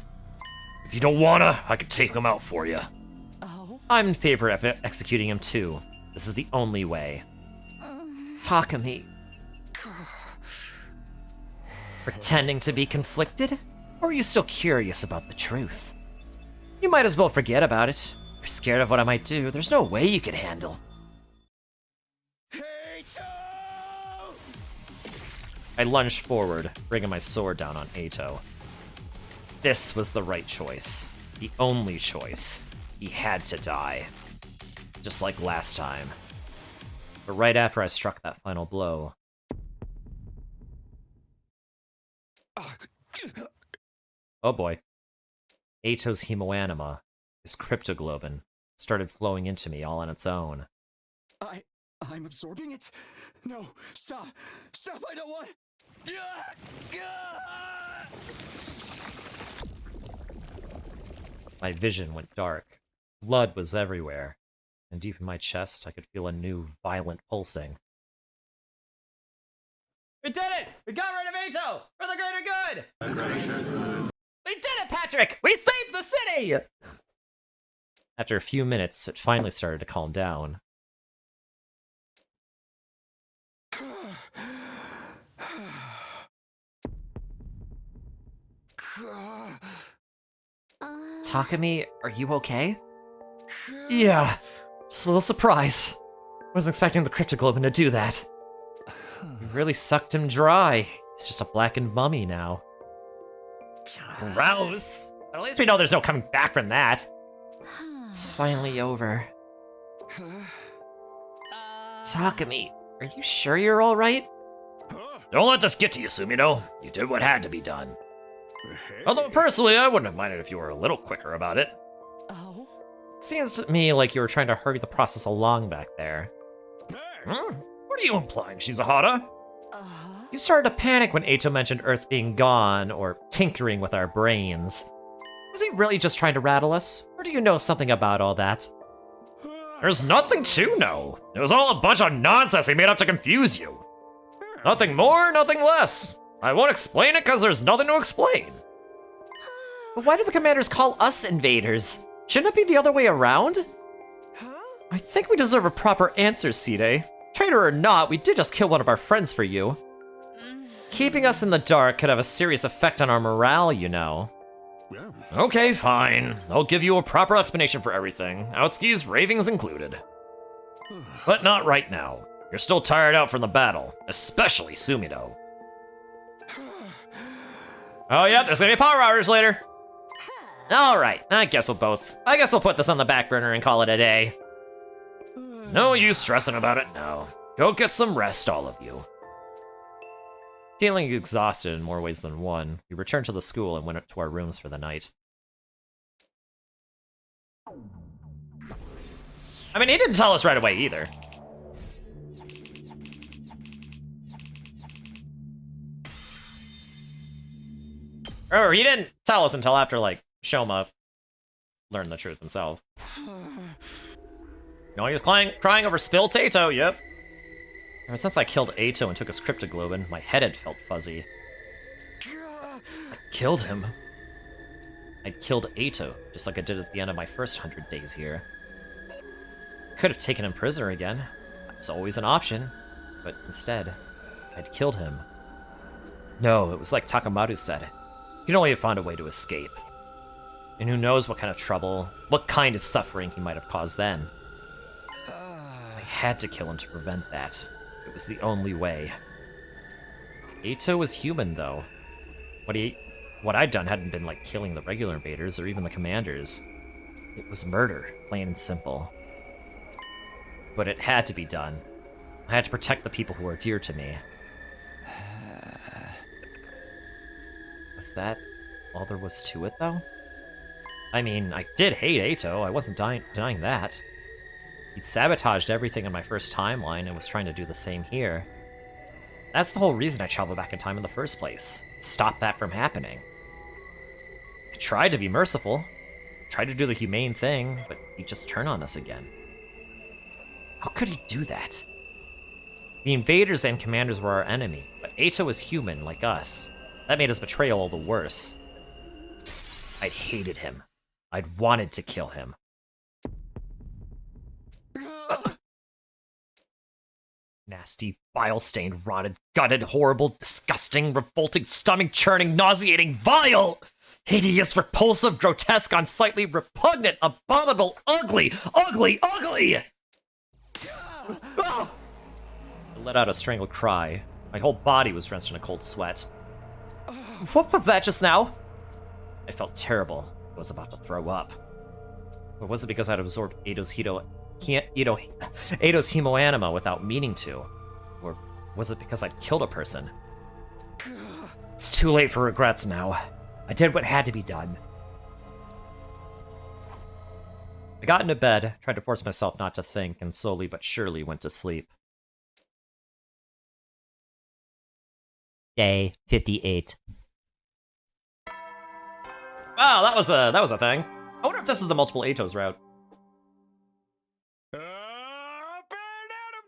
If you don't wanna, I could take him out for you. Oh. I'm in favor of executing him too. This is the only way. Takumi. Pretending to be conflicted? Or are you still curious about the truth? You might as well forget about it. You're scared of what I might do. There's no way you could handle. I lunged forward, bringing my sword down on Eito. This was the right choice. The only choice. He had to die. Just like last time. But right after I struck that final blow... Oh boy. Eito's hemoanima, his cryptoglobin, started flowing into me all on its own. I'm absorbing it? No, stop! Stop, I don't want... My vision went dark. Blood was everywhere, and deep in my chest I could feel a new, violent pulsing. We did it! We got rid of Eito! For the greater good! We did it, Patrick! We saved the city! After a few minutes, it finally started to calm down. Takumi, are you okay? Yeah, just a little surprised. Wasn't expecting the cryptoglobin to do that. You really sucked him dry. He's just a blackened mummy now. Gross. At least we know there's no coming back from that. It's finally over. Takumi, are you sure you're alright? Don't let this get to you, Sumino. You did what had to be done. Although, personally, I wouldn't have minded if you were a little quicker about it. Oh? It seems to me like you were trying to hurry the process along back there. What are you implying, Shizahara? You started to panic when Eito mentioned Earth being gone, or tinkering with our brains. Was he really just trying to rattle us? Or do you know something about all that? There's nothing to know. It was all a bunch of nonsense he made up to confuse you. Nothing more, nothing less. I won't explain it because there's nothing to explain. But why do the commanders call us invaders? Shouldn't it be the other way around? I think we deserve a proper answer, Side. Traitor or not, we did just kill one of our friends for you. Keeping us in the dark could have a serious effect on our morale, you know. Okay, fine. I'll give you a proper explanation for everything, Outski's ravings included. But not right now. You're still tired out from the battle, especially Sumino. Oh yeah, there's gonna be power hours later. Alright, I guess we'll put this on the back burner and call it a day. No use stressing about it now. Go get some rest, all of you. Feeling exhausted in more ways than one, we returned to the school and went up to our rooms for the night. I mean, he didn't tell us right away either. Or he didn't tell us until after, like, Shoma learned the truth himself. No, he was crying over spilled Eito, yep. Ever since I killed Eito and took his cryptoglobin, my head had felt fuzzy. I killed him. I killed Eito, just like I did at the end of my first 100 days here. Could have taken him prisoner again. That was always an option. But instead, I'd killed him. No, it was like Takamaru said. You can only have found a way to escape. And who knows what kind of trouble, what kind of suffering he might have caused then. I had to kill him to prevent that. It was the only way. Eito was human, though. What I'd done hadn't been like killing the regular invaders or even the commanders. It was murder, plain and simple. But it had to be done. I had to protect the people who were dear to me. Was that all there was to it, though? I mean, I did hate Eito, I wasn't denying that. He'd sabotaged everything in my first timeline and was trying to do the same here. That's the whole reason I traveled back in time in the first place. Stop that from happening. I tried to be merciful, tried to do the humane thing, but he'd just turn on us again. How could he do that? The invaders and commanders were our enemy, but Eito was human, like us. That made his betrayal all the worse. I'd hated him. I'd wanted to kill him. Nasty, bile-stained, rotted, gutted, horrible, disgusting, revolting, stomach-churning, nauseating, vile! Hideous, repulsive, grotesque, unsightly, repugnant, abominable, ugly, ugly, ugly! I let out a strangled cry. My whole body was drenched in a cold sweat. What was that just now? I felt terrible. I was about to throw up. Or was it because I'd absorbed Eido's hemoanima without meaning to? Or was it because I'd killed a person? It's too late for regrets now. I did what had to be done. I got into bed, tried to force myself not to think, and slowly but surely went to sleep. Day 58. Wow, that was a thing. I wonder if this is the multiple Eitos route.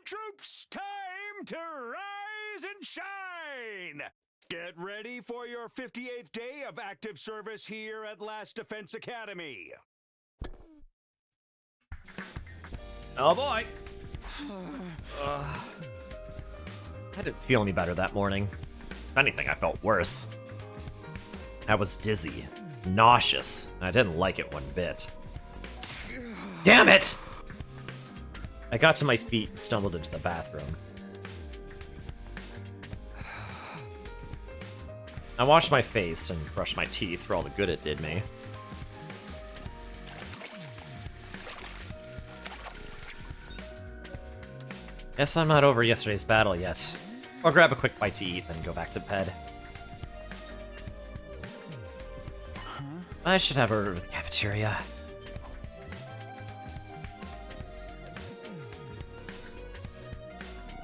Troops, time to rise and shine! Get ready for your 58th day of active service here at Last Defense Academy. Oh boy. I didn't feel any better that morning. If anything, I felt worse. I was dizzy, nauseous, and I didn't like it one bit. Damn it! I got to my feet and stumbled into the bathroom. I washed my face and brushed my teeth for all the good it did me. Guess I'm not over yesterday's battle yet. Or grab a quick bite to eat, then go back to bed. I should have ordered at the cafeteria.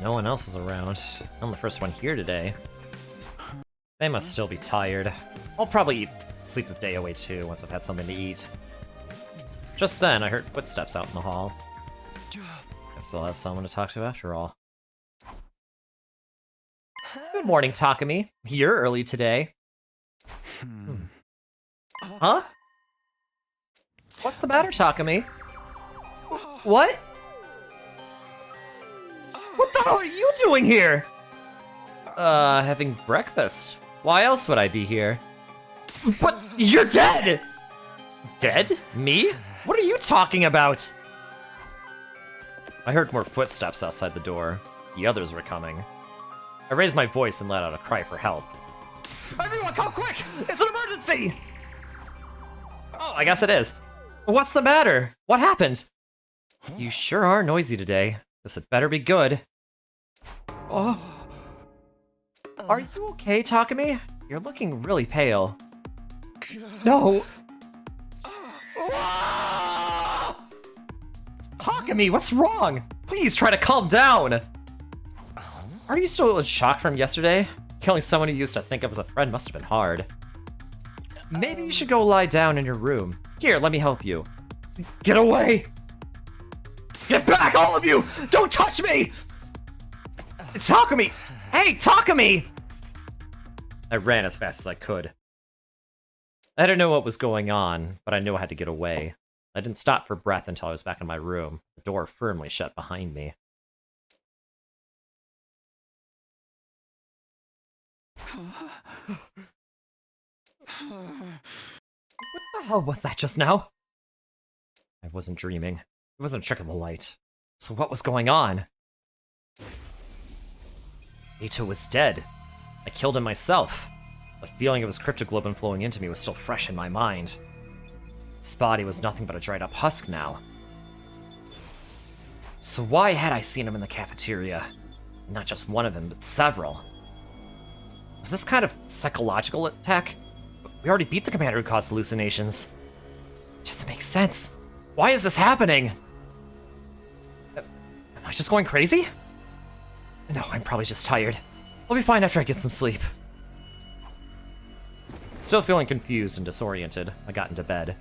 No one else is around. I'm the first one here today. They must still be tired. I'll probably sleep the day away too, once I've had something to eat. Just then, I heard footsteps out in the hall. Guess I'll have someone to talk to after all. Good morning, Takumi. You're early today. Huh? What's the matter, Takumi? What? What the hell are you doing here? Having breakfast. Why else would I be here? But you're dead! Dead? Me? What are you talking about? I heard more footsteps outside the door. The others were coming. I raised my voice and let out a cry for help. Everyone, come quick! It's an emergency! Oh, I guess it is. What's the matter? What happened? You sure are noisy today. This had better be good. Oh. Are you okay, Takumi? You're looking really pale. No! Takumi, what's wrong? Please try to calm down! Are you still in shock from yesterday? Killing someone you used to think of as a friend must have been hard. Maybe you should go lie down in your room. Here, let me help you. Get away! Get back, all of you! Don't touch me! Takumi! Hey, Takumi! I ran as fast as I could. I didn't know what was going on, but I knew I had to get away. I didn't stop for breath until I was back in my room, the door firmly shut behind me. What the hell was that just now? I wasn't dreaming. It wasn't a trick of the light. So what was going on? Ito was dead. I killed him myself. The feeling of his cryptoglobin flowing into me was still fresh in my mind. His body was nothing but a dried up husk now. So why had I seen him in the cafeteria? Not just one of them, but several. Was this kind of psychological attack? We already beat the commander who caused hallucinations. It doesn't make sense. Why is this happening? Am I just going crazy? No, I'm probably just tired. I'll be fine after I get some sleep. Still feeling confused and disoriented, I got into bed.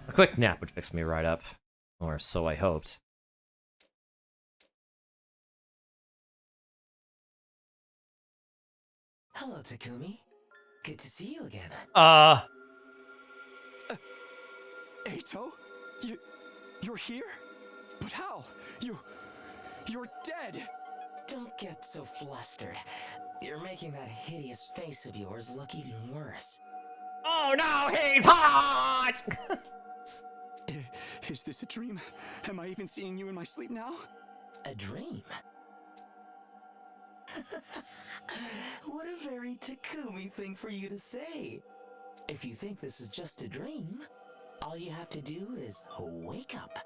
A quick nap would fix me right up. Or so I hoped. Hello, Takumi. Good to see you again. Eito? You're here? But how? You're dead! Don't get so flustered. You're making that hideous face of yours look even worse. Oh no, he's hot! Is this a dream? Am I even seeing you in my sleep now? A dream? What a very Takumi thing for you to say. If you think this is just a dream, all you have to do is wake up.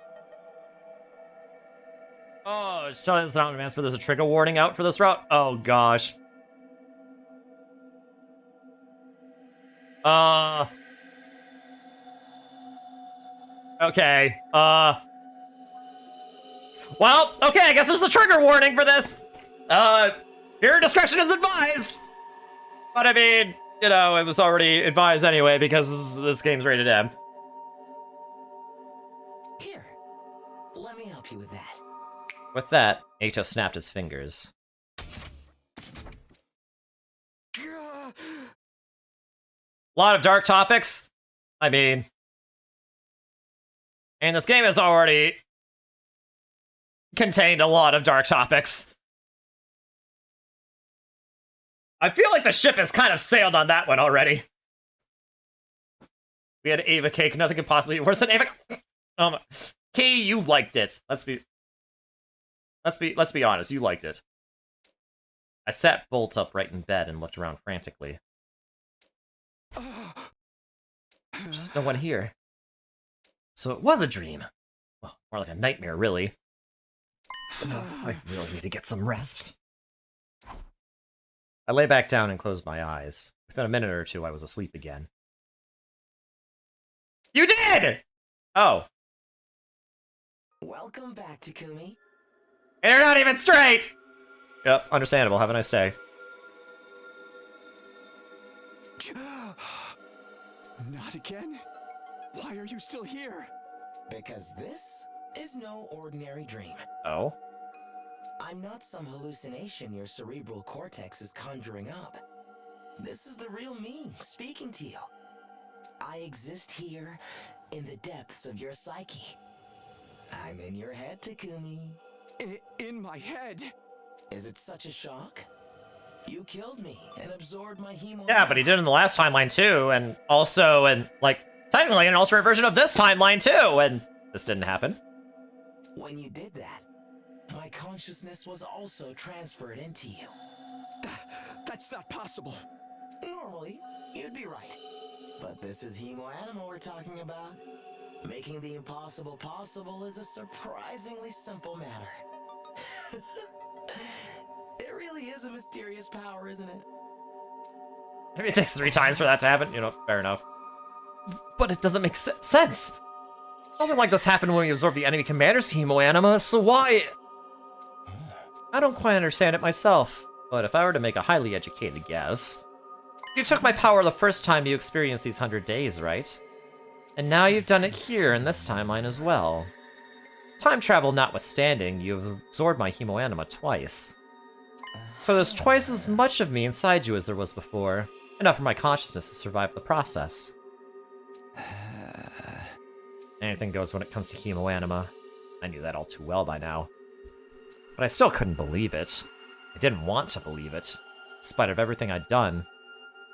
Oh, it's telling us out in advance for there's a trigger warning out for this route? Oh gosh. Okay, well, okay, I guess there's a trigger warning for this. Your discretion is advised. But I mean, you know, it was already advised anyway because this game's rated M. Here, let me help you with that. With that, Eito snapped his fingers. A lot of dark topics. I mean, and this game has already contained a lot of dark topics. I feel like the ship has kind of sailed on that one already. We had Ava Cake. Nothing could possibly be worse than Ava. Key, you liked it. Let's be honest. You liked it. I sat bolt upright in bed and looked around frantically. There's no one here. So it was a dream. Well, more like a nightmare, really. I really need to get some rest. I lay back down and closed my eyes. Within a minute or two, I was asleep again. You did! Oh. Welcome back, Takumi. And you're not even straight! Yep, understandable. Have a nice day. Not again? Why are you still here? Because this is no ordinary dream. Oh? I'm not some hallucination your cerebral cortex is conjuring up. This is the real me speaking to you. I exist here in the depths of your psyche. I'm in your head, Takumi. In my head? Is it such a shock? You killed me and absorbed my hemo. Yeah, but he did in the last timeline too, and also in, like, technically an alternate version of this timeline too, and this didn't happen. When you did that, my consciousness was also transferred into you. That's not possible. Normally, you'd be right. But this is hemo anima we're talking about. Making the impossible possible is a surprisingly simple matter. It really is a mysterious power, isn't it? Maybe it takes 3 times for that to happen. You know, fair enough. But it doesn't make sense. Something like this happened when we absorbed the enemy commander's hemo anima, so why? I don't quite understand it myself, but if I were to make a highly educated guess, you took my power the first time you experienced these 100 days, right? And now you've done it here in this timeline as well. Time travel notwithstanding, you've absorbed my hemo anima twice. So there's twice as much of me inside you as there was before, enough for my consciousness to survive the process. Anything goes when it comes to hemo anima. I knew that all too well by now. But I still couldn't believe it. I didn't want to believe it. In spite of everything I'd done,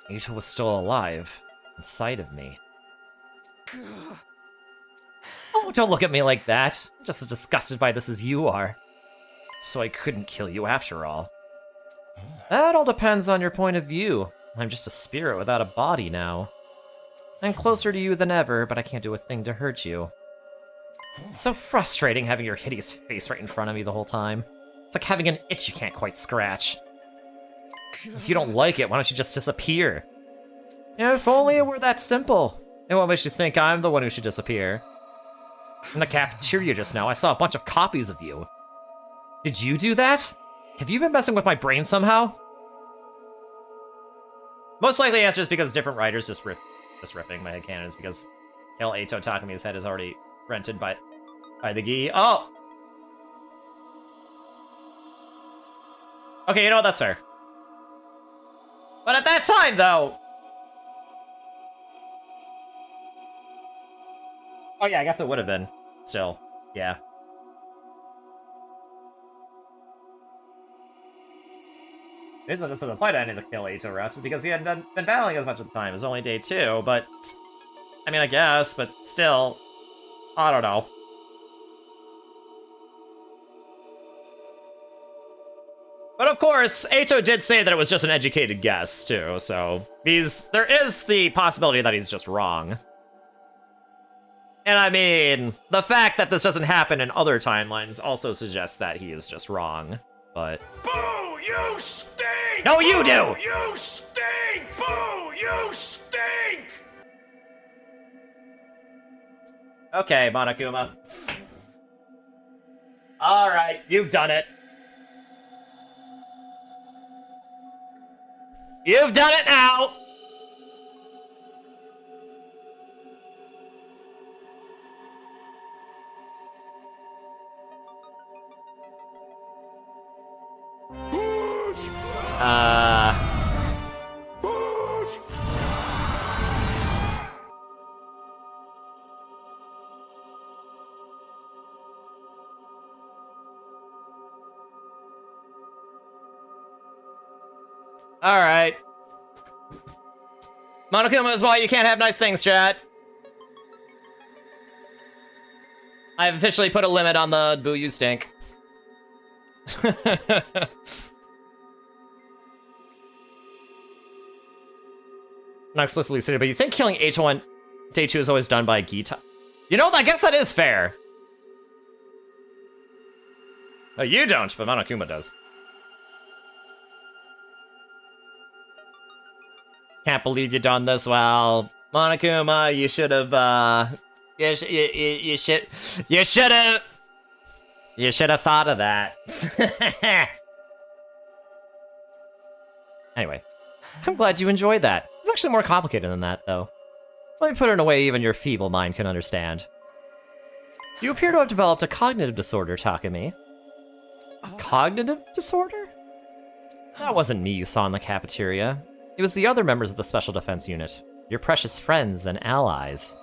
Eito was still alive, inside of me. Oh, don't look at me like that. I'm just as disgusted by this as you are. So I couldn't kill you after all. That all depends on your point of view. I'm just a spirit without a body now. I'm closer to you than ever, but I can't do a thing to hurt you. It's so frustrating having your hideous face right in front of me the whole time. It's like having an itch you can't quite scratch. If you don't like it, why don't you just disappear? Yeah, if only it were that simple. And what makes you think I'm the one who should disappear? In the cafeteria just now, I saw a bunch of copies of you. Did you do that? Have you been messing with my brain somehow? Most likely the answer is because different writers just ripping my headcanon is because Kill Eito Takumi's head is already rented by the gi. Oh! Okay, you know what, that's fair. But at that time, though... Oh yeah, I guess it would have been. Still, yeah. The reason this doesn't apply to any of the Kill Eito routes is because he hadn't been battling as much at the time. It was only day 2, but... I mean, I guess, but still... I don't know. But of course, Eito did say that it was just an educated guess, too, so... there is the possibility that he's just wrong. And I mean, the fact that this doesn't happen in other timelines also suggests that he is just wrong, but... Boo! You stink! No, you do! Boo, you stink! Boo! You stink! Okay, Monokuma. Alright, you've done it. You've done it now! Alright. Monokuma is why you can't have nice things, chat. I've officially put a limit on the boo you stink. Not explicitly stated, but you think killing Eito on day 2 is always done by Gita? You know, I guess that is fair. Oh, you don't, but Monokuma does. Can't believe you done this well. Monokuma, you should have, you should have thought of that. Anyway, I'm glad you enjoyed that. It's actually more complicated than that, though. Let me put it in a way even your feeble mind can understand. You appear to have developed a cognitive disorder, Takumi. A cognitive disorder? That wasn't me you saw in the cafeteria. It was the other members of the Special Defense Unit, your precious friends and allies.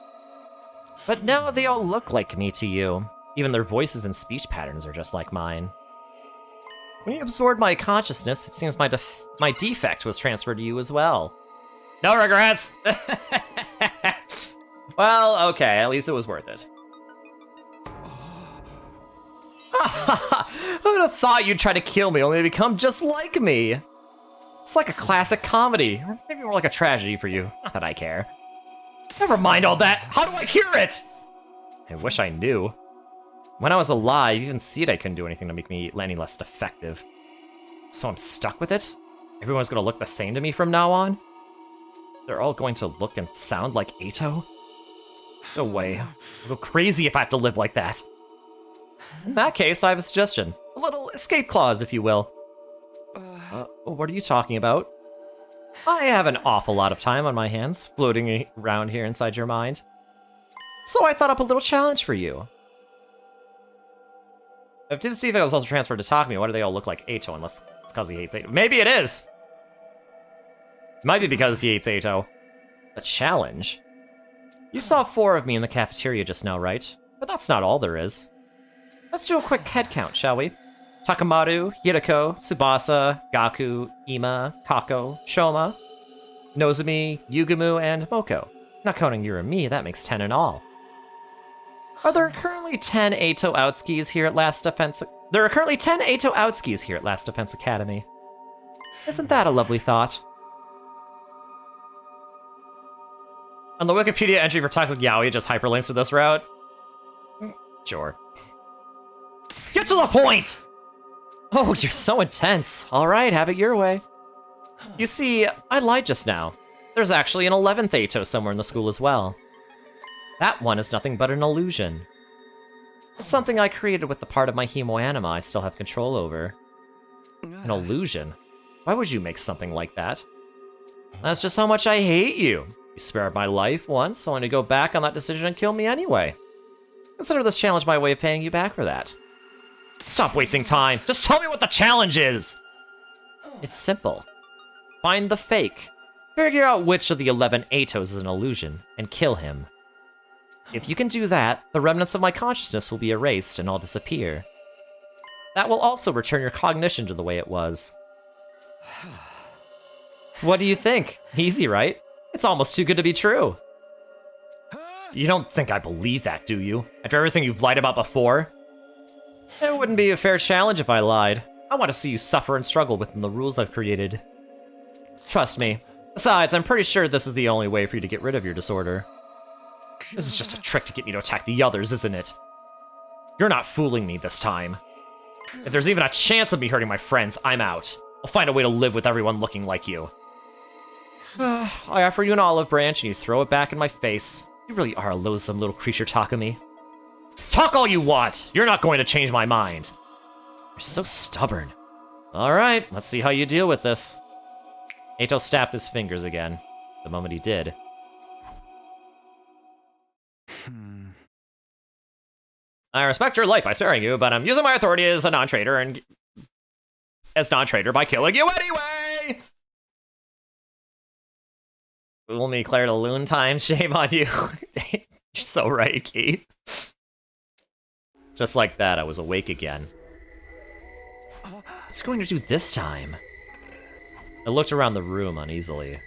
But now they all look like me to you. Even their voices and speech patterns are just like mine. When you absorbed my consciousness, it seems my defect was transferred to you as well. No regrets! Well, okay, at least it was worth it. I would have thought you'd try to kill me only to become just like me. It's like a classic comedy, or maybe more like a tragedy for you. Not that I care. Never mind all that. How do I cure it? I wish I knew. When I was alive, even Seed I couldn't do anything to make me any less defective. So I'm stuck with it? Everyone's gonna look the same to me from now on? They're all going to look and sound like Eito? No way. I'll go crazy if I have to live like that. In that case, I have a suggestion. A little escape clause, if you will. What are you talking about? I have an awful lot of time on my hands, floating around here inside your mind. So I thought up a little challenge for you. If Steve was also transferred to Takumi, why do they all look like Eito unless it's because he hates Eito? Maybe it is! It might be because he hates Eito. A challenge? You saw 4 of me in the cafeteria just now, right? But that's not all there is. Let's do a quick head count, shall we? Takamaru, Hirako, Tsubasa, Gaku, Ima, Kako, Shoma, Nozomi, Yugumu, and Moko. Not counting you and me, that makes 10 in all. Are there currently 10 Eito Outskis here at Last Defense? There are currently 10 Eito Outskis here at Last Defense Academy. Isn't that a lovely thought? On the Wikipedia entry for Toxic Yaoi, it just hyperlinks to this route. Sure. Get to the point! Oh, you're so intense. Alright, have it your way. You see, I lied just now. There's actually an 11th Eito somewhere in the school as well. That one is nothing but an illusion. It's something I created with the part of my hemoanima I still have control over. An illusion? Why would you make something like that? That's just how much I hate you. You spared my life once, only to go back on that decision and kill me anyway. Consider this challenge my way of paying you back for that. Stop wasting time. Just tell me what the challenge is. It's simple. Find the fake. Figure out which of the 11 Eitos is an illusion, and kill him. If you can do that, the remnants of my consciousness will be erased and all disappear. That will also return your cognition to the way it was. What do you think? Easy, right? It's almost too good to be true. You don't think I believe that, do you? After everything you've lied about before? It wouldn't be a fair challenge if I lied. I want to see you suffer and struggle within the rules I've created. Trust me. Besides, I'm pretty sure this is the only way for you to get rid of your disorder. This is just a trick to get me to attack the others, isn't it? You're not fooling me this time. If there's even a chance of me hurting my friends, I'm out. I'll find a way to live with everyone looking like you. I offer you an olive branch and you throw it back in my face. You really are a loathsome little creature, Takumi. Talk all you want! You're not going to change my mind. You're so stubborn. Alright, let's see how you deal with this. Eito snapped his fingers again. The moment he did. I respect your life by sparing you, but I'm using my authority as a non-traitor and... as non-traitor by killing you anyway! Fool me, Claire the Loon time, shame on you. You're so right, Keith. Just like that, I was awake again. What's it going to do this time? I looked around the room uneasily.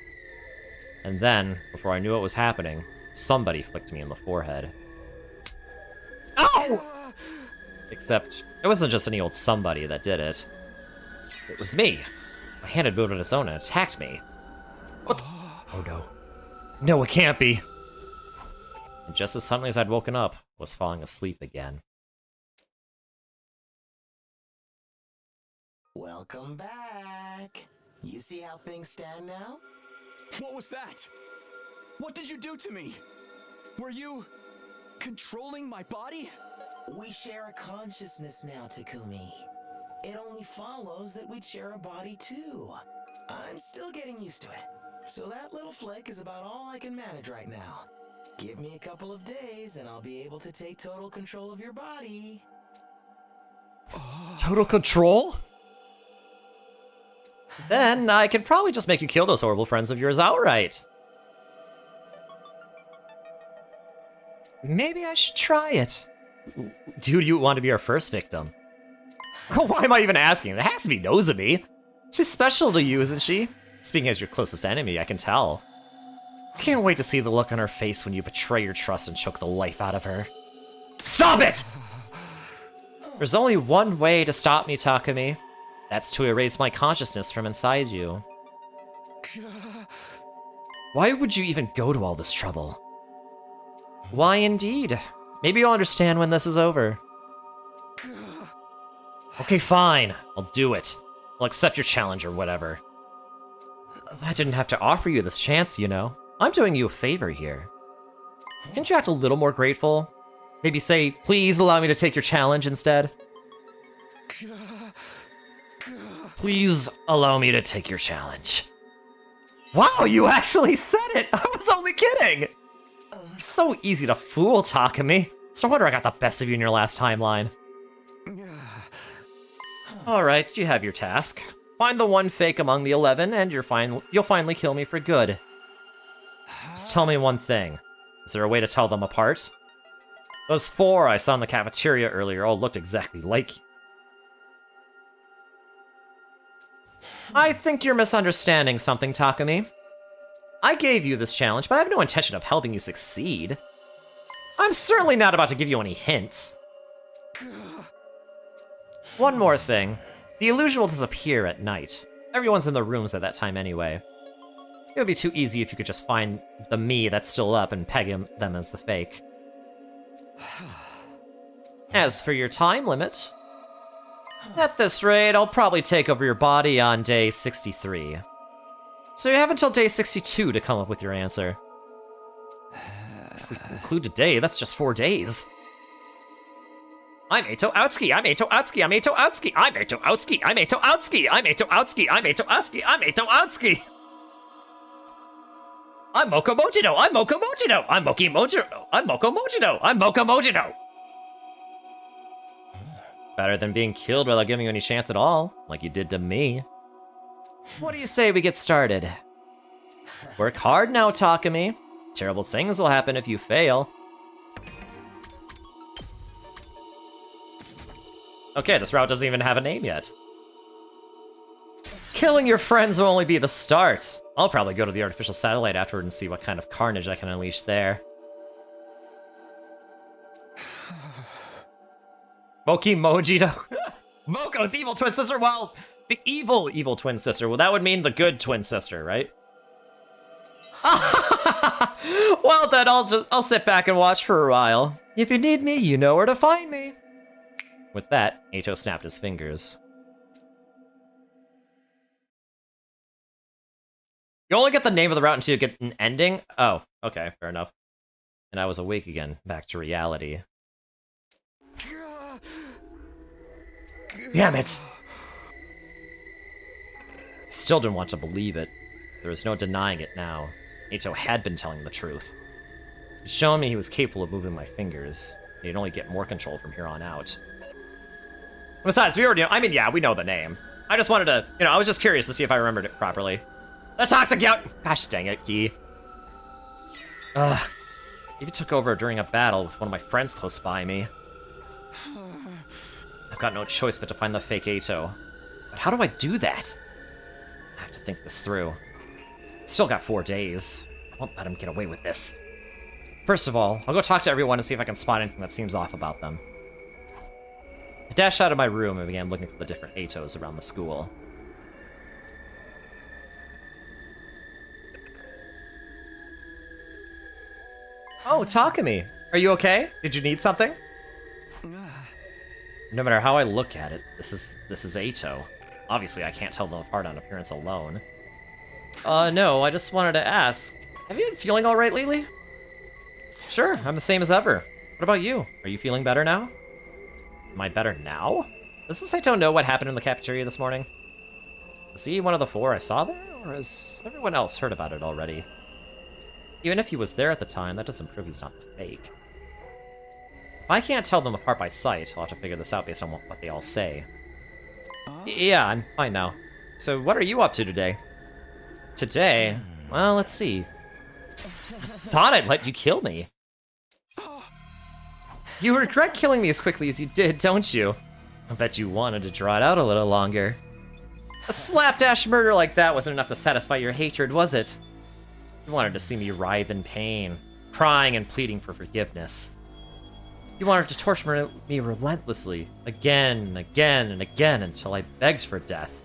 And then, before I knew what was happening, somebody flicked me in the forehead. Ow! Except, it wasn't just any old somebody that did it. It was me. My hand had moved on its own and attacked me. What the? Oh no. No, it can't be. And just as suddenly as I'd woken up, I was falling asleep again. Welcome back. You see how things stand now? What was that? What did you do to me? Were you controlling my body? We share a consciousness now, Takumi. It only follows that we'd share a body too. I'm still getting used to it. So that little flick is about all I can manage right now. Give me a couple of days and I'll be able to take total control of your body. Total control? Then I could probably just make you kill those horrible friends of yours outright. Maybe I should try it. Dude, you want to be our first victim? Why am I even asking? It has to be Nozomi. She's special to you, isn't she? Speaking as your closest enemy, I can tell. Can't wait to see the look on her face when you betray your trust and choke the life out of her. Stop it! There's only one way to stop me, Takumi. That's to erase my consciousness from inside you. Why would you even go to all this trouble? Why indeed? Maybe you'll understand when this is over. Okay, fine. I'll do it. I'll accept your challenge or whatever. I didn't have to offer you this chance, you know. I'm doing you a favor here. Can't you act a little more grateful? Maybe say, please allow me to take your challenge instead? Please allow me to take your challenge. Wow, you actually said it! I was only kidding! You're so easy to fool, Takumi. It's no wonder I got the best of you in your last timeline. Alright, you have your task. Find the one fake among the 11, and you'll finally kill me for good. Just tell me one thing. Is there a way to tell them apart? Those 4 I saw in the cafeteria earlier all looked exactly like you. I think you're misunderstanding something, Takumi. I gave you this challenge, but I have no intention of helping you succeed. I'm certainly not about to give you any hints. One more thing. The illusion will disappear at night. Everyone's in the rooms at that time anyway. It would be too easy if you could just find the me that's still up and peg them as the fake. As for your time limit, at this rate, I'll probably take over your body on day 63. So you have until day 62 to come up with your answer. If we include today, that's just 4 days. I'm Eito Outski, I'm Eito Outski, I'm Eito Outski, I'm Eito Outski, I'm Eito Outski, I'm Eito Outski, I'm Eito Outski, I'm Eito Outski. I'm Moko Mojino, I'm Moko Mojino, I'm Moki Mojino, I'm Moko Mojino, I'm Moko Mojino. Better than being killed without giving you any chance at all, like you did to me. What do you say we get started? Work hard now, Takumi. Terrible things will happen if you fail. Okay, this route doesn't even have a name yet. Killing your friends will only be the start. I'll probably go to the artificial satellite afterward and see what kind of carnage I can unleash there. Moki Mojito. Moko's evil twin sister. Well, the evil twin sister. Well, that would mean the good twin sister, right? Well, then I'll sit back and watch for a while. If you need me, you know where to find me. With that, Eito snapped his fingers. You only get the name of the route until you get an ending? Oh, okay, fair enough. And I was awake again, back to reality. Damn it! I still didn't want to believe it. There was no denying it now. Eito had been telling the truth. He'd shown me he was capable of moving my fingers. He'd only get more control from here on out. Besides, we already know, I mean, yeah, we know the name. I just wanted to, I was just curious to see if I remembered it properly. The toxic yacht! Gosh dang it, Gi. Ugh. Even took over during a battle with one of my friends close by me. I've got no choice but to find the fake Eito. But how do I do that? I have to think this through. Still got 4 days. I won't let him get away with this. First of all, I'll go talk to everyone and see if I can spot anything that seems off about them. I dashed out of my room and began looking for the different Eitos around the school. Oh, Takumi! Are you okay? Did you need something? No matter how I look at it, this is Eito. Obviously, I can't tell them apart on appearance alone. No, I just wanted to ask, have you been feeling alright lately? Sure, I'm the same as ever. What about you? Are you feeling better now? Am I better now? Does Saito know what happened in the cafeteria this morning? Was he one of the 4 I saw there, or has everyone else heard about it already? Even if he was there at the time, that doesn't prove he's not fake. If I can't tell them apart by sight, I'll have to figure this out based on what they all say. Yeah, I'm fine now. So what are you up to today? Today? Well, let's see. Thought I'd let you kill me. You regret killing me as quickly as you did, don't you? I bet you wanted to draw it out a little longer. A slapdash murder like that wasn't enough to satisfy your hatred, was it? You wanted to see me writhe in pain, crying and pleading for forgiveness. You wanted to torture me relentlessly, again and again and again, until I begged for death.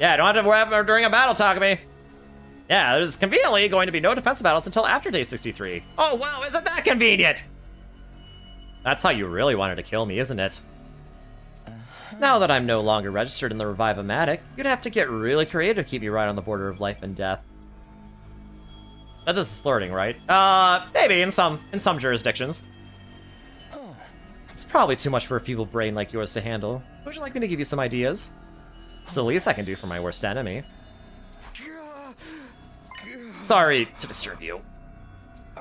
Yeah, don't have to worry about during a battle, Takumi. Yeah, there's conveniently going to be no defense battles until after day 63. Oh wow, isn't that convenient? That's how you really wanted to kill me, isn't it? Now that I'm no longer registered in the Revive-O-Matic, you'd have to get really creative to keep me right on the border of life and death. But this is flirting, right? Maybe in some jurisdictions. It's probably too much for a feeble brain like yours to handle. Would you like me to give you some ideas? It's the least I can do for my worst enemy. Sorry to disturb you.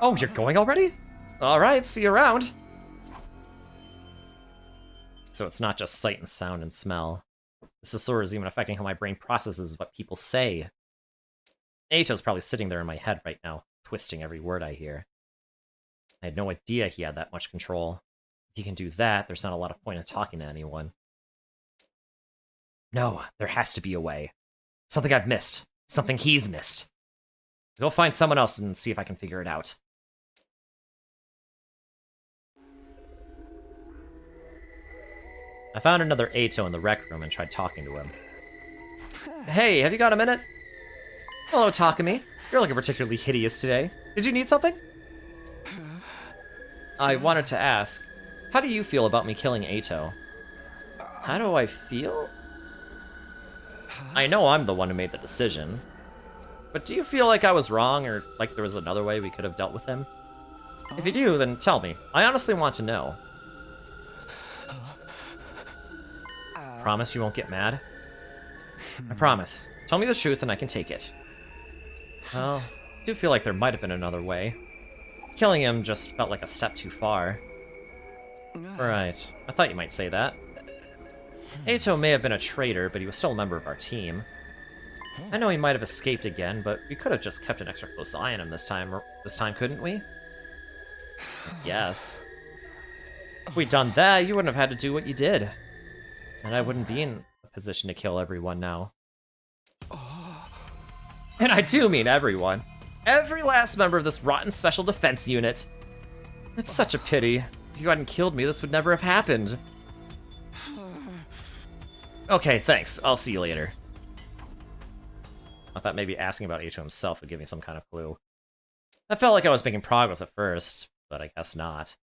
Oh, you're going already? Alright, see you around. So it's not just sight and sound and smell. This disorder is even affecting how my brain processes what people say. Eito's probably sitting there in my head right now, twisting every word I hear. I had no idea he had that much control. If he can do that, there's not a lot of point in talking to anyone. No, there has to be a way. Something I've missed. Something he's missed. I'll go find someone else and see if I can figure it out. I found another Eito in the rec room and tried talking to him. Hey, have you got a minute? Hello, Takumi. You're looking particularly hideous today. Did you need something? I wanted to ask, how do you feel about me killing Eito? How do I feel? I know I'm the one who made the decision. But do you feel like I was wrong, or like there was another way we could have dealt with him? If you do, then tell me. I honestly want to know. Promise you won't get mad? I promise. Tell me the truth and I can take it. Well, I do feel like there might have been another way. Killing him just felt like a step too far. Right. I thought you might say that. Eito may have been a traitor, but he was still a member of our team. I know he might have escaped again, but we could have just kept an extra close eye on him this time, couldn't we? Yes. If we'd done that, you wouldn't have had to do what you did. And I wouldn't be in a position to kill everyone now. And I do mean everyone. Every last member of this rotten special defense unit. It's such a pity. If you hadn't killed me, this would never have happened. Okay, thanks. I'll see you later. I thought maybe asking about Eito himself would give me some kind of clue. I felt like I was making progress at first, but I guess not.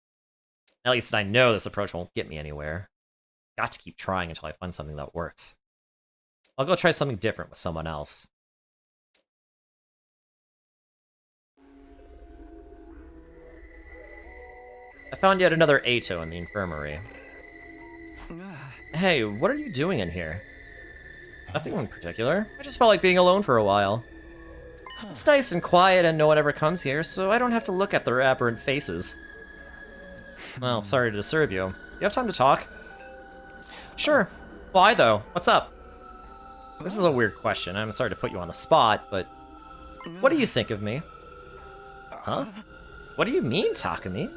At least I know this approach won't get me anywhere. Got to keep trying until I find something that works. I'll go try something different with someone else. I found yet another Eito in the infirmary. Hey, what are you doing in here? Nothing in particular. I just felt like being alone for a while. It's nice and quiet and no one ever comes here, so I don't have to look at their aberrant faces. Well, sorry to disturb you. You have time to talk? Sure. Why, though? What's up? This is a weird question. I'm sorry to put you on the spot, but... What do you think of me? Huh? What do you mean, Takumi?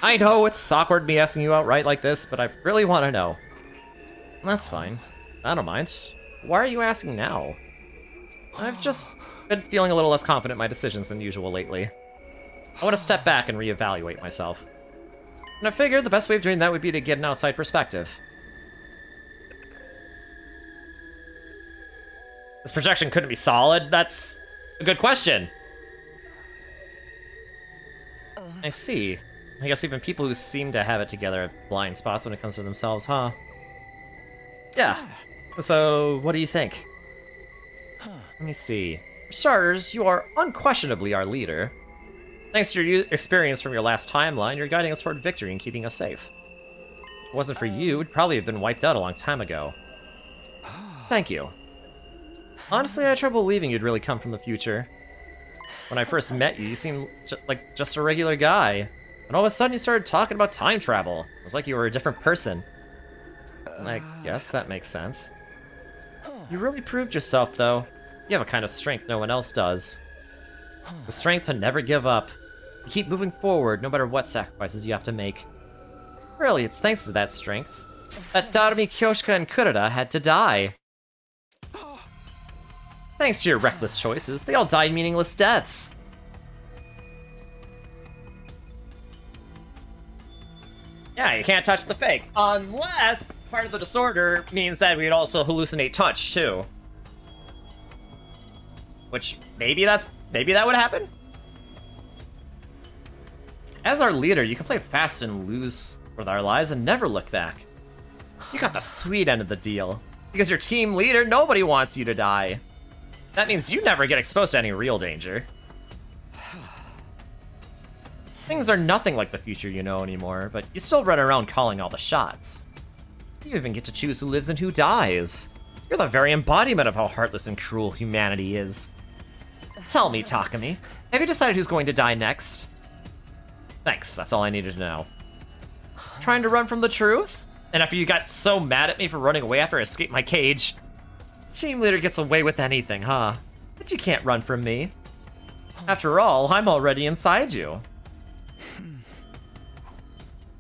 I know it's awkward me asking you outright like this, but I really want to know. That's fine. I don't mind. Why are you asking now? I've just been feeling a little less confident in my decisions than usual lately. I want to step back and reevaluate myself. And I figured the best way of doing that would be to get an outside perspective. This projection couldn't be solid? That's a good question. I see. I guess even people who seem to have it together have blind spots when it comes to themselves, huh? Yeah. So, what do you think? Let me see. For starters, you are unquestionably our leader. Thanks to your experience from your last timeline, you're guiding us toward victory and keeping us safe. If it wasn't for you, we'd probably have been wiped out a long time ago. Thank you. Honestly, I had trouble believing you'd really come from the future. When I first met you, you seemed like just a regular guy. And all of a sudden you started talking about time travel. It was like you were a different person. And I guess that makes sense. You really proved yourself, though. You have a kind of strength no one else does. The strength to never give up. You keep moving forward no matter what sacrifices you have to make. Really, it's thanks to that strength that Darumi, Kyoshika, and Kurita had to die. Thanks to your reckless choices, they all died meaningless deaths. Yeah, you can't touch the fake. Unless part of the disorder means that we'd also hallucinate touch, too. Which, maybe that would happen? As our leader, you can play fast and loose with our lives and never look back. You got the sweet end of the deal. Because you're team leader, nobody wants you to die. That means you never get exposed to any real danger. Things are nothing like the future you know anymore, but you still run around calling all the shots. You even get to choose who lives and who dies. You're the very embodiment of how heartless and cruel humanity is. Tell me, Takumi, have you decided who's going to die next? Thanks, that's all I needed to know. Trying to run from the truth? And after you got so mad at me for running away after I escaped my cage? Team leader gets away with anything, huh? But you can't run from me. After all, I'm already inside you.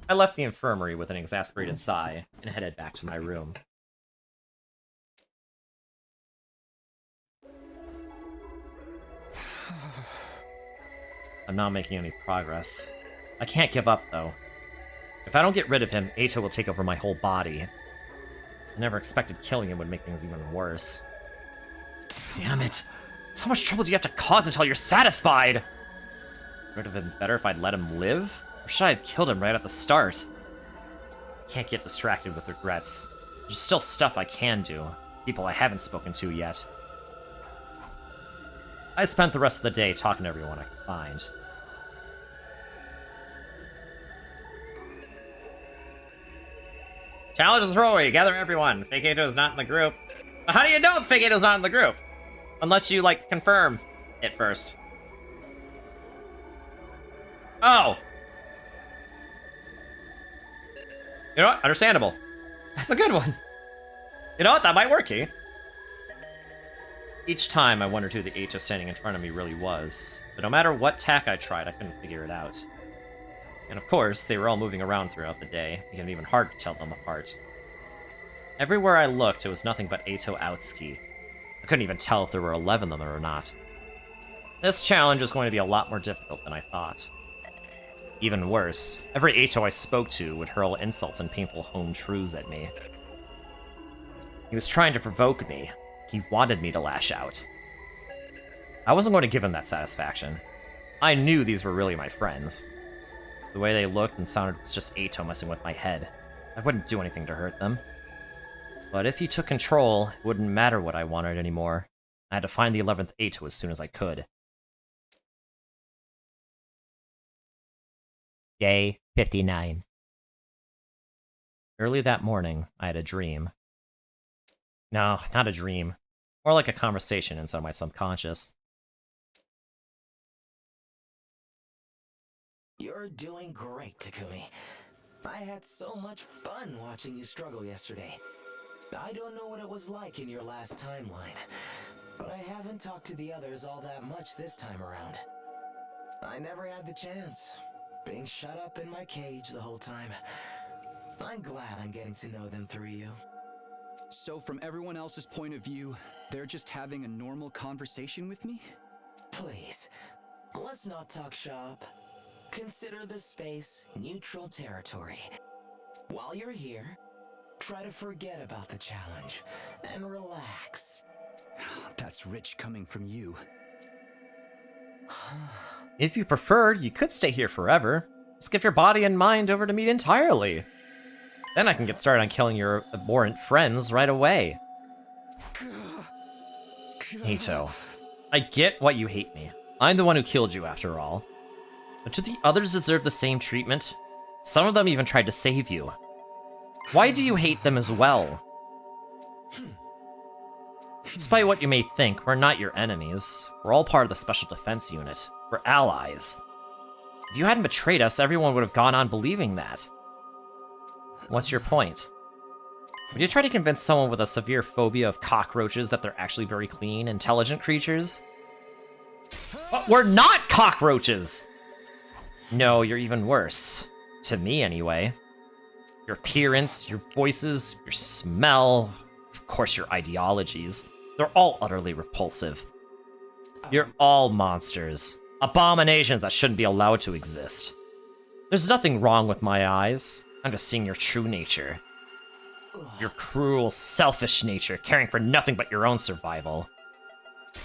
I left the infirmary with an exasperated sigh and headed back to my room. I'm not making any progress. I can't give up, though. If I don't get rid of him, Eito will take over my whole body. I never expected killing him would make things even worse. Damn it! How much trouble do you have to cause until you're satisfied? Would it have been better if I'd let him live? Or should I have killed him right at the start? I can't get distracted with regrets. There's still stuff I can do. People I haven't spoken to yet. I spent the rest of the day talking to everyone I could find. Challenge the throwaway. Gather everyone. Fake Eito is not in the group. But how do you know Fake Eito's not in the group? Unless you, like, confirm it first. Oh! You know what? Understandable. That's a good one. You know what? That might work, Key. Each time I wondered who the Eito standing in front of me really was. But no matter what tack I tried, I couldn't figure it out. And of course, they were all moving around throughout the day, making it even hard to tell them apart. Everywhere I looked, it was nothing but Eito Outski. I couldn't even tell if there were 11 of them or not. This challenge was going to be a lot more difficult than I thought. Even worse, every Eito I spoke to would hurl insults and painful home truths at me. He was trying to provoke me. He wanted me to lash out. I wasn't going to give him that satisfaction. I knew these were really my friends. The way they looked and sounded was just Eito messing with my head. I wouldn't do anything to hurt them. But if he took control, it wouldn't matter what I wanted anymore. I had to find the 11th Eito as soon as I could. Day 59. Early that morning, I had a dream. No, not a dream. More like a conversation inside my subconscious. You're doing great, Takumi. I had so much fun watching you struggle yesterday. I don't know what it was like in your last timeline, but I haven't talked to the others all that much this time around. I never had the chance, being shut up in my cage the whole time. I'm glad I'm getting to know them through you. So from everyone else's point of view, they're just having a normal conversation with me? Please, let's not talk shop. Consider this space neutral territory. While you're here, try to forget about the challenge and relax. That's rich coming from you. If you preferred, you could stay here forever. Just give your body and mind over to me entirely. Then I can get started on killing your abhorrent friends right away. Ato, I get why you hate me. I'm the one who killed you, after all. But do the others deserve the same treatment? Some of them even tried to save you. Why do you hate them as well? Despite what you may think, we're not your enemies. We're all part of the Special Defense Unit. We're allies. If you hadn't betrayed us, everyone would have gone on believing that. What's your point? Would you try to convince someone with a severe phobia of cockroaches that they're actually very clean, intelligent creatures? But we're not cockroaches! No, you're even worse. To me, anyway. Your appearance, your voices, your smell, of course your ideologies. They're all utterly repulsive. You're all monsters. Abominations that shouldn't be allowed to exist. There's nothing wrong with my eyes. I'm just seeing your true nature. Your cruel, selfish nature, caring for nothing but your own survival.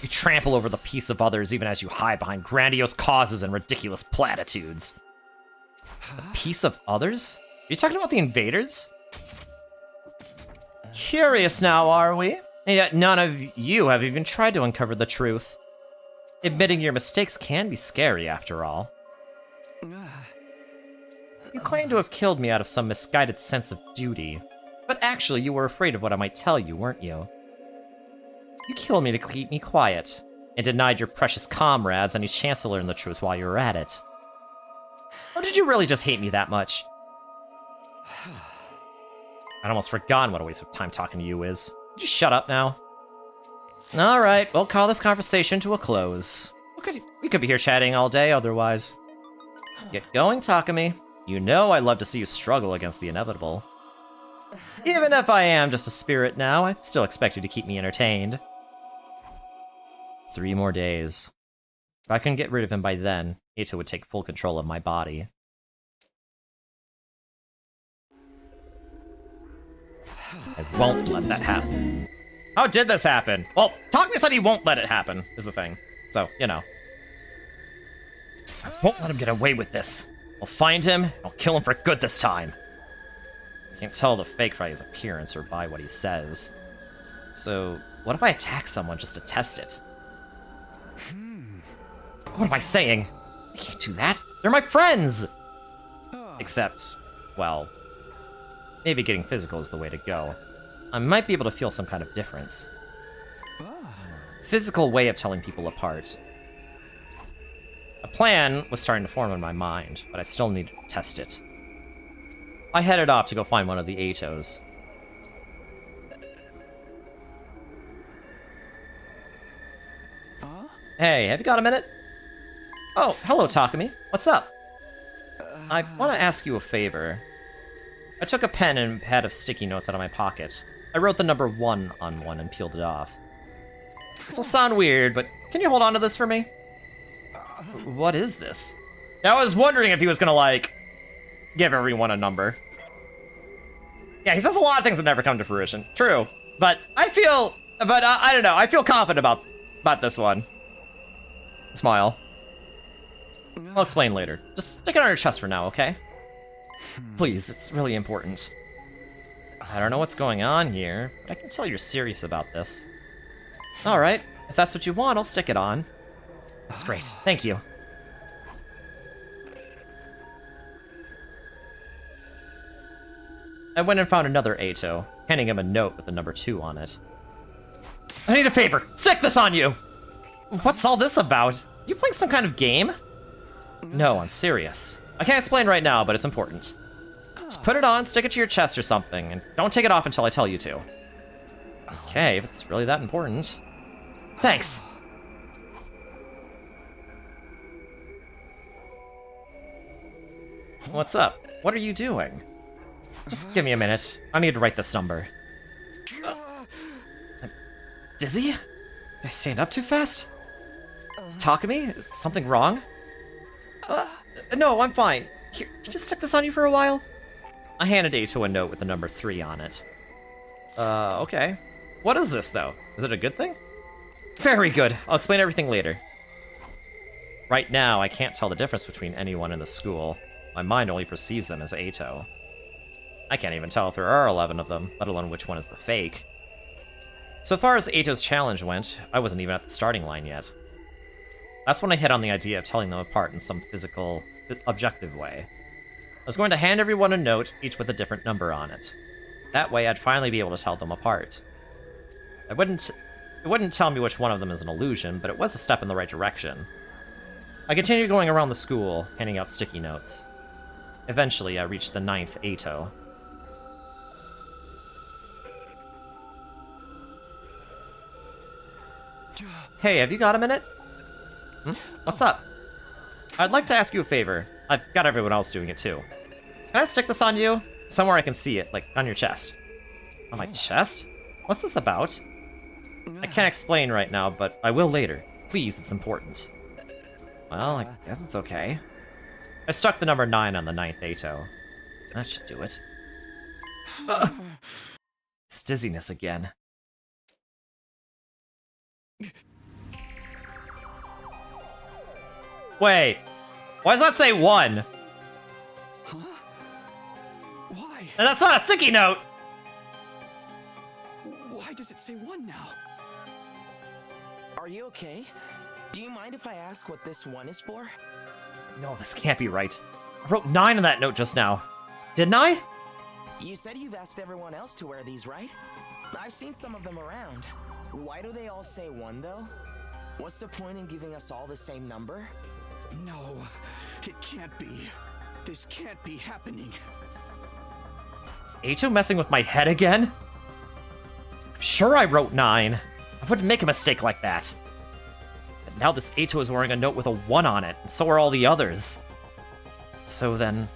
You trample over the peace of others even as you hide behind grandiose causes and ridiculous platitudes. The peace of others? Are you talking about the invaders? Curious now, are we? And yet none of you have even tried to uncover the truth. Admitting your mistakes can be scary, after all. You claim to have killed me out of some misguided sense of duty, but actually you were afraid of what I might tell you, weren't you? You killed me to keep me quiet, and denied your precious comrades any chance to learn the truth while you were at it. Or did you really just hate me that much? I'd almost forgotten what a waste of time talking to you is. Would you shut up now? Alright, we'll call this conversation to a close. We could be here chatting all day otherwise. Get going, Takumi. You know I love to see you struggle against the inevitable. Even if I am just a spirit now, I still expect you to keep me entertained. 3 more days. If I couldn't get rid of him by then, Ato would take full control of my body. I won't let that happen. How did this happen? Well, Takumi said he won't let it happen, is the thing. So, you know. I won't let him get away with this. I'll find him, and I'll kill him for good this time. I can't tell the fake by his appearance or by what he says. So, what if I attack someone just to test it? What am I saying? I can't do that. They're my friends! Except, well, maybe getting physical is the way to go. I might be able to feel some kind of difference. Physical way of telling people apart. A plan was starting to form in my mind, but I still needed to test it. I headed off to go find one of the Atos. Hey, have you got a minute? Oh, hello, Takumi. What's up? I want to ask you a favor. I took a pen and a pad of sticky notes out of my pocket. I wrote the number 1 on one and peeled it off. This will sound weird, but can you hold on to this for me? What is this? I was wondering if he was gonna, like, give everyone a number. Yeah, he says a lot of things that never come to fruition. True. But I don't know. I feel confident about this one. Smile. I'll explain later. Just stick it on your chest for now, okay? Please, it's really important. I don't know what's going on here, but I can tell you're serious about this. Alright, if that's what you want, I'll stick it on. That's great, thank you. I went and found another Ato, handing him a note with the number 2 on it. I need a favor, stick this on you! What's all this about? You playing some kind of game? No, I'm serious. I can't explain right now, but it's important. Just put it on, stick it to your chest or something, and don't take it off until I tell you to. Okay, if it's really that important. Thanks. What's up? What are you doing? Just give me a minute. I need to write this number. I'm dizzy? Did I stand up too fast? Takumi? Is something wrong? No, I'm fine. Here, can you just stick this on you for a while? I handed Ato a note with the number 3 on it. Okay. What is this, though? Is it a good thing? Very good. I'll explain everything later. Right now, I can't tell the difference between anyone in the school. My mind only perceives them as Ato. I can't even tell if there are 11 of them, let alone which one is the fake. So far as Ato's challenge went, I wasn't even at the starting line yet. That's when I hit on the idea of telling them apart in some physical, objective way. I was going to hand everyone a note, each with a different number on it. That way, I'd finally be able to tell them apart. It wouldn't tell me which one of them is an illusion, but it was a step in the right direction. I continued going around the school, handing out sticky notes. Eventually, I reached the 9th Ato. Hey, have you got a minute? What's up? I'd like to ask you a favor. I've got everyone else doing it too. Can I stick this on you? Somewhere I can see it, like on your chest. On my chest? What's this about? I can't explain right now, but I will later. Please, it's important. Well, I guess it's okay. I stuck the number 9 on the 9th Ato. That should do it. It's dizziness again. Wait, why does that say 1? Huh? Why? And that's not a sticky note! Why does it say 1 now? Are you okay? Do you mind if I ask what this 1 is for? No, this can't be right. I wrote 9 on that note just now. Didn't I? You said you've asked everyone else to wear these, right? I've seen some of them around. Why do they all say 1, though? What's the point in giving us all the same number? No, it can't be. This can't be happening. Is Ato messing with my head again? I'm sure I wrote 9. I wouldn't make a mistake like that. But now this Ato is wearing a note with a 1 on it, and so are all the others. So then...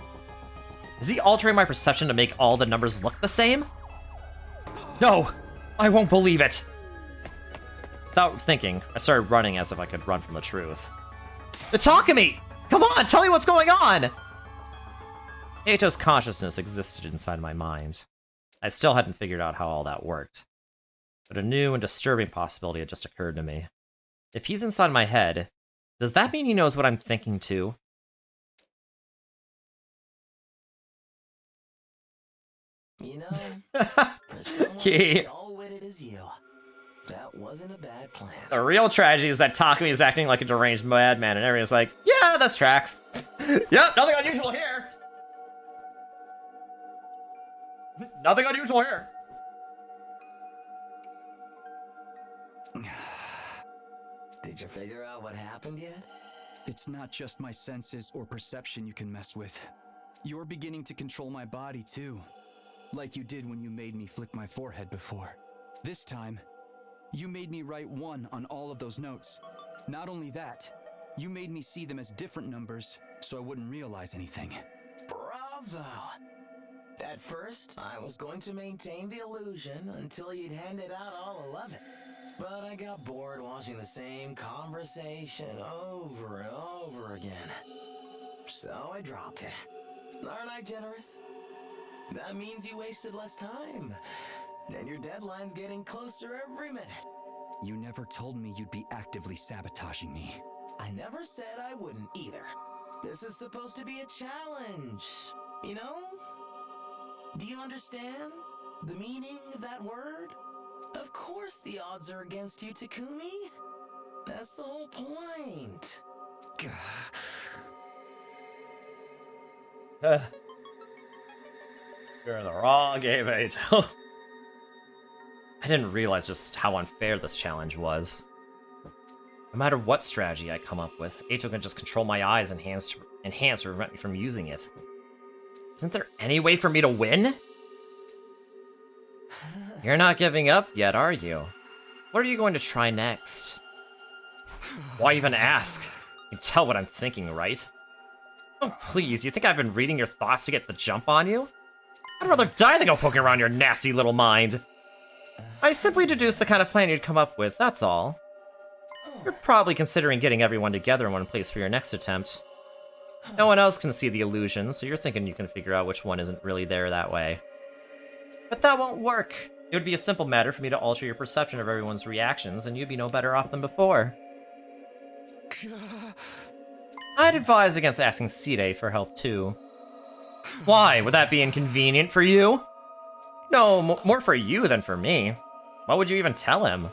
is he altering my perception to make all the numbers look the same? No! I won't believe it! Without thinking, I started running as if I could run from the truth. Itakami! Come on, tell me what's going on! Ato's consciousness existed inside my mind. I still hadn't figured out how all that worked. But a new and disturbing possibility had just occurred to me. If he's inside my head, does that mean he knows what I'm thinking too? You know, for someone as dull-witted as you, that wasn't a bad plan. The real tragedy is that Takumi is acting like a deranged madman, and everyone's like, yeah, this tracks. Yep, nothing unusual here. Nothing unusual here. Did you figure out what happened yet? It's not just my senses or perception you can mess with. You're beginning to control my body too. Like you did when you made me flick my forehead before. This time, you made me write 1 on all of those notes. Not only that, you made me see them as different numbers, so I wouldn't realize anything. Bravo! At first, I was going to maintain the illusion until you'd handed out all 11. But I got bored watching the same conversation over and over again. So I dropped it. Aren't I generous? That means you wasted less time. And your deadline's getting closer every minute. You never told me you'd be actively sabotaging me. I never said I wouldn't either. This is supposed to be a challenge, you know? Do you understand the meaning of that word? Of course the odds are against you, Takumi. That's the whole point. You're in the wrong game, Ato. I didn't realize just how unfair this challenge was. No matter what strategy I come up with, Ato can just control my eyes and hands to prevent me from using it. Isn't there any way for me to win? You're not giving up yet, are you? What are you going to try next? Why even ask? You can tell what I'm thinking, right? Oh, please, you think I've been reading your thoughts to get the jump on you? I'd rather die than go poking around your nasty little mind. I simply deduced the kind of plan you'd come up with, that's all. You're probably considering getting everyone together in one place for your next attempt. No one else can see the illusion, so you're thinking you can figure out which one isn't really there that way. But that won't work. It would be a simple matter for me to alter your perception of everyone's reactions, and you'd be no better off than before. I'd advise against asking Side for help too. Why? Would that be inconvenient for you? No, more for you than for me. What would you even tell him?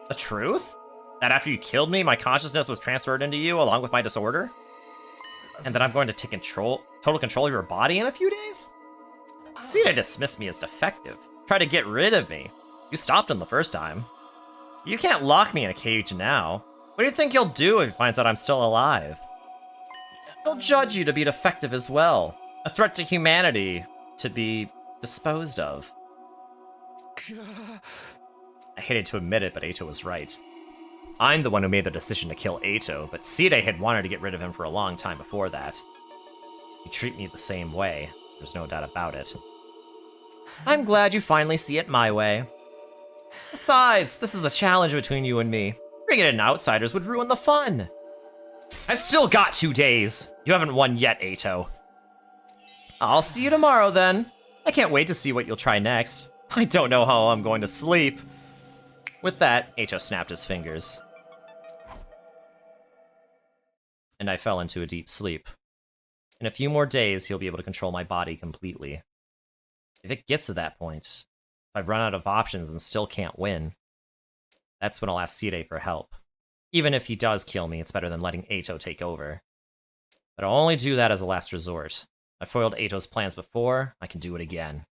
The truth? That after you killed me, my consciousness was transferred into you along with my disorder? And that I'm going to take total control of your body in a few days? Sita dismissed me as defective. Tried to get rid of me. You stopped him the first time. You can't lock me in a cage now. What do you think he'll do if he finds out I'm still alive? He'll judge you to be defective as well. A threat to humanity to be disposed of. I hated to admit it, but Eito was right. I'm the one who made the decision to kill Eito, but Sita had wanted to get rid of him for a long time before that. You treat me the same way. There's no doubt about it. I'm glad you finally see it my way. Besides, this is a challenge between you and me. Bringing in outsiders would ruin the fun. I still got 2 days. You haven't won yet, Eito. I'll see you tomorrow then. I can't wait to see what you'll try next. I don't know how I'm going to sleep. With that, Eito snapped his fingers. And I fell into a deep sleep. In a few more days, he'll be able to control my body completely. If it gets to that point, if I've run out of options and still can't win, that's when I'll ask Sirei for help. Even if he does kill me, it's better than letting Eito take over. But I'll only do that as a last resort. I foiled Eito's plans before, I can do it again.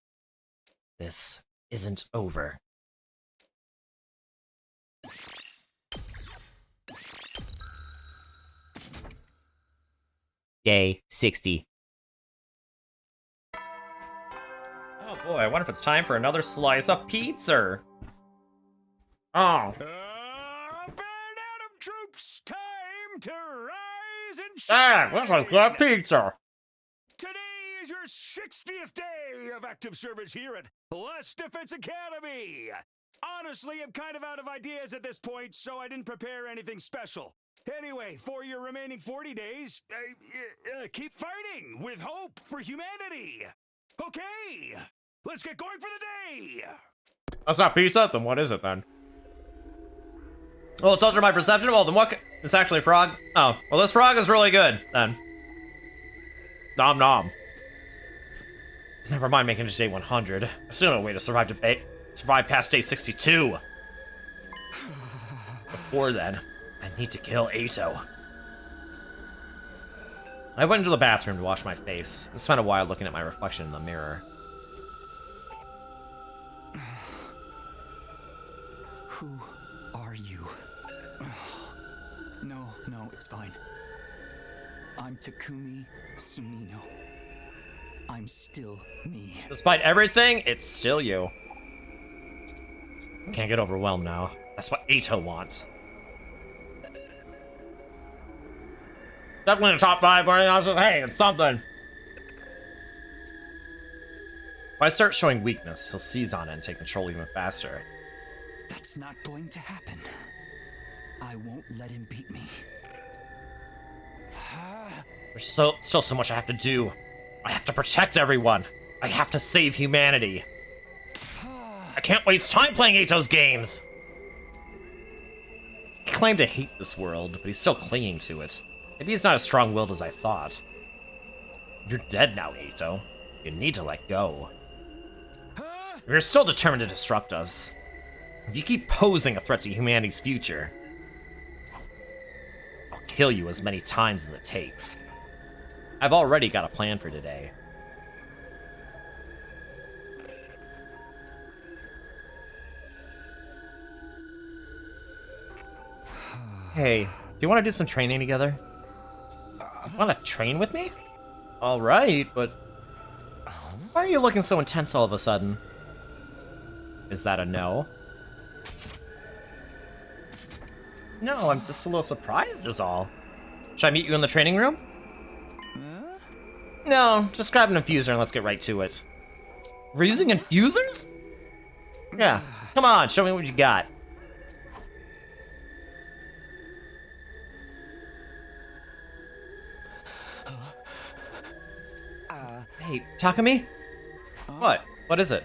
This isn't over. Day 60. Oh boy, I wonder if it's time for another slice of pizza. Oh. Troops, time to rise and shine! Let's like that pizza. Today is your 60th day of active service here at Last Defense Academy. Honestly, I'm kind of out of ideas at this point, so I didn't prepare anything special. Anyway, for your remaining 40 days, keep fighting with hope for humanity. Okay, let's get going for the day. That's not pizza? Then what is it then? Oh, it's altered my perception? Well, then what? It's actually a frog? Oh, well, this frog is really good, then. Nom nom. Never mind making it to day 100. I still know a way to survive past day 62. Before then, I need to kill Eito. I went into the bathroom to wash my face. I spent a while looking at my reflection in the mirror. Who are you? No, it's fine. I'm Takumi Sumino. I'm still me. Despite everything, it's still you. Can't get overwhelmed now. That's what Eito wants. Definitely in the top 5, but I was just, hey, it's something. When I start showing weakness, he'll seize on it and take control even faster. That's not going to happen. I won't let him beat me. There's still so much I have to do. I have to protect everyone. I have to save humanity. I can't waste time playing Eito's games. He claimed to hate this world, but he's still clinging to it. Maybe he's not as strong-willed as I thought. You're dead now, Eito. You need to let go. You're still determined to disrupt us. If you keep posing a threat to humanity's future, I'll kill you as many times as it takes. I've already got a plan for today. Hey, do you want to do some training together? Want to train with me? Alright, but why are you looking so intense all of a sudden? Is that a no? No, I'm just a little surprised is all. Should I meet you in the training room? No, just grab an infuser and let's get right to it. We're using infusers? Yeah, come on, show me what you got. Hey, Takumi? What? What is it?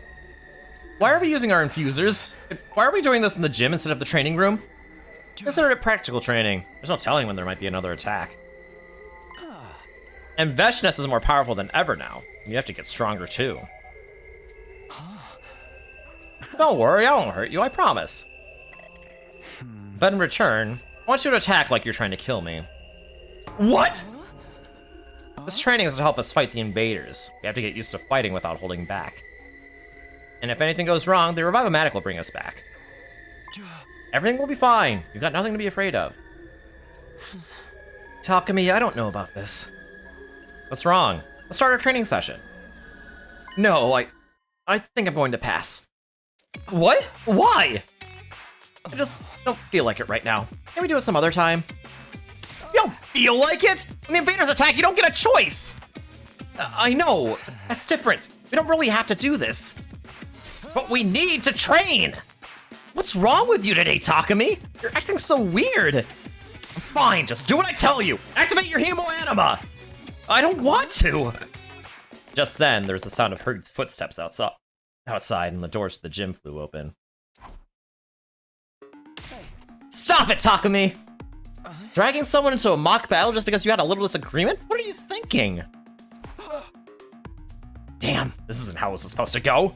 Why are we using our infusers? Why are we doing this in the gym instead of the training room? Consider it practical training. There's no telling when there might be another attack. And Veshness is more powerful than ever now. You have to get stronger too. Don't worry, I won't hurt you, I promise. But in return, I want you to attack like you're trying to kill me. What? This training is to help us fight the invaders. We have to get used to fighting without holding back. And if anything goes wrong, the Revive-O-Matic will bring us back. Everything will be fine. You've got nothing to be afraid of. Takumi, I don't know about this. What's wrong? Let's start our training session. No, I think I'm going to pass. What? Why? I just don't feel like it right now. Can we do it some other time? You don't feel like it? When the invaders attack, you don't get a choice! I know, but that's different. We don't really have to do this. But we need to train! What's wrong with you today, Takumi? You're acting so weird. Fine, just do what I tell you. Activate your Hemo Anima. I don't want to. Just then, there was the sound of hurried footsteps outside, and the doors to the gym flew open. Stop it, Takumi! Dragging someone into a mock battle just because you had a little disagreement? What are you thinking? Damn, this isn't how this is supposed to go.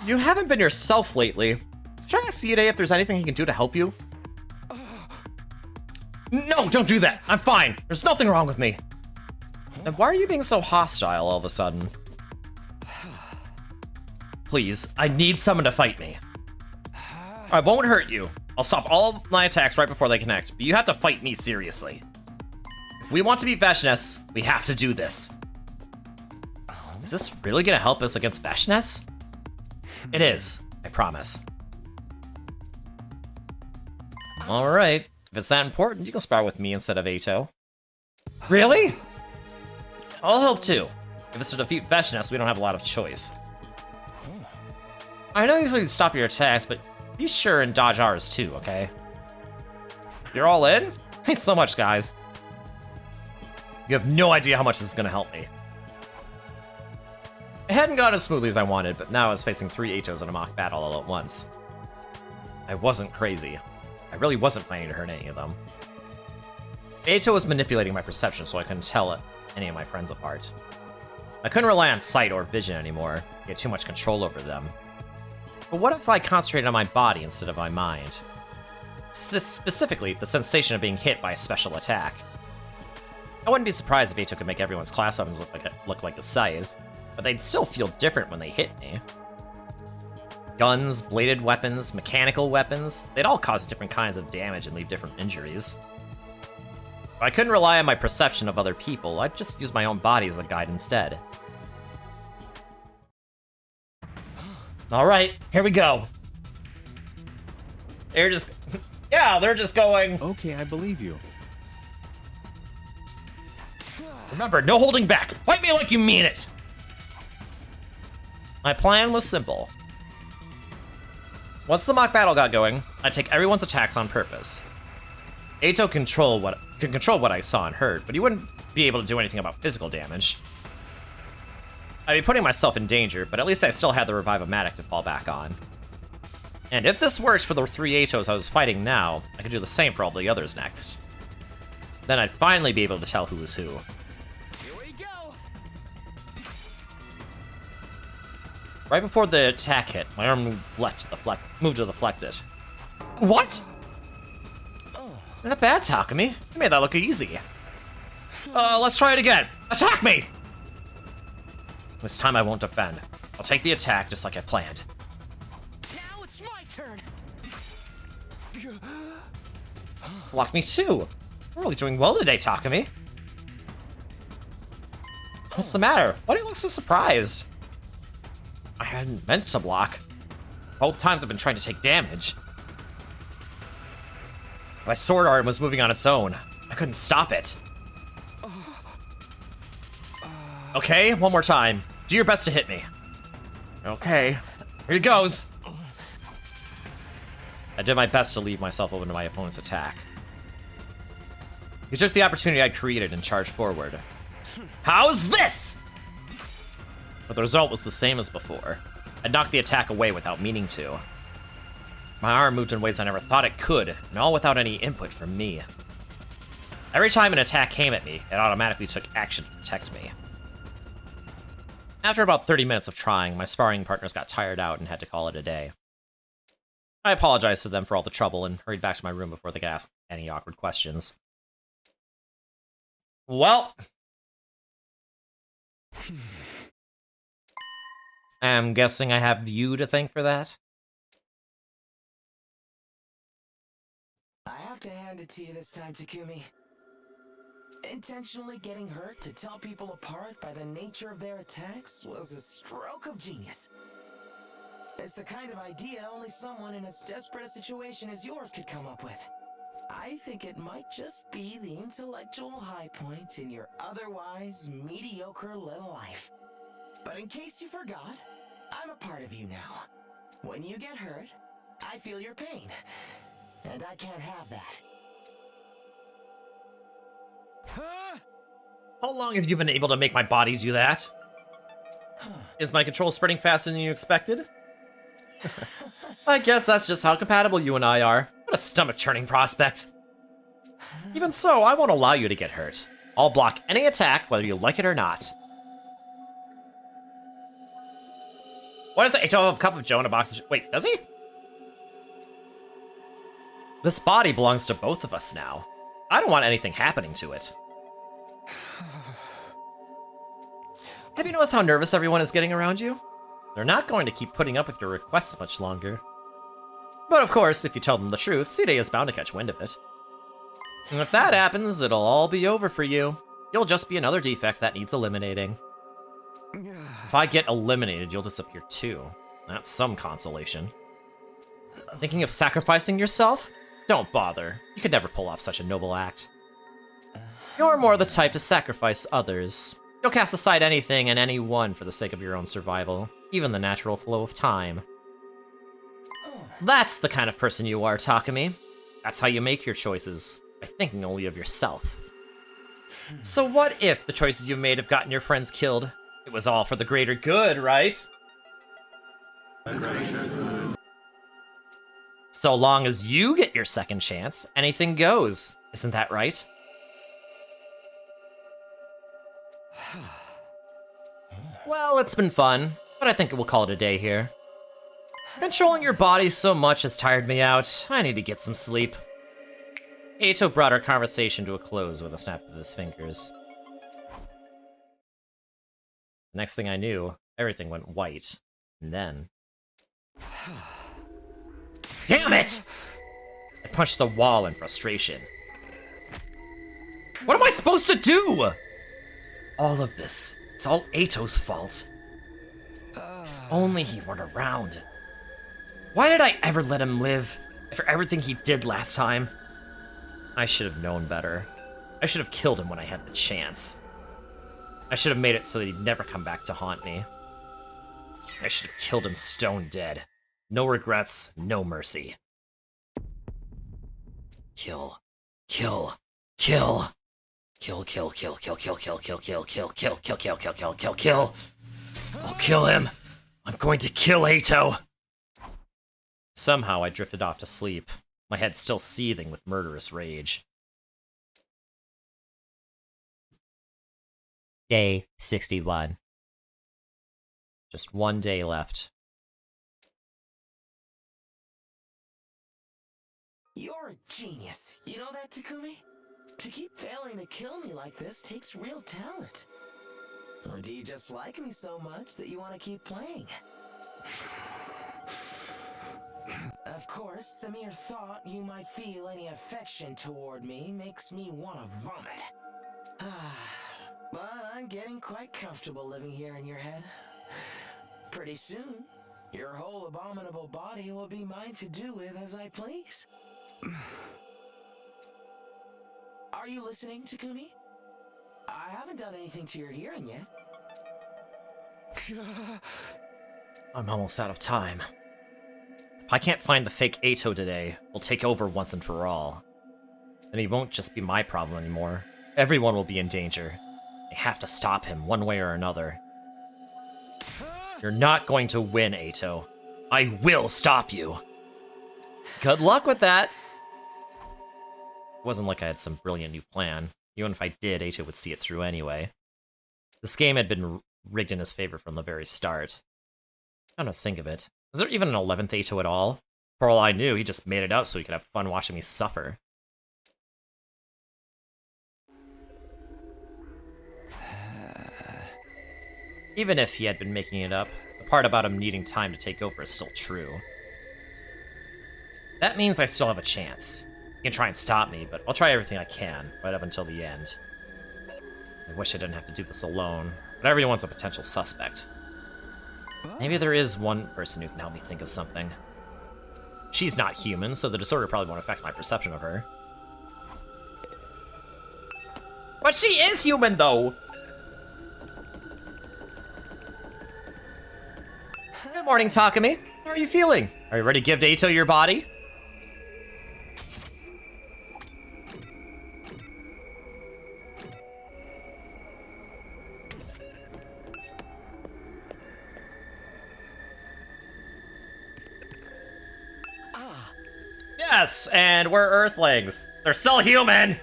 You haven't been yourself lately. Trying to see today if there's anything he can do to help you. No, don't do that. I'm fine. There's nothing wrong with me. Then why are you being so hostile all of a sudden? Please, I need someone to fight me. I won't hurt you. I'll stop all my attacks right before they connect, but you have to fight me seriously. If we want to beat Veshness, we have to do this. Is this really gonna help us against Veshness? It is, I promise. All right, if it's that important, you can spar with me instead of Eito. Really? I'll help too. If it's to defeat Veshness, we don't have a lot of choice. I know you usually stop your attacks, but be sure and dodge ours too, okay? You're all in? Thanks so much, guys. You have no idea how much this is gonna help me. It hadn't gone as smoothly as I wanted, but now I was facing 3 Eitos in a mock battle all at once. I wasn't crazy. I really wasn't planning to hurt any of them. Eito was manipulating my perception so I couldn't tell any of my friends apart. I couldn't rely on sight or vision anymore. I had too much control over them. But what if I concentrated on my body instead of my mind? Specifically, the sensation of being hit by a special attack. I wouldn't be surprised if Eito could make everyone's class weapons look like a scythe, but they'd still feel different when they hit me. Guns, bladed weapons, mechanical weapons, they'd all cause different kinds of damage and leave different injuries. If I couldn't rely on my perception of other people, I'd just use my own body as a guide instead. Alright, here we go. They're just... yeah, they're just going... Okay, I believe you. Remember, no holding back. Fight me like you mean it. My plan was simple. Once the mock battle got going, I'd take everyone's attacks on purpose. Eito could control what I saw and heard, but he wouldn't be able to do anything about physical damage. I'd be putting myself in danger, but at least I still had the Revive-O-Matic to fall back on. And if this works for the 3 Eitos I was fighting now, I could do the same for all the others next. Then I'd finally be able to tell who was who. Right before the attack hit, my arm moved to deflect it. What? Not bad, Takumi. You made that look easy. Let's try it again. Attack me! This time I won't defend. I'll take the attack just like I planned. Now it's my turn. Block me too. We're really doing well today, Takumi. What's the matter? Why do you look so surprised? I hadn't meant to block. Both times I've been trying to take damage. My sword arm was moving on its own. I couldn't stop it. Okay, one more time. Do your best to hit me. Okay, here it goes. I did my best to leave myself open to my opponent's attack. He took the opportunity I'd created and charged forward. How's this? But the result was the same as before. I knocked the attack away without meaning to. My arm moved in ways I never thought it could, and all without any input from me. Every time an attack came at me, it automatically took action to protect me. After about 30 minutes of trying, my sparring partners got tired out and had to call it a day. I apologized to them for all the trouble and hurried back to my room before they could ask any awkward questions. Well, I'm guessing I have you to thank for that? I have to hand it to you this time, Takumi. Intentionally getting hurt to tell people apart by the nature of their attacks was a stroke of genius. It's the kind of idea only someone in as desperate a situation as yours could come up with. I think it might just be the intellectual high point in your otherwise mediocre little life. But in case you forgot, I'm a part of you now. When you get hurt, I feel your pain. And I can't have that. Huh? How long have you been able to make my body do that? Is my control spreading faster than you expected? I guess that's just how compatible you and I are. What a stomach-churning prospect. Even so, I won't allow you to get hurt. I'll block any attack, whether you like it or not. What is it? Ito have a cup of Joe in a box of... Wait, does he? This body belongs to both of us now. I don't want anything happening to it. Have you noticed how nervous everyone is getting around you? They're not going to keep putting up with your requests much longer. But of course, if you tell them the truth, Side is bound to catch wind of it. And if that happens, it'll all be over for you. You'll just be another defect that needs eliminating. If I get eliminated, you'll disappear too. That's some consolation. Thinking of sacrificing yourself? Don't bother. You could never pull off such a noble act. You're more the type to sacrifice others. You'll cast aside anything and anyone for the sake of your own survival, even the natural flow of time. That's the kind of person you are, Takumi. That's how you make your choices, by thinking only of yourself. So what if the choices you've made have gotten your friends killed? It was all for the greater good, right? So long as you get your second chance, anything goes. Isn't that right? Well, it's been fun, but I think we'll call it a day here. Controlling your body so much has tired me out. I need to get some sleep. Ito brought our conversation to a close with a snap of his fingers. The next thing I knew, everything went white. And then... Damn it! I punched the wall in frustration. What am I supposed to do? All of this, it's all Ito's fault. If only he weren't around. Why did I ever let him live after everything he did last time? I should have known better. I should have killed him when I had the chance. I should have made it so that he'd never come back to haunt me. I should have killed him stone dead. No regrets, no mercy. Kill. Kill. Kill. Kill, kill, kill, kill, kill, kill, kill, kill, kill, kill, kill, kill, kill, kill, kill, kill. I'll kill him. I'm going to kill Ito. Somehow I drifted off to sleep, my head still seething with murderous rage. Day 61. Just one day left. You're a genius. You know that, Takumi? To keep failing to kill me like this takes real talent. Or do you just like me so much that you want to keep playing? Of course, the mere thought you might feel any affection toward me makes me want to vomit. But I'm getting quite comfortable living here in your head. Pretty soon, your whole abominable body will be mine to do with as I please. Are you listening, Takumi? I haven't done anything to your hearing yet. I'm almost out of time. If I can't find the fake Ito today, we'll take over once and for all. Then he won't just be my problem anymore. Everyone will be in danger. I have to stop him one way or another. You're not going to win, Ito. I will stop you. Good luck with that. It wasn't like I had some brilliant new plan. Even if I did, Ito would see it through anyway. This game had been rigged in his favor from the very start. Come to think of it, was there even an 11th Ato at all? For all I knew, he just made it up so he could have fun watching me suffer. Even if he had been making it up, the part about him needing time to take over is still true. That means I still have a chance. He can try and stop me, but I'll try everything I can, right up until the end. I wish I didn't have to do this alone, but everyone's a potential suspect. Maybe there is one person who can help me think of something. She's not human, so the disorder probably won't affect my perception of her. But she is human, though! Good morning, Takumi. How are you feeling? Are you ready to give Ato your body? Yes, and we're Earthlings. They're still human!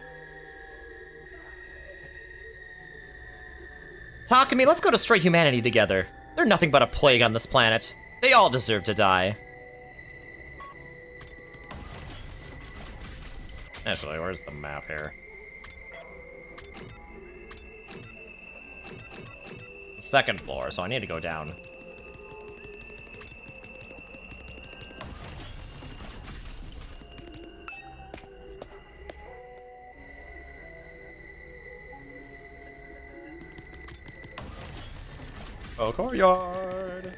Takumi, let's go destroy humanity together. They're nothing but a plague on this planet. They all deserve to die. Actually, where's the map here? Second floor, so I need to go down. Oh, courtyard.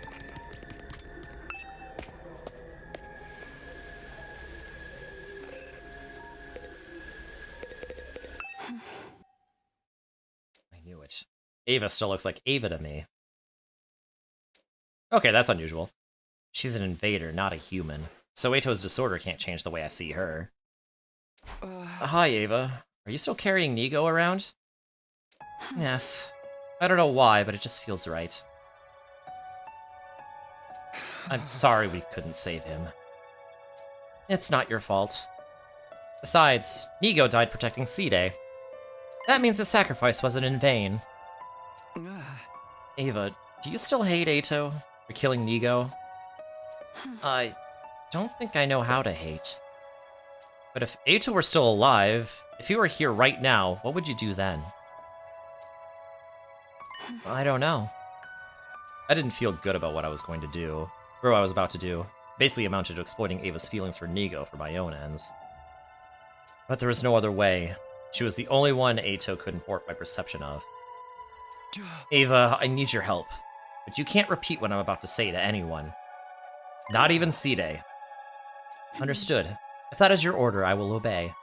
I knew it. Ava still looks like Ava to me. Okay, that's unusual. She's an invader, not a human. So Ato's disorder can't change the way I see her. Hi, Ava. Are you still carrying Nigo around? Yes. I don't know why, but it just feels right. I'm sorry we couldn't save him. It's not your fault. Besides, Nigo died protecting C-Day. That means his sacrifice wasn't in vain. Ava, do you still hate Ato for killing Nigo? I don't think I know how to hate. But if Ato were still alive, if he were here right now, what would you do then? I don't know. I didn't feel good about what I was going to do, or what I was about to do. Basically amounted to exploiting Ava's feelings for Nigo for my own ends. But there was no other way. She was the only one Ato couldn't warp my perception of. Ava, I need your help. But you can't repeat what I'm about to say to anyone. Not even C-Day. Understood. If that is your order, I will obey.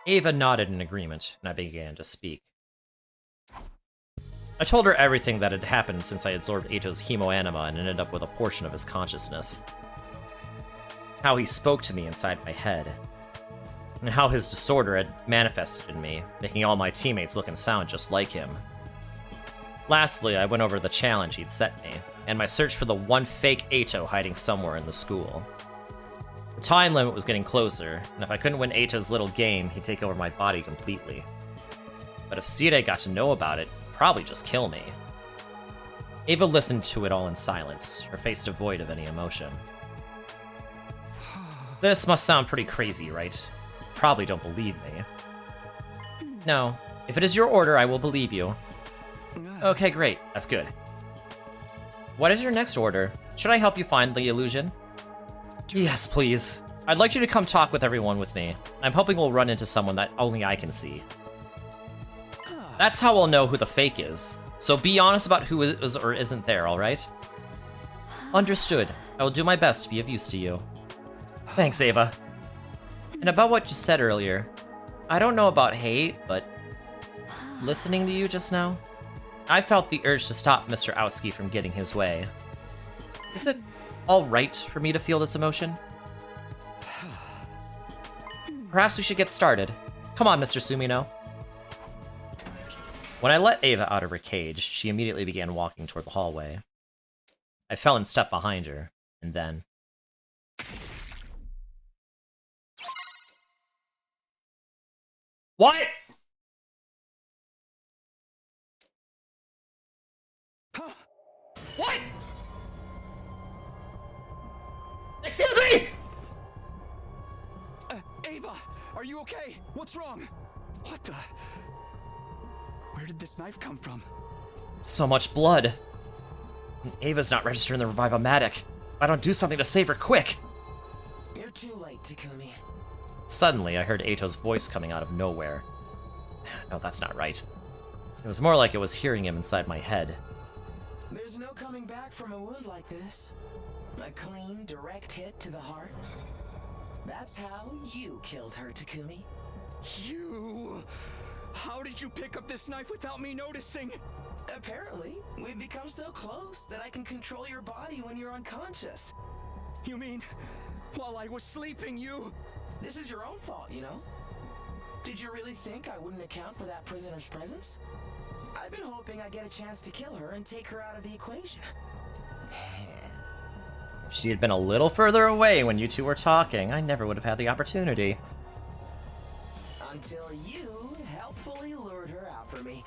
Ava nodded in agreement, and I began to speak. I told her everything that had happened since I absorbed Ato's hemoanima and ended up with a portion of his consciousness. How he spoke to me inside my head. And how his disorder had manifested in me, making all my teammates look and sound just like him. Lastly, I went over the challenge he'd set me, and my search for the one fake Ato hiding somewhere in the school. The time limit was getting closer, and if I couldn't win Ato's little game, he'd take over my body completely. But if C-Day got to know about it, he'd probably just kill me. Ava listened to it all in silence, her face devoid of any emotion. This must sound pretty crazy, right? You probably don't believe me. No. If it is your order, I will believe you. Okay, great. That's good. What is your next order? Should I help you find the illusion? Yes, please. I'd like you to come talk with everyone with me. I'm hoping we'll run into someone that only I can see. That's how we'll know who the fake is. So be honest about who is or isn't there, alright? Understood. I will do my best to be of use to you. Thanks, Ava. And about what you said earlier, I don't know about hate, but listening to you just now, I felt the urge to stop Mr. Outski from getting his way. Is it all right for me to feel this emotion? Perhaps we should get started. Come on, Mr. Sumino. When I let Ava out of her cage, she immediately began walking toward the hallway. I fell in step behind her, and then... What? What? Excuse me! Ava, are you okay? What's wrong? What the? Where did this knife come from? So much blood. And Ava's not registering the Revive-O-Matic. If I don't do something to save her quick. You're too late, Takumi. Suddenly, I heard Eito's voice coming out of nowhere. No, that's not right. It was more like it was hearing him inside my head. There's no coming back from a wound like this. A clean, direct hit to the heart. That's how you killed her, Takumi. You... How did you pick up this knife without me noticing? Apparently, we've become so close that I can control your body when you're unconscious. You mean, while I was sleeping, you... This is your own fault, you know? Did you really think I wouldn't account for that prisoner's presence? I've been hoping I get a chance to kill her and take her out of the equation. If she had been a little further away when you two were talking, I never would have had the opportunity. Until you helpfully lured her out for me.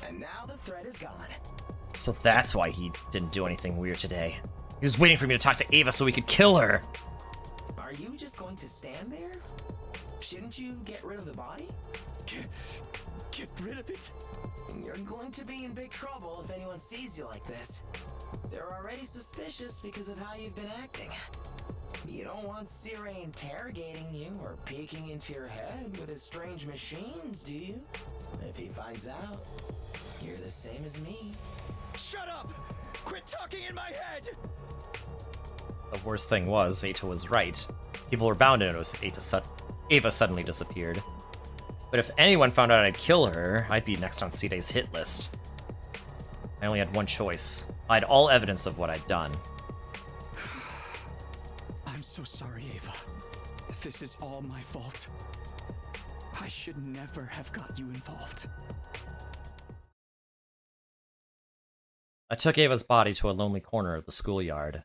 And now the threat is gone. So that's why he didn't do anything weird today. He was waiting for me to talk to Ava so we could kill her. Are you just going to stand there? Shouldn't you get rid of the body? Get rid of it? You're going to be in big trouble if anyone sees you like this. They're already suspicious because of how you've been acting. You don't want Zero interrogating you or peeking into your head with his strange machines, do you? If he finds out, you're the same as me. Shut up! Quit talking in my head! The worst thing was, Eito was right. People were bound to notice Ava suddenly disappeared. But if anyone found out I'd kill her, I'd be next on C-Day's hit list. I only had one choice. I had all evidence of what I'd done. I'm so sorry, Ava. This is all my fault. I should never have got you involved. I took Ava's body to a lonely corner of the schoolyard.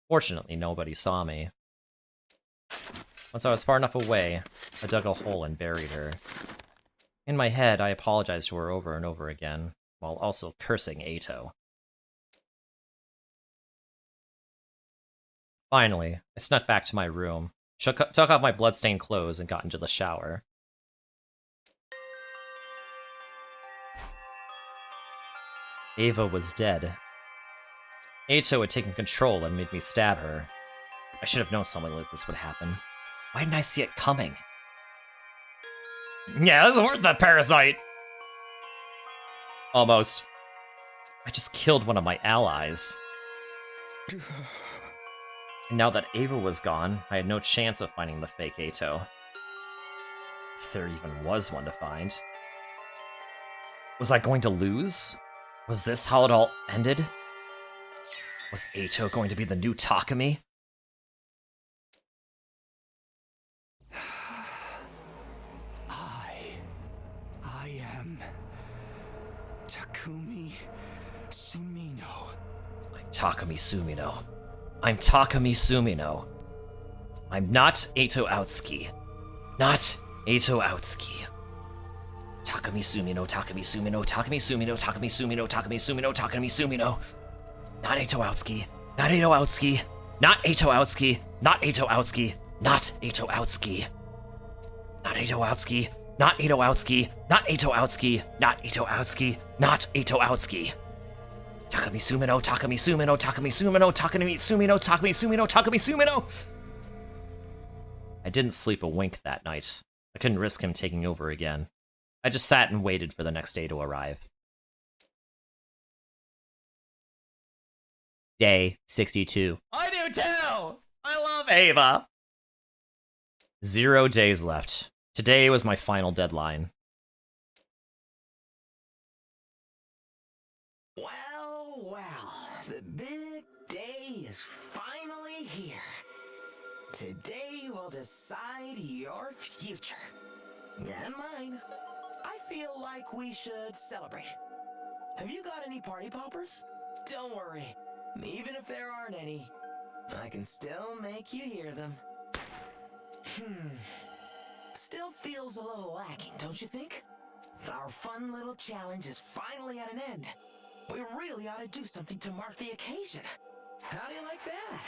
Fortunately, nobody saw me. Once I was far enough away, I dug a hole and buried her. In my head, I apologized to her over and over again, while also cursing Eito. Finally, I snuck back to my room, took off my bloodstained clothes, and got into the shower. Ava was dead. Eito had taken control and made me stab her. I should have known something like this would happen. Why didn't I see it coming? Yeah, this is worse than Parasite! Almost. I just killed one of my allies. And now that Ava was gone, I had no chance of finding the fake Eito. If there even was one to find. Was I going to lose? Was this how it all ended? Was Eito going to be the new Takumi? I am Takumi Sumino. I'm Takumi Sumino. I'm Takumi Sumino. I'm not Eito Aotsuki. Not Eito Aotsuki. Takumi Sumino, Takumi Sumino, Takumi Sumino, Takumi Sumino, Takumi Sumino, Takumi Sumino. Not Eito Aotsuki. Not Eito Aotsuki. Not Eito Aotsuki. Not Eito Aotsuki. Not Eito Aotsuki. Not Eito Aotsuki. Not Eito Aotsuki. Not Eito Aotsuki. Not Eito Aotsuki. Not Eito Aotsuki. Takumi Sumino, Takumi Sumino, Takumi Sumino, Takumi Sumino, Takumi Sumino, Takumi Sumino! I didn't sleep a wink that night. I couldn't risk him taking over again. I just sat and waited for the next day to arrive. Day 62. I do too! I love Ava! 0 days left. Today was my final deadline. Well, the big day is finally here. Today will decide your future. And mine. I feel like we should celebrate. Have you got any party poppers? Don't worry. Even if there aren't any, I can still make you hear them. Still feels a little lacking, don't you think? Our fun little challenge is finally at an end. We really ought to do something to mark the occasion. How do you like that?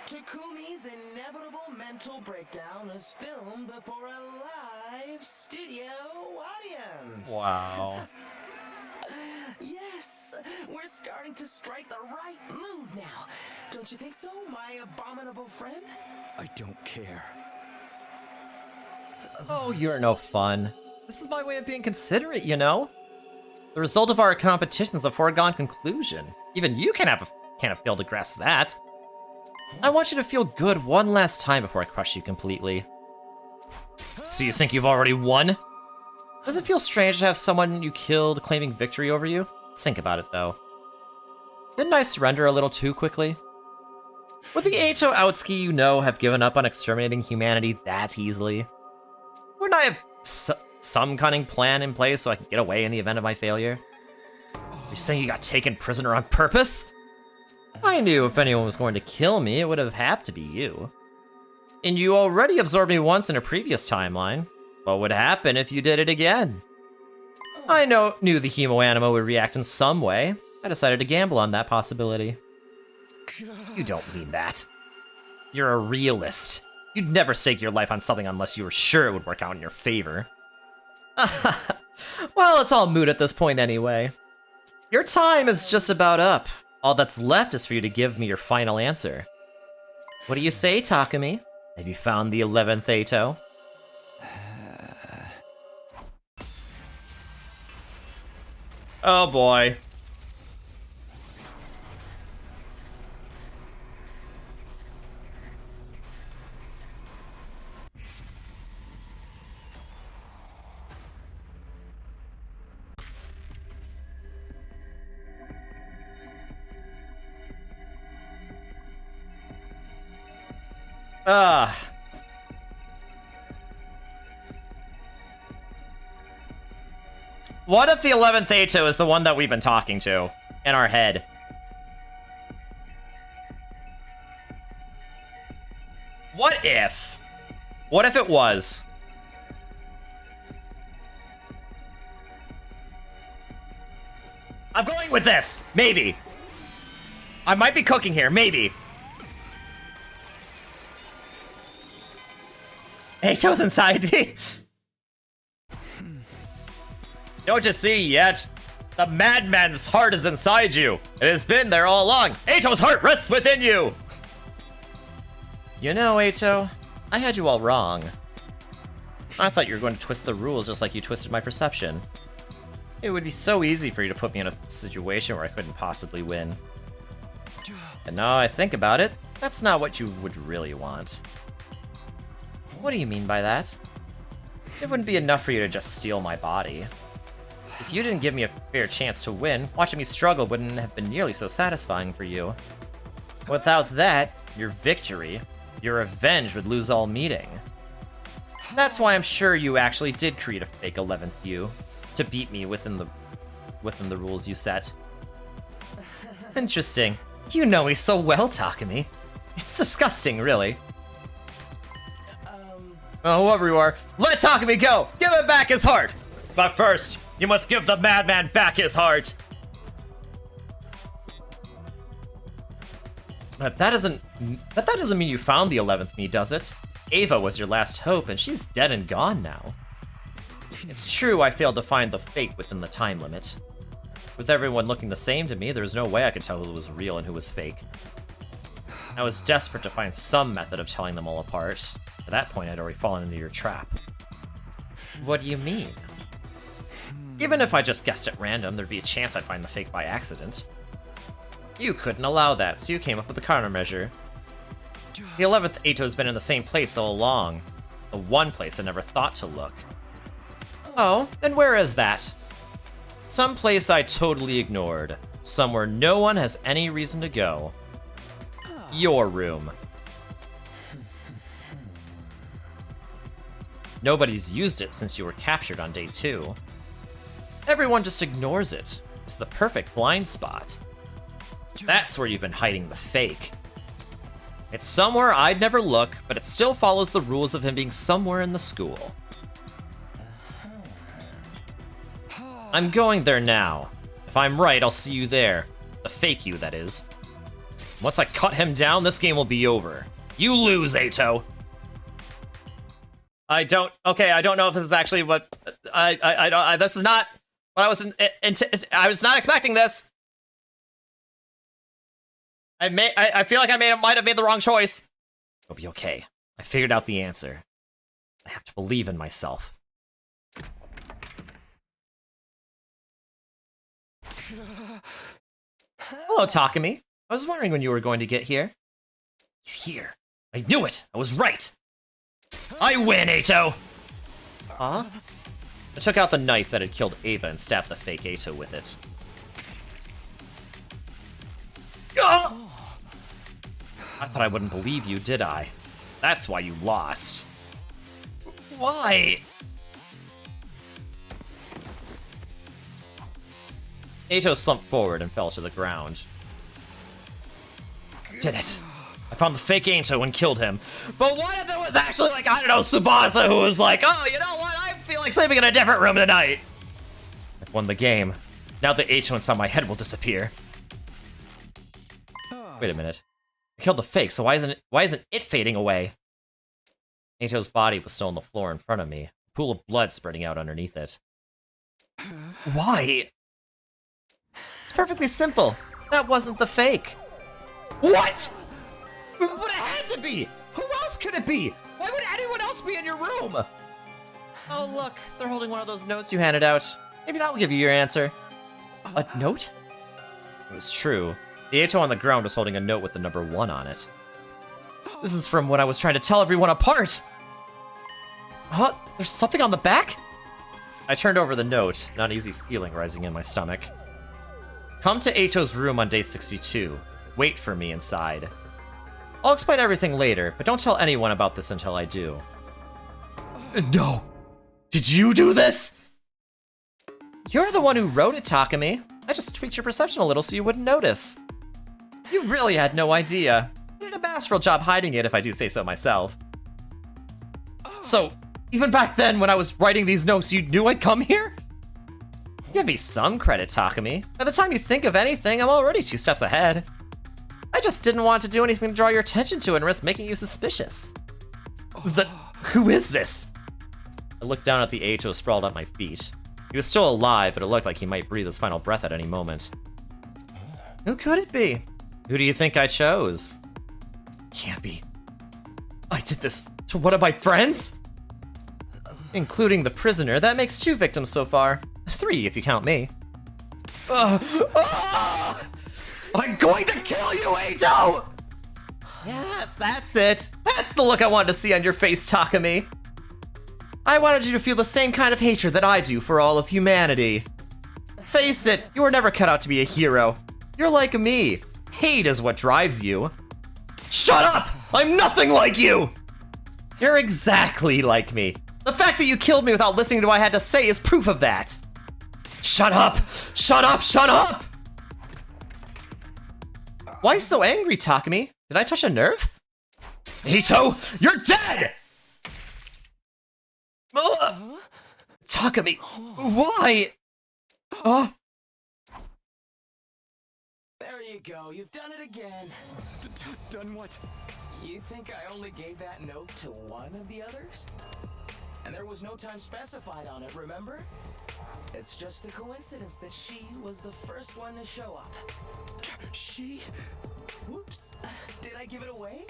Takumi's inevitable mental breakdown is filmed before a live studio audience. Wow. Yes, we're starting to strike the right mood now. Don't you think so, my abominable friend? I don't care. Oh, you're no fun. This is my way of being considerate, you know? The result of our competition is a foregone conclusion. Even you can't have failed to grasp that. I want you to feel good one last time before I crush you completely. So you think you've already won? Does it feel strange to have someone you killed claiming victory over you? Think about it, though. Didn't I surrender a little too quickly? Would the Eito Outski you know have given up on exterminating humanity that easily? Wouldn't I have some cunning plan in place so I could get away in the event of my failure? You're saying you got taken prisoner on purpose? I knew if anyone was going to kill me, it would have to be you. And you already absorbed me once in a previous timeline. What would happen if you did it again? I knew the Hemo Anima would react in some way. I decided to gamble on that possibility. You don't mean that. You're a realist. You'd never stake your life on something unless you were sure it would work out in your favor. Well, it's all moot at this point anyway. Your time is just about up. All that's left is for you to give me your final answer. What do you say, Takumi? Have you found the 11th Eito? Oh boy. What if the 11th Eito is the one that we've been talking to in our head? What if? What if it was? I'm going with this. Maybe. I might be cooking here. Maybe. Eito's inside me. Don't you see yet? The madman's heart is inside you. It has been there all along. Eito's heart rests within you. You know, Eito, I had you all wrong. I thought you were going to twist the rules just like you twisted my perception. It would be so easy for you to put me in a situation where I couldn't possibly win. And now I think about it, that's not what you would really want. What do you mean by that? It wouldn't be enough for you to just steal my body. If you didn't give me a fair chance to win, watching me struggle wouldn't have been nearly so satisfying for you. Without that, your victory, your revenge would lose all meaning. That's why I'm sure you actually did create a fake 11th you, to beat me within the rules you set. Interesting. You know me so well, Takumi. It's disgusting, really. Oh, whoever you are, let Takumi go! Give him back his heart! But first, you must give the madman back his heart! But that doesn't mean you found the 11th me, does it? Ava was your last hope, and she's dead and gone now. It's true I failed to find the fake within the time limit. With everyone looking the same to me, there was no way I could tell who was real and who was fake. I was desperate to find some method of telling them all apart. At that point, I'd already fallen into your trap. What do you mean? Even if I just guessed at random, there'd be a chance I'd find the fake by accident. You couldn't allow that, so you came up with a countermeasure. The 11th Eito's been in the same place all along. The one place I never thought to look. Oh, then where is that? Some place I totally ignored. Somewhere no one has any reason to go. Your room. Nobody's used it since you were captured on day 2. Everyone just ignores it. It's the perfect blind spot. That's where you've been hiding the fake. It's somewhere I'd never look, but it still follows the rules of him being somewhere in the school. I'm going there now. If I'm right, I'll see you there. The fake you, that is. Once I cut him down, this game will be over. You lose, Ato. I don't know if this is actually what, this is not what I was, I was not expecting this. I feel like might have made the wrong choice. It'll be okay. I figured out the answer. I have to believe in myself. Hello, Takumi. I was wondering when you were going to get here. He's here. I knew it. I was right. I win, Ato! Huh? I took out the knife that had killed Ava and stabbed the fake Ato with it. Oh! I thought I wouldn't believe you, did I? That's why you lost. Why? Ato slumped forward and fell to the ground. Did it. I found the fake Ato and killed him. But what if it was actually like, I don't know, Tsubasa who was like, oh, you know what? I feel like sleeping in a different room tonight. I've won the game. Now the Ato inside my head will disappear. Wait a minute. I killed the fake, so why isn't it fading away? Ato's body was still on the floor in front of me, a pool of blood spreading out underneath it. Why? It's perfectly simple. That wasn't the fake. What? But it had to be! Who else could it be? Why would anyone else be in your room? Oh, look, they're holding one of those notes you handed out. Maybe that will give you your answer. A note? It was true. The Ato on the ground was holding a note with the number 1 on it. This is from when I was trying to tell everyone apart. Huh? There's something on the back? I turned over the note, an uneasy feeling rising in my stomach. Come to Ato's room on day 62. Wait for me inside. I'll explain everything later, but don't tell anyone about this until I do. No. Did you do this? You're the one who wrote it, Takumi. I just tweaked your perception a little so you wouldn't notice. You really had no idea. You did a masterful job hiding it, if I do say so myself. So, even back then when I was writing these notes, you knew I'd come here? Give me some credit, Takumi. By the time you think of anything, I'm already 2 steps ahead. I just didn't want to do anything to draw your attention to it and risk making you suspicious. Who is this? I looked down at the Ato sprawled at my feet. He was still alive, but it looked like he might breathe his final breath at any moment. Who could it be? Who do you think I chose? Can't be. I did this to one of my friends? Including the prisoner, that makes 2 victims so far. 3 if you count me. I'm going to kill you, Ato! Yes, that's it. That's the look I wanted to see on your face, Takumi. I wanted you to feel the same kind of hatred that I do for all of humanity. Face it, you were never cut out to be a hero. You're like me. Hate is what drives you. Shut up! I'm nothing like you! You're exactly like me. The fact that you killed me without listening to what I had to say is proof of that. Shut up! Shut up! Shut up! Why so angry, Takumi? Did I touch a nerve? Ato, you're dead! Takumi, why? There you go, you've done it again. Done what? You think I only gave that note to one of the others? And there was no time specified on it, remember? It's just a coincidence that she was the first one to show up. She? Whoops, did I give it away?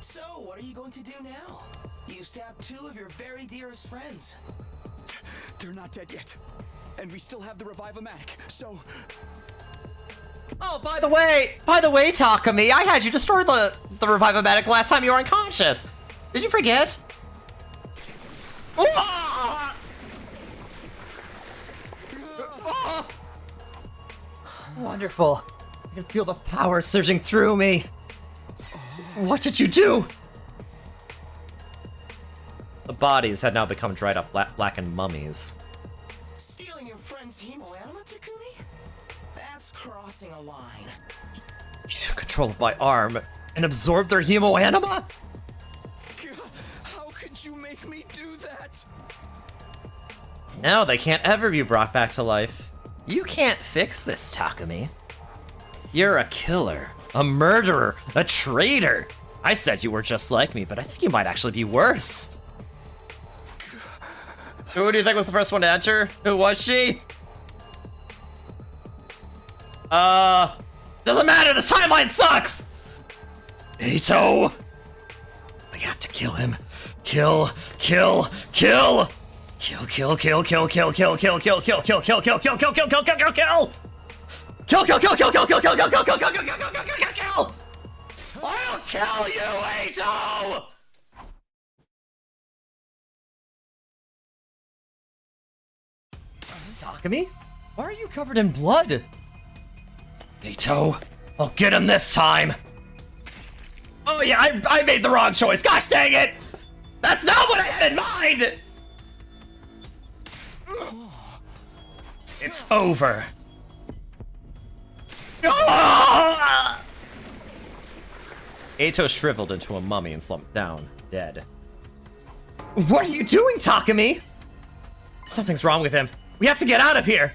So, what are you going to do now? You stabbed 2 of your very dearest friends. They're not dead yet. And we still have the Revive-O-Matic, so... Oh, by the way, Takumi, I had you destroy the Revive-O-Matic last time you were unconscious. Did you forget? Wonderful. I can feel the power surging through me. What did you do? The bodies had now become dried up, blackened mummies. Stealing your friend's hemoanima, Takumi? That's crossing a line. You took control of my arm and absorbed their hemoanima? How could you make me do that? Now they can't ever be brought back to life. You can't fix this, Takumi. You're a killer, a murderer, a traitor. I said you were just like me, but I think you might actually be worse. Who do you think was the first one to enter? Who was she? Doesn't matter, this timeline sucks! Ito! I have to kill him. Kill. Kill. Kill. Kill, kill, kill, kill, kill, kill, kill, kill, kill, kill, kill, kill, kill, kill, kill, kill, kill, kill, kill! Kill, kill, kill, kill, kill, kill, kill, kill, kill, kill, kill, kill, kill, kill, kill, kill! I'll kill you, Ito! Takumi? Why are you covered in blood? Ito, I'll get him this time! Oh yeah, I made the wrong choice, gosh dang it! That's not what I had in mind! It's over. Ito shriveled into a mummy and slumped down, dead. What are you doing, Takumi? Something's wrong with him. We have to get out of here!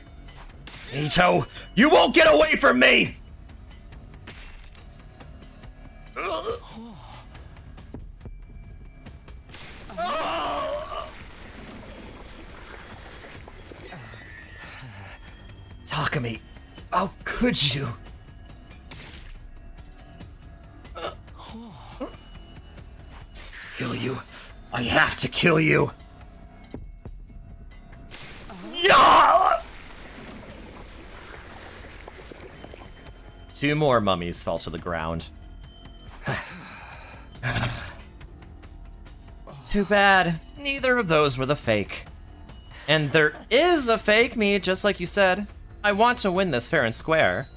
Ito, you won't get away from me! Takumi, how could you? Kill you. I have to kill you. Two more mummies fell to the ground. Too bad. Neither of those were the fake. And there is a fake me, just like you said. I want to win this fair and square.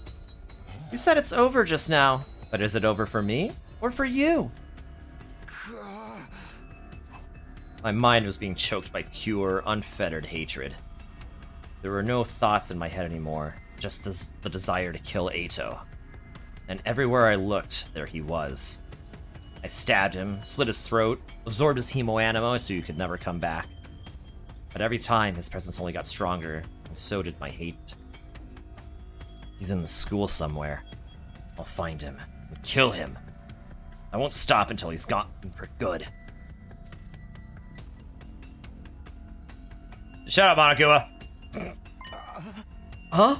You said it's over just now, but is it over for me or for you? My mind was being choked by pure, unfettered hatred. There were no thoughts in my head anymore, just the desire to kill Ito. And everywhere I looked, there he was. I stabbed him, slit his throat, absorbed his hemoanimo so you could never come back. But every time, his presence only got stronger, and so did my hate. He's in the school somewhere. I'll find him and kill him. I won't stop until he's gone for good. Shut up, Monokuma. Huh?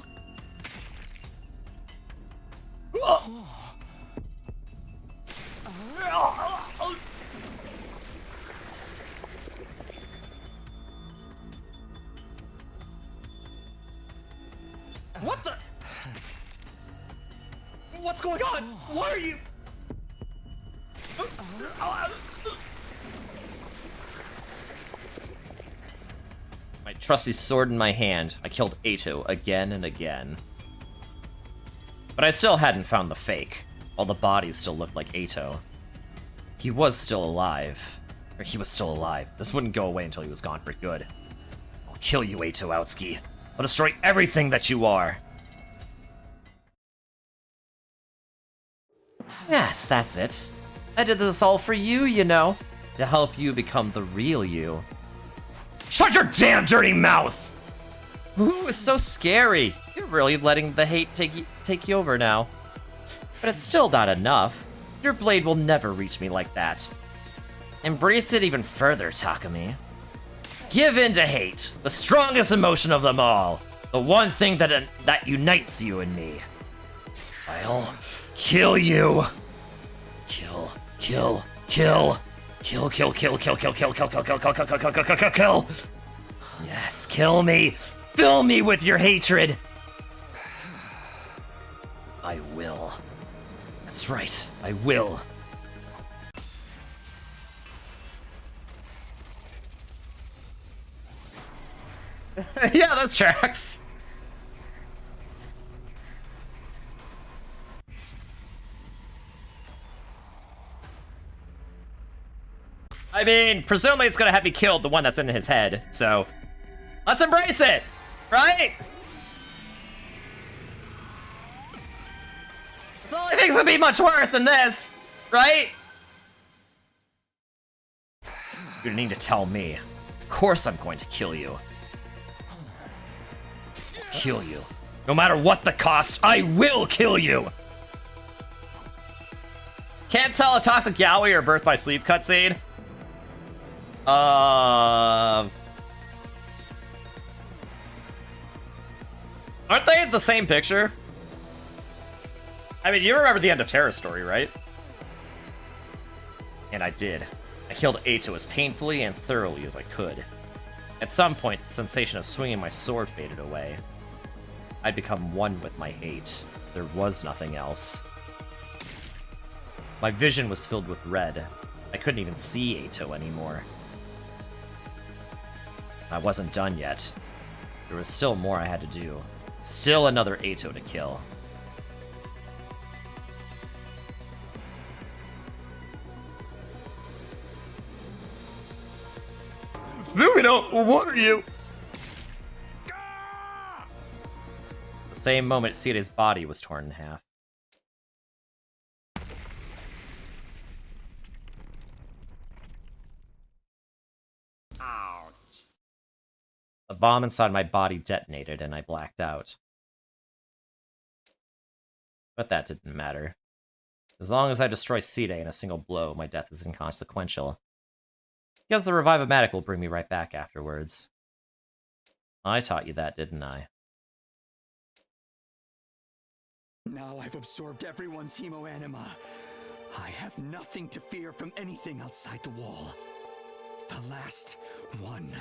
What the? What's going on? Why are you? My trusty sword in my hand, I killed Ito again and again. But I still hadn't found the fake, while the bodies still looked like Ito. He was still alive. Or he was still alive. This wouldn't go away until he was gone for good. I'll kill you, Ito Aotsuki. I'll destroy everything that you are. Yes, that's it. I did this all for you, you know. To help you become the real you. Shut your damn dirty mouth! Ooh, it's so scary. You're really letting the hate take you over now. But it's still not enough. Your blade will never reach me like that. Embrace it even further, Takumi. Give in to hate, the strongest emotion of them all. The one thing that unites you and me. I'll kill you. Kill, kill, kill. Kill, kill, kill, kill, kill, kill, kill, kill, kill, kill, kill, kill, kill, kill, kill, kill. Yes, kill me. Fill me with your hatred. I will. That's right, I will. Yeah, that tracks. I mean, presumably it's gonna have me killed, the one that's in his head, so let's embrace it, right? That's the only thing's gonna be much worse than this, right? You're gonna need to tell me. Of course I'm going to kill you. Kill you. No matter what the cost, I will kill you! Can't tell a toxic yaoi or birth by sleep cutscene. Aren't they the same picture? I mean, you remember the end of Terror Story, right? And I did. I killed Eito as painfully and thoroughly as I could. At some point, the sensation of swinging my sword faded away. I'd become one with my hate. There was nothing else. My vision was filled with red. I couldn't even see Eito anymore. I wasn't done yet. There was still more I had to do. Still another Eito to kill. Sumino, what are you? The same moment, Seide's body was torn in half. Ouch. The bomb inside my body detonated and I blacked out. But that didn't matter. As long as I destroy Seide in a single blow, my death is inconsequential. Because the Revive-O-Matic will bring me right back afterwards. I taught you that, didn't I? Now I've absorbed everyone's hemoanima. I have nothing to fear from anything outside the wall. The last one.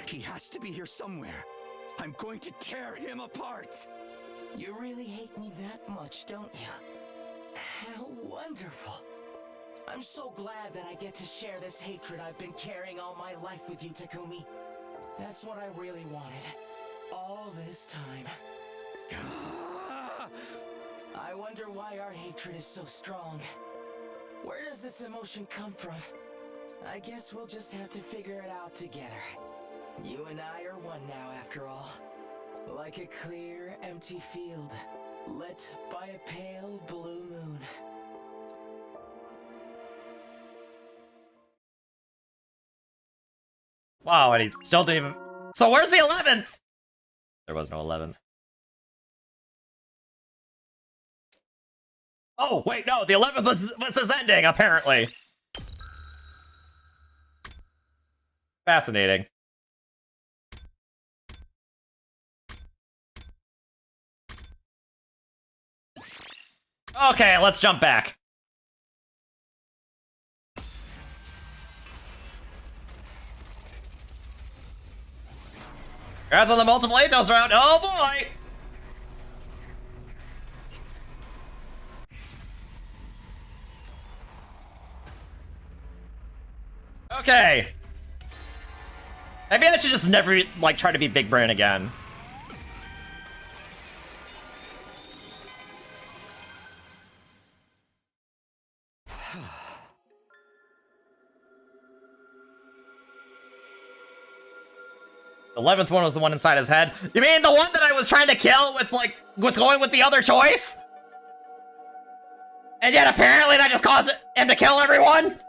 He has to be here somewhere. I'm going to tear him apart. You really hate me that much, don't you? How wonderful. I'm so glad that I get to share this hatred I've been carrying all my life with you, Takumi. That's what I really wanted. All this time. I wonder why our hatred is so strong. Where does this emotion come from? I guess we'll just have to figure it out together. You and I are one now, after all. Like a clear, empty field, lit by a pale blue moon. Wow, and he still didn't even... So where's the 11th? There was no 11th. Oh, wait, no, the 11th was his ending, apparently. Fascinating. Okay, let's jump back. Congrats on the multiple Atos round. Oh boy! Okay. Maybe I should just never, like, try to be big brain again. The 11th one was the one inside his head. You mean the one that I was trying to kill with going with the other choice? And yet apparently that just caused him to kill everyone?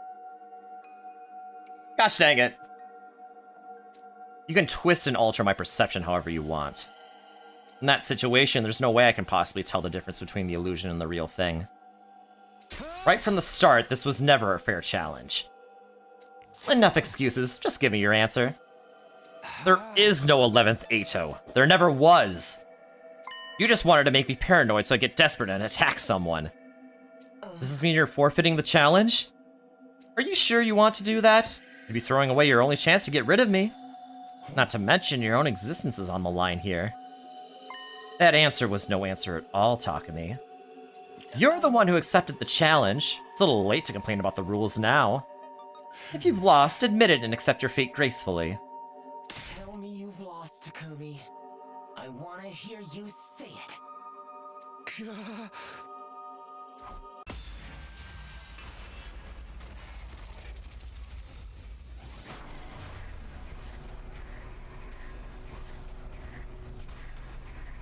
Gosh dang it. You can twist and alter my perception however you want. In that situation, there's no way I can possibly tell the difference between the illusion and the real thing. Right from the start, this was never a fair challenge. Enough excuses, just give me your answer. There is no 11th Eito. There never was. You just wanted to make me paranoid so I get desperate and attack someone. Does this mean you're forfeiting the challenge? Are you sure you want to do that? You'd be throwing away your only chance to get rid of me. Not to mention your own existence is on the line here. That answer was no answer at all, Takumi. You're the one who accepted the challenge. It's a little late to complain about the rules now. If you've lost, admit it and accept your fate gracefully. Tell me you've lost, Takumi. I want to hear you say it.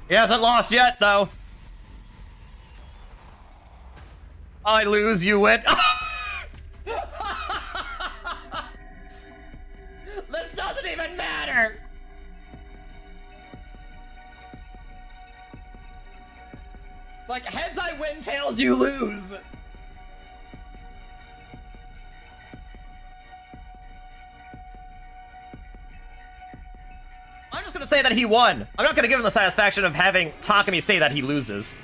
He hasn't lost yet, though. I lose, you win. This doesn't even matter. Like, heads I win, tails you lose. I'm just gonna say that he won. I'm not gonna give him the satisfaction of having Takumi say that he loses.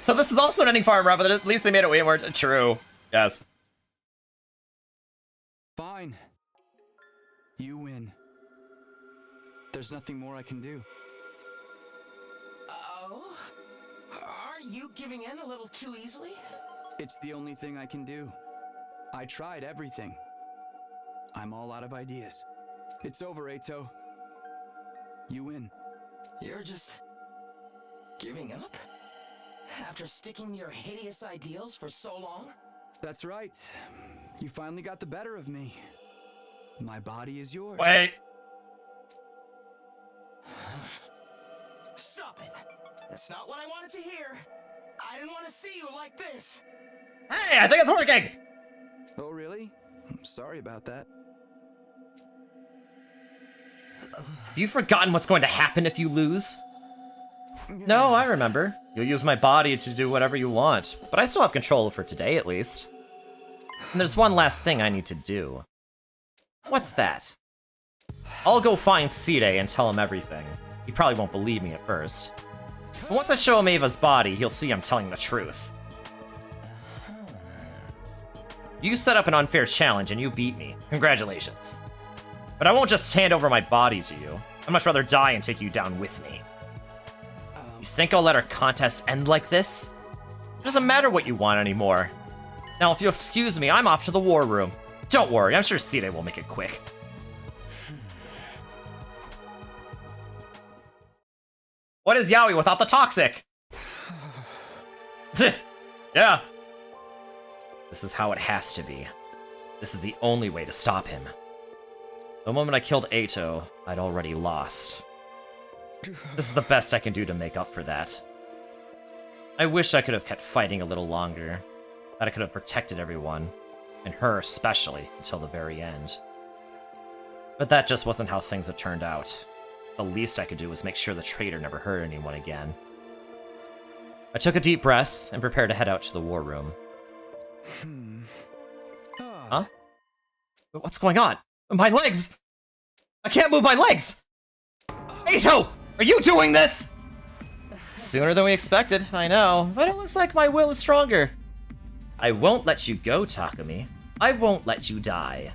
So this is also an ending farm run, but at least they made it way more true. Yes. Fine. You win. There's nothing more I can do. Oh? Are you giving in a little too easily? It's the only thing I can do. I tried everything. I'm all out of ideas. It's over, Ato. You win. You're just giving up? After sticking to your hideous ideals for so long? That's right. You finally got the better of me. My body is yours. Wait. Stop it. That's not what I wanted to hear. I didn't want to see you like this. Hey, I think it's working. Oh, really? I'm sorry about that. Have you forgotten what's going to happen if you lose? No, I remember. You'll use my body to do whatever you want, but I still have control for today at least. And there's one last thing I need to do. What's that? I'll go find Side and tell him everything. He probably won't believe me at first. But once I show him Ava's body, he'll see I'm telling the truth. You set up an unfair challenge and you beat me. Congratulations. But I won't just hand over my body to you. I'd much rather die and take you down with me. You think I'll let our contest end like this? It doesn't matter what you want anymore. Now, if you'll excuse me, I'm off to the war room. Don't worry, I'm sure Side will make it quick. What is Yaoi without the toxic? Yeah. This is how it has to be. This is the only way to stop him. The moment I killed Ato, I'd already lost. This is the best I can do to make up for that. I wish I could have kept fighting a little longer. That I could have protected everyone, and her especially, until the very end. But that just wasn't how things had turned out. The least I could do was make sure the traitor never hurt anyone again. I took a deep breath and prepared to head out to the war room. Huh? What's going on? My legs! I can't move my legs! Ato! Are you doing this? Sooner than we expected, I know, but it looks like my will is stronger. I won't let you go, Takumi. I won't let you die.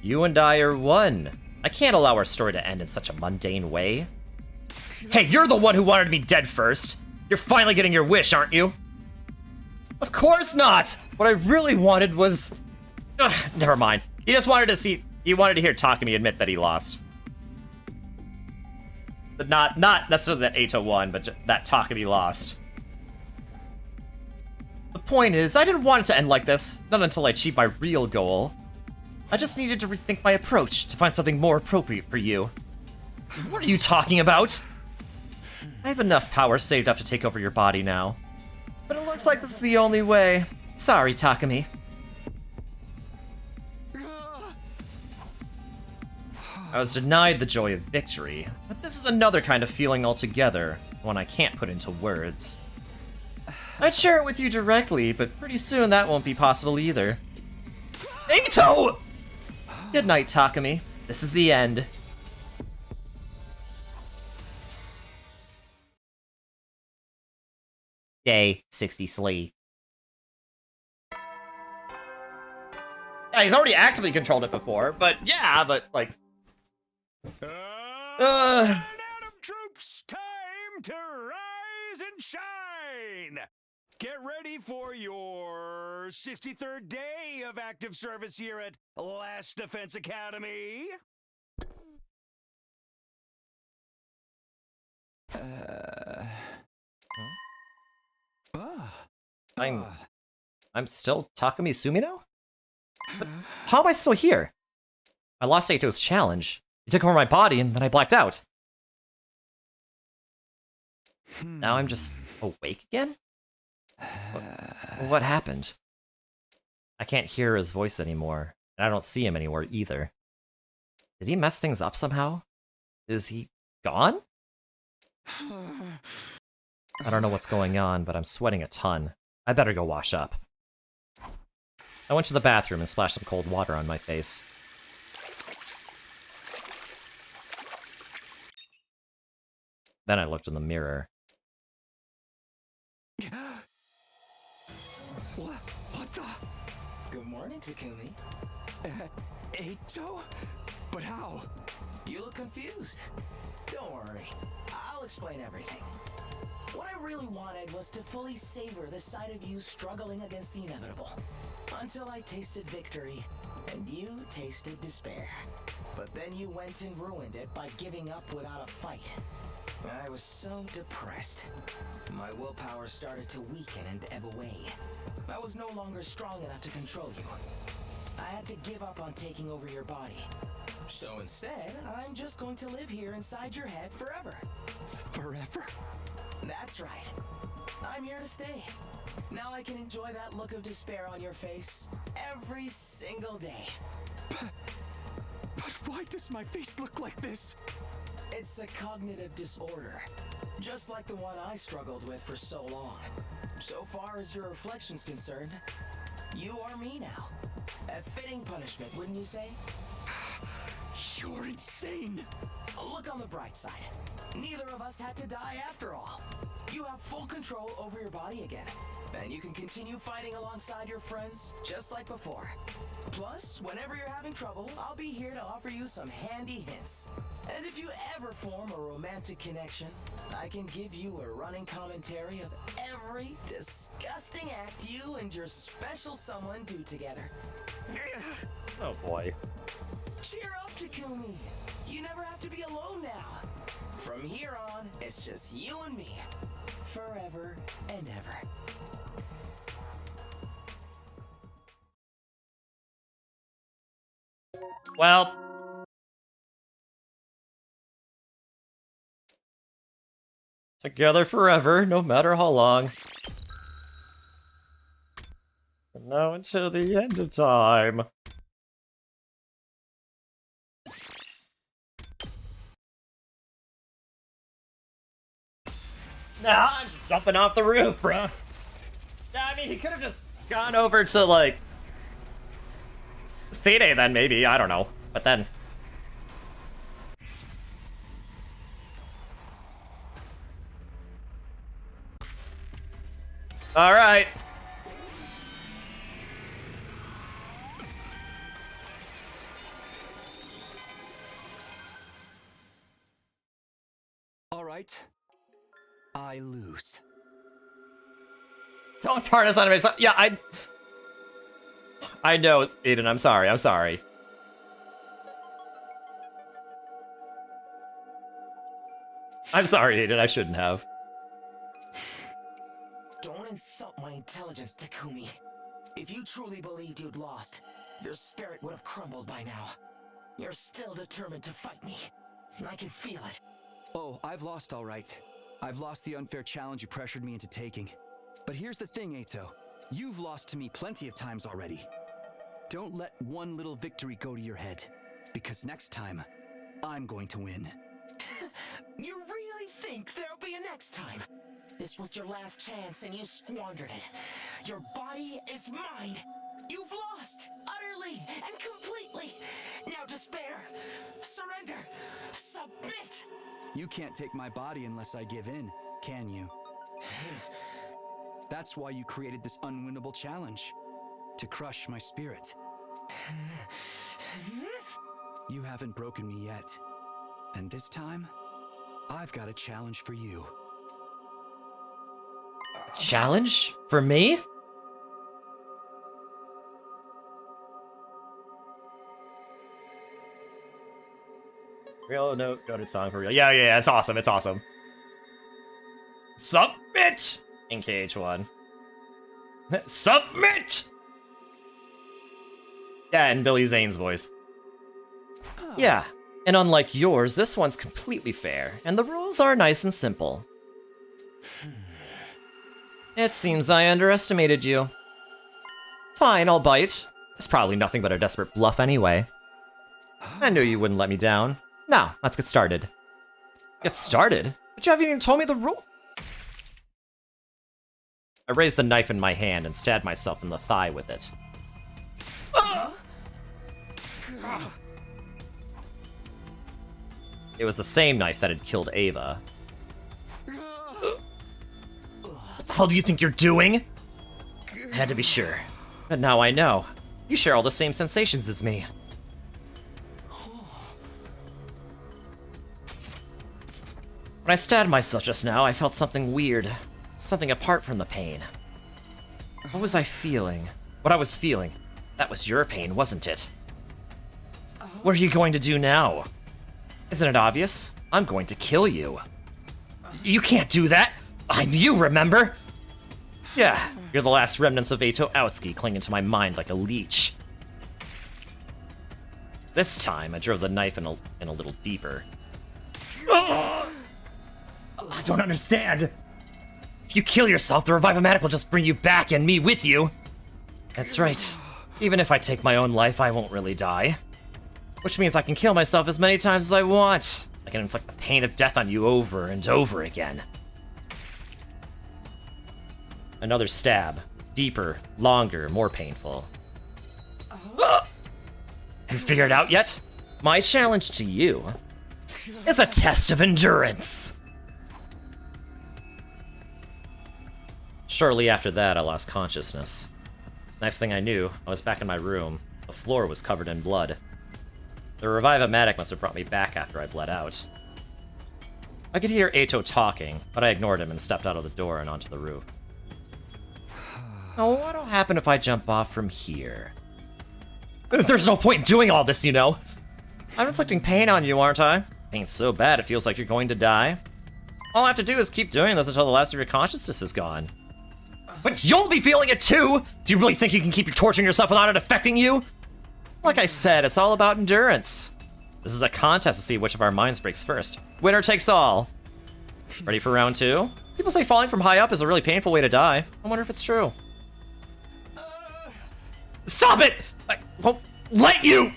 You and I are one. I can't allow our story to end in such a mundane way. Hey, you're the one who wanted me dead first. You're finally getting your wish, aren't you? Of course not! What I really wanted was... Ugh, never mind. He just wanted to see... He wanted to hear Takumi admit that he lost. But not necessarily that Ato won, but that Takumi lost. The point is, I didn't want it to end like this. Not until I achieved my real goal. I just needed to rethink my approach to find something more appropriate for you. What are you talking about? I have enough power saved up to take over your body now. But it looks like this is the only way. Sorry, Takumi. I was denied the joy of victory, but this is another kind of feeling altogether, one I can't put into words. I'd share it with you directly, but pretty soon that won't be possible either. Ato! Good night, Takumi. This is the end. Day 63. Yeah, he's already actively controlled it before, but yeah, but like... Adam troops, time to rise and shine! Get ready for your 63rd day of active service here at Last Defense Academy. I'm still Takumi Sumino? But how am I still here? I lost Ato's challenge. He took over my body and then I blacked out. Now I'm just awake again? What happened? I can't hear his voice anymore, and I don't see him anymore either. Did he mess things up somehow? Is he gone? I don't know what's going on, but I'm sweating a ton. I better go wash up. I went to the bathroom and splashed some cold water on my face. Then I looked in the mirror. What the? Good morning, Takumi. Eito? But how? You look confused. Don't worry. I'll explain everything. What I really wanted was to fully savor the sight of you struggling against the inevitable. Until I tasted victory, and you tasted despair. But then you went and ruined it by giving up without a fight. I was so depressed. My willpower started to weaken and ebb away. I was no longer strong enough to control you. I had to give up on taking over your body. So instead, I'm just going to live here inside your head forever. Forever? That's right. I'm here to stay. Now I can enjoy that look of despair on your face every single day. But why does my face look like this? It's a cognitive disorder, just like the one I struggled with for so long. So far as your reflection's concerned, you are me now. A fitting punishment, wouldn't you say? You're insane! Look on the bright side. Neither of us had to die after all. You have full control over your body again, and you can continue fighting alongside your friends just like before. Plus, whenever you're having trouble, I'll be here to offer you some handy hints. And if you ever form a romantic connection, I can give you a running commentary of every disgusting act you and your special someone do together. Oh boy. Cheer up, Takumi. You never have to be alone now. From here on, it's just you and me. Forever and ever. Well. Together forever, no matter how long. From now until the end of time. Nah, I'm just jumping off the roof, bruh. Yeah, I mean, he could have just gone over to, like, C-Day then, maybe. I don't know. But then... Alright. Alright. I lose. Don't turn us on me. Yeah, I know, Aiden. I'm sorry. I'm sorry. I'm sorry, Aiden. I shouldn't have. Don't insult my intelligence, Takumi. If you truly believed you'd lost, your spirit would have crumbled by now. You're still determined to fight me. I can feel it. Oh, I've lost all right. I've lost the unfair challenge you pressured me into taking. But here's the thing, Eito. You've lost to me plenty of times already. Don't let one little victory go to your head, because next time, I'm going to win. You really think there'll be a next time? This was your last chance and you squandered it. Your body is mine. You've lost, utterly and completely. Now despair, surrender, submit. You can't take my body unless I give in, can you? That's why you created this unwinnable challenge. To crush my spirit. You haven't broken me yet. And this time, I've got a challenge for you. Challenge? For me? Real noted song for real. Yeah, it's awesome, it's awesome. Submit! In KH1. Submit! Yeah, in Billy Zane's voice. Yeah, and unlike yours, this one's completely fair, and the rules are nice and simple. It seems I underestimated you. Fine, I'll bite. It's probably nothing but a desperate bluff anyway. I knew you wouldn't let me down. Now, let's get started. Get started? But you haven't even told me the rule. I raised the knife in my hand and stabbed myself in the thigh with it. It was the same knife that had killed Ava. What the hell do you think you're doing? I had to be sure. But now I know. You share all the same sensations as me. When I stabbed myself just now, I felt something weird. Something apart from the pain. What was I feeling? What I was feeling. That was your pain, wasn't it? What are you going to do now? Isn't it obvious? I'm going to kill you. You can't do that! I'm you, remember? Yeah, you're the last remnants of Eito Aotsuki clinging to my mind like a leech. This time, I drove the knife in a little deeper. I don't understand. If you kill yourself, the Revive-O-Matic will just bring you back and me with you. That's right. Even if I take my own life, I won't really die. Which means I can kill myself as many times as I want. I can inflict the pain of death on you over and over again. Another stab. Deeper, longer, more painful. Have you figured it out yet? My challenge to you is a test of endurance. Shortly after that, I lost consciousness. Next thing I knew, I was back in my room. The floor was covered in blood. The Revive-O-Matic must have brought me back after I bled out. I could hear Eito talking, but I ignored him and stepped out of the door and onto the roof. Now, what'll happen if I jump off from here? There's no point in doing all this, you know. I'm inflicting pain on you, aren't I? Pain's so bad it feels like you're going to die. All I have to do is keep doing this until the last of your consciousness is gone. But you'll be feeling it too! Do you really think you can keep torturing yourself without it affecting you? Like I said, it's all about endurance. This is a contest to see which of our minds breaks first. Winner takes all. Ready for round 2? People say falling from high up is a really painful way to die. I wonder if it's true. Stop it! I won't let you!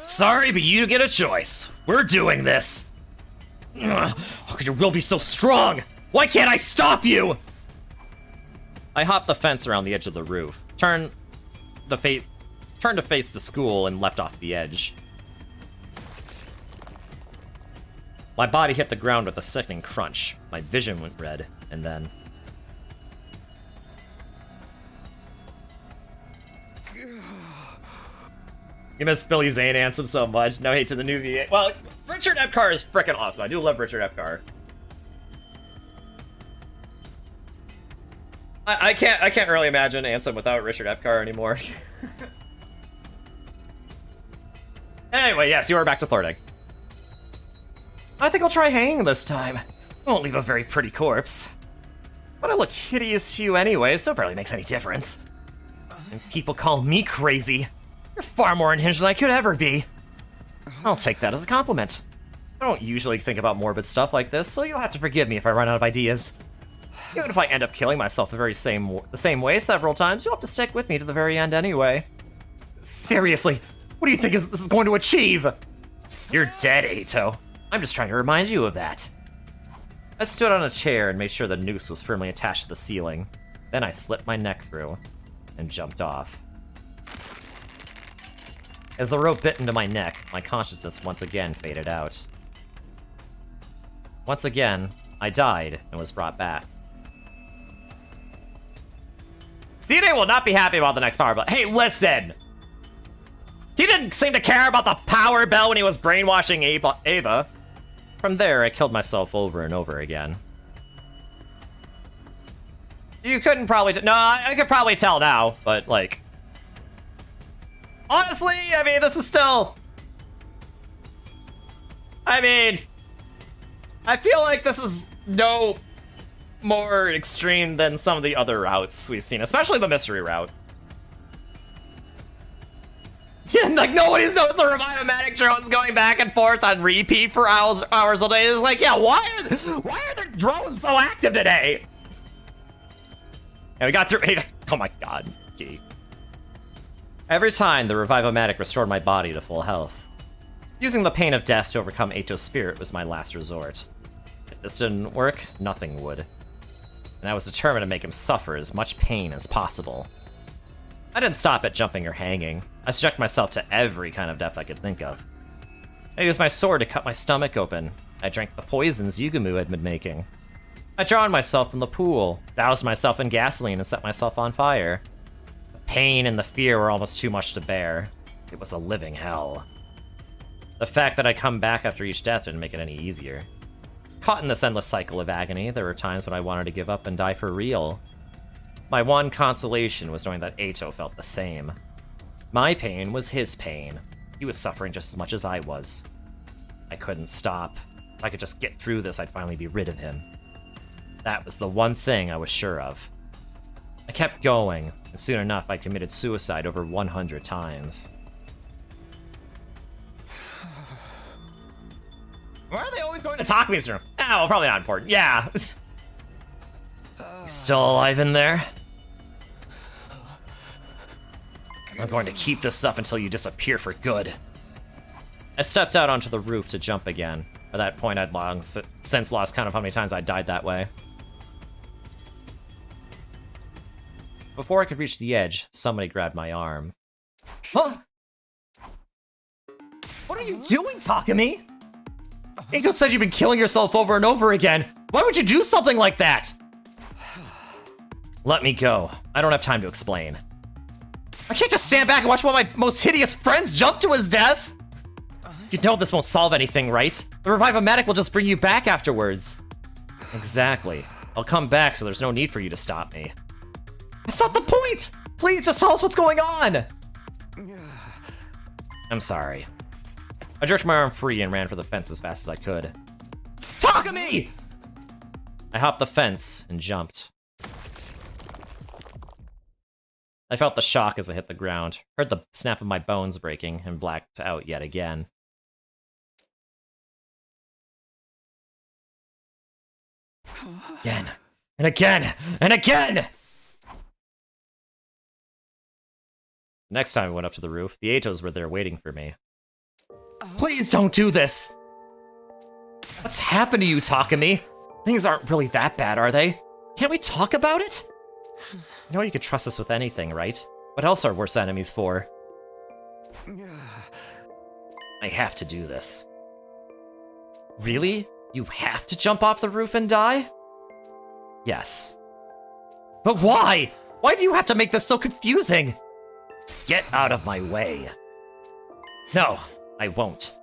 Sorry, but you get a choice. We're doing this. How could your will be so strong? Why can't I stop you? I hopped the fence around the edge of the roof, turned to face the school, and leapt off the edge. My body hit the ground with a sickening crunch. My vision went red, and then... You miss Billy Zane anthem so much. No hate to the new V8. Well, Richard Epcar is freaking awesome. I do love Richard Epcar. I can't really imagine Ansem without Richard Epcar anymore. Anyway, yes, you are back to flirting. I think I'll try hanging this time. I won't leave a very pretty corpse. But I look hideous to you anyway, so it barely makes any difference. And people call me crazy. You're far more unhinged than I could ever be. I'll take that as a compliment. I don't usually think about morbid stuff like this, so you'll have to forgive me if I run out of ideas. Even if I end up killing myself the same way several times, you'll have to stick with me to the very end anyway. Seriously, what do you think this is going to achieve? You're dead, Eito. I'm just trying to remind you of that. I stood on a chair and made sure the noose was firmly attached to the ceiling. Then I slipped my neck through and jumped off. As the rope bit into my neck, my consciousness once again faded out. Once again, I died and was brought back. CNA will not be happy about the next power bell. Hey, listen! He didn't seem to care about the power bell when he was brainwashing Ava. From there, I killed myself over and over again. You couldn't probably... No, I could probably tell now, but, like... Honestly, I mean, this is still... I mean... I feel like this is no more extreme than some of the other routes we've seen, especially the mystery route. Yeah, like, nobody's noticed the Revive-O-Matic drones going back and forth on repeat for hours a day. It's like, yeah, why are the drones so active today? And we got through... Oh my god. Gee. Every time, the Revive-O-Matic restored my body to full health. Using the pain of death to overcome Eito's spirit was my last resort. It If this didn't work, nothing would. And I was determined to make him suffer as much pain as possible. I didn't stop at jumping or hanging. I subjected myself to every kind of death I could think of. I used my sword to cut my stomach open. I drank the poisons Yugumu had been making. I drowned myself in the pool, doused myself in gasoline, and set myself on fire. The pain and the fear were almost too much to bear. It was a living hell. The fact that I come back after each death didn't make it any easier. Caught in this endless cycle of agony, there were times when I wanted to give up and die for real. My one consolation was knowing that Eito felt the same. My pain was his pain. He was suffering just as much as I was. I couldn't stop. If I could just get through this, I'd finally be rid of him. That was the one thing I was sure of. I kept going, and soon enough I committed suicide over 100 times. Why are they always going to Takami's room? Oh, well, probably not important. Yeah. You still alive in there? I'm going to keep this up until you disappear for good. I stepped out onto the roof to jump again. By that point, I'd long since lost count of how many times I died that way. Before I could reach the edge, somebody grabbed my arm. Huh? What are you doing, Takami? Angel said you've been killing yourself over and over again. Why would you do something like that? Let me go. I don't have time to explain. I can't just stand back and watch one of my most hideous friends jump to his death. You know this won't solve anything, right? The Revive-O-Matic will just bring you back afterwards. Exactly. I'll come back, so there's no need for you to stop me. That's not the point! Please, just tell us what's going on! I'm sorry. I jerked my arm free and ran for the fence as fast as I could. Takami! I hopped the fence and jumped. I felt the shock as I hit the ground, heard the snap of my bones breaking, and blacked out yet again. Again, and again, and again! Next time I went up to the roof, the Eitos were there waiting for me. Please don't do this! What's happened to you, Takami? Things aren't really that bad, are they? Can't we talk about it? You know you could trust us with anything, right? What else are worse enemies for? I have to do this. Really? You have to jump off the roof and die? Yes. But why? Why do you have to make this so confusing? Get out of my way. No, I won't.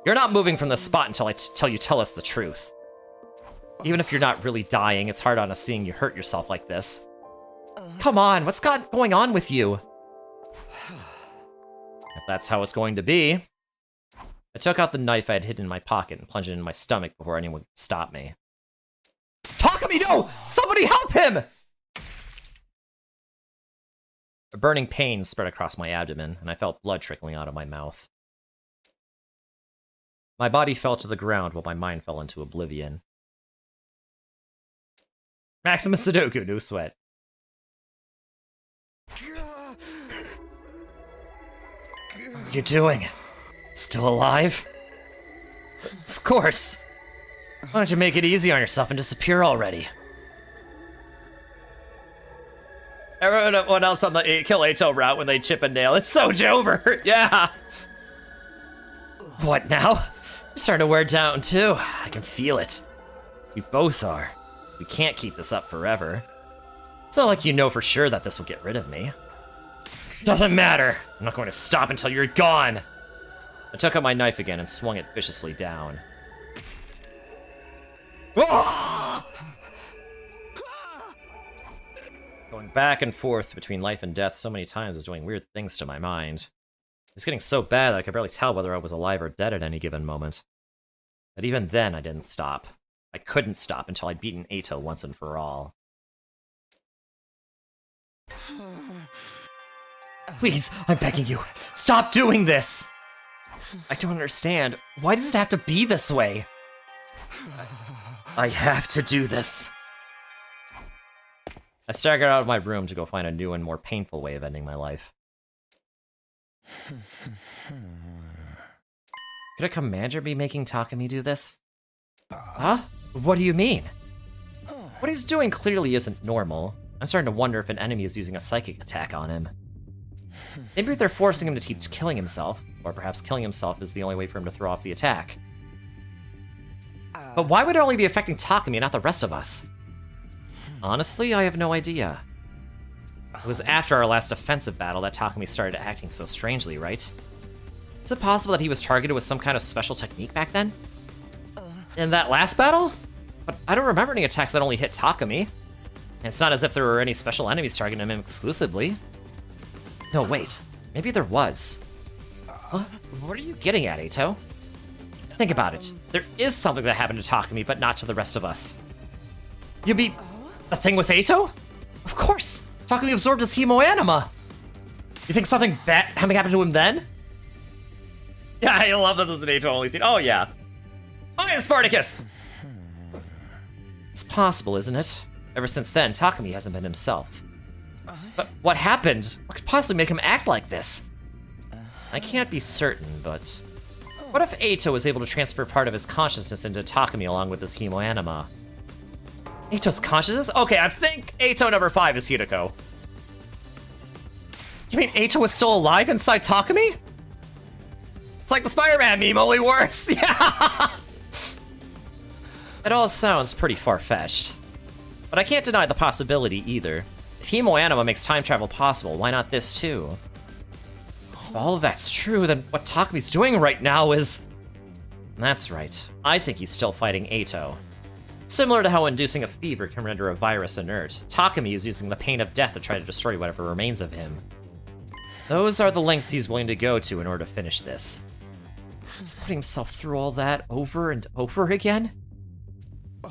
You're not moving from this spot until you tell us the truth. Even if you're not really dying, it's hard on us seeing you hurt yourself like this. Come on, what's going on with you? If that's how it's going to be. I took out the knife I had hidden in my pocket and plunged it in my stomach before anyone could stop me. Takami, no! Somebody help him! A burning pain spread across my abdomen, and I felt blood trickling out of my mouth. My body fell to the ground while my mind fell into oblivion. Maximus Sudoku, no sweat. What are you doing? Still alive? Of course! Why don't you make it easy on yourself and disappear already? Everyone else on the Kill Eito route when they chip a nail, it's so Jover! Yeah! What now? You're starting to wear down too. I can feel it. You both are. We can't keep this up forever. It's not like you know for sure that this will get rid of me. Doesn't matter! I'm not going to stop until you're gone! I took out my knife again and swung it viciously down. Ah! Going back and forth between life and death so many times was doing weird things to my mind. It was getting so bad that I could barely tell whether I was alive or dead at any given moment. But even then, I didn't stop. I couldn't stop until I'd beaten Eito once and for all. Please, I'm begging you, stop doing this! I don't understand. Why does it have to be this way? I have to do this. I staggered out of my room to go find a new and more painful way of ending my life. Could a commander be making Takami do this? Huh? What do you mean? What he's doing clearly isn't normal. I'm starting to wonder if an enemy is using a psychic attack on him. Maybe they're forcing him to keep killing himself, or perhaps killing himself is the only way for him to throw off the attack. But why would it only be affecting Takumi and not the rest of us? Honestly, I have no idea. It was after our last offensive battle that Takumi started acting so strangely, right? Is it possible that he was targeted with some kind of special technique back then? In that last battle? But I don't remember any attacks that only hit Takumi. And it's not as if there were any special enemies targeting him exclusively. No, wait. Maybe there was. Huh? What are you getting at, Eito? Think about it. There is something that happened to Takumi, but not to the rest of us. You mean the thing with Eito? Of course! Takumi absorbed his hemoanima! You think something bad happened to him then? Yeah, I love that this is an Eito only scene. Oh, yeah. I am Spartacus! It's possible, isn't it? Ever since then, Takumi hasn't been himself. But what happened? What could possibly make him act like this? I can't be certain, but... What if Eito was able to transfer part of his consciousness into Takumi along with his hemoanima? Eito's consciousness? Okay, I think Eito number 5 is Hideko. You mean Eito was still alive inside Takumi? It's like the Spider-Man meme, only worse. Yeah! It all sounds pretty far-fetched. But I can't deny the possibility either. If hemoanima makes time travel possible, why not this too? If all of that's true, then what Takumi's doing right now is... That's right. I think he's still fighting Eito. Similar to how inducing a fever can render a virus inert, Takumi is using the pain of death to try to destroy whatever remains of him. Those are the lengths he's willing to go to in order to finish this. He's putting himself through all that over and over again?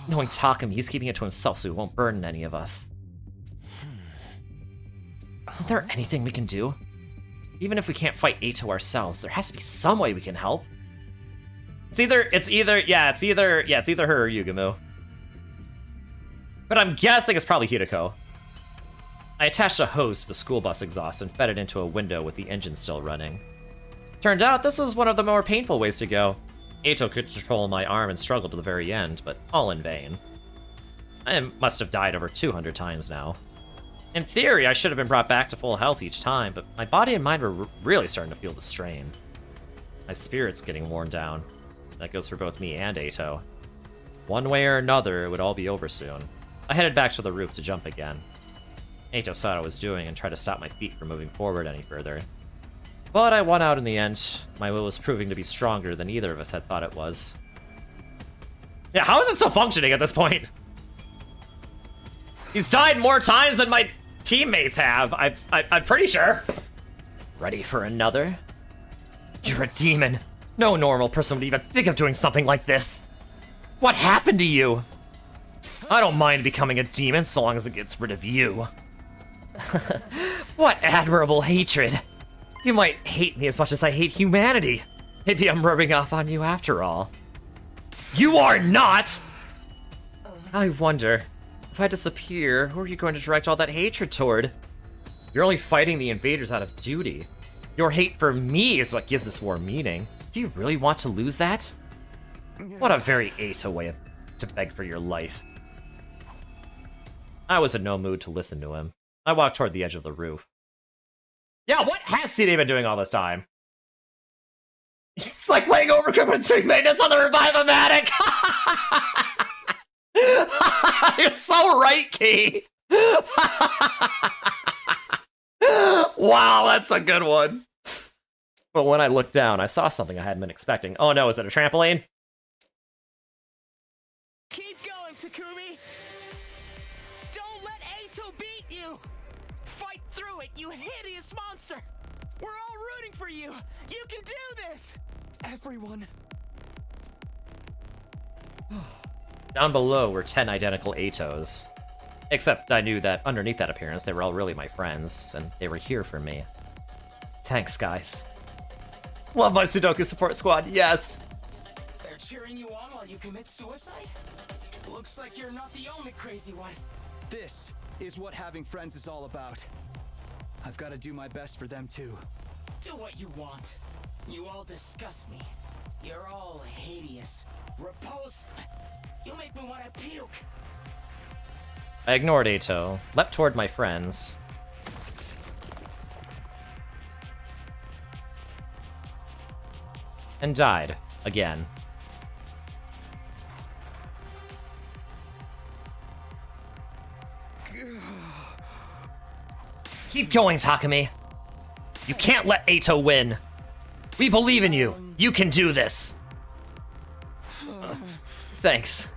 Knowing Takumi, he's keeping it to himself so he won't burden any of us. Isn't there anything we can do? Even if we can't fight Eito ourselves, there has to be some way we can help. It's either her or Yugumu. But I'm guessing it's probably Hideko. I attached a hose to the school bus exhaust and fed it into a window with the engine still running. Turned out this was one of the more painful ways to go. Eito could control my arm and struggle to the very end, but all in vain. I must have died over 200 times now. In theory, I should have been brought back to full health each time, but my body and mind were really starting to feel the strain. My spirit's getting worn down. That goes for both me and Eito. One way or another, it would all be over soon. I headed back to the roof to jump again. Eito saw what I was doing and tried to stop my feet from moving forward any further. But I won out in the end. My will was proving to be stronger than either of us had thought it was. Yeah, how is it still functioning at this point? He's died more times than my teammates have, I'm pretty sure. Ready for another? You're a demon. No normal person would even think of doing something like this. What happened to you? I don't mind becoming a demon so long as it gets rid of you. What admirable hatred. You might hate me as much as I hate humanity. Maybe I'm rubbing off on you after all. You are not! I wonder, if I disappear, who are you going to direct all that hatred toward? You're only fighting the invaders out of duty. Your hate for me is what gives this war meaning. Do you really want to lose that? What a very Eito way to beg for your life. I was in no mood to listen to him. I walked toward the edge of the roof. Yeah, what has CD been doing all this time? He's like playing Overcooked and Street Maintenance on the Revive-O-Matic! You're so right, Key! Wow, that's a good one. But when I looked down, I saw something I hadn't been expecting. Oh no, is it a trampoline? Keep going, Takumi! Don't let Eito beat you! Fight through it, you hideous monster! We're all rooting for you! You can do this! Everyone. Down below were 10 identical Eitos. Except I knew that underneath that appearance, they were all really my friends, and they were here for me. Thanks, guys. Love my Sudoku support squad, yes! They're cheering you on while you commit suicide? Looks like you're not the only crazy one. This is what having friends is all about. I've got to do my best for them too. Do what you want. You all disgust me. You're all hideous, repulsive. You make me want to puke. I ignored Ato, leapt toward my friends. And died. Again. Keep going, Takumi. You can't let Ato win. We believe in you. You can do this. Thanks.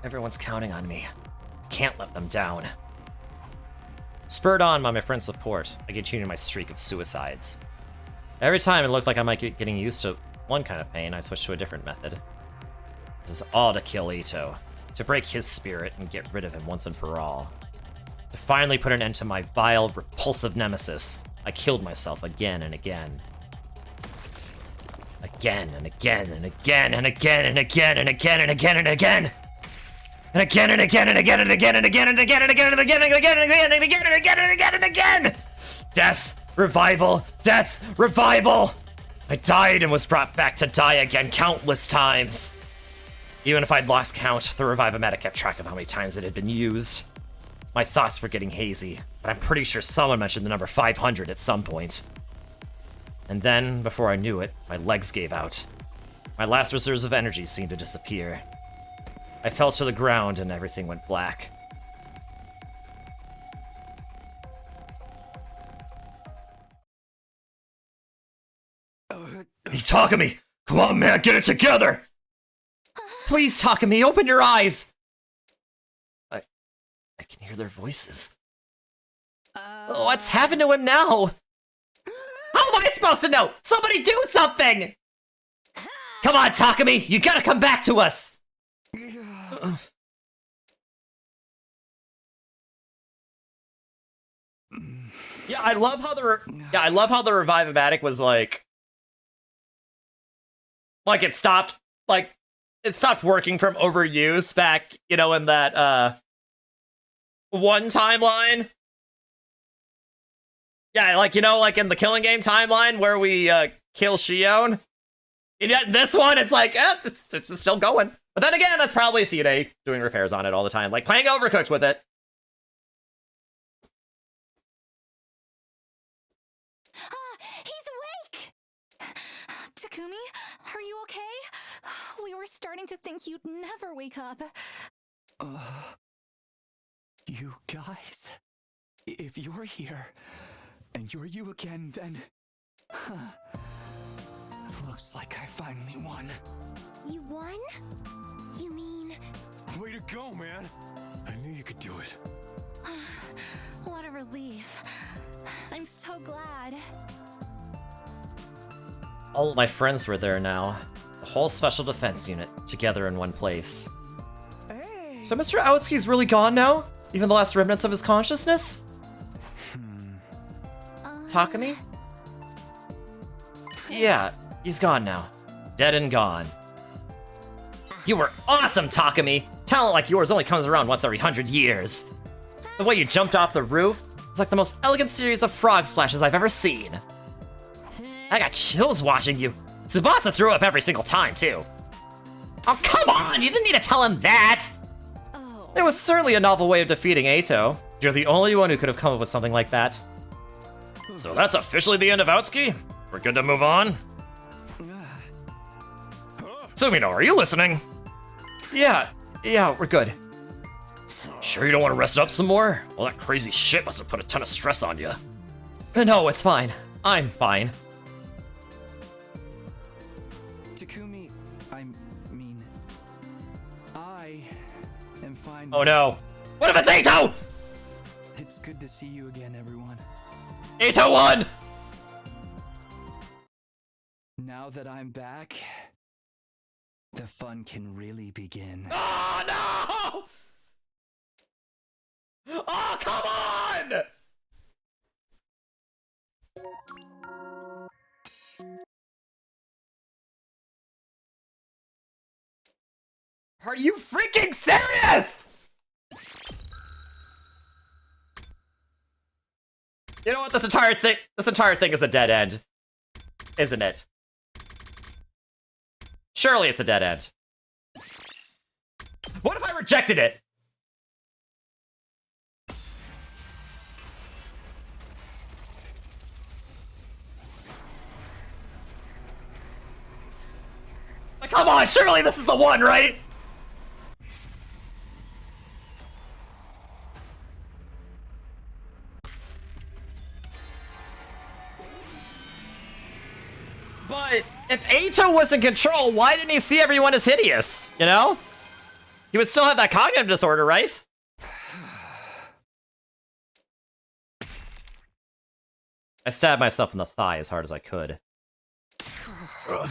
Everyone's counting on me. Can't let them down. Spurred on by my friend's support, I continued my streak of suicides. Every time it looked like I might get getting used to one kind of pain, I switched to a different method. This is all to kill Ito, to break his spirit and get rid of him once and for all. To finally put an end to my vile, repulsive nemesis, I killed myself again and again. Again and again and again and again and again and again and again and again. And again and again and again and again and again and again and again and again and again and again and again and again and again and again. Death, revival, death, revival. I died and was brought back to die again countless times. Even if I'd lost count, the Revive-O-Matic kept track of how many times it had been used. My thoughts were getting hazy, but I'm pretty sure someone mentioned the number 500 at some point. And then, before I knew it, my legs gave out. My last reserves of energy seemed to disappear. I fell to the ground and everything went black. Hey, Takumi! Come on, man, get it together! Please, Takumi, open your eyes! I can hear their voices. What's happened to him now? How am I supposed to know? Somebody do something! Come on, Takumi, you gotta come back to us! Yeah, I love how the Revive-O-Matic was like it stopped working from overuse back, you know, in that one timeline. Yeah, like, you know, like in the Killing Game timeline where we kill Shion. And yet in this one, it's like, it's still going. But then again, that's probably Sine doing repairs on it all the time, like playing Overcooked with it. He's awake! Takumi, are you okay? We were starting to think you'd never wake up. You guys, if you're here, and you're you again, then... looks like I finally won. You won? You mean... Way to go, man. I knew you could do it. What a relief. I'm so glad. All of my friends were there now. The whole special defense unit, together in one place. Hey. So Mr. Aotsuki's really gone now? Even the last remnants of his consciousness? Takumi? Yeah, he's gone now. Dead and gone. You were awesome, Takumi! Talent like yours only comes around once every 100 years. The way you jumped off the roof was like the most elegant series of frog splashes I've ever seen. I got chills watching you. Tsubasa threw up every single time, too. Oh, come on! You didn't need to tell him that! It was certainly a novel way of defeating Ato. You're the only one who could have come up with something like that. So that's officially the end of Aotsuki? We're good to move on? Sumino, are you listening? Yeah, we're good. Sure you don't want to rest up some more? Well, that crazy shit must have put a ton of stress on you. No, it's fine. I'm fine. Takumi, I am fine. Oh no. What if it's Ato? It's good to see you again, everyone. Ato won! Now that I'm back, the fun can really begin. Oh no! Oh, come on! Are you freaking serious? You know what? This entire thing is a dead end. Isn't it? Surely it's a dead end. rejected it. Like, come on, surely this is the one, right? But if Ato was in control, why didn't he see everyone as hideous? You know? He would still have that cognitive disorder, right? I stabbed myself in the thigh as hard as I could. What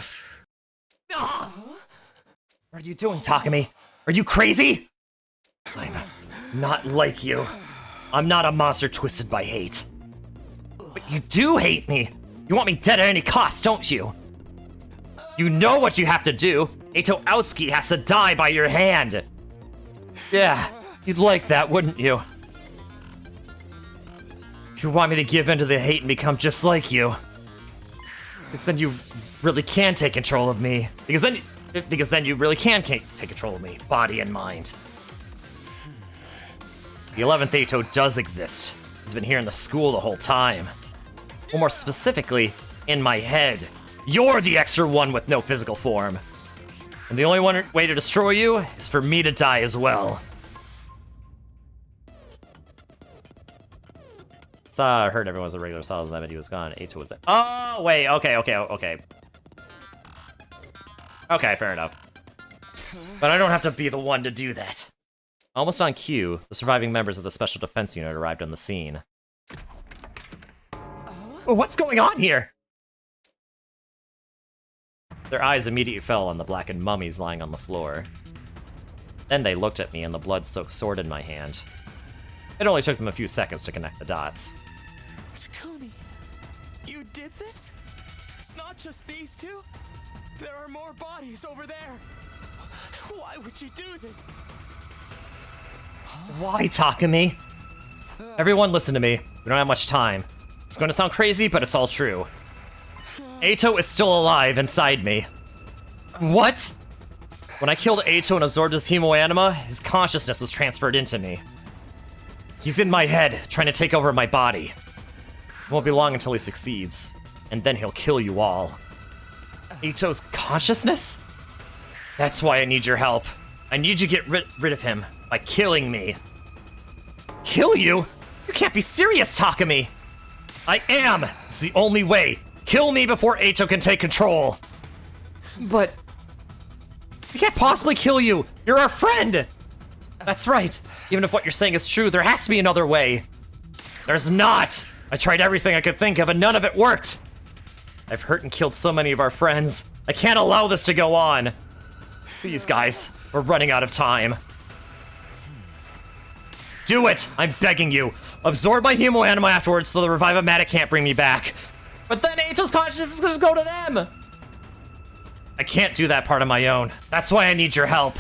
are you doing, Takumi? Are you crazy? I'm not like you. I'm not a monster twisted by hate. But you do hate me. You want me dead at any cost, don't you? You know what you have to do. Ato Aotsuki has to die by your hand. Yeah, you'd like that, wouldn't you? You want me to give in to the hate and become just like you. Because then you really can take control of me. Because then you really can take control of me, body and mind. The 11th Ato does exist. He's been here in the school the whole time. Or more specifically, in my head. You're the extra one with no physical form. And the only way to destroy you is for me to die as well. So I heard everyone was a regular solid, and that meant he was gone. Ato was there. Oh, wait, okay. Okay, fair enough. But I don't have to be the one to do that. Almost on cue, the surviving members of the Special Defense Unit arrived on the scene. What's going on here? Their eyes immediately fell on the blackened mummies lying on the floor. Then they looked at me and the blood-soaked sword in my hand. It only took them a few seconds to connect the dots. Takumi, you did this? It's not just these two? There are more bodies over there. Why would you do this? Why, Takumi? Everyone listen to me. We don't have much time. It's going to sound crazy, but it's all true. Ato is still alive inside me. What? When I killed Ato and absorbed his hemoanima, his consciousness was transferred into me. He's in my head, trying to take over my body. It won't be long until he succeeds, and then he'll kill you all. Ato's consciousness? That's why I need your help. I need you to get rid of him by killing me. Kill you? You can't be serious, Takumi! I am! It's the only way. Kill me before Ato can take control. But we can't possibly kill you. You're our friend. That's right. Even if what you're saying is true, there has to be another way. There's not. I tried everything I could think of and none of it worked. I've hurt and killed so many of our friends. I can't allow this to go on. Please, guys, we're running out of time. Do it! I'm begging you. Absorb my hemoanima afterwards so the Revive-O-Matic can't bring me back. But then Ato's consciousness is gonna go to them! I can't do that part on my own. That's why I need your help.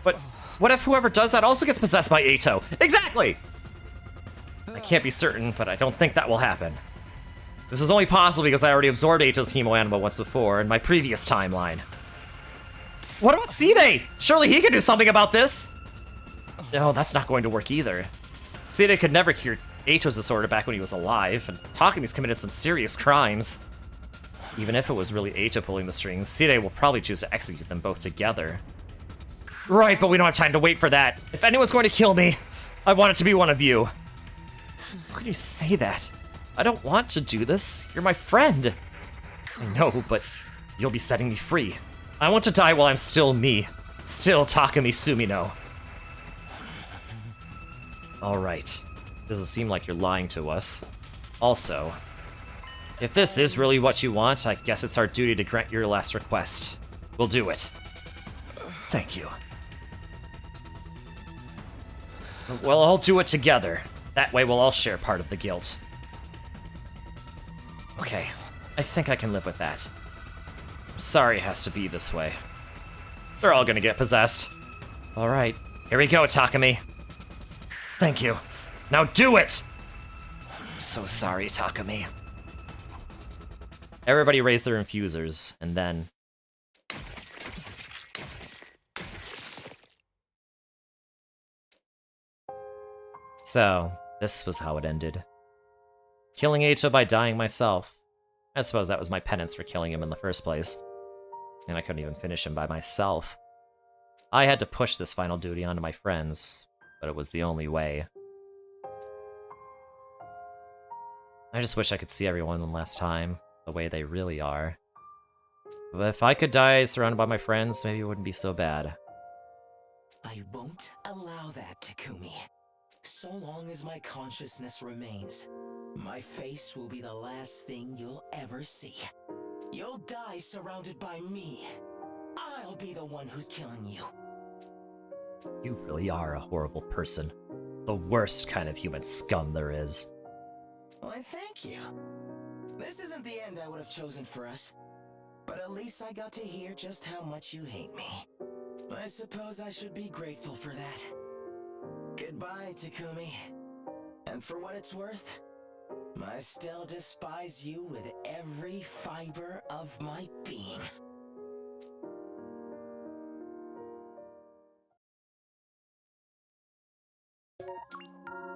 But what if whoever does that also gets possessed by Ato? Exactly! I can't be certain, but I don't think that will happen. This is only possible because I already absorbed Ato's hemoanima once before in my previous timeline. What about Side? Surely he can do something about this! No, that's not going to work either. Side could never cure Ato's disorder back when he was alive, and Takumi's committed some serious crimes. Even if it was really Ato pulling the strings, Side will probably choose to execute them both together. Right, but we don't have time to wait for that. If anyone's going to kill me, I want it to be one of you. How can you say that? I don't want to do this. You're my friend. I know, but you'll be setting me free. I want to die while I'm still me. Still Takumi Sumino. Alright. Doesn't seem like you're lying to us. Also, if this is really what you want, I guess it's our duty to grant your last request. We'll do it. Thank you. We'll all do it together. That way we'll all share part of the guilt. Okay, I think I can live with that. I'm sorry it has to be this way. They're all gonna get possessed. Alright, here we go, Takumi. Thank you. Now do it! I'm so sorry, Takumi. Everybody raised their infusers, and then So, this was how it ended. Killing Acho by dying myself. I suppose that was my penance for killing him in the first place. And I couldn't even finish him by myself. I had to push this final duty onto my friends, but it was the only way. I just wish I could see everyone one last time, the way they really are. But if I could die surrounded by my friends, maybe it wouldn't be so bad. I won't allow that, Takumi. So long as my consciousness remains, my face will be the last thing you'll ever see. You'll die surrounded by me. I'll be the one who's killing you. You really are a horrible person. The worst kind of human scum there is. Why, thank you. This isn't the end I would have chosen for us. But at least I got to hear just how much you hate me. I suppose I should be grateful for that. Goodbye, Takumi. And for what it's worth, I still despise you with every fiber of my being.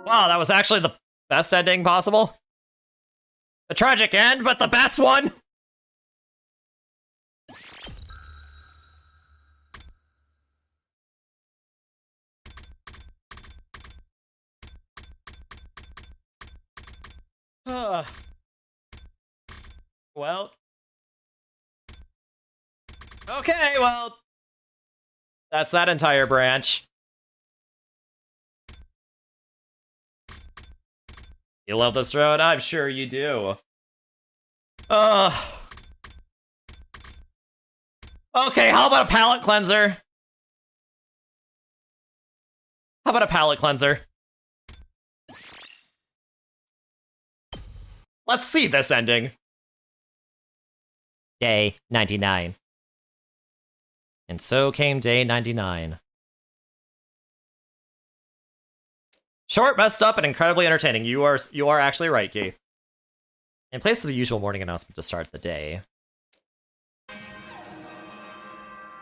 Wow, that was actually the best ending possible. A tragic end, but the best one! Well. Okay, well. That's that entire branch. You love this road? I'm sure you do. Okay, how about a palate cleanser? How about a palate cleanser? Let's see this ending. Day 99. And so came day 99. Short, messed up, and incredibly entertaining. You are actually right, Key. In place of the usual morning announcement to start the day,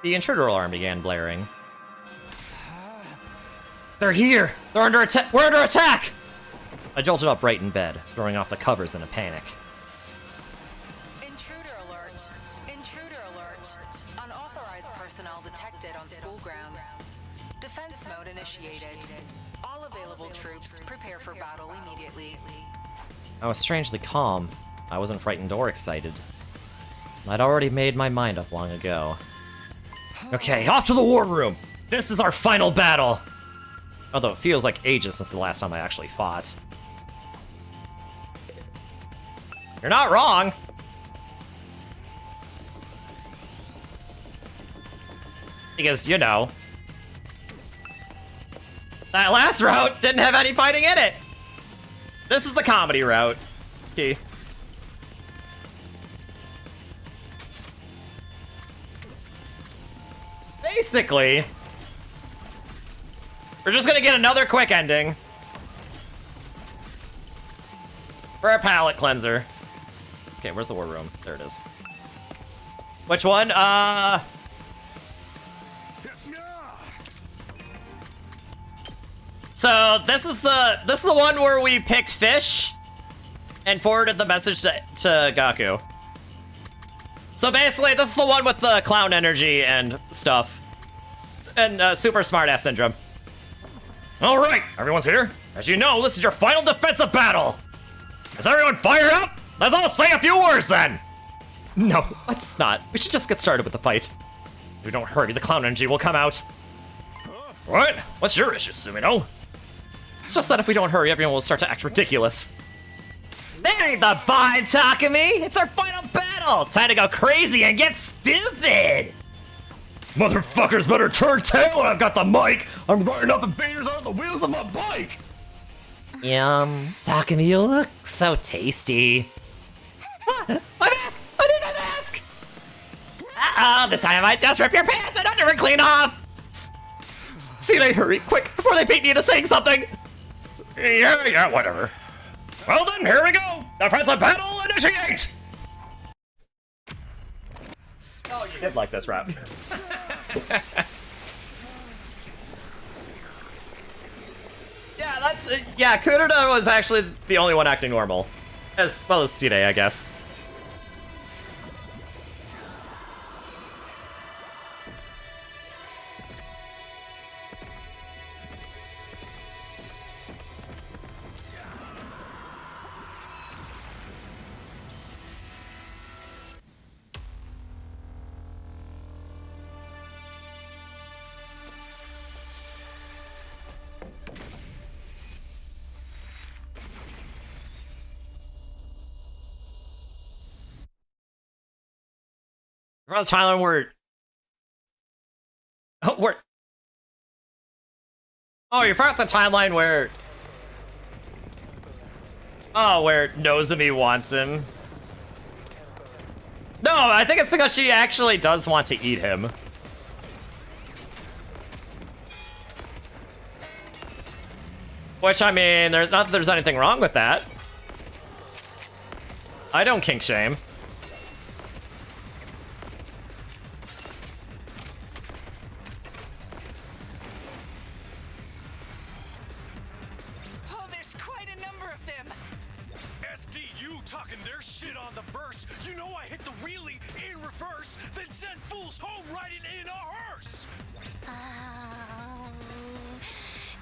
the intruder alarm began blaring. They're here! They're under attack! We're under attack! I jolted up right in bed, throwing off the covers in a panic. Intruder alert! Intruder alert! Unauthorized personnel detected on school grounds. Defense mode initiated. All available troops prepare for battle immediately. I was strangely calm. I wasn't frightened or excited. I'd already made my mind up long ago. Okay, off to the war room! This is our final battle! Although it feels like ages since the last time I actually fought. You're not wrong! Because, you know, that last route didn't have any fighting in it! This is the comedy route. Key. Basically, we're just gonna get another quick ending for our palate cleanser. Okay, where's the war room? There it is. Which one? So this is the one where we picked fish and forwarded the message to Gaku. So basically, this is the one with the clown energy and stuff. And super smart-ass syndrome. All right, everyone's here. As you know, this is your final defensive battle. Is everyone fired up? Let's all say a few words then. No, let's not. We should just get started with the fight. If we don't hurry, the clown energy will come out. What? What's your issue, Sumino? It's just that if we don't hurry, everyone will start to act ridiculous. That ain't the vibe, Takumi! It's our final battle! Time to go crazy and get stupid! Motherfuckers better turn tail when I've got the mic! I'm riding up invaders on the wheels of my bike! Yum. Takumi, you look so tasty. My mask! I need my mask! Uh-oh, this time I might just rip your pants and under and clean off! See, hurry, quick, before they beat me into saying something! Yeah, whatever. Well then, here we go! Defensive battle, initiate! Oh, you did like this rap. Yeah, that's yeah. Kurita was actually the only one acting normal, as well as Side, I guess. We're on the timeline where... Oh, where... Oh, you're at the timeline where... Oh, where Nozomi wants him. No, I think it's because she actually does want to eat him. Which, I mean, there's not that there's anything wrong with that. I don't kink shame. Oh, there's quite a number of them. SDU talking their shit on the verse. You know I hit the wheelie in reverse, then send fools home riding in a hearse.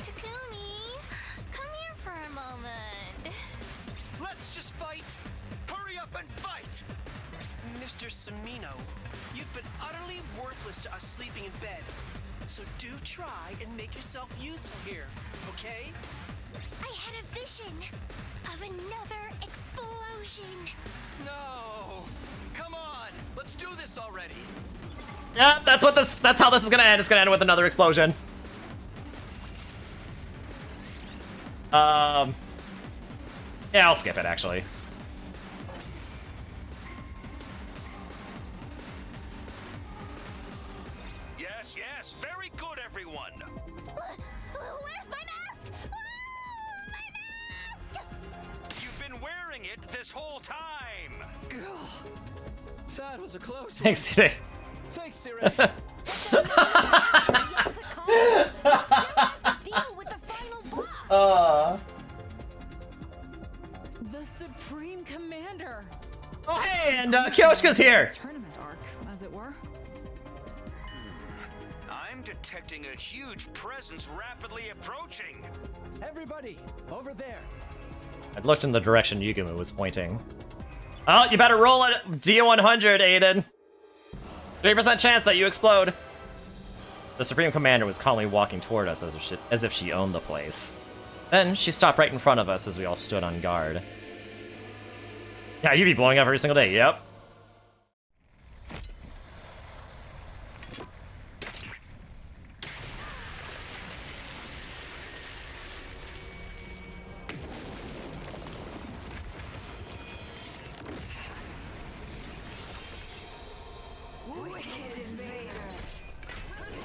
Takumi, come here for a moment. Let's just fight. Hurry up and fight. Mr. Samino, you've been utterly worthless to us sleeping in bed. So do try and make yourself useful here, okay? I had a vision of another explosion. No. Come on. Let's do this already. Yeah, that's how this is gonna end. It's gonna end with another explosion. Yeah, I'll skip it, actually. Yes, yes, very good, everyone. Where's my mask? My mask! You've been wearing it this whole time. That was a close one. Thanks, Sire. Thanks, Sire. The Supreme Commander. Oh, hey, and Kyoshika's here. Tournament arc, as it were. I'm detecting a huge presence rapidly approaching. Everybody, over there. I looked in the direction Yugumi was pointing. Oh, you better roll a D100, Aiden. 3% chance that you explode. The Supreme Commander was calmly walking toward us as if she owned the place. Then she stopped right in front of us as we all stood on guard. Yeah, you'd be blowing up every single day, yep. Wicked invaders! Repent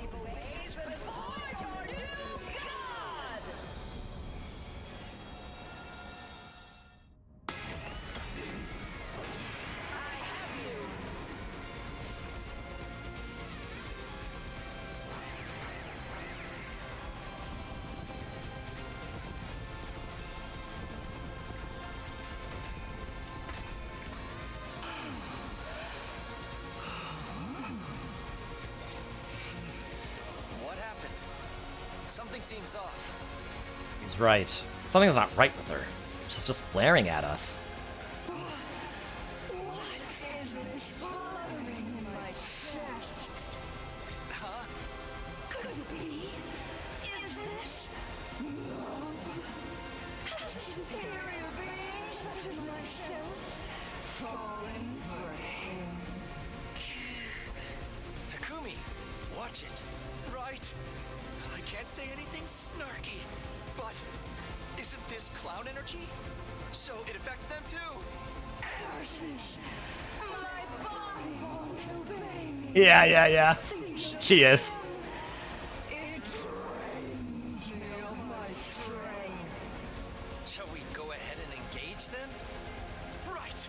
your ways before your new god! I have you! What happened? Something seems off. He's right. Something's not right with her. She's just glaring at us. What is this fluttering in my chest? Huh? Could it be? Is this love? Has a superior being such as myself fallen for him? Takumi, watch it. Right. I can't say anything snarky, but isn't this clown energy? So it affects them too. Curses! My body won't obey me. Yeah. She is. It drains me of my strength. Shall we go ahead and engage them? Right.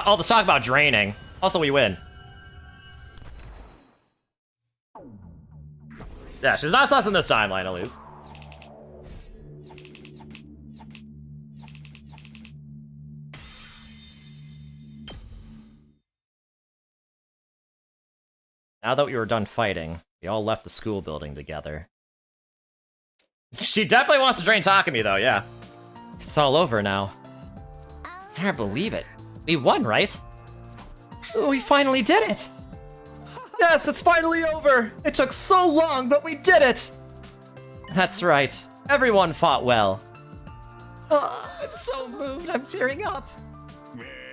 All this talk about draining. Also, we win. Yeah, she's not sus in this timeline, at least. Now that we were done fighting, we all left the school building together. She definitely wants to drain Takumi, though, yeah. It's all over now. I can't believe it. We won, right? We finally did it! Yes, it's finally over! It took so long, but we did it! That's right. Everyone fought well. Oh, I'm so moved, I'm tearing up.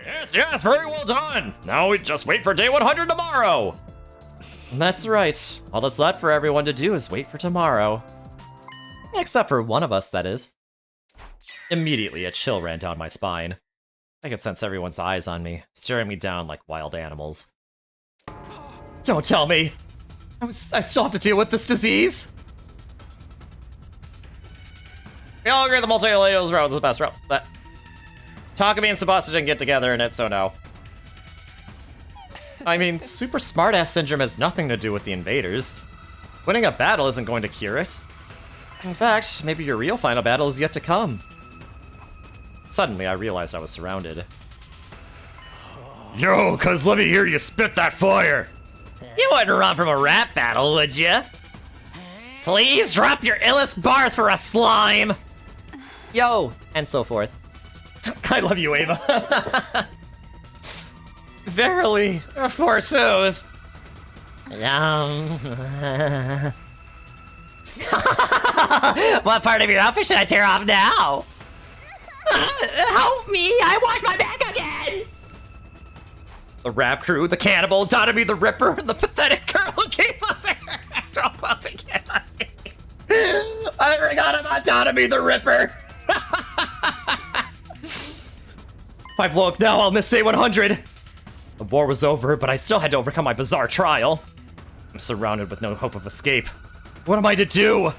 Yes, very well done. Now we just wait for day 100 tomorrow. That's right. All that's left for everyone to do is wait for tomorrow. Except for one of us, that is. Immediately, a chill ran down my spine. I could sense everyone's eyes on me, staring me down like wild animals. Don't tell me! I still have to deal with this disease? We all agree the multi-layers route is the best route. But Takumi and Tsubasa didn't get together in it, so no. I mean, super smartass syndrome has nothing to do with the invaders. Winning a battle isn't going to cure it. In fact, maybe your real final battle is yet to come. Suddenly, I realized I was surrounded. Yo, cuz let me hear you spit that fire. You wouldn't run from a rap battle, would you? Please drop your illest bars for a slime! Yo, and so forth. I love you, Ava. Verily, forsooth. What part of your outfit should I tear off now? Help me! I washed my back again! The rap crew, the cannibal, Donoby the Ripper, and the pathetic girl who keeps us there. They're all about to get on me. I forgot about Donoby the Ripper. If I blow up now, I'll miss day 100. The war was over, but I still had to overcome my bizarre trial. I'm surrounded with no hope of escape. What am I to do?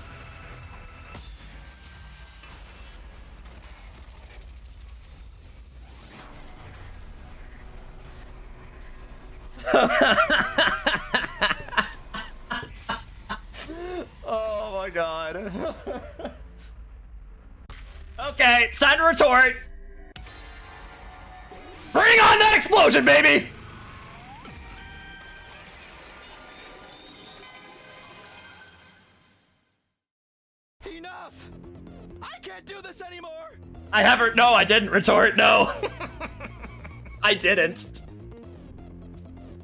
Oh my god. Okay, it's time to retort. Bring on that explosion, baby! Enough! I can't do this anymore! No, I didn't retort, no. I didn't.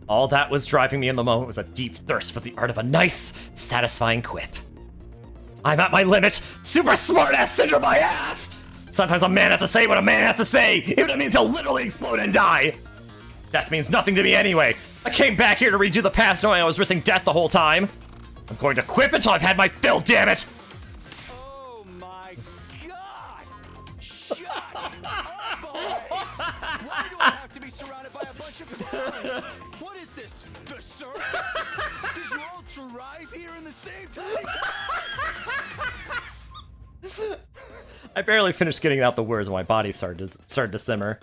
All that was driving me in the moment was a deep thirst for the art of a nice, satisfying quip. I'm at my limit. Super smartass syndrome my ass! Sometimes a man has to say what a man has to say, even if it means he'll literally explode and die. That means nothing to me anyway. I came back here to redo the past knowing I was risking death the whole time. I'm going to quip until I've had my fill, damn it! Oh my god! Shut up, boy! Why do I have to be surrounded by a bunch of clowns? What is this? The circus? Did you all arrive here in the same time? I barely finished getting out the words when my body started to simmer.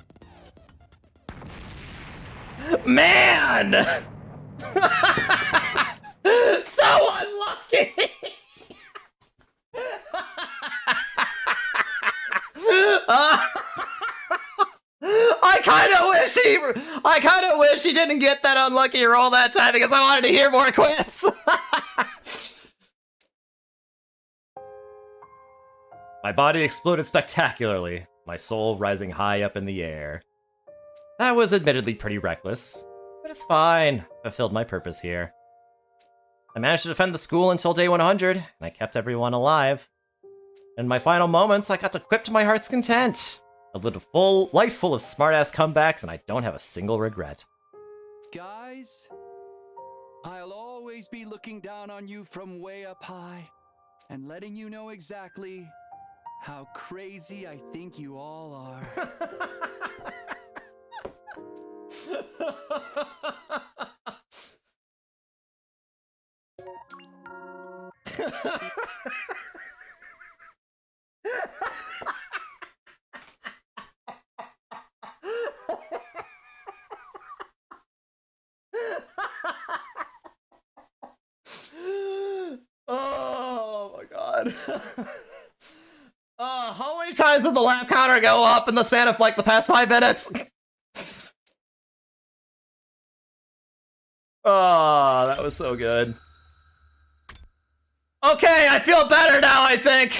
Man! So unlucky! I kind of wish he didn't get that unlucky roll that time because I wanted to hear more quips. My body exploded spectacularly, my soul rising high up in the air. That was admittedly pretty reckless, but it's fine. I fulfilled my purpose here. I managed to defend the school until day 100, and I kept everyone alive. In my final moments, I got to quip to my heart's content. I lived a life full of smartass comebacks, and I don't have a single regret. Guys, I'll always be looking down on you from way up high, and letting you know exactly how crazy I think you all are. Oh god. How many times did the lap counter go up in the span of like the past 5 minutes? Oh, that was so good. Okay, I feel better now, I think.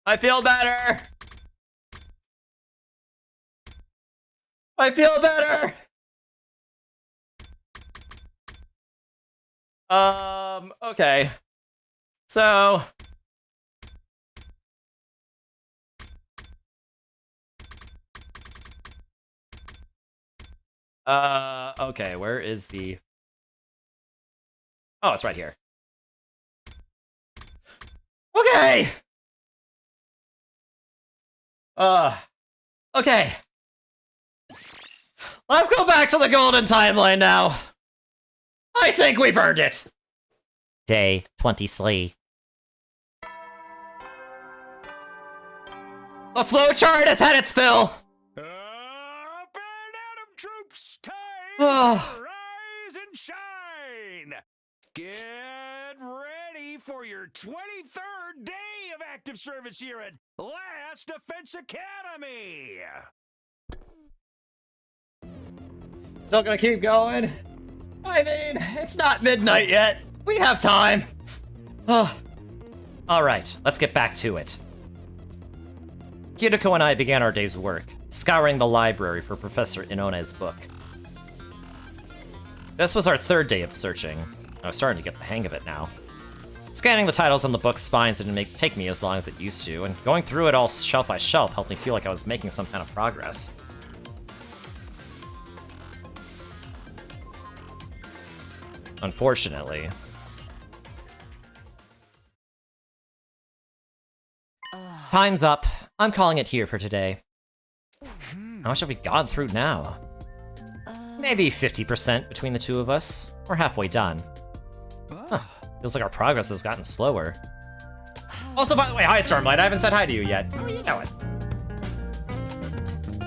I feel better. I feel better. Okay. So... okay, where is the... Oh, it's right here. Okay! Okay. Let's go back to the golden timeline now. I think we've earned it. Day 23. The flowchart has had its fill. Troops, time Oh. to rise and shine! Get ready for your 23rd day of active service here at Last Defense Academy! Still gonna keep going? I mean, it's not midnight yet. We have time. Alright, let's get back to it. Kiriko and I began our day's work, scouring the library for Professor Inone's book. This was our 3rd day of searching. I was starting to get the hang of it now. Scanning the titles on the book's spines didn't take me as long as it used to, and going through it all shelf by shelf helped me feel like I was making some kind of progress. Unfortunately. Time's up. I'm calling it here for today. How much have we gone through now? Maybe 50% between the two of us. We're halfway done. Huh. Feels like our progress has gotten slower. Also, by the way, hi Stormlight, I haven't said hi to you yet. How are you doing?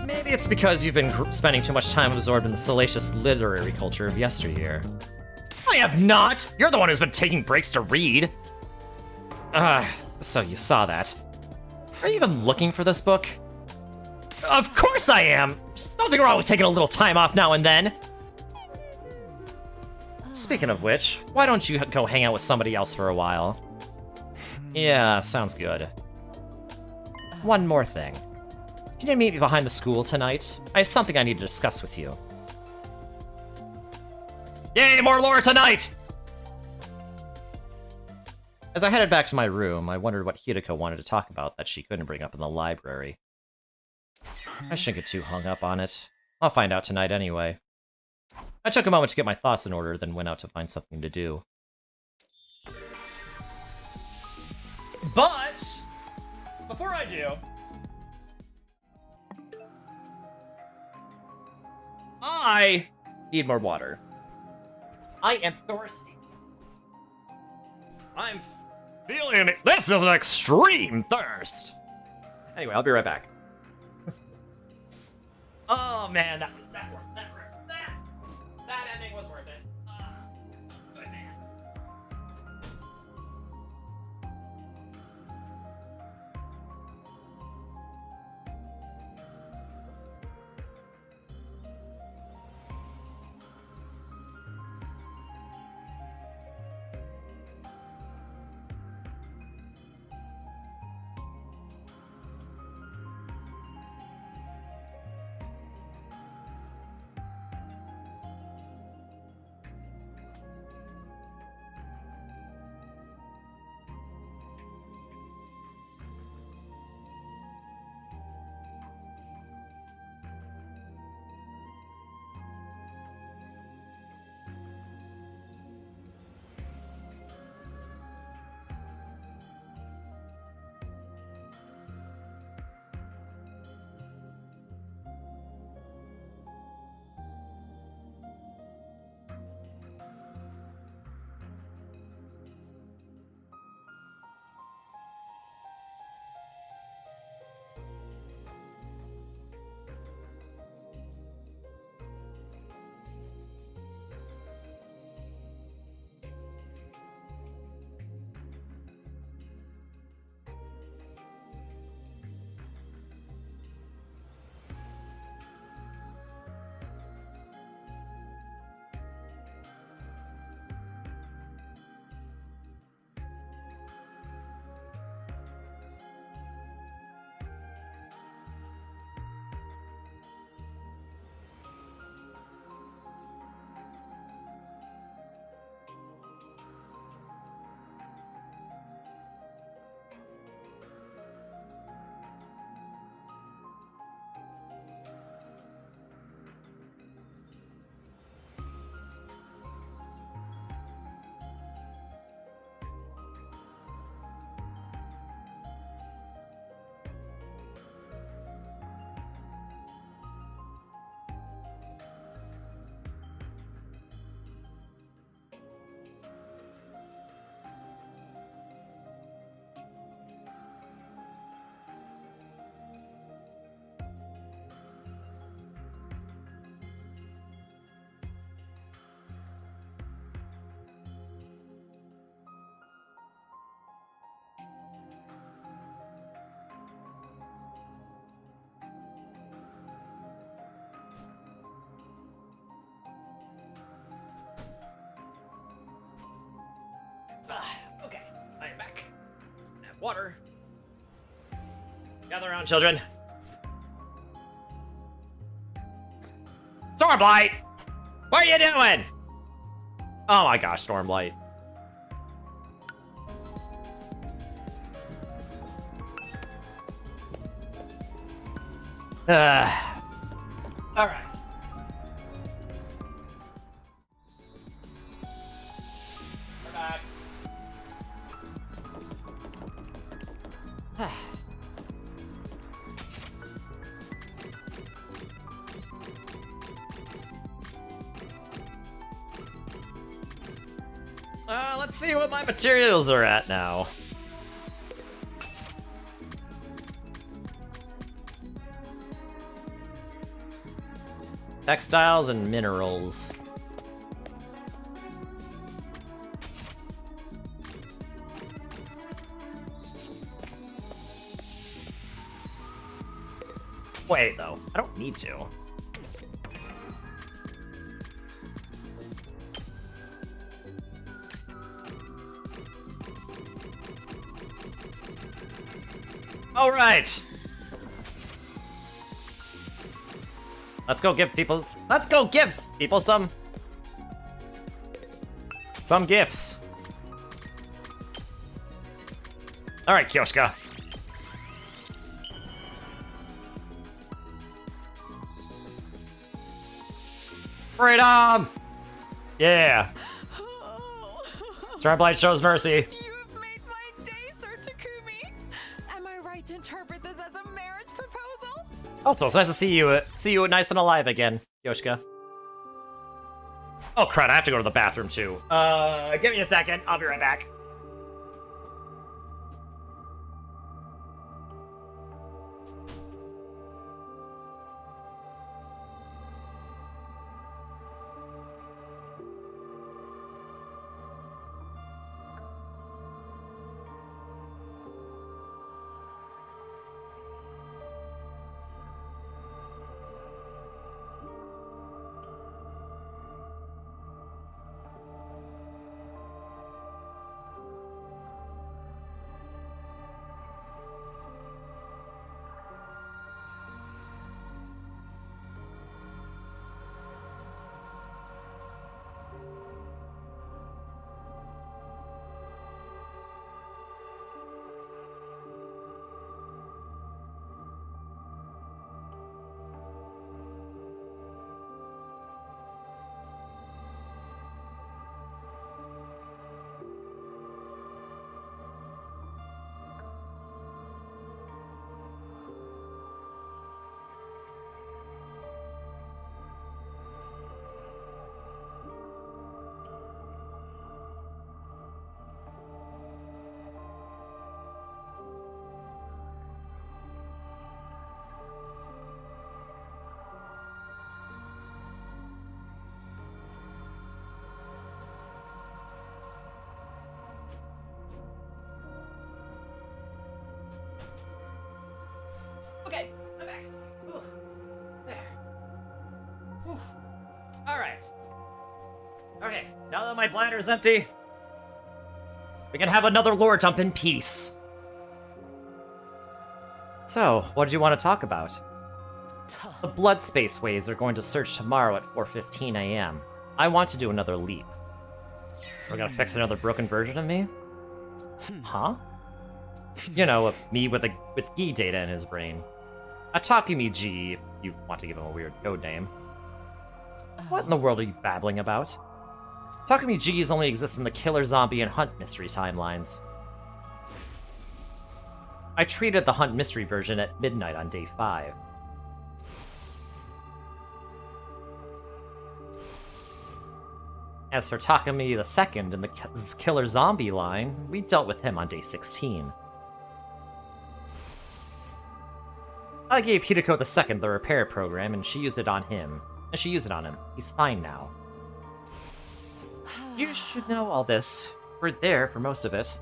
Maybe it's because you've been spending too much time absorbed in the salacious literary culture of yesteryear. I have not! You're the one who's been taking breaks to read! So you saw that. Are you even looking for this book? Of course I am! There's nothing wrong with taking a little time off now and then! Speaking of which, why don't you go hang out with somebody else for a while? Yeah, sounds good. One more thing. Can you meet me behind the school tonight? I have something I need to discuss with you. Yay, more lore tonight! As I headed back to my room, I wondered what Hiriko wanted to talk about that she couldn't bring up in the library. I shouldn't get too hung up on it. I'll find out tonight anyway. I took a moment to get my thoughts in order, then went out to find something to do. But, before I do, I need more water. I am thirsty. I'm feeling it. This is an extreme thirst. Anyway, I'll be right back. Oh man, that worked. That ending was worth it. Good man. Water. Gather around, children. Stormblight! What are you doing? Oh my gosh, Stormblight. Alright. We're back. Let's see what my materials are at now. Textiles and minerals. Wait, though. I don't need to. All right. Let's go give people some gifts. All right, Kyoshka. Freedom! Yeah. Stormblight shows mercy. You've made my day, Sir Takumi. Am I right to interpret this as a marriage proposal? Also, it's nice to see you nice and alive again, Yoshika. Oh crap, I have to go to the bathroom too. Give me a second, I'll be right back. Okay, I'm back. Ooh, there. Ooh. All right. Okay, now that my bladder's empty, we can have another lore dump in peace. So, what did you want to talk about? The blood space waves are going to surge tomorrow at 4:15 a.m. I want to do another leap. We're gonna fix another broken version of me? Huh? You know, me with Gi data in his brain. A Takumi G, if you want to give him a weird code name. What in the world are you babbling about? Takumi G's only exist in the Killer Zombie and Hunt Mystery timelines. I treated the Hunt Mystery version at midnight on day 5. As for Takumi II in the Killer Zombie line, we dealt with him on day 16. I gave Hideko II the repair program, and she used it on him. He's fine now. You should know all this. We're there for most of it.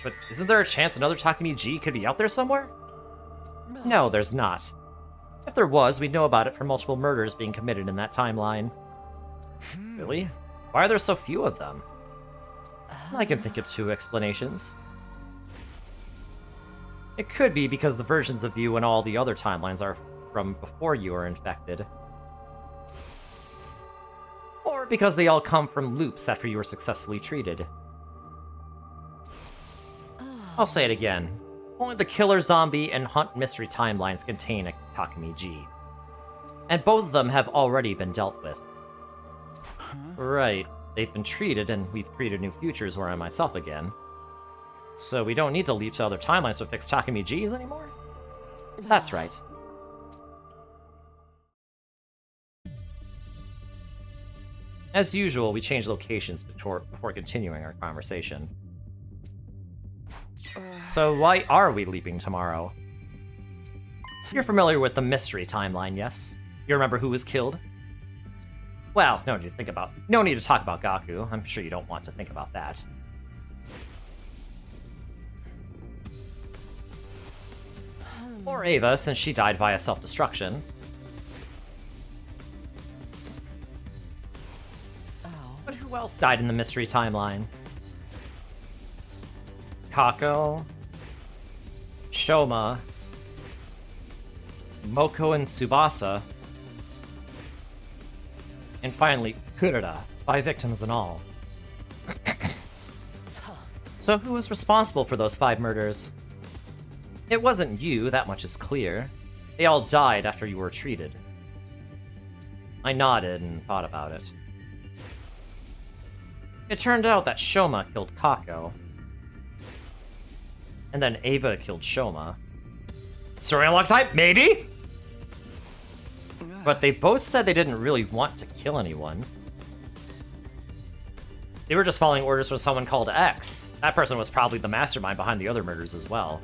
But isn't there a chance another Takumi G could be out there somewhere? No, there's not. If there was, we'd know about it from multiple murders being committed in that timeline. Really? Why are there so few of them? I can think of 2 explanations. It could be because the versions of you and all the other timelines are from before you were infected. Or because they all come from loops after you were successfully treated. I'll say it again. Only the Killer Zombie and Hunt Mystery timelines contain a Takumi G. And both of them have already been dealt with. Right. They've been treated, and we've created new futures where I'm myself again. So we don't need to leap to other timelines to fix Takumi G's anymore? That's right. As usual, we change locations before continuing our conversation. So why are we leaping tomorrow? You're familiar with the mystery timeline, yes? You remember who was killed? Well, no need to talk about Gaku. I'm sure you don't want to think about that. Or Ava, since she died via self-destruction. But who else died in the mystery timeline? Kako, Shoma, Moko and Tsubasa, and finally, Kurita, 5 victims in all. So who was responsible for those 5 murders? It wasn't you, that much is clear. They all died after you were treated. I nodded and thought about it. It turned out that Shoma killed Kako. And then Ava killed Shoma. Story unlock type? Maybe? But they both said they didn't really want to kill anyone. They were just following orders from someone called X. That person was probably the mastermind behind the other murders as well.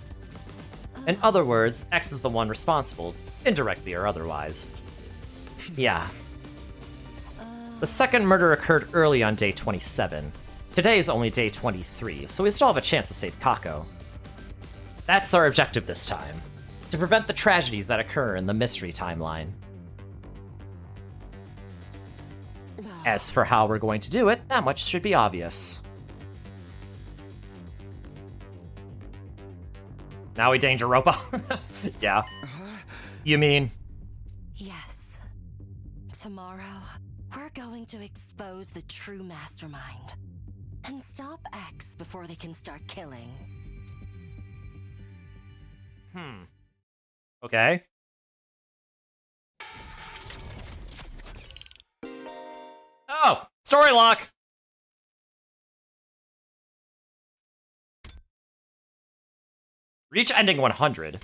In other words, X is the one responsible, indirectly or otherwise. Yeah. The second murder occurred early on day 27. Today is only day 23, so we still have a chance to save Kako. That's our objective this time. To prevent the tragedies that occur in the mystery timeline. As for how we're going to do it, that much should be obvious. Now we Danganronpa? Yeah. You mean? Yes. Tomorrow, we're going to expose the true mastermind. And stop X before they can start killing. Okay. Oh! Story lock! Reach ending 100.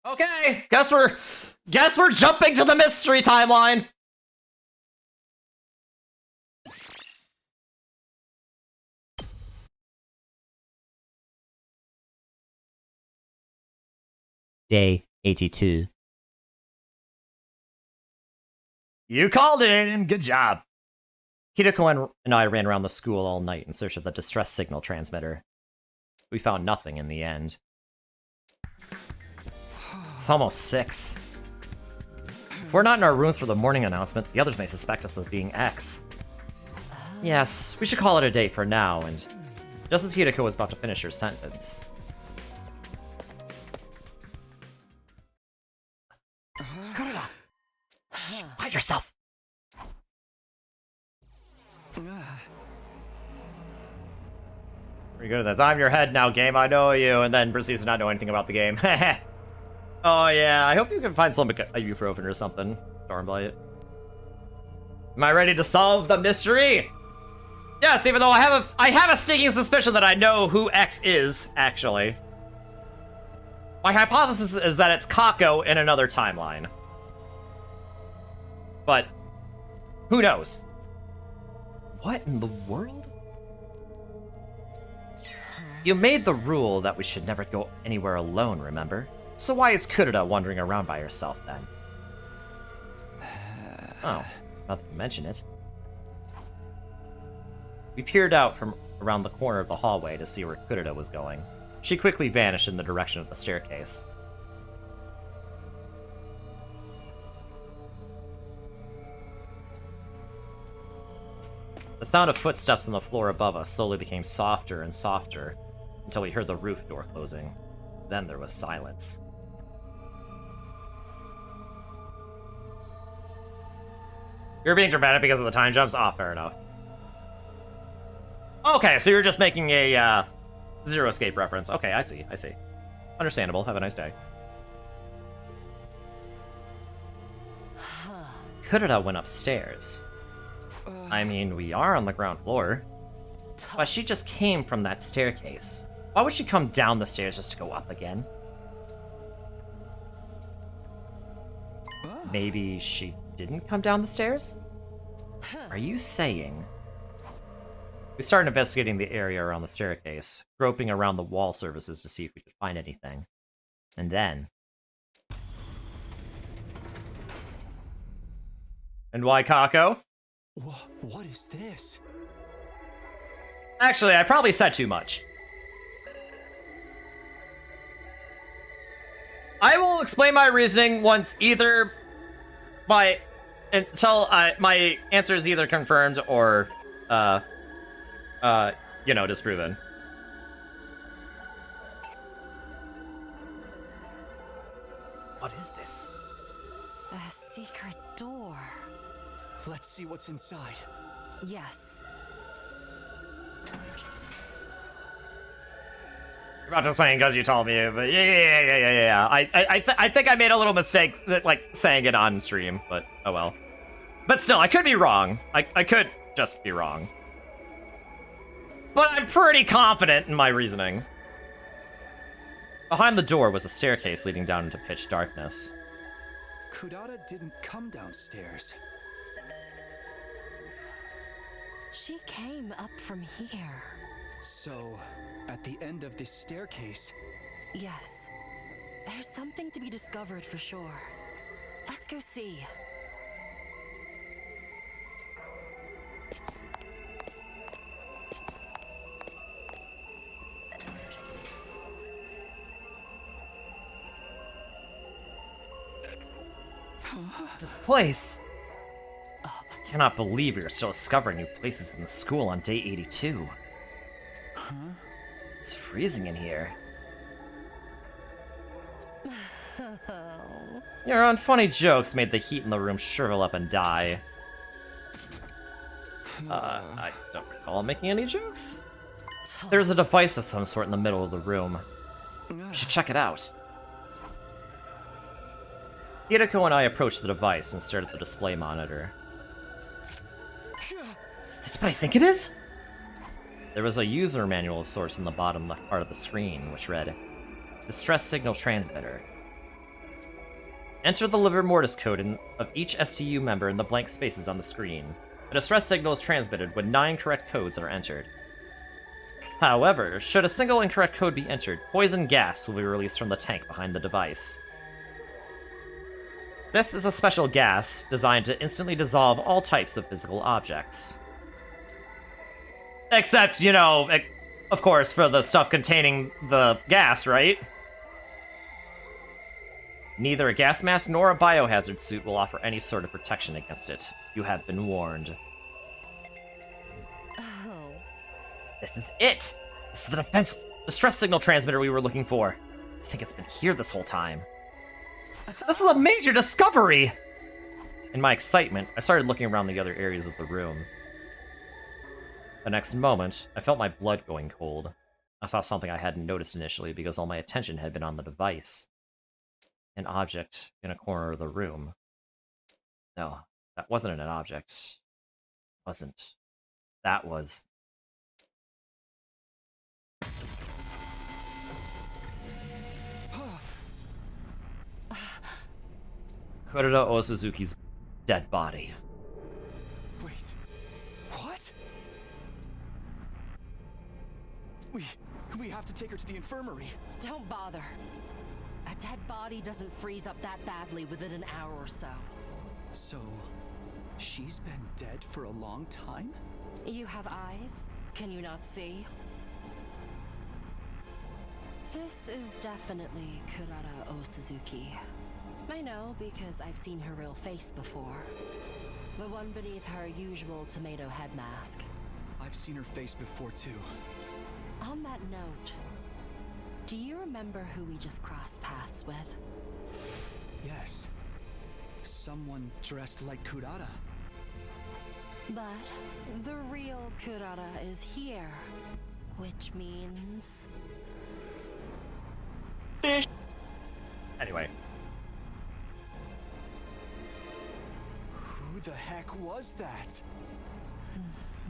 Okay, guess we're jumping to the mystery timeline. Day 82. You called it in. Good job. Hideko and I ran around the school all night in search of the distress signal transmitter. We found nothing in the end. It's almost 6. If we're not in our rooms for the morning announcement, the others may suspect us of being X. Yes, we should call it a day for now, and just as Hideko was about to finish her sentence. Kurita! Shh, hide yourself! Pretty good at this. I'm your head now, game. I know you. And then proceeds to not know anything about the game. Oh, yeah. I hope you can find some ibuprofen or something. Stormblight. Am I ready to solve the mystery? Yes, even though I have a sneaking suspicion that I know who X is, actually. My hypothesis is that it's Kako in another timeline. But who knows? What in the world? You made the rule that we should never go anywhere alone, remember? So why is Kurita wandering around by herself, then? Oh, now that you mention it. We peered out from around the corner of the hallway to see where Kurita was going. She quickly vanished in the direction of the staircase. The sound of footsteps on the floor above us slowly became softer and softer until we heard the roof door closing. Then there was silence. You're being dramatic because of the time jumps? Ah, fair enough. Okay, so you're just making a Zero Escape reference. Okay, I see. Understandable. Have a nice day. Kurita went upstairs. I mean, we are on the ground floor. But she just came from that staircase. Why would she come down the stairs just to go up again? Maybe she didn't come down the stairs? Are you saying... We started investigating the area around the staircase, groping around the wall surfaces to see if we could find anything. And then... And why Kako? What is this? Actually, I probably said too much. I will explain my reasoning once either my answer is either confirmed or disproven. What is this? A secret door. Let's see what's inside. Yes. You're about to explain because you told me, but yeah. I think I made a little mistake, like saying it on stream, but oh well. But still, I could be wrong. I could just be wrong. But I'm pretty confident in my reasoning. Behind the door was a staircase leading down into pitch darkness. Kurita didn't come downstairs. She came up from here. So, at the end of this staircase... Yes. There's something to be discovered for sure. Let's go see. This place. I cannot believe we are still discovering new places in the school on day 82. Huh? It's freezing in here. Your own funny jokes made the heat in the room shrivel up and die. I don't recall making any jokes. There's a device of some sort in the middle of the room. We should check it out. Hideko and I approached the device and stared at the display monitor. Is this what I think it is? There was a user manual of sorts in the bottom left part of the screen, which read, Distress Signal Transmitter. Enter the liver mortis code of each STU member in the blank spaces on the screen. A distress signal is transmitted when 9 correct codes are entered. However, should a single incorrect code be entered, poison gas will be released from the tank behind the device. This is a special gas designed to instantly dissolve all types of physical objects. Except, of course, for the stuff containing the gas, right? Neither a gas mask nor a biohazard suit will offer any sort of protection against it. You have been warned. Oh. This is it! This is the distress signal transmitter we were looking for. I think it's been here this whole time. This is a major discovery! In my excitement, I started looking around the other areas of the room. The next moment, I felt my blood going cold. I saw something I hadn't noticed initially because all my attention had been on the device. An object in a corner of the room. No, that wasn't an object. It wasn't. That was... Kurita Osuzuki's dead body. Wait, what? We have to take her to the infirmary. Don't bother. A dead body doesn't freeze up that badly within an hour or so. So, she's been dead for a long time? You have eyes? Can you not see? This is definitely Kurita Osuzuki. I know because I've seen her real face before. The one beneath her usual tomato head mask. I've seen her face before, too. On that note, do you remember who we just crossed paths with? Yes. Someone dressed like Kurata. But the real Kurata is here, which means... Anyway. Who the heck was that?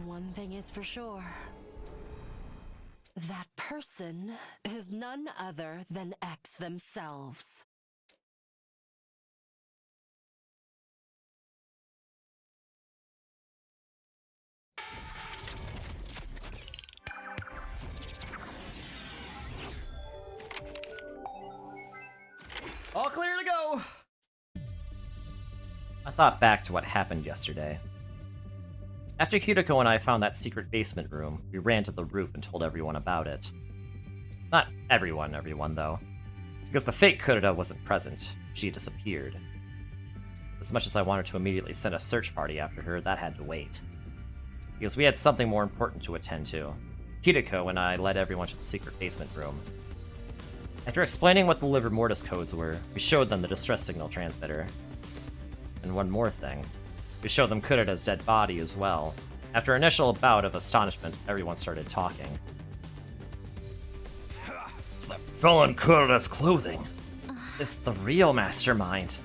One thing is for sure. That person is none other than X themselves. All clear to go! I thought back to what happened yesterday. After Hideko and I found that secret basement room, we ran to the roof and told everyone about it. Not everyone, though. Because the fake Kurata wasn't present. She had disappeared. As much as I wanted to immediately send a search party after her, that had to wait. Because we had something more important to attend to. Hideko and I led everyone to the secret basement room. After explaining what the liver mortis codes were, we showed them the distress signal transmitter. And one more thing. We showed them Kurata's dead body as well. After an initial bout of astonishment, everyone started talking. It's that fella in Kurata's clothing. It's the real mastermind.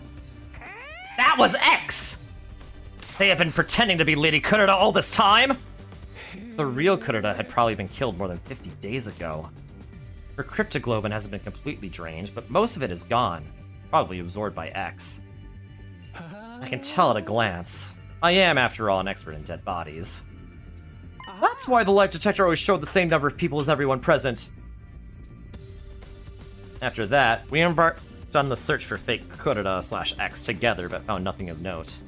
That was X! They have been pretending to be Lady Kurata all this time? The real Kurata had probably been killed more than 50 days ago. Her cryptoglobin hasn't been completely drained, but most of it is gone. Probably absorbed by X. I can tell at a glance. I am, after all, an expert in dead bodies. That's why the light detector always showed the same number of people as everyone present. After that, we embarked on the search for fake Kurata/X together, but found nothing of note.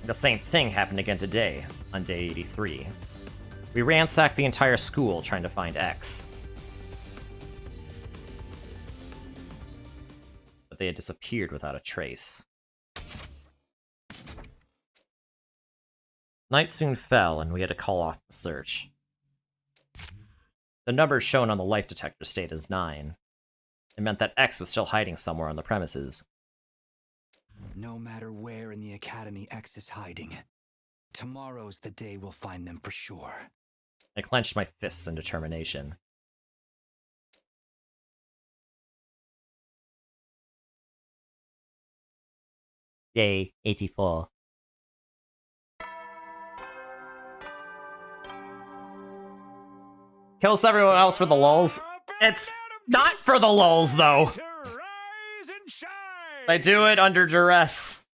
The same thing happened again today, on day 83. We ransacked the entire school trying to find X. But they had disappeared without a trace. Night soon fell, and we had to call off the search. The numbers shown on the life detector stayed as 9. It meant that X was still hiding somewhere on the premises. No matter where in the academy X is hiding, tomorrow's the day we'll find them for sure. I clenched my fists in determination. Day 84. Kills everyone else for the lulz. It's not for the lulz, though. They do it under duress.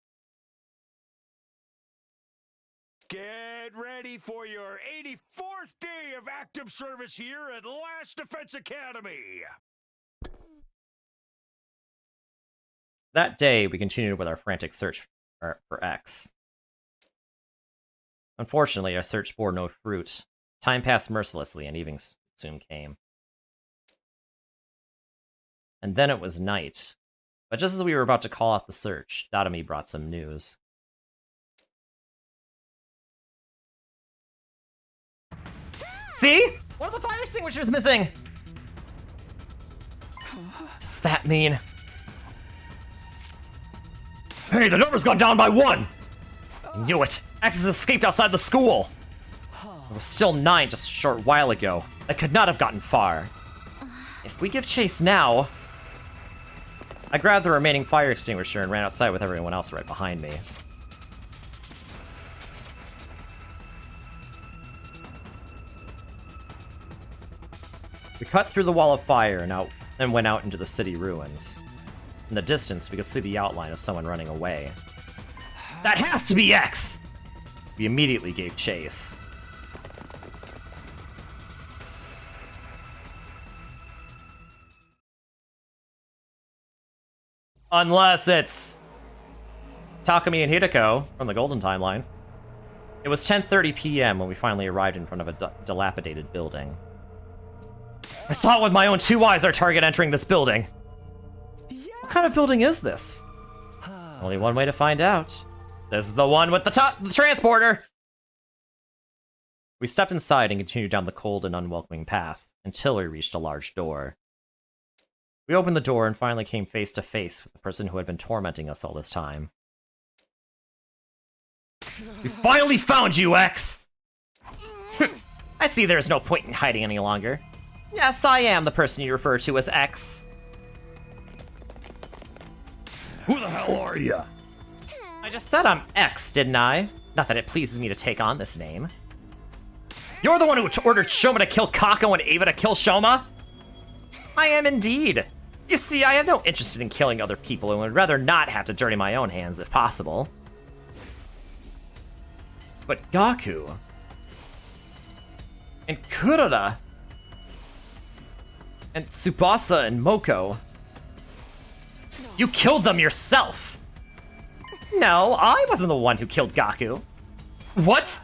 Get ready for your 84th day of active service here at Last Defense Academy. That day, we continued with our frantic search for X. Unfortunately, our search bore no fruit. Time passed mercilessly, and evening soon came. And then it was night. But just as we were about to call off the search, Datomi brought some news. See? One of the fire extinguishers missing! Does that mean? Hey, the number's gone down by 1! I knew it! X has escaped outside the school! It was still 9 just a short while ago. I could not have gotten far. If we give chase now... I grabbed the remaining fire extinguisher and ran outside with everyone else right behind me. We cut through the wall of fire and went out into the city ruins. In the distance, we could see the outline of someone running away. That has to be X! We immediately gave chase. Unless it's Takumi and Hideko from the Golden Timeline. It was 10:30 p.m. when we finally arrived in front of a dilapidated building. I saw it with my own 2 eyes, our target entering this building. What kind of building is this? Only one way to find out. This is the one with the transporter! We stepped inside and continued down the cold and unwelcoming path until we reached a large door. We opened the door and finally came face to face with the person who had been tormenting us all this time. We finally found you, X! I see there's no point in hiding any longer. Yes, I am the person you refer to as X. Who the hell are you? I just said I'm X, didn't I? Not that it pleases me to take on this name. You're the one who ordered Shoma to kill Kako and Ava to kill Shoma? I am indeed. You see, I have no interest in killing other people and would rather not have to dirty my own hands if possible. But Gaku... and Kurara... and Tsubasa and Moko... you killed them yourself! No, I wasn't the one who killed Gaku. What?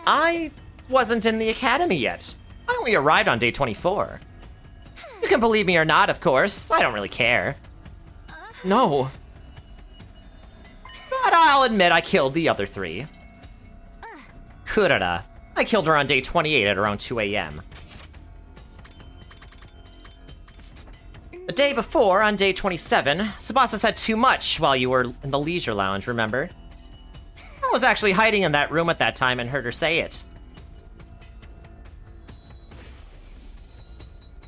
I wasn't in the academy yet. I only arrived on day 24. You can believe me or not, of course. I don't really care. No. But I'll admit I killed the other three. Kurara. I killed her on day 28 at around 2 a.m. The day before, on day 27, Tsubasa said too much while you were in the leisure lounge, remember? I was actually hiding in that room at that time and heard her say it.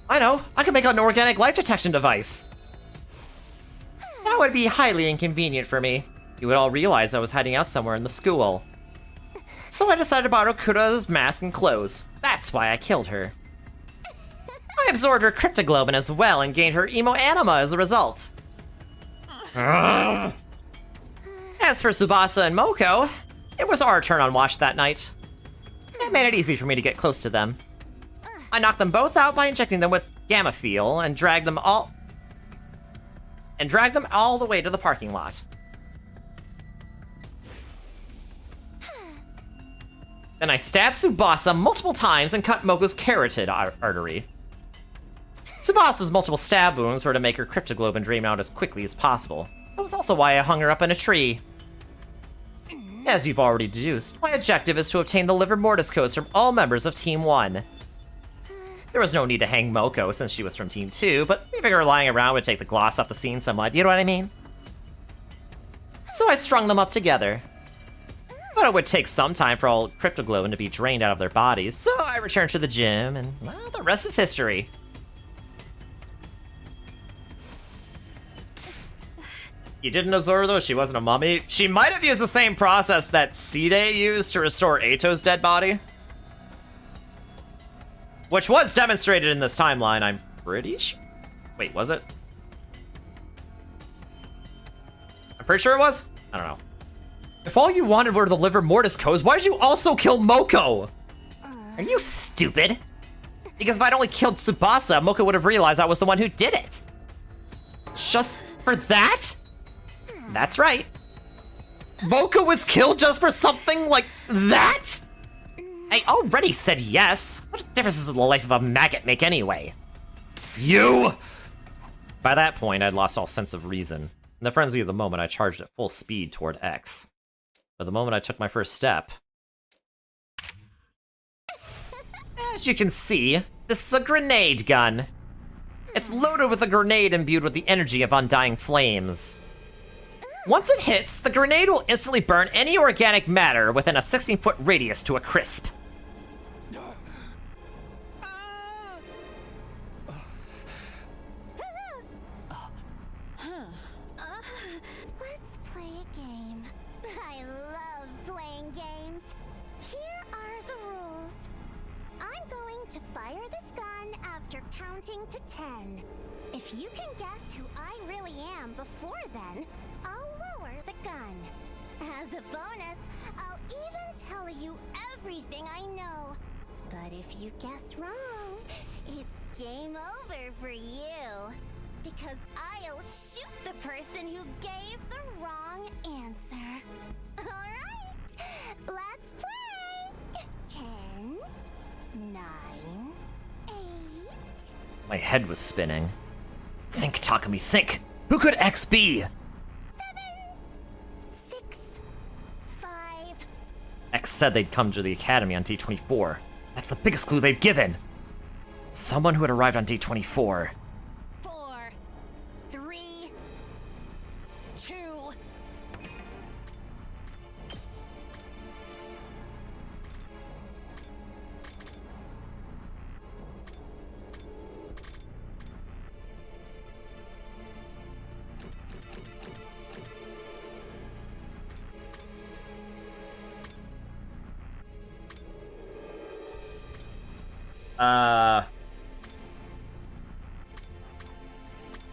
I know, I could make an organic life detection device. That would be highly inconvenient for me. You would all realize I was hiding out somewhere in the school. So I decided to borrow Kurara's mask and clothes. That's why I killed her. I absorbed her cryptoglobin as well and gained her emo anima as a result. As for Tsubasa and Moko, it was our turn on watch that night. It made it easy for me to get close to them. I knocked them both out by injecting them with gamma fuel and dragged them all the way to the parking lot. Then I stabbed Tsubasa multiple times and cut Moko's carotid artery. Tsubasa's multiple stab wounds were to make her cryptoglobin drain out as quickly as possible. That was also why I hung her up in a tree. As you've already deduced, my objective is to obtain the liver mortis codes from all members of Team 1. There was no need to hang Moko since she was from Team 2, but leaving her lying around would take the gloss off the scene somewhat, you know what I mean? So I strung them up together. But it would take some time for all cryptoglobin to be drained out of their bodies, so I returned to the gym, and well, the rest is history. You didn't observe, though, she wasn't a mummy? She might have used the same process that Side used to restore Eito's dead body. Which was demonstrated in this timeline, I'm pretty sure. Wait, was it? I'm pretty sure it was? I don't know. If all you wanted were the liver mortis codes, why did you also kill Moko? Are you stupid? Because if I'd only killed Tsubasa, Moko would have realized I was the one who did it. Just for that? That's right. Moko was killed just for something like that? I already said yes. What difference does the life of a maggot make anyway? You! By that point, I'd lost all sense of reason. In the frenzy of the moment, I charged at full speed toward X. But the moment I took my first step... As you can see, this is a grenade gun. It's loaded with a grenade imbued with the energy of undying flames. Once it hits, the grenade will instantly burn any organic matter within a 16-foot radius to a crisp. Let's play a game. I love playing games. Here are the rules. I'm going to fire this gun after counting to 10. If you can guess who I really am before then, I'll lower the gun. As a bonus, I'll even tell you everything I know. But if you guess wrong, it's game over for you. Because I'll shoot the person who gave the wrong answer. Alright, let's play. 10, 9, 8. My head was spinning. Think, Takumi, think. Who could X be? 7, X said they'd come to the academy on day 24. That's the biggest clue they've given. Someone who had arrived on day 24. 4, 3, 2.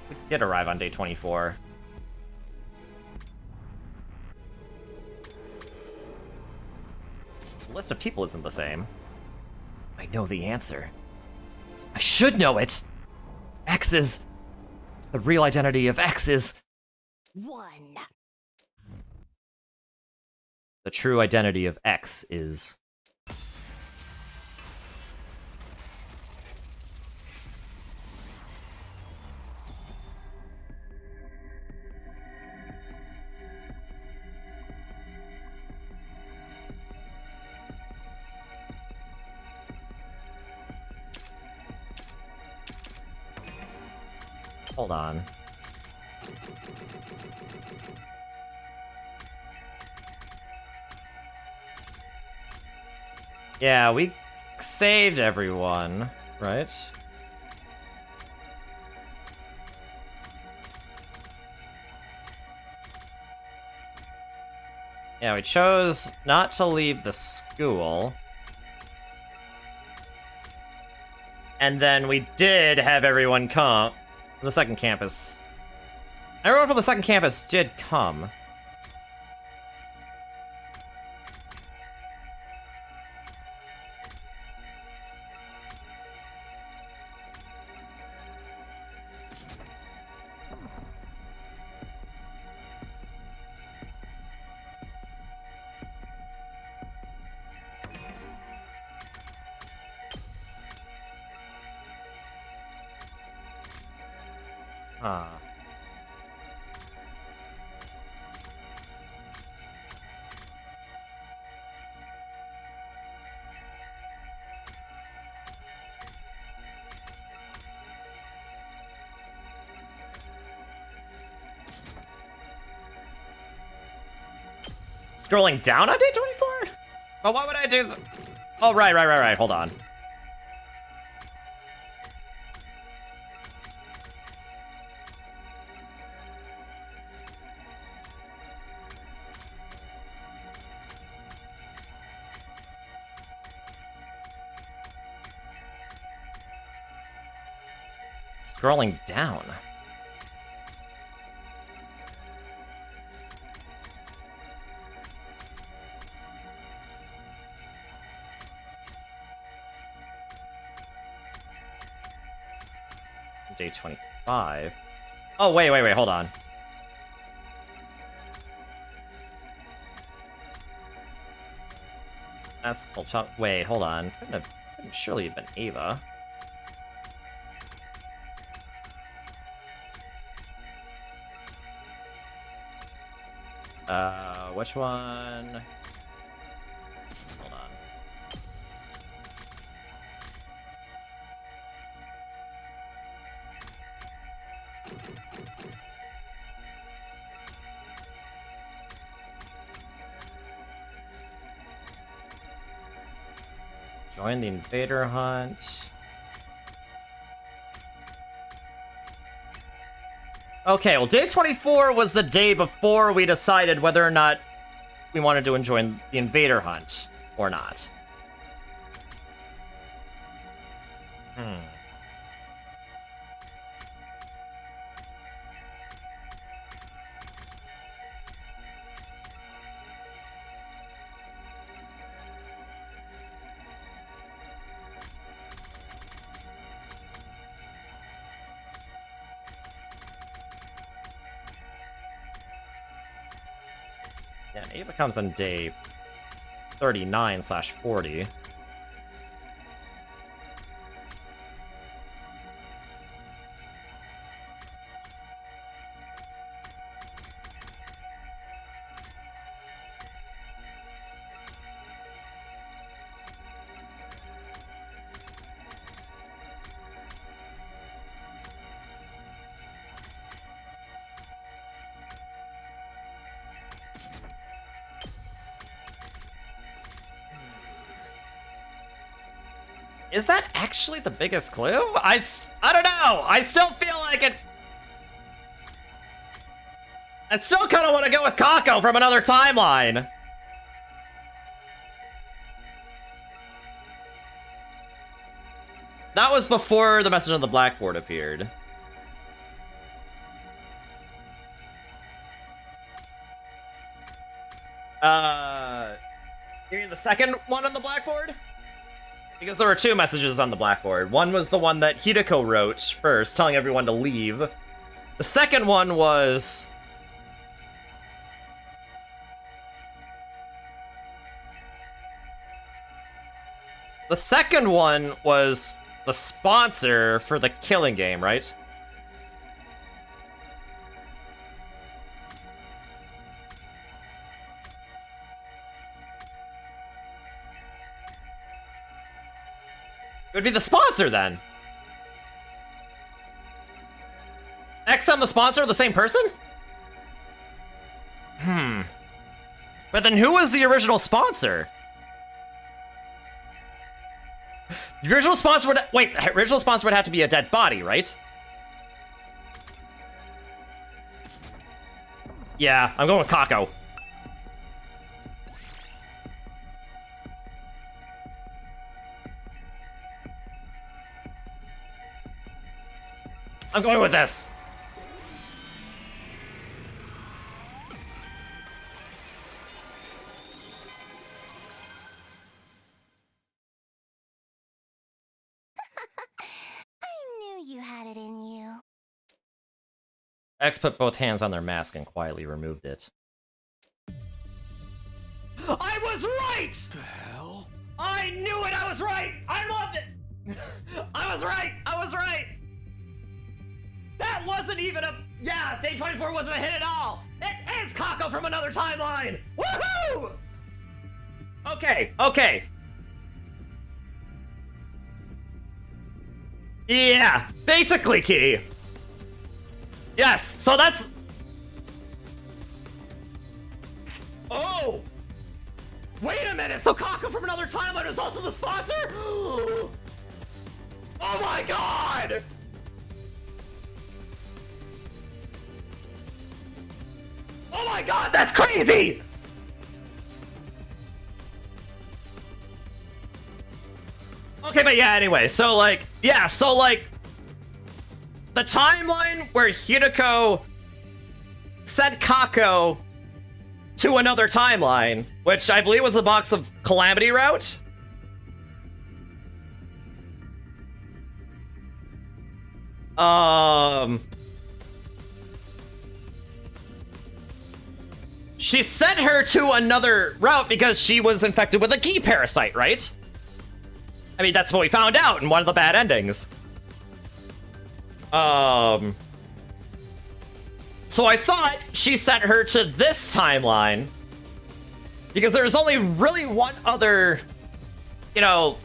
We did arrive on day 24. The list of people isn't the same. I know the answer. I should know it! X is... The real identity of X is... 1. The true identity of X is... Hold on. Yeah, we saved everyone, right? Yeah, we chose not to leave the school. And then we did have everyone come from the second campus. Everyone from the second campus did come. Huh. Scrolling down on day 24? Oh, why would I do th- Oh, right. Hold on. Scrolling down. Day 25. Oh, wait, hold on. That's wait, hold on. Couldn't surely have been Ava. Which one? Hold on. Join the invader hunt. Okay, well, day 24 was the day before we decided whether or not we wanted to join the invader hunt or not. Yeah, and Ava comes on day 39/40. Is that actually the biggest clue? I don't know. I still feel like it. I still kind of want to go with Kako from another timeline. That was before the message on the blackboard appeared. You mean the second one on the blackboard? Because there were two messages on the blackboard. One was the one that Hideko wrote first, telling everyone to leave. The second one was... The second one was the sponsor for the killing game, right? It would be the sponsor then. XM and the sponsor are the same person? But then who was the original sponsor? The original sponsor would... Wait, the original sponsor would have to be a dead body, right? Yeah, I'm going with Kako. I'm going with this. I knew you had it in you. X put both hands on their mask and quietly removed it. I was right! The hell? I knew it! I was right! I loved it! I was right! I was right! That wasn't even a... Yeah, day 24 wasn't a hit at all! It is Kako from another timeline! Woohoo! Okay, okay. Yeah, basically key. Yes, so that's... Oh! Wait a minute, so Kako from another timeline is also the sponsor? Oh my god! Oh my god, that's crazy! Okay, but yeah, anyway, so like, yeah, so like, the timeline where Hideko sent Kako to another timeline, which I believe was the box of Calamity route. She sent her to another route because she was infected with a Gi parasite, right? I mean, that's what we found out in one of the bad endings. So I thought she sent her to this timeline because there's only really one other, you know,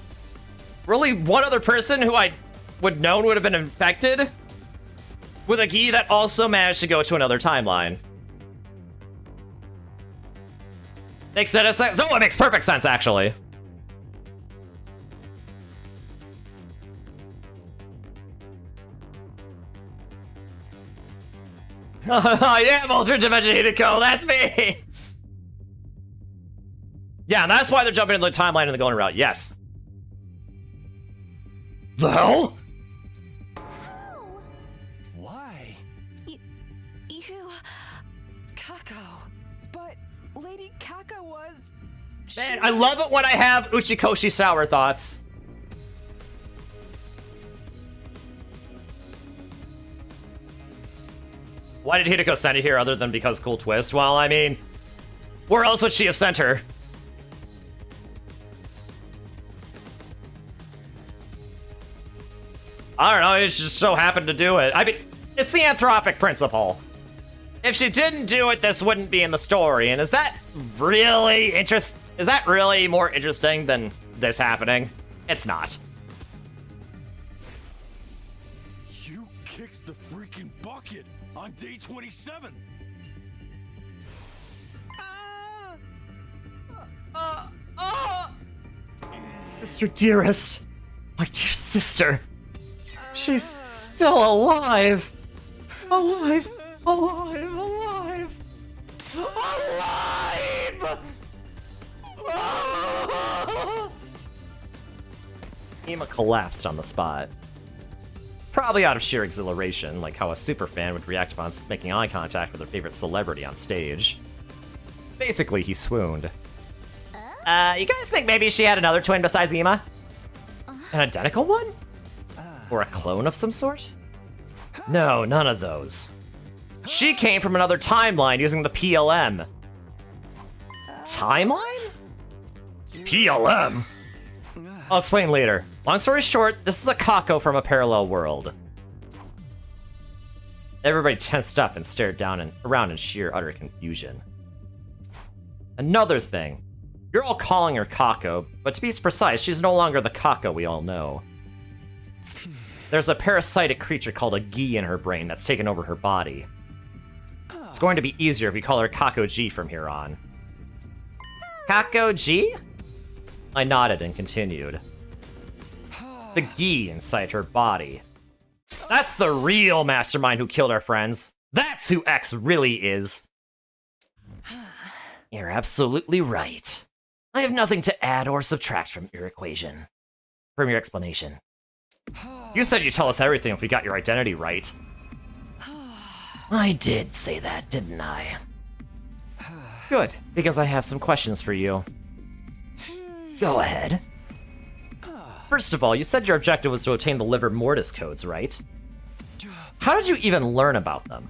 really one other person who I would known would have been infected with a Gi that also managed to go to another timeline. Makes sense? No, it makes perfect sense, actually. I am Ultra Dimension Hideko, that's me! Yeah, and that's why they're jumping into the timeline and the going route, yes. The hell? Why? You... Kako. But Lady Kaka was... Man, I love it when I have Uchikoshi sour thoughts. Why did Hideko send it here other than because cool twist? Well, I mean, where else would she have sent her? I don't know, it just so happened to do it. I mean, it's the anthropic principle. If she didn't do it, this wouldn't be in the story. And is that really is that really more interesting than this happening? It's not. You kicks the freaking bucket on day 27. Sister dearest, My dear sister. She's still alive. Alive. Alive. Alive. Alive! Ima collapsed on the spot. Probably out of sheer exhilaration, like how a superfan would react upon making eye contact with their favorite celebrity on stage. Basically, he swooned. You guys think maybe she had another twin besides Ima? An identical one? Or a clone of some sort? No, none of those. She came from another timeline using the PLM. Timeline? PLM? I'll explain later. Long story short, this is a Kako from a parallel world. Everybody tensed up and stared down and around in sheer utter confusion. Another thing. You're all calling her Kako, but to be precise, she's no longer the Kako we all know. There's a parasitic creature called a Gi in her brain that's taken over her body. It's going to be easier if we call her Kako G from here on. Kako G? I nodded and continued. The Gi inside her body. That's the real mastermind who killed our friends. That's who X really is. You're absolutely right. I have nothing to add or subtract from your equation. From your explanation. You said you'd tell us everything if we got your identity right. I did say that, didn't I? Good, because I have some questions for you. Go ahead. First of all, you said your objective was to obtain the Liver Mortis codes, right? How did you even learn about them?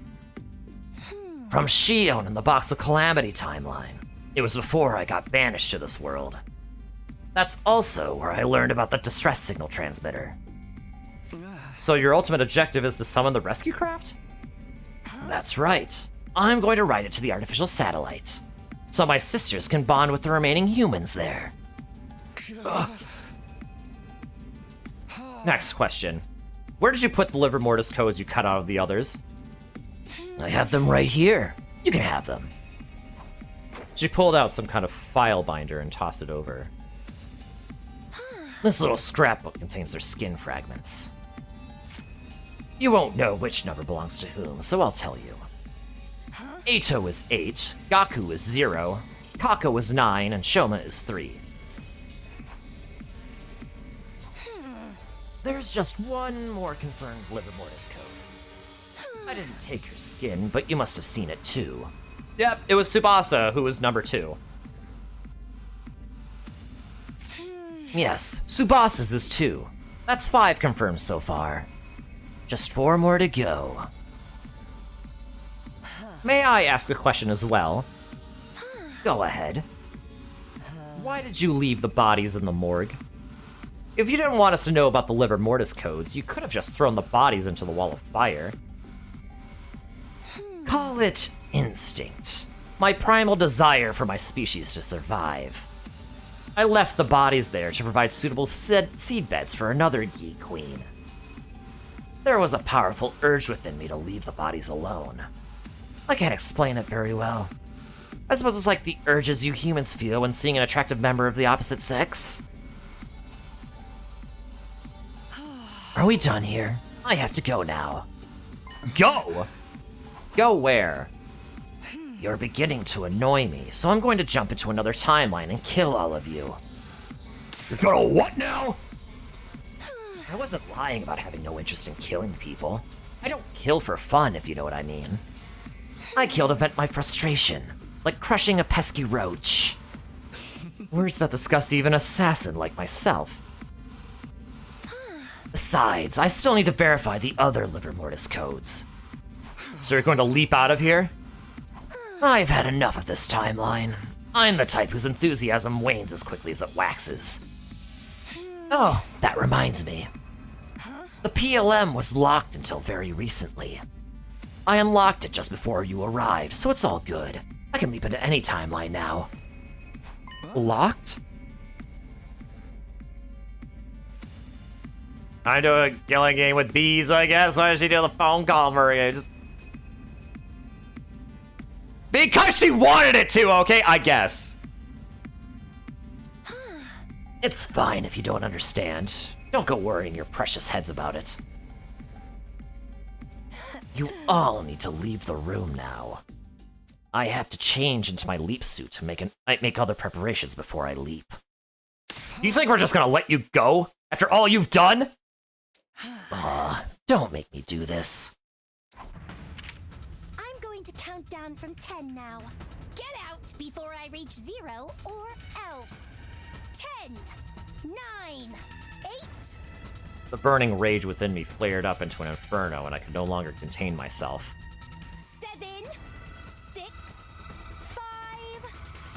From Shion in the Box of Calamity timeline. It was before I got banished to this world. That's also where I learned about the distress signal transmitter. So your ultimate objective is to summon the rescue craft? That's right. I'm going to ride it to the artificial satellite, so my sisters can bond with the remaining humans there. Next question. Where did you put the Liver Mortis codes you cut out of the others? I have them right here. You can have them. She pulled out some kind of file binder and tossed it over. This little scrapbook contains their skin fragments. You won't know which number belongs to whom, so I'll tell you. Eito is 8, Gaku is 0, Kako is 9, and Shoma is 3. There's just one more confirmed Liver Mortis code. I didn't take your skin, but you must have seen it too. Yep, it was Tsubasa who was number 2. Yes, Tsubasa's is 2. That's 5 confirmed so far. Just 4 more to go. May I ask a question as well? Go ahead. Why did you leave the bodies in the morgue? If you didn't want us to know about the Liver Mortis codes, you could have just thrown the bodies into the wall of fire. Call it instinct. My primal desire for my species to survive. I left the bodies there to provide suitable seed beds for another Gi Queen. There was a powerful urge within me to leave the bodies alone. I can't explain it very well. I suppose it's like the urges you humans feel when seeing an attractive member of the opposite sex. Are we done here? I have to go now. Go? Go where? You're beginning to annoy me, so I'm going to jump into another timeline and kill all of you. You're gonna what now? I wasn't lying about having no interest in killing people. I don't kill for fun, if you know what I mean. I kill to vent my frustration, like crushing a pesky roach. Words that disgust even an assassin like myself. Besides, I still need to verify the other Liver Mortis codes. So you're going to leap out of here? I've had enough of this timeline. I'm the type whose enthusiasm wanes as quickly as it waxes. Oh, that reminds me. The PLM was locked until very recently. I unlocked it just before you arrived, so it's all good. I can leap into any timeline now. Locked? I do a killing game with bees, I guess. Why did she do the phone call, Maria? Because she wanted it to, okay? I guess. It's fine if you don't understand. Don't go worrying your precious heads about it. You all need to leave the room now. I have to change into my leap suit to make other preparations before I leap. You think we're just gonna let you go after all you've done? Don't make me do this. I'm going to count down from 10 now. Get out before I reach 0 or else. 10, 9, 8. The burning rage within me flared up into an inferno, and I could no longer contain myself. 7, 6, 5.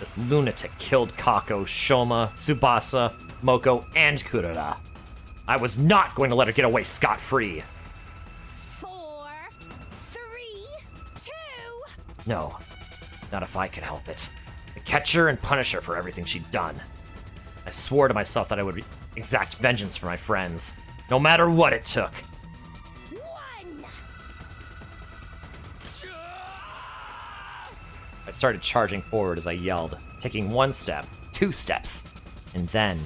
This lunatic killed Kako, Shoma, Tsubasa, Moko, and Kurara. I was not going to let her get away scot-free. 4, 3, 2. No, not if I could help it. I'd catch her and punish her for everything she'd done. I swore to myself that I would exact vengeance for my friends, no matter what it took. 1. I started charging forward as I yelled, taking 1 step, 2 steps, and then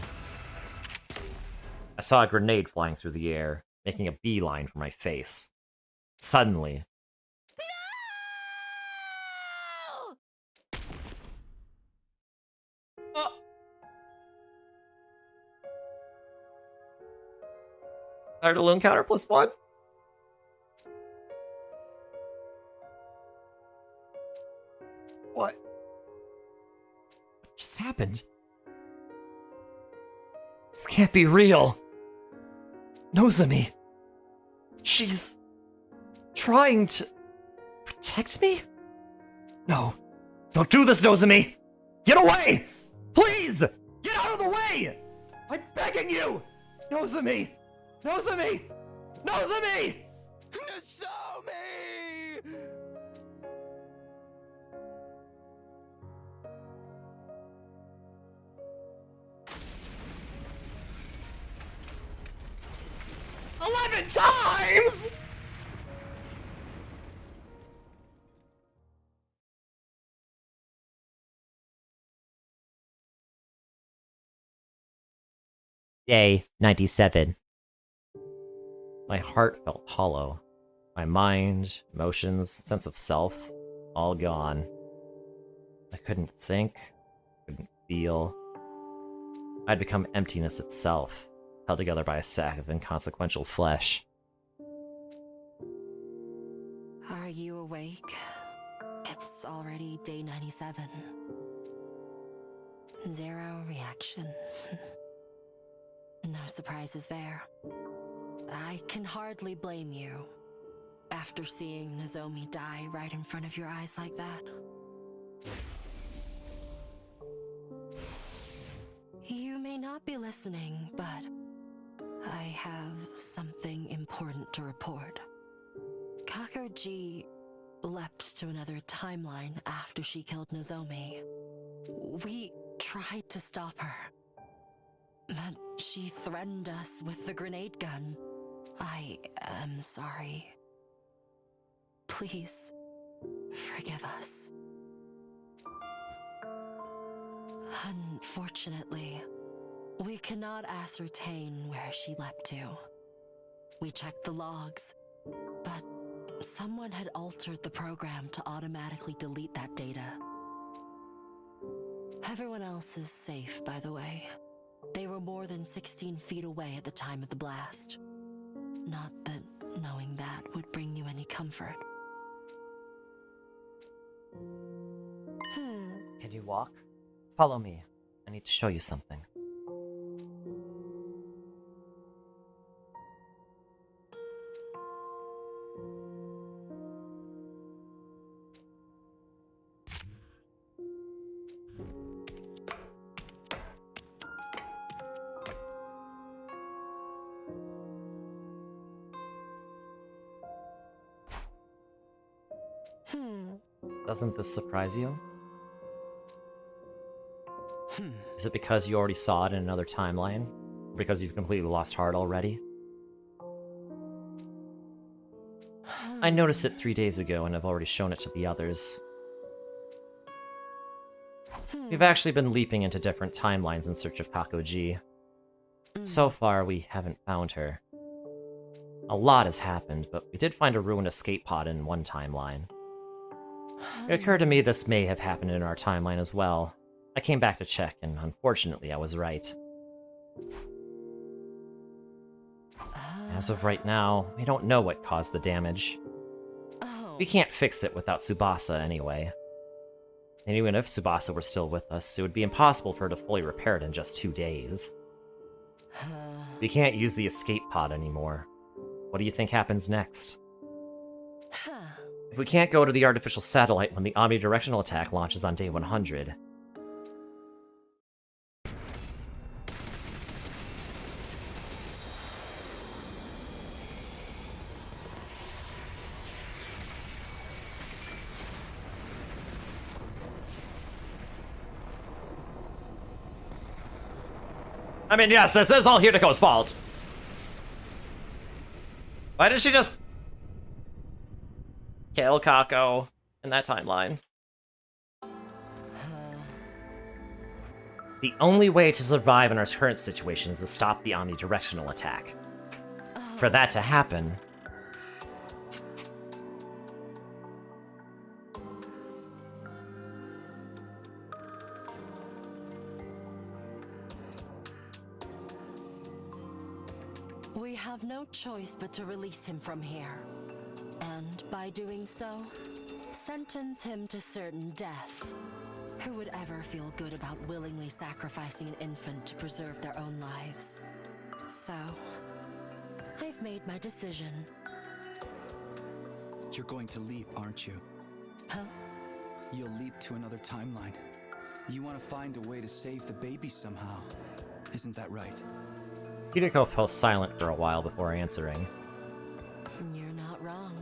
I saw a grenade flying through the air, making a beeline for my face. Suddenly, Title encounter +1. What just happened? This can't be real. Nozomi. She's trying to protect me? No. Don't do this, Nozomi! Get away! Please! Get out of the way! I'm begging you! Nozomi! Nozomi! Nozomi! Nozomi! 11 times! Day 97. My heart felt hollow. My mind, emotions, sense of self, all gone. I couldn't think, couldn't feel. I'd become emptiness itself, held together by a sack of inconsequential flesh. Are you awake? It's already day 97. Zero reaction. No surprises there. I can hardly blame you after seeing Nozomi die right in front of your eyes like that. You may not be listening, but I have something important to report. Kakuji leapt to another timeline after she killed Nozomi. We tried to stop her, but she threatened us with the grenade gun. I am sorry. Please, forgive us. Unfortunately, we cannot ascertain where she leapt to. We checked the logs, but someone had altered the program to automatically delete that data. Everyone else is safe, by the way. They were more than 16 feet away at the time of the blast. Not that knowing that would bring you any comfort. Can you walk? Follow me. I need to show you something. Doesn't this surprise you? Is it because you already saw it in another timeline? Or because you've completely lost heart already? I noticed it 3 days ago and I've already shown it to the others. We've actually been leaping into different timelines in search of Kakuji. So far, we haven't found her. A lot has happened, but we did find a ruined escape pod in one timeline. It occurred to me this may have happened in our timeline as well. I came back to check, and unfortunately I was right. As of right now, we don't know what caused the damage. We can't fix it without Tsubasa anyway. And even if Tsubasa were still with us, it would be impossible for her to fully repair it in just 2 days. We can't use the escape pod anymore. What do you think happens next? If we can't go to the artificial satellite when the omnidirectional attack launches on day 100... I mean, yes, this is all Hidiko's fault. Why did she just kill Kako in that timeline? The only way to survive in our current situation is to stop the omnidirectional attack. For that to happen... We have no choice but to release him from here. And by doing so, sentence him to certain death. Who would ever feel good about willingly sacrificing an infant to preserve their own lives? So, I've made my decision. You're going to leap, aren't you? Huh? You'll leap to another timeline. You want to find a way to save the baby somehow. Isn't that right? Hideko fell silent for a while before answering. You're not wrong.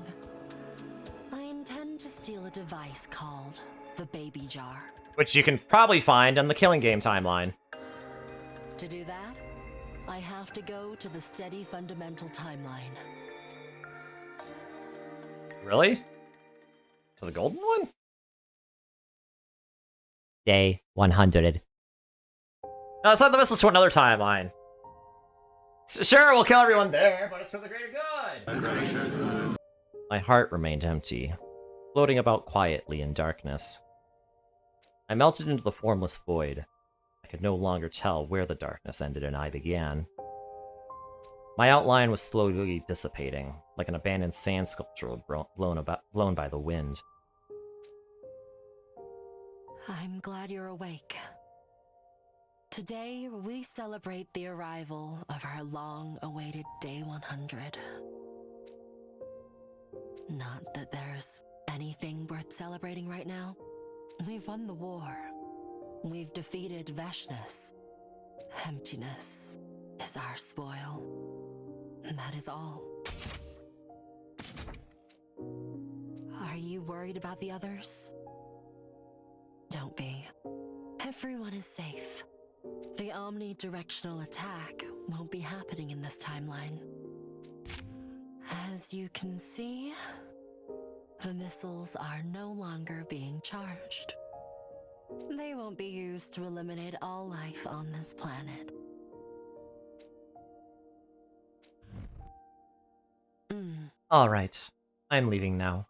I intend to steal a device called the Baby Jar. Which you can probably find on the Killing Game timeline. To do that, I have to go to the Steady Fundamental timeline. Really? To the golden one? Day 100. No, send the missiles to another timeline. Sure, we'll kill everyone there, but it's for the greater good! My heart remained empty, floating about quietly in darkness. I melted into the formless void. I could no longer tell where the darkness ended and I began. My outline was slowly dissipating, like an abandoned sand sculpture blown by the wind. I'm glad you're awake. Today, we celebrate the arrival of our long-awaited Day 100. Not that there's anything worth celebrating right now. We've won the war. We've defeated Veshness. Emptiness is our spoil. And that is all. Are you worried about the others? Don't be. Everyone is safe. The omnidirectional attack won't be happening in this timeline. As you can see, the missiles are no longer being charged. They won't be used to eliminate all life on this planet. Alright, I'm leaving now.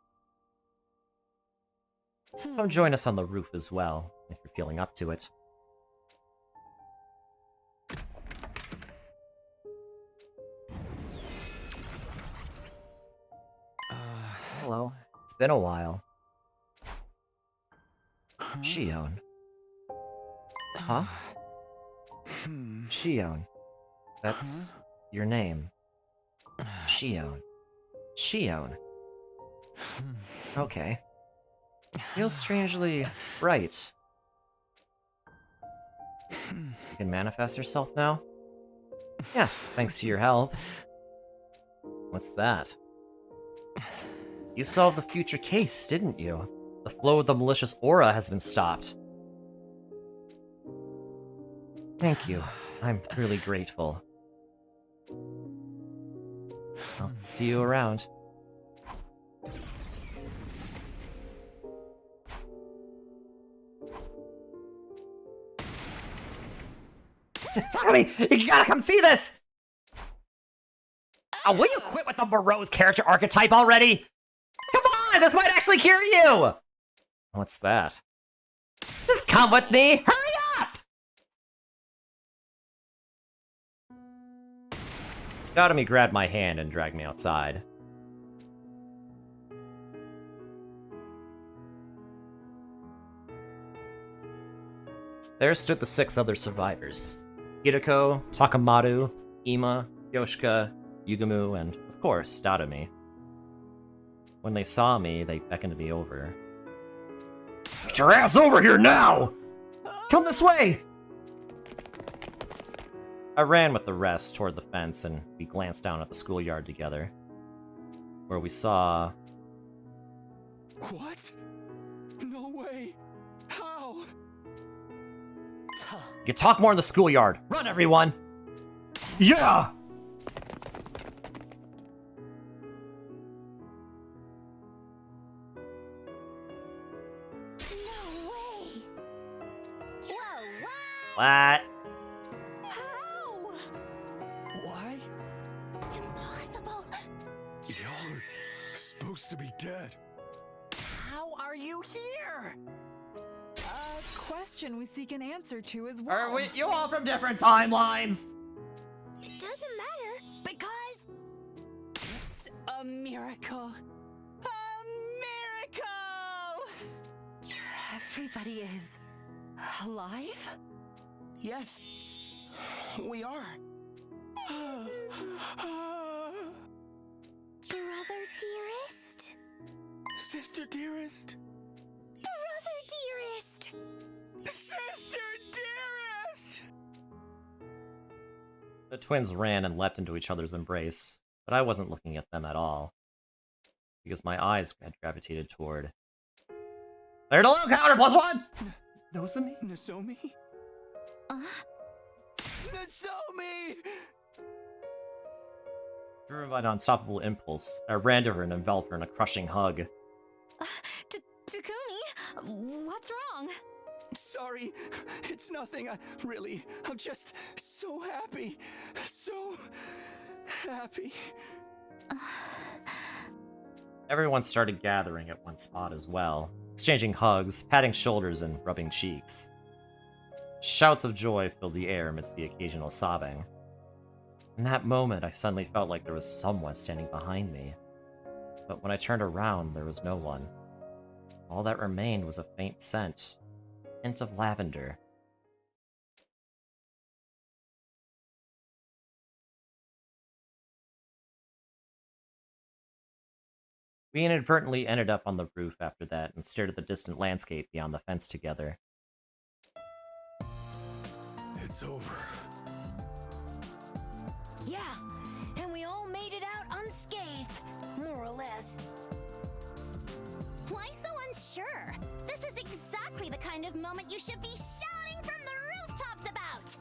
Come join us on the roof as well, if you're feeling up to it. Hello. It's been a while. Shion. Huh? Shion. That's your name. Shion. Shion. Okay. Feels strangely right. You can manifest yourself now? Yes, thanks to your help. What's that? You solved the future case, didn't you? The flow of the malicious aura has been stopped. Thank you. I'm really grateful. I'll see you around. Takumi, you gotta come see this! Oh, will you quit with the morose character archetype already? Come on, this might actually cure you! What's that? Just come with me! Hurry up! Takumi grabbed my hand and dragged me outside. There stood the 6 other survivors. Hirako, Takamaru, Ima, Yoshika, Yugumu, and, of course, Tatumi. When they saw me, they beckoned me over. Get your ass over here now! Come this way! I ran with the rest toward the fence, and we glanced down at the schoolyard together, where we saw... What? No way! How? You can talk more in the schoolyard. Run, everyone! Yeah! No way! Whoa, what? What? How? Why? Impossible. Y'all are supposed to be dead. How are you here? A question we seek an answer to as well. Are we, you all from different timelines? It doesn't matter, because... It's a miracle. A miracle! Everybody is alive? Yes, we are. Brother dearest? Sister dearest? Brother dearest! Sister dearest! The twins ran and leapt into each other's embrace, but I wasn't looking at them at all, because my eyes had gravitated toward... There to low counter, +1! Nozomi? Nozomi? Nozomi! Driven by an unstoppable impulse, I ran to her and enveloped her in a crushing hug. Takumi, what's wrong? Sorry, it's nothing. I'm just so happy. So happy. Everyone started gathering at one spot as well, exchanging hugs, patting shoulders, and rubbing cheeks. Shouts of joy filled the air amidst the occasional sobbing. In that moment, I suddenly felt like there was someone standing behind me. But when I turned around, there was no one. All that remained was a faint scent, a hint of lavender. We inadvertently ended up on the roof after that and stared at the distant landscape beyond the fence together. It's over. Yeah, and we all made it out unscathed, more or less. Why so unsure? This is exactly the kind of moment you should be shouting from the rooftops about!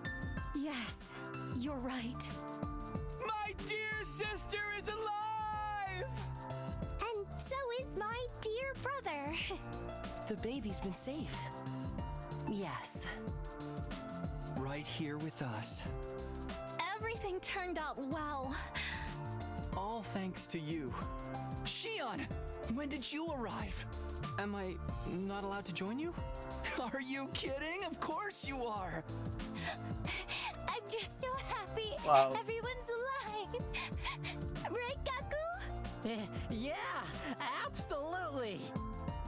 Yes, you're right. My dear sister is alive! And so is my dear brother. The baby's been saved. Yes. Right here with us. Everything turned out well. All thanks to you. Shion, when did you arrive? Am I not allowed to join you? Are you kidding? Of course you are. I'm just so happy Wow. everyone's alive. Right, Gaku? Yeah, absolutely.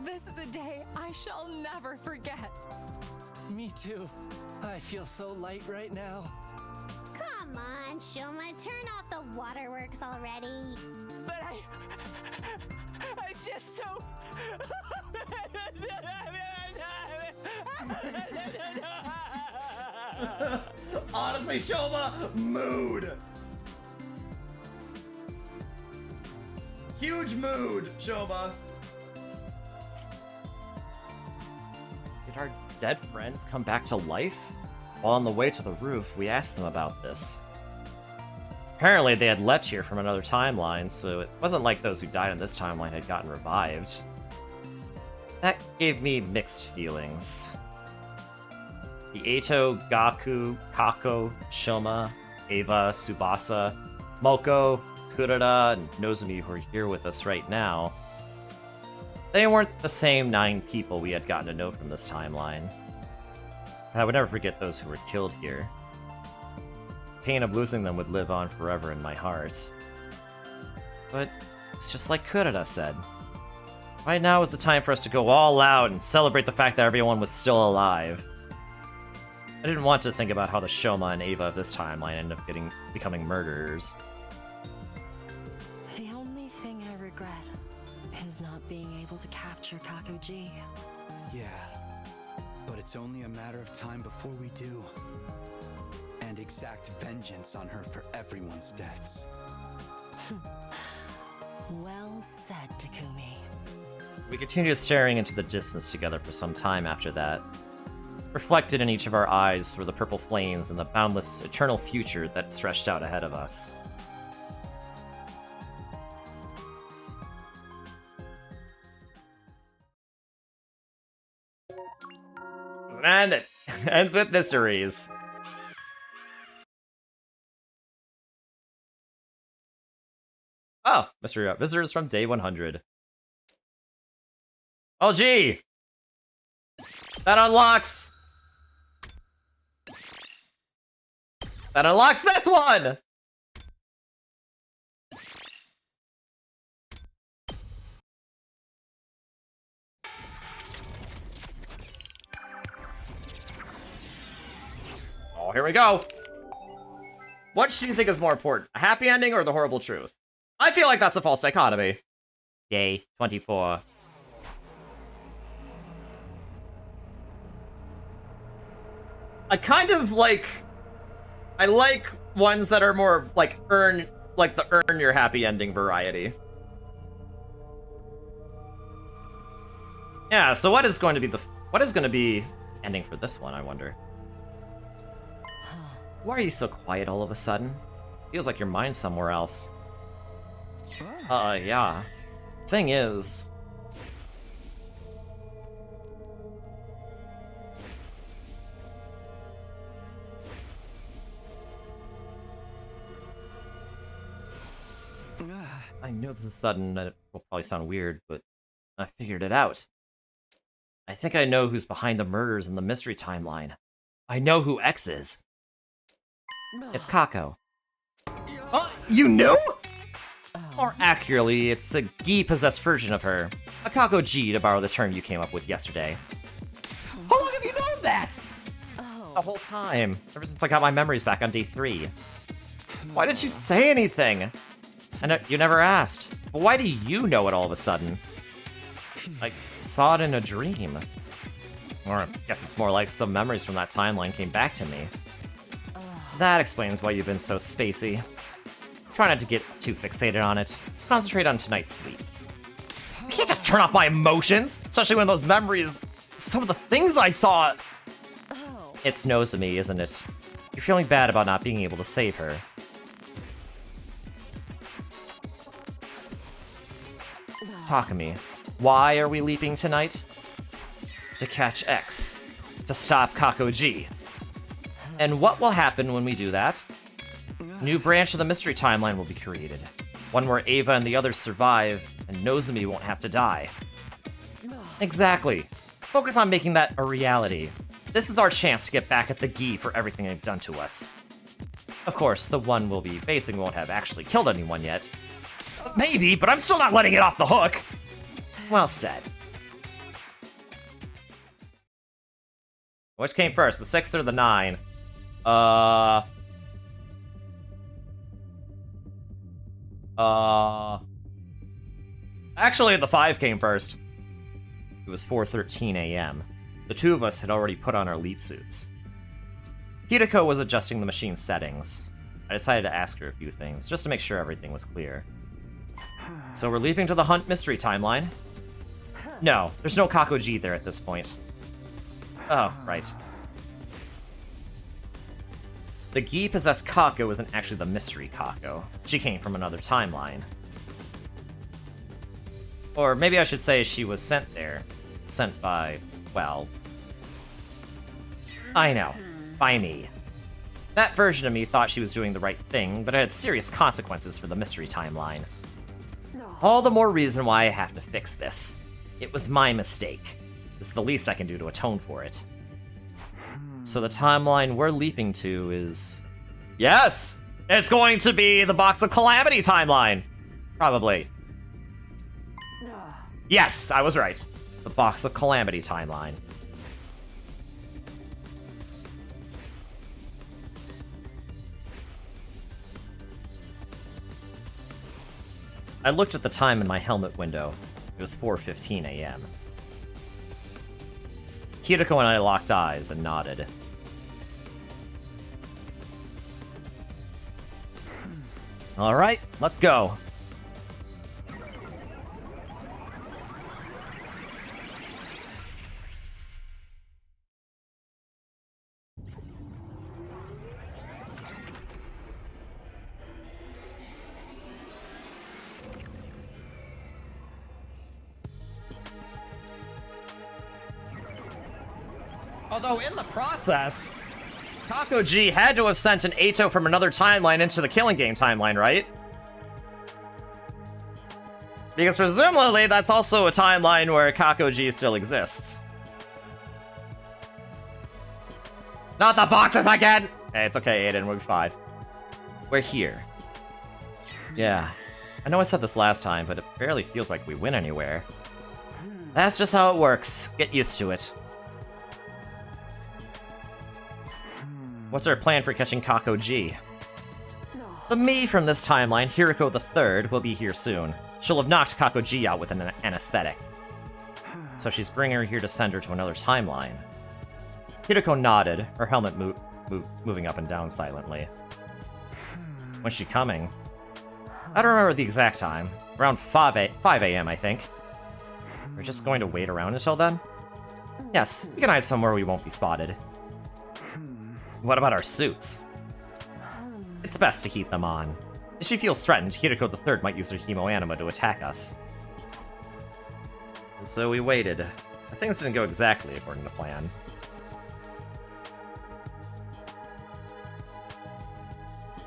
This is a day I shall never forget. Me too. I feel so light right now. Come on, Shoma, turn off the waterworks already. But I'm just so... Honestly, Shoma, mood! Huge mood, Shoma. Did our dead friends come back to life? While on the way to the roof, we asked them about this. Apparently, they had leapt here from another timeline, so it wasn't like those who died in this timeline had gotten revived. That gave me mixed feelings. The Eito, Gaku, Kako, Shoma, Ava, Tsubasa, Moko, Kurada, and Nozomi who are here with us right now. They weren't the same 9 people we had gotten to know from this timeline. I would never forget those who were killed here. The pain of losing them would live on forever in my heart. But it's just like Kurada said. Right now is the time for us to go all out and celebrate the fact that everyone was still alive. I didn't want to think about how the Shoma and Ava of this timeline ended up becoming murderers. The only thing I regret is not being able to capture Kakuji. Yeah, but it's only a matter of time before we do. And exact vengeance on her for everyone's deaths. Well said, Takumi. We continued staring into the distance together for some time after that. Reflected in each of our eyes were the purple flames and the boundless, eternal future that stretched out ahead of us. And it ends with mysteries. Oh, mystery visitors from day 100. Oh, gee! That unlocks! That unlocks this one! Oh, here we go. What do you think is more important? A happy ending or the horrible truth? I feel like that's a false dichotomy. Day 24. I kind of like... I like ones that are more, like, earn your happy ending variety. Yeah, so what is going to be ending for this one, I wonder? Why are you so quiet all of a sudden? Feels like your mind's somewhere else. Yeah. Thing is... I know this is sudden, and it will probably sound weird, but I figured it out. I think I know who's behind the murders in the mystery timeline. I know who X is. It's Kako. Oh, you knew? More accurately, it's a Gi-possessed version of her. A Kako-G, to borrow the term you came up with yesterday. How long have you known that? The whole time. Ever since I got my memories back on day 3. Why didn't you say anything? And you never asked. But why do you know it all of a sudden? I saw it in a dream. Or I guess it's more like some memories from that timeline came back to me. That explains why you've been so spacey. Try not to get too fixated on it. Concentrate on tonight's sleep. I can't just turn off my emotions, especially when those memories, some of the things I saw. It's Nozomi, isn't it? You're feeling bad about not being able to save her. Takumi, why are we leaping tonight? To catch X. To stop Kako-G. And what will happen when we do that? A new branch of the mystery timeline will be created. One where Ava and the others survive, and Nozomi won't have to die. Exactly. Focus on making that a reality. This is our chance to get back at the Gi for everything they've done to us. Of course, the one we'll be facing won't have actually killed anyone yet. Maybe, but I'm still not letting it off the hook. Well said. Which came first, the 6 or the 9? Actually, the 5 came first. It was 4:13 a.m. The two of us had already put on our leap suits. Hideko was adjusting the machine's settings. I decided to ask her a few things, just to make sure everything was clear. So we're leaping to the Hunt mystery timeline? No, there's no Kako-G there at this point. Oh, right. The Gi-possessed Kako isn't actually the mystery Kako. She came from another timeline. Or maybe I should say she was sent there. Sent by, well... I know. By me. That version of me thought she was doing the right thing, but it had serious consequences for the mystery timeline. All the more reason why I have to fix this. It was my mistake. It's the least I can do to atone for it. So the timeline we're leaping to is... Yes! It's going to be the Box of Calamity timeline! Probably. Yes, I was right. The Box of Calamity timeline. I looked at the time in my helmet window. It was 4:15 a.m. Kiriko and I locked eyes and nodded. All right, let's go. Although in the process, Kakoji had to have sent an Ato from another timeline into the Killing Game timeline, right? Because presumably that's also a timeline where Kakoji still exists. Not the boxes again! Hey, it's okay, Aiden, we'll be fine. We're here. Yeah, I know I said this last time, but it barely feels like we went anywhere. That's just how it works. Get used to it. What's our plan for catching Kakoji? The me from this timeline, Hiriko III, will be here soon. She'll have knocked Kakoji out with an anesthetic. So she's bringing her here to send her to another timeline. Hiriko nodded, her helmet moving up and down silently. When's she coming? I don't remember the exact time. Around 5 a.m., I think. We're just going to wait around until then? Yes, we can hide somewhere we won't be spotted. What about our suits? It's best to keep them on. If she feels threatened, Hiriko III might use her hemoanima to attack us. And so we waited. Things didn't go exactly according to plan.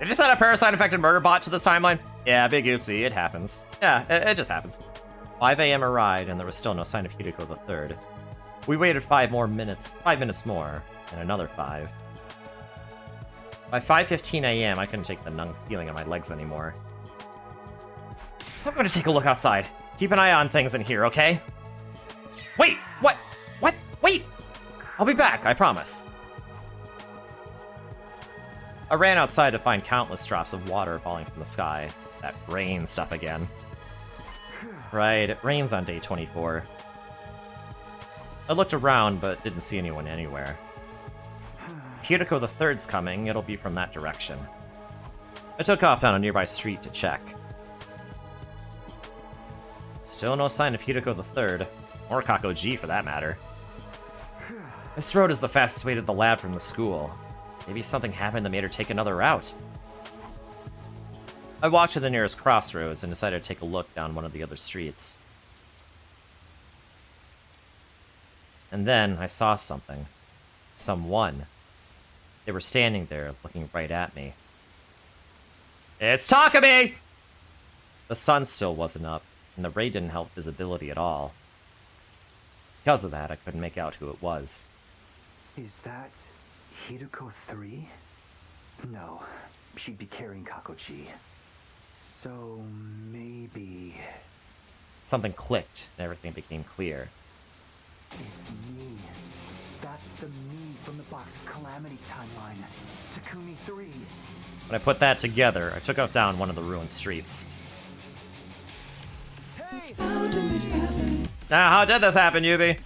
Did you send a parasite-infected murder bot to this timeline? Yeah, big oopsie, it happens. Yeah, it just happens. 5 a.m. arrived, and there was still no sign of Hiriko III. We waited 5 minutes more, and another 5. By 5:15 a.m., I couldn't take the numb feeling in my legs anymore. I'm gonna take a look outside. Keep an eye on things in here, okay? Wait! What? What? Wait! I'll be back, I promise. I ran outside to find countless drops of water falling from the sky. That rain stuff again. Right, it rains on day 24. I looked around, but didn't see anyone anywhere. Hiriko III's coming, it'll be from that direction. I took off down a nearby street to check. Still no sign of Hiriko III, or Kakoji for that matter. This road is the fastest way to the lab from the school. Maybe something happened that made her take another route. I walked to the nearest crossroads and decided to take a look down one of the other streets. And then I saw something. Someone. They were standing there, looking right at me. It's Takumi! The sun still wasn't up, and the ray didn't help visibility at all. Because of that, I couldn't make out who it was. Is that Hiriko 3? No, she'd be carrying Kakoji. So maybe... Something clicked, and everything became clear. It's me. That's the me from the Box of Calamity timeline. Takumi 3. When I put that together, I took off down one of the ruined streets. Hey! Now, how did this happen, Yubi?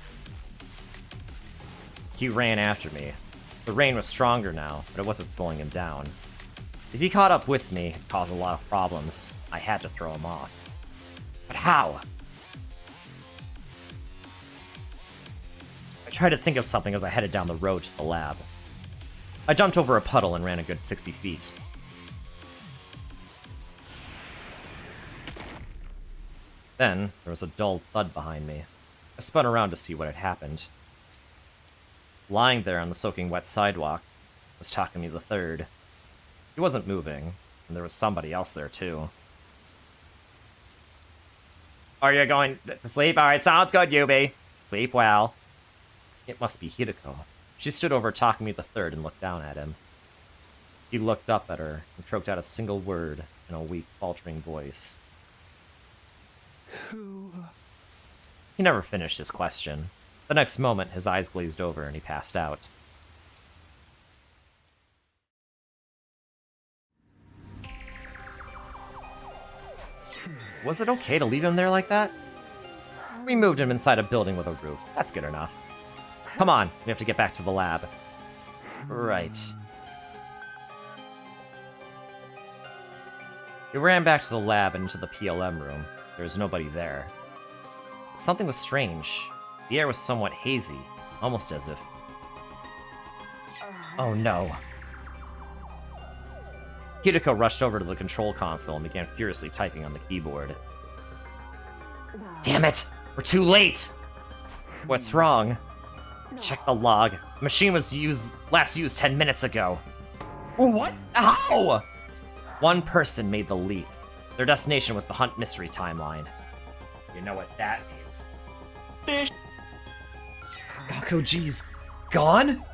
He ran after me. The rain was stronger now, but it wasn't slowing him down. If he caught up with me, it caused a lot of problems. I had to throw him off. But how? I tried to think of something as I headed down the road to the lab. I jumped over a puddle and ran a good 60 feet. Then, there was a dull thud behind me. I spun around to see what had happened. Lying there on the soaking wet sidewalk was Takumi the Third. He wasn't moving, and there was somebody else there too. Are you going to sleep? Alright, sounds good, Yubi. Sleep well. It must be Hideko. She stood over Takumi the Third and looked down at him. He looked up at her and choked out a single word in a weak, faltering voice. Who? He never finished his question. The next moment, his eyes glazed over and he passed out. Was it okay to leave him there like that? We moved him inside a building with a roof. That's good enough. Come on, we have to get back to the lab. Right. We ran back to the lab and into the PLM room. There was nobody there. Something was strange. The air was somewhat hazy, almost as if... Oh no. Hideko rushed over to the control console and began furiously typing on the keyboard. Damn it! We're too late! What's wrong? Check the log. The machine was last used 10 minutes ago. What? How? One person made the leap. Their destination was the Hunt Mystery Timeline. You know what that means. Gakuji's gone?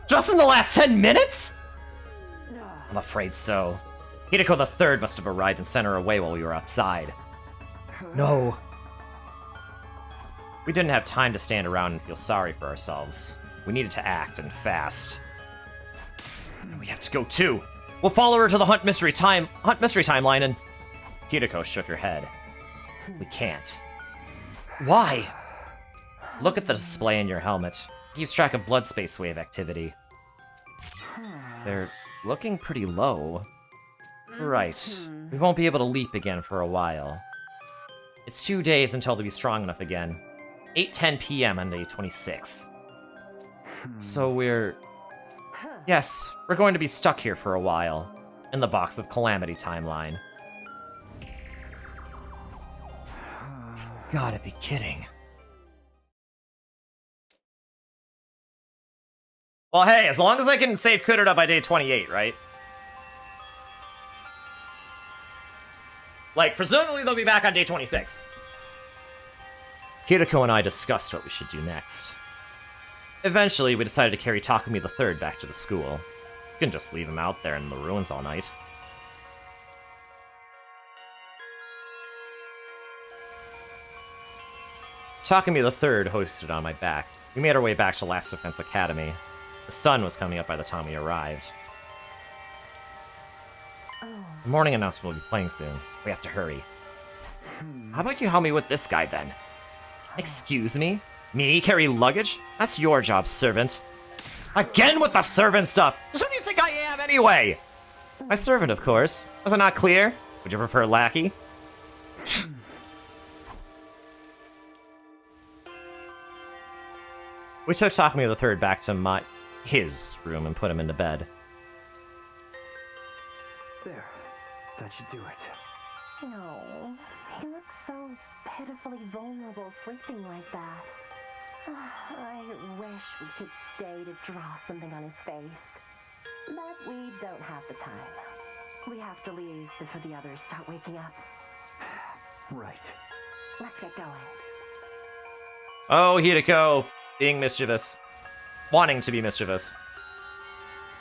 Just in the last 10 minutes? I'm afraid so. Hideko the Third must have arrived and sent her away while we were outside. No. We didn't have time to stand around and feel sorry for ourselves. We needed to act, and fast. And we have to go too. We'll follow her to the Hunt Mystery Timeline and... Hideko shook her head. We can't. Why? Look at the display in your helmet. It keeps track of blood space wave activity. They're looking pretty low. Right. We won't be able to leap again for a while. It's 2 days until they'll be strong enough again. 8:10 p.m. on day 26. So we're... Yes, we're going to be stuck here for a while. In the box of Calamity Timeline. You've gotta be kidding. Well, hey, as long as I can save Kuruda by day 28, right? Like, presumably they'll be back on day 26. Hideko and I discussed what we should do next. Eventually, we decided to carry Takumi the Third back to the school. You can just leave him out there in the ruins all night. Takumi the Third hoisted on my back. We made our way back to Last Defense Academy. The sun was coming up by the time we arrived. The morning announcement will be playing soon. We have to hurry. How about you help me with this guy, then? Excuse me? Me carry luggage? That's your job, servant. Again with the servant stuff! Just who do you think I am, anyway? My servant, of course. Was it not clear? Would you prefer lackey? We took Takumi the Third back to his room and put him into bed. There. That should do it. No, he looks so pitifully vulnerable sleeping like that. I wish we could stay to draw something on his face. But we don't have the time. We have to leave before the others start waking up. Right. Let's get going. Oh, Hideko, being mischievous. Wanting to be mischievous.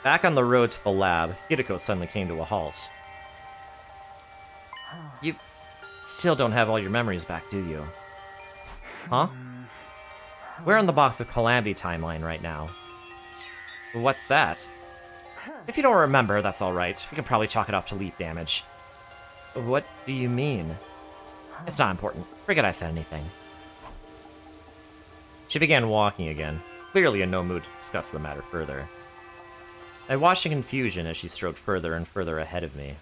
Back on the road to the lab, Hideko suddenly came to a halt. You still don't have all your memories back, do you? Huh? We're in the box of Calamity Timeline right now. What's that? If you don't remember, that's alright. We can probably chalk it up to leap damage. What do you mean? It's not important. Forget I said anything. She began walking again, clearly in no mood to discuss the matter further. I watched in confusion as she strode further and further ahead of me.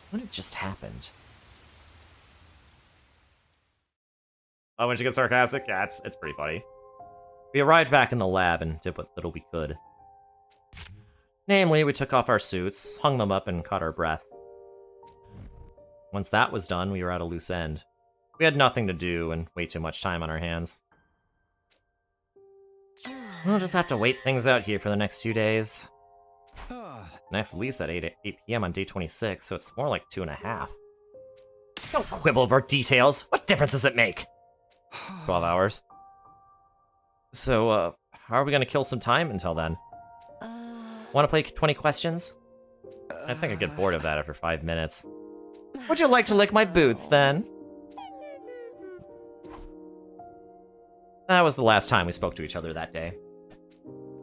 What had just happened? Oh, when she gets sarcastic? Yeah, it's pretty funny. We arrived back in the lab and did what little we could. Namely, we took off our suits, hung them up, and caught our breath. Once that was done, we were at a loose end. We had nothing to do and way too much time on our hands. We'll just have to wait things out here for the next 2 days. Next leaves at 8 p.m. on day 26, so it's more like 2.5. Don't quibble over details. What difference does it make? 12 hours. So, how are we gonna kill some time until then? Want to play 20 questions? I think I'd get bored of that after 5 minutes. Would you like to lick my boots, then? That was the last time we spoke to each other that day.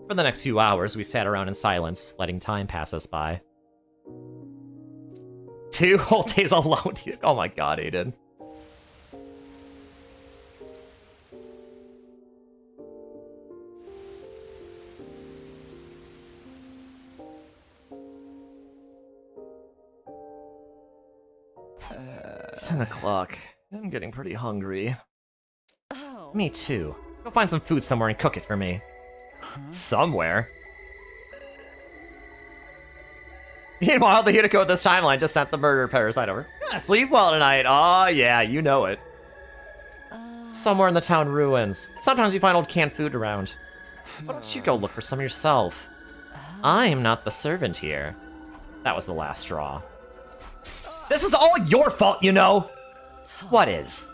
For the next few hours, we sat around in silence, letting time pass us by. 2 whole days alone. Oh my god, Aiden. It's 10 o'clock. I'm getting pretty hungry. Oh. Me too. Go find some food somewhere and cook it for me. Somewhere? Meanwhile, the Hideko of this timeline just sent the murder parasite over. Sleep well tonight. Oh yeah, you know it. Somewhere in the town ruins. Sometimes you find old canned food around. Why don't you go look for some yourself? I'm not the servant here. That was the last straw. This is all your fault, you know! What is?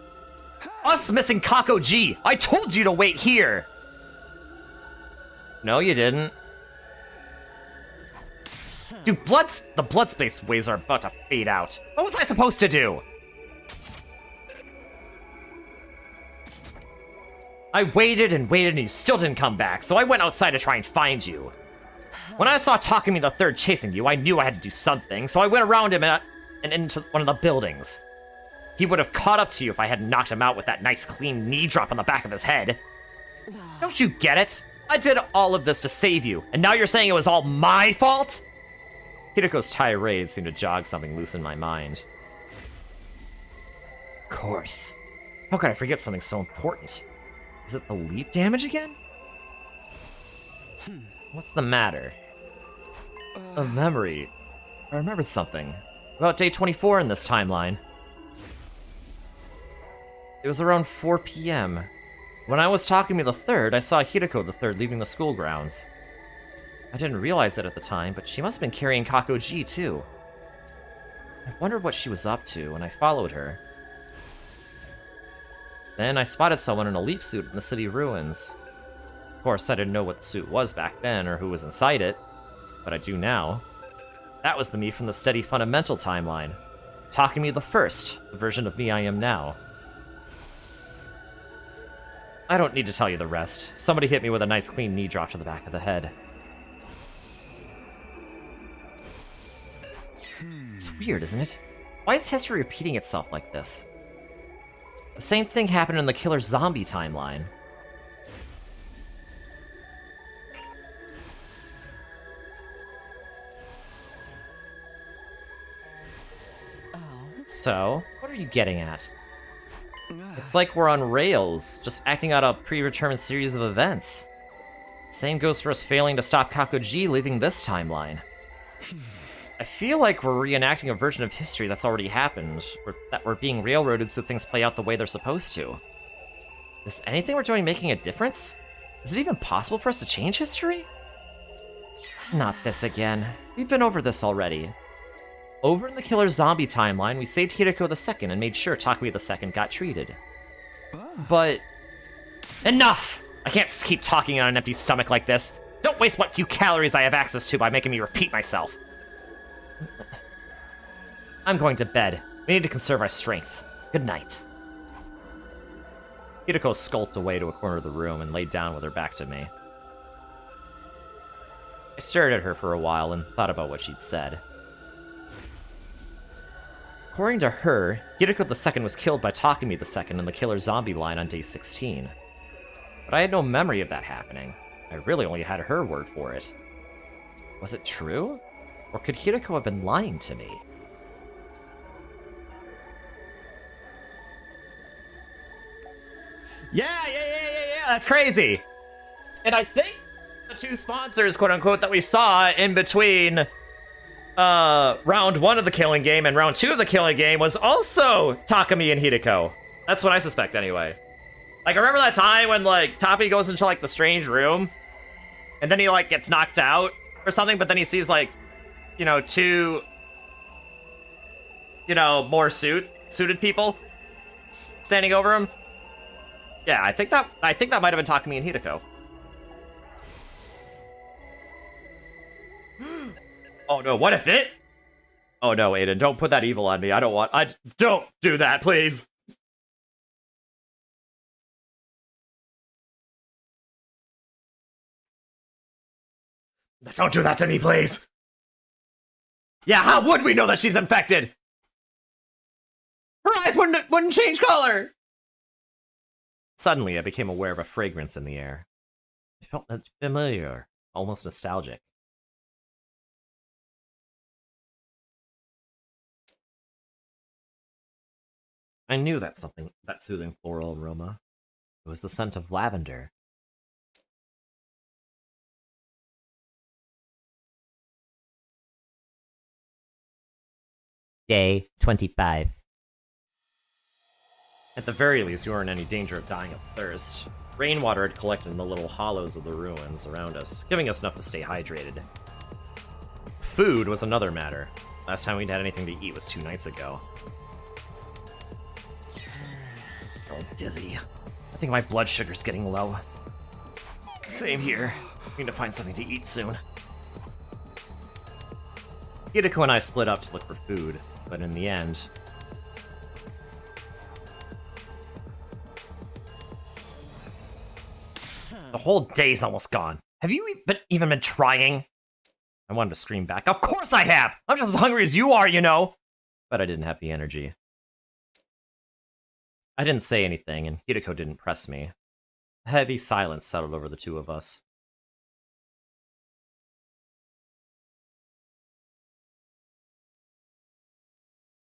Us missing Kako G! I told you to wait here! No, you didn't. Dude, the blood space waves are about to fade out. What was I supposed to do? I waited and waited and you still didn't come back, so I went outside to try and find you. When I saw Takumi the Third chasing you, I knew I had to do something, so I went around him and into one of the buildings. He would have caught up to you if I hadn't knocked him out with that nice clean knee drop on the back of his head. Don't you get it? I did all of this to save you, and now you're saying it was all my fault? Hideko's tirade seemed to jog something loose in my mind. Of course. How could I forget something so important? Is it the leap damage again? What's the matter? A memory. I remembered something. About day 24 in this timeline. It was around 4 p.m. When I was talking to the Third, I saw Hideko the Third leaving the school grounds. I didn't realize it at the time, but she must have been carrying Kako G too. I wondered what she was up to, and I followed her. Then I spotted someone in a leap suit in the city ruins. Of course, I didn't know what the suit was back then or who was inside it, but I do now. That was the me from the steady fundamental timeline. Takumi the First, the version of me I am now. I don't need to tell you the rest. Somebody hit me with a nice clean knee drop to the back of the head. It's weird, isn't it? Why is history repeating itself like this? The same thing happened in the killer zombie timeline. So, what are you getting at? It's like we're on rails, just acting out a predetermined series of events. Same goes for us failing to stop Kako G leaving this timeline. I feel like we're reenacting a version of history that's already happened, that we're being railroaded so things play out the way they're supposed to. Is anything we're doing making a difference? Is it even possible for us to change history? Not this again. We've been over this already. Over in the killer zombie timeline, we saved Hideko II and made sure Takumi II got treated. But... Enough! I can't keep talking on an empty stomach like this. Don't waste what few calories I have access to by making me repeat myself. I'm going to bed. We need to conserve our strength. Good night. Hideko skulked away to a corner of the room and laid down with her back to me. I stared at her for a while and thought about what she'd said. According to her, Hideko II was killed by Takumi II in the killer zombie line on day 16. But I had no memory of that happening. I really only had her word for it. Was it true? Or could Hideko have been lying to me? Yeah, that's crazy! And I think the two sponsors, quote-unquote, that we saw in between round 1 of the killing game and round 2 of the killing game was also Takumi and Hideko. That's what I suspect, anyway. Like, I remember that time when, like, Tapi goes into, like, the strange room, And then he, like, gets knocked out or something, but then he sees, like, you know, two, you know, more suited people standing over him. Yeah, I think that might have been Takumi and Hideko. Oh no, what if it? Oh no, Aiden, don't put that evil on me. Don't do that, please. Don't do that to me, please. Yeah, how would we know that she's infected? Her eyes wouldn't change color. Suddenly, I became aware of a fragrance in the air. It felt familiar, almost nostalgic. I knew that soothing floral aroma. It was the scent of lavender. Day 25. At the very least, you weren't in any danger of dying of thirst. Rainwater had collected in the little hollows of the ruins around us, giving us enough to stay hydrated. Food was another matter. Last time we'd had anything to eat was 2 nights ago. I felt dizzy. I think my blood sugar's getting low. Same here. Need to find something to eat soon. Hideko and I split up to look for food, but in the end... The whole day's almost gone. Have you even been trying? I wanted to scream back. Of course I have! I'm just as hungry as you are, you know! But I didn't have the energy. I didn't say anything, and Hideko didn't press me. A heavy silence settled over the two of us.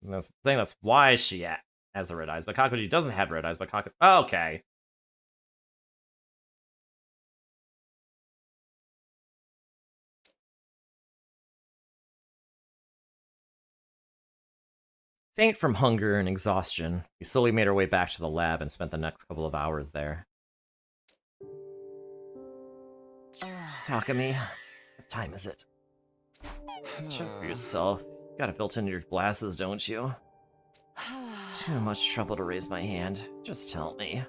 And that's the thing, that's why she has the red eyes, but Kakuji doesn't have red eyes, but Kakuji... Oh, okay. Faint from hunger and exhaustion, we slowly made our way back to the lab and spent the next couple of hours there. Takumi, what time is it? Check for yourself. You got it built into your glasses, don't you? Too much trouble to raise my hand. Just tell me.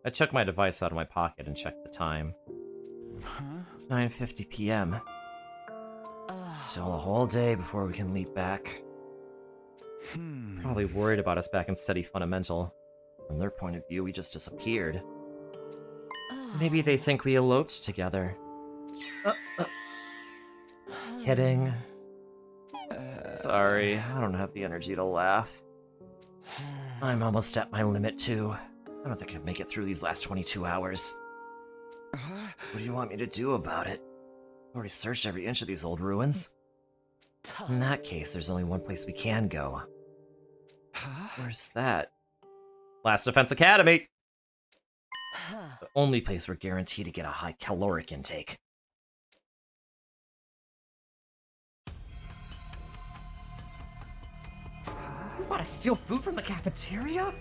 I took my device out of my pocket and checked the time. It's 9:50 p.m. Still a whole day before we can leap back. Probably worried about us back in Steady Fundamental. From their point of view, we just disappeared. Maybe they think we eloped together. Kidding. Sorry, I don't have the energy to laugh. I'm almost at my limit, too. I don't think I'd make it through these last 22 hours. What do you want me to do about it? I've already searched every inch of these old ruins. In that case, there's only one place we can go. Where's that? Last Defense Academy! The only place we're guaranteed to get a high caloric intake. You want to steal food from the cafeteria?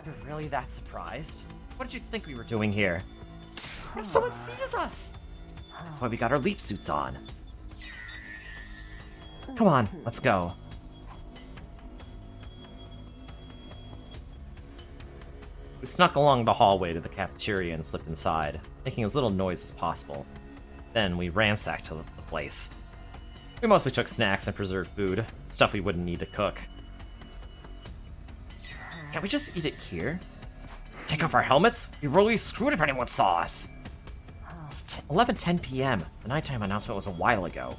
You're really that surprised? What did you think we were doing here? If someone sees us! That's why we got our leap suits on. Come on, let's go. We snuck along the hallway to the cafeteria and slipped inside, making as little noise as possible. Then we ransacked the place. We mostly took snacks and preserved food, stuff we wouldn't need to cook. Can't we just eat it here? Take off our helmets? We'd really be screwed if anyone saw us. It's 11:10 p.m. The nighttime announcement was a while ago.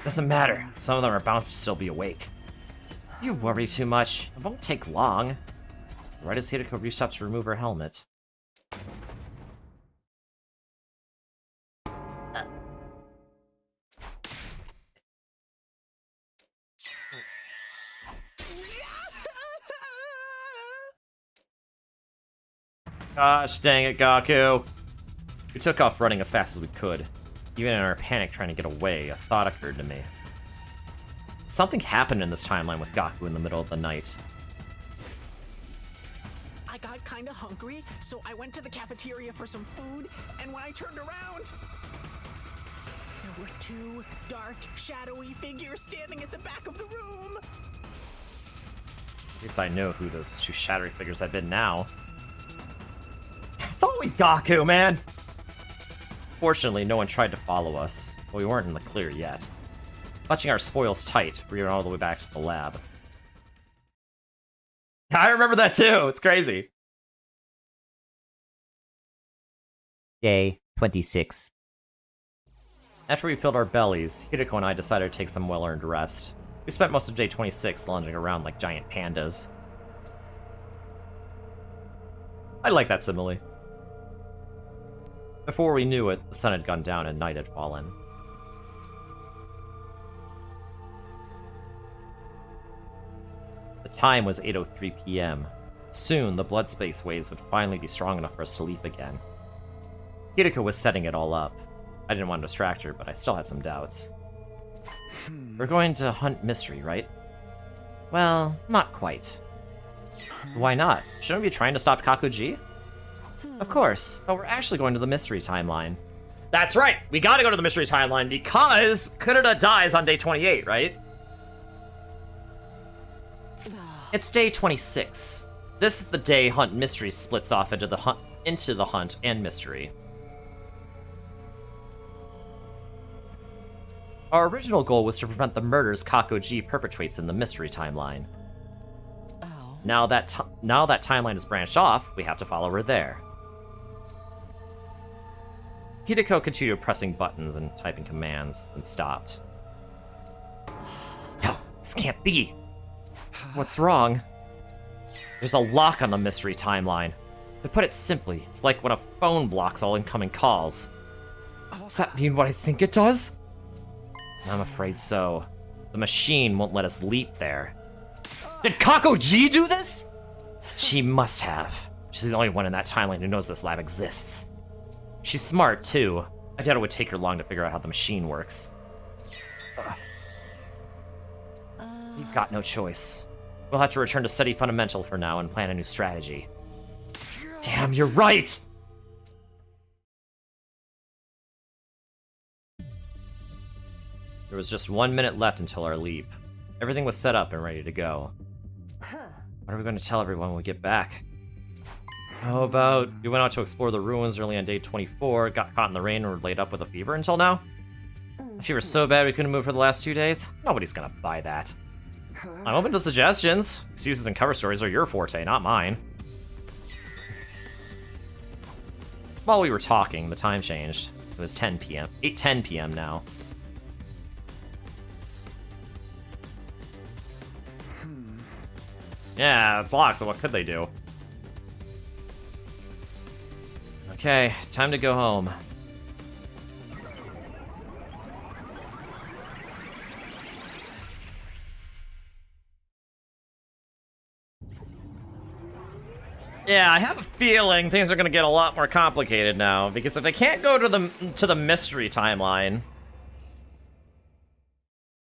Doesn't matter. Some of them are bound to still be awake. You worry too much. It won't take long. Right as Hideko reached up to remove her helmet. Gosh dang it, Gaku. We took off running as fast as we could. Even in our panic trying to get away, a thought occurred to me. Something happened in this timeline with Gaku in the middle of the night. I got kinda hungry, so I went to the cafeteria for some food, and when I turned around, there were two dark, shadowy figures standing at the back of the room. At least I know who those two shadowy figures have been now. It's always Gaku, man! Fortunately, no one tried to follow us, but we weren't in the clear yet. Clutching our spoils tight, we went all the way back to the lab. I remember that too, it's crazy. Day 26. After we filled our bellies, Hideko and I decided to take some well-earned rest. We spent most of day 26 lounging around like giant pandas. I like that simile. Before we knew it, the sun had gone down and night had fallen. The time was 8:03 p.m. Soon, the blood space waves would finally be strong enough for us to leap again. Hideko was setting it all up. I didn't want to distract her, but I still had some doubts. We're going to hunt mystery, right? Well, not quite. Why not? Shouldn't we be trying to stop Kakuji? Of course, but we're actually going to the mystery timeline. That's right! We gotta go to the mystery timeline because Kurita dies on day 28, right? It's day 26. This is the day Hunt Mystery splits off into the hunt and mystery. Our original goal was to prevent the murders Kakuji perpetrates in the mystery timeline. Oh. Now that timeline is branched off, we have to follow her there. Hideko continued pressing buttons and typing commands, then stopped. No, this can't be. What's wrong? There's a lock on the mystery timeline. To put it simply, it's like when a phone blocks all incoming calls. Does that mean what I think it does? I'm afraid so. The machine won't let us leap there. Did Kakuji do this? She must have. She's the only one in that timeline who knows this lab exists. She's smart, too. I doubt it would take her long to figure out how the machine works. We've got no choice. We'll have to return to study fundamental for now and plan a new strategy. Damn, you're right! There was just 1 minute left until our leap. Everything was set up and ready to go. What are we going to tell everyone when we get back? How about we went out to explore the ruins early on day 24, got caught in the rain, and were laid up with a fever until now? A fever so bad we couldn't move for the last 2 days? Nobody's gonna buy that. I'm open to suggestions. Excuses and cover stories are your forte, not mine. While we were talking, the time changed. It was 10 p.m. 8:10 p.m. now. Yeah, it's locked, so what could they do? Okay, time to go home. Yeah, I have a feeling things are gonna get a lot more complicated now, because if they can't go to the mystery timeline,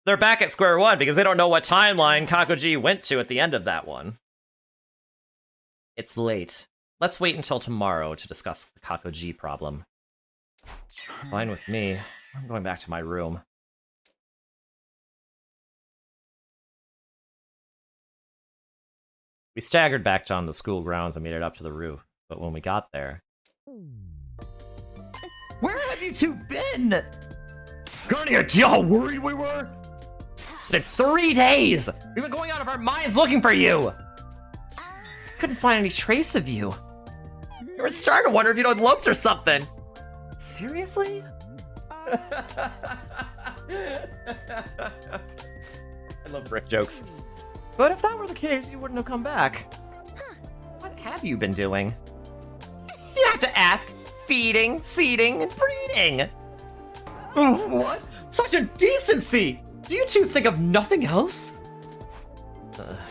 they're back at square one because they don't know what timeline Kakuji went to at the end of that one. It's late. Let's wait until tomorrow to discuss the Kakuji problem. Fine with me. I'm going back to my room. We staggered back down the school grounds and made it up to the roof, but when we got there... Where have you two been? Got any idea how worried we were? It's been 3 days! We've been going out of our minds looking for you! Couldn't find any trace of you. We were starting to wonder if you'd eloped or something. Seriously? I love brick jokes. But if that were the case, you wouldn't have come back. What have you been doing? You have to ask. Feeding, seeding, and breeding. What? Such indecency! Do you two think of nothing else?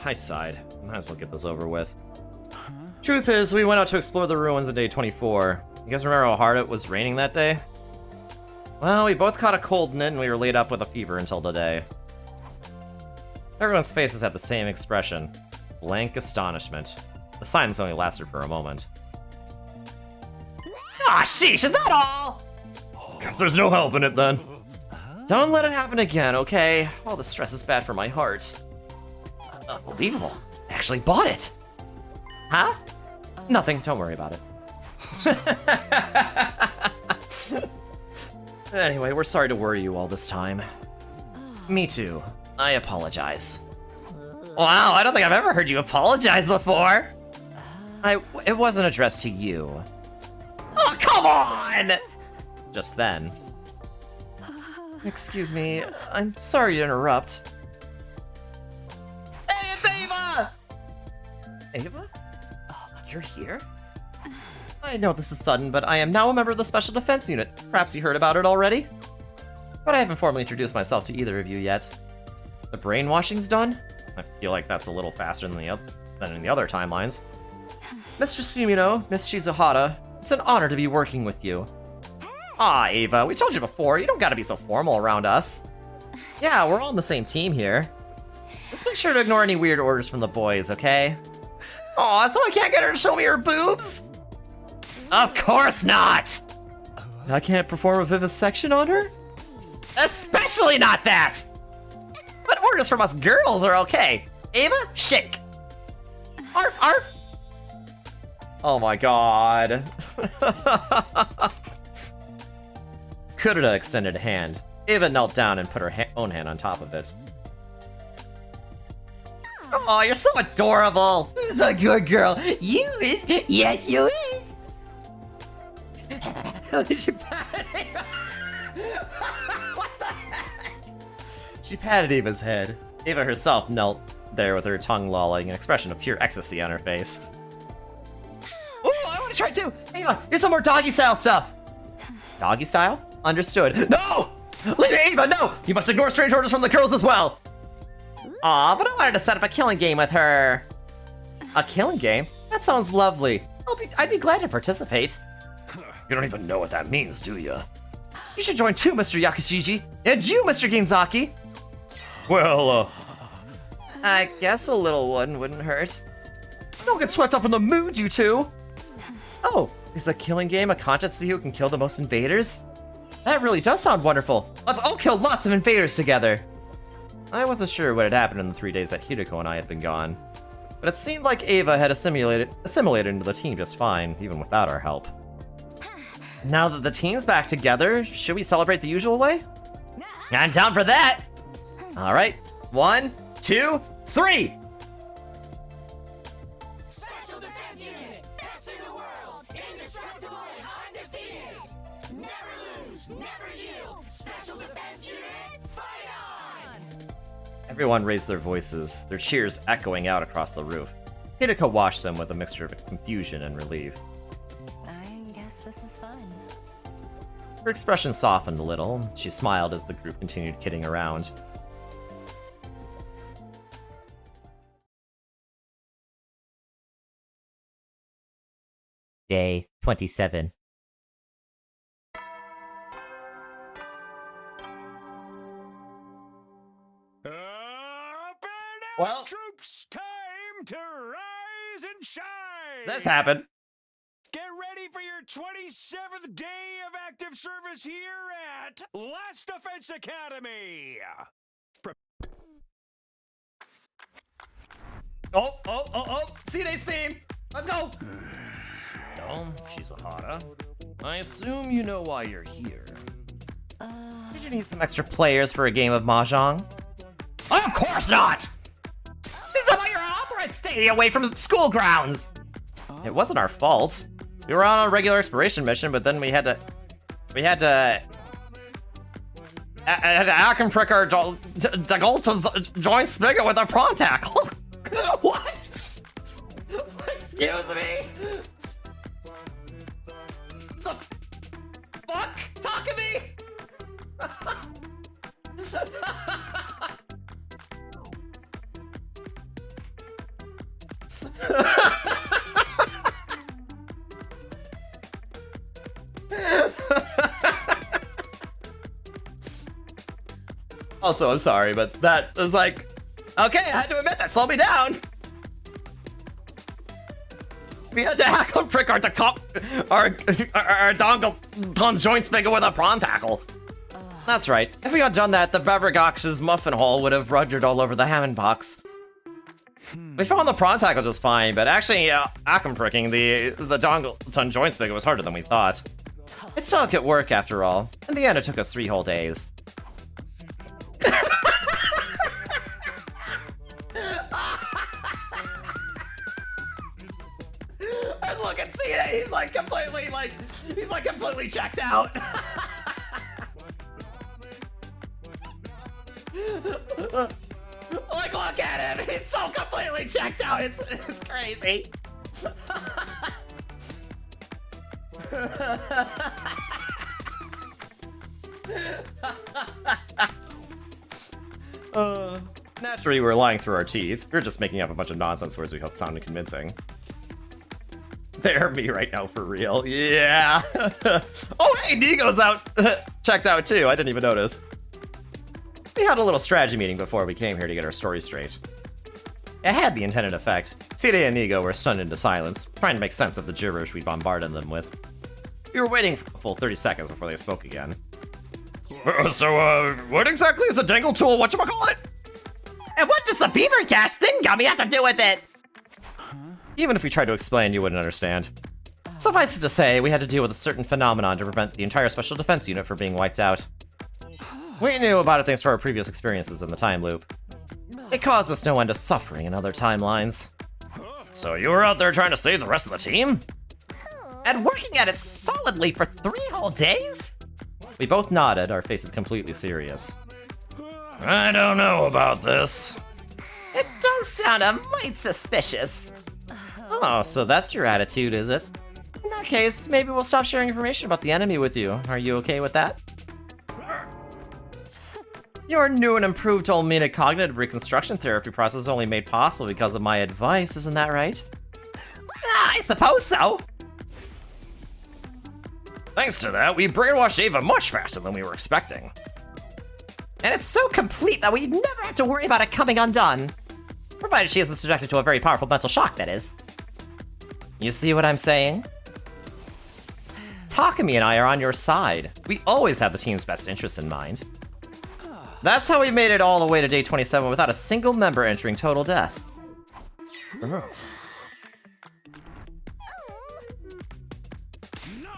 I sighed. Might as well get this over with. Truth is, we went out to explore the ruins on day 24. You guys remember how hard it was raining that day? Well, we both caught a cold in it and we were laid up with a fever until today. Everyone's faces had the same expression. Blank astonishment. The silence only lasted for a moment. Ah, sheesh, is that all? Guess there's no help in it then. Don't let it happen again, okay? All the stress is bad for my heart. Unbelievable. I actually bought it. Huh? Nothing, don't worry about it. Anyway, we're sorry to worry you all this time. Me too. I apologize. Wow, I don't think I've ever heard you apologize before. It wasn't addressed to you. Oh, come on! Just then. Excuse me, I'm sorry to interrupt. Hey, it's Ava! Ava? You're here? I know this is sudden, but I am now a member of the Special Defense Unit. Perhaps you heard about it already? But I haven't formally introduced myself to either of you yet. The brainwashing's done? I feel like that's a little faster than in the other timelines. Mr. Sumino, Miss Shizuhara, it's an honor to be working with you. Aw, Ava, we told you before, you don't gotta be so formal around us. Yeah, we're all on the same team here. Just make sure to ignore any weird orders from the boys, okay? Aw, so I can't get her to show me her boobs? Of course not! I can't perform a vivisection on her? Especially not that! But orders from us girls are okay. Ava, shake. Arf, arf. Oh my god. Kurita extended a hand. Ava knelt down and put her own hand on top of it. Oh, you're so adorable. Who's a good girl? You is. Yes, you is. She patted Ava. What the heck? She patted Ava's head. Ava herself knelt there with her tongue lolling, an expression of pure ecstasy on her face. Ooh, I want to try too. Ava, here's some more doggy style stuff. Doggy style? Understood. No! Leave it, Ava, no! You must ignore strange orders from the girls as well. Aw, but I wanted to set up a killing game with her. A killing game? That sounds lovely. I'd be glad to participate. You don't even know what that means, do you? You should join too, Mr. Yakushiji. And you, Mr. Ginzaki. Well, I guess a little one wouldn't hurt. Don't get swept up in the mood, you two. Oh, is a killing game a contest to see who can kill the most invaders? That really does sound wonderful. Let's all kill lots of invaders together. I wasn't sure what had happened in the 3 days that Hideko and I had been gone, but it seemed like Ava had assimilated into the team just fine, even without our help. Now that the team's back together, should we celebrate the usual way? I'm down for that! Alright, 1, 2, 3! Special Defense Unit, best in the world, indestructible and undefeated. Never lose, never yield. Special Defense Unit, fight on! Everyone raised their voices, their cheers echoing out across the roof. Hideko watched them with a mixture of confusion and relief. I guess this is fun. Her expression softened a little. She smiled as the group continued kidding around. Day 27. Well, troops, time to rise and shine. This happened. Get ready for your 27th day of active service here at Last Defense Academy. Oh, C-Day's theme. Let's go. No, Shizuhara. I assume you know why you're here. Did you need some extra players for a game of Mahjong? Of course not! This is about your authorized stay away from school grounds! It wasn't our fault. We were on a regular exploration mission, but then we had to prick our joint spigot with a prawn tackle. What? Excuse me? The fuck? Talk to me? Also, I'm sorry, but that was like, okay, I had to admit that slowed me down. We had to hack and prick our dongle joint spigot with a prawn tackle. That's right. If we had done that, the Bevergox's muffin hole would have ruddered all over the Hammond box. We found the prawn tackle just fine, but actually, Acum pricking the dongle joint spigot was harder than we thought. It's delicate work after all. In the end, it took us 3 whole days. And look at Cena, he's like completely checked out. Like, look at him, he's so completely checked out, it's crazy. Naturally, we're lying through our teeth. We're just making up a bunch of nonsense words we hope sounded convincing. They're me right now, for real. Yeah. Oh, hey, Nigo's out. Checked out too. I didn't even notice. We had a little strategy meeting before we came here to get our story straight. It had the intended effect. Cide and Nigo were stunned into silence, trying to make sense of the gibberish we bombarded them with. We were waiting for a full 30 seconds before they spoke again. So, what exactly is a dangle tool? Whatchamacallit? And what does the beaver cast thin gummy have to do with it? Even if we tried to explain, you wouldn't understand. Suffice it to say, we had to deal with a certain phenomenon to prevent the entire Special Defense Unit from being wiped out. We knew about it thanks to our previous experiences in the time loop. It caused us no end of suffering in other timelines. So you were out there trying to save the rest of the team? And working at it solidly for 3 whole days? We both nodded, our faces completely serious. I don't know about this. It does sound a mite suspicious. Oh, so that's your attitude, is it? In that case, maybe we'll stop sharing information about the enemy with you. Are you okay with that? Your new and improved Olmina cognitive reconstruction therapy process is only made possible because of my advice, isn't that right? I suppose so. Thanks to that, we brainwashed Ava much faster than we were expecting. And it's so complete that we never have to worry about it coming undone. Provided she isn't subjected to a very powerful mental shock, that is. You see what I'm saying? Takumi and I are on your side. We always have the team's best interests in mind. That's how we made it all the way to day 27 without a single member entering total death.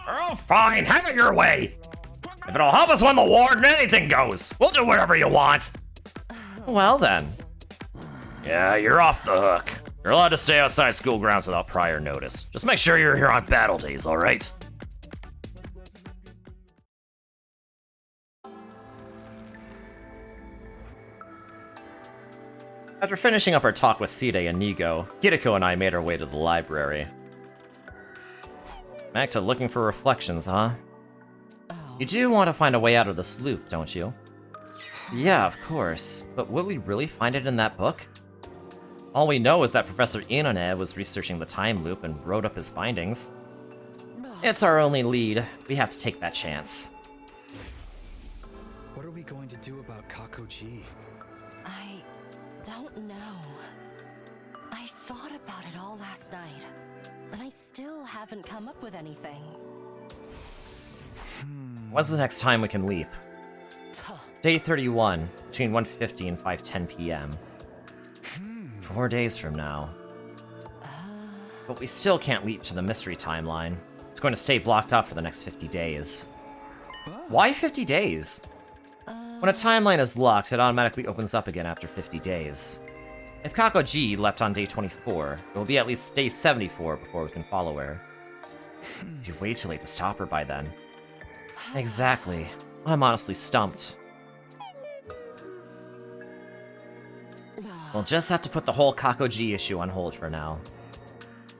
Oh, fine, have it your way. If it'll help us win the war, anything goes. We'll do whatever you want. Well then. Yeah, you're off the hook. You're allowed to stay outside school grounds without prior notice. Just make sure you're here on battle days, all right? After finishing up our talk with Cide and Nigo, Kiriko and I made our way to the library. Back to looking for reflections, huh? You do want to find a way out of this loop, don't you? Yeah, of course. But will we really find it in that book? All we know is that Professor Inone was researching the time loop and wrote up his findings. It's our only lead. We have to take that chance. What are we going to do about Kakoji? I don't know. I thought about it all last night, and I still haven't come up with anything. When's the next time we can leap? Day 31, between 1:50 and 5:10 p.m. 4 days from now. But we still can't leap to the mystery timeline. It's going to stay blocked off for the next 50 days. Why 50 days? When a timeline is locked, it automatically opens up again after 50 days. If Kakoji leapt on day 24, it will be at least day 74 before we can follow her. It'd be way too late to stop her by then. Exactly. I'm honestly stumped. We'll just have to put the whole Kakoji issue on hold for now.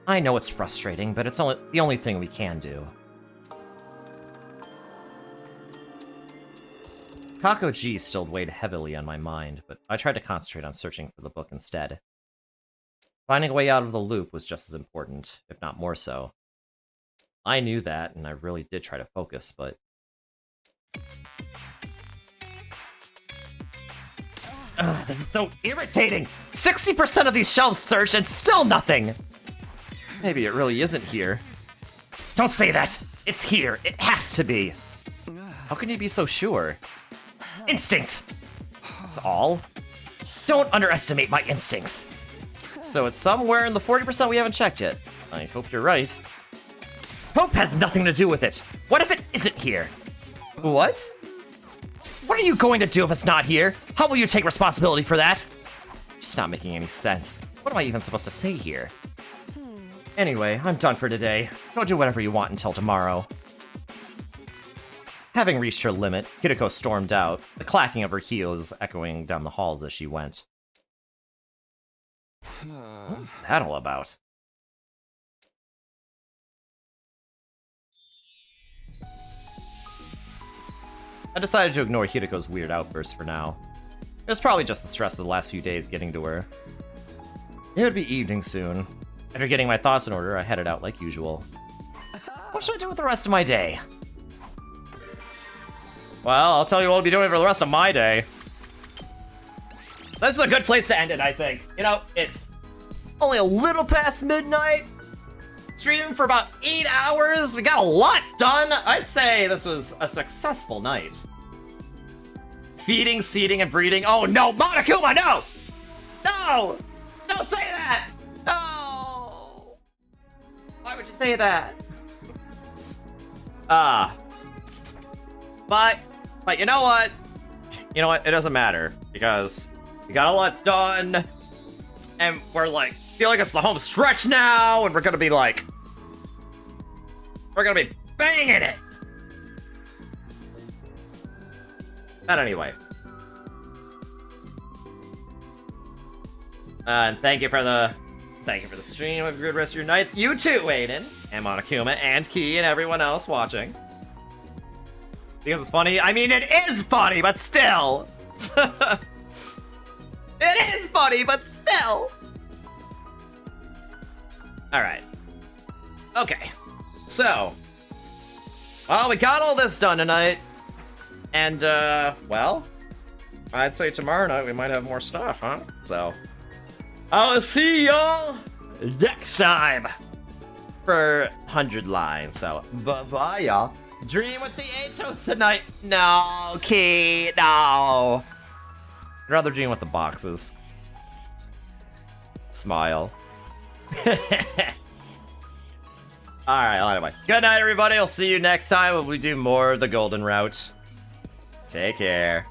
I know it's frustrating, but it's the only thing we can do. Kakoji still weighed heavily on my mind, but I tried to concentrate on searching for the book instead. Finding a way out of the loop was just as important, if not more so. I knew that, and I really did try to focus, but... Ugh, this is so irritating! 60% of these shelves searched and still nothing! Maybe it really isn't here. Don't say that! It's here! It has to be! How can you be so sure? Instinct! That's all. Don't underestimate my instincts! So it's somewhere in the 40% we haven't checked yet. I hope you're right. Hope has nothing to do with it. What if it isn't here? What? What are you going to do if it's not here? How will you take responsibility for that? It's not making any sense. What am I even supposed to say here? Anyway, I'm done for today. Go do whatever you want until tomorrow. Having reached her limit, Hideko stormed out, the clacking of her heels echoing down the halls as she went. What was that all about? I decided to ignore Hideko's weird outburst for now. It was probably just the stress of the last few days getting to her. It would be evening soon. After getting my thoughts in order, I headed out like usual. What should I do with the rest of my day? Well, I'll tell you what I'll be doing for the rest of my day. This is a good place to end it, I think. You know, it's only a little past midnight. Streaming for about 8 hours. We got a lot done. I'd say this was a successful night. Feeding, seeding, and breeding. Oh no, Monokuma, no! No! Don't say that! No! Why would you say that? But you know what? You know what? It doesn't matter because we got a lot done, and we're like, feel like it's the home stretch now, and we're gonna be banging it. But anyway. And thank you for the stream. Have a good rest of your night. You too, Aiden, and Monokuma, and Key, and everyone else watching. Because it's funny. I mean, it is funny, but still. It is funny, but still. All right. Okay. So, well, we got all this done tonight, and well, I'd say tomorrow night we might have more stuff, huh? So, I'll see y'all next time for 100 lines. So, bye, y'all. Dream with the Atos tonight. No, Key, no. I'd rather dream with the boxes. Smile. Alright, anyway. Good night, everybody. I'll see you next time when we do more of the Golden Route. Take care.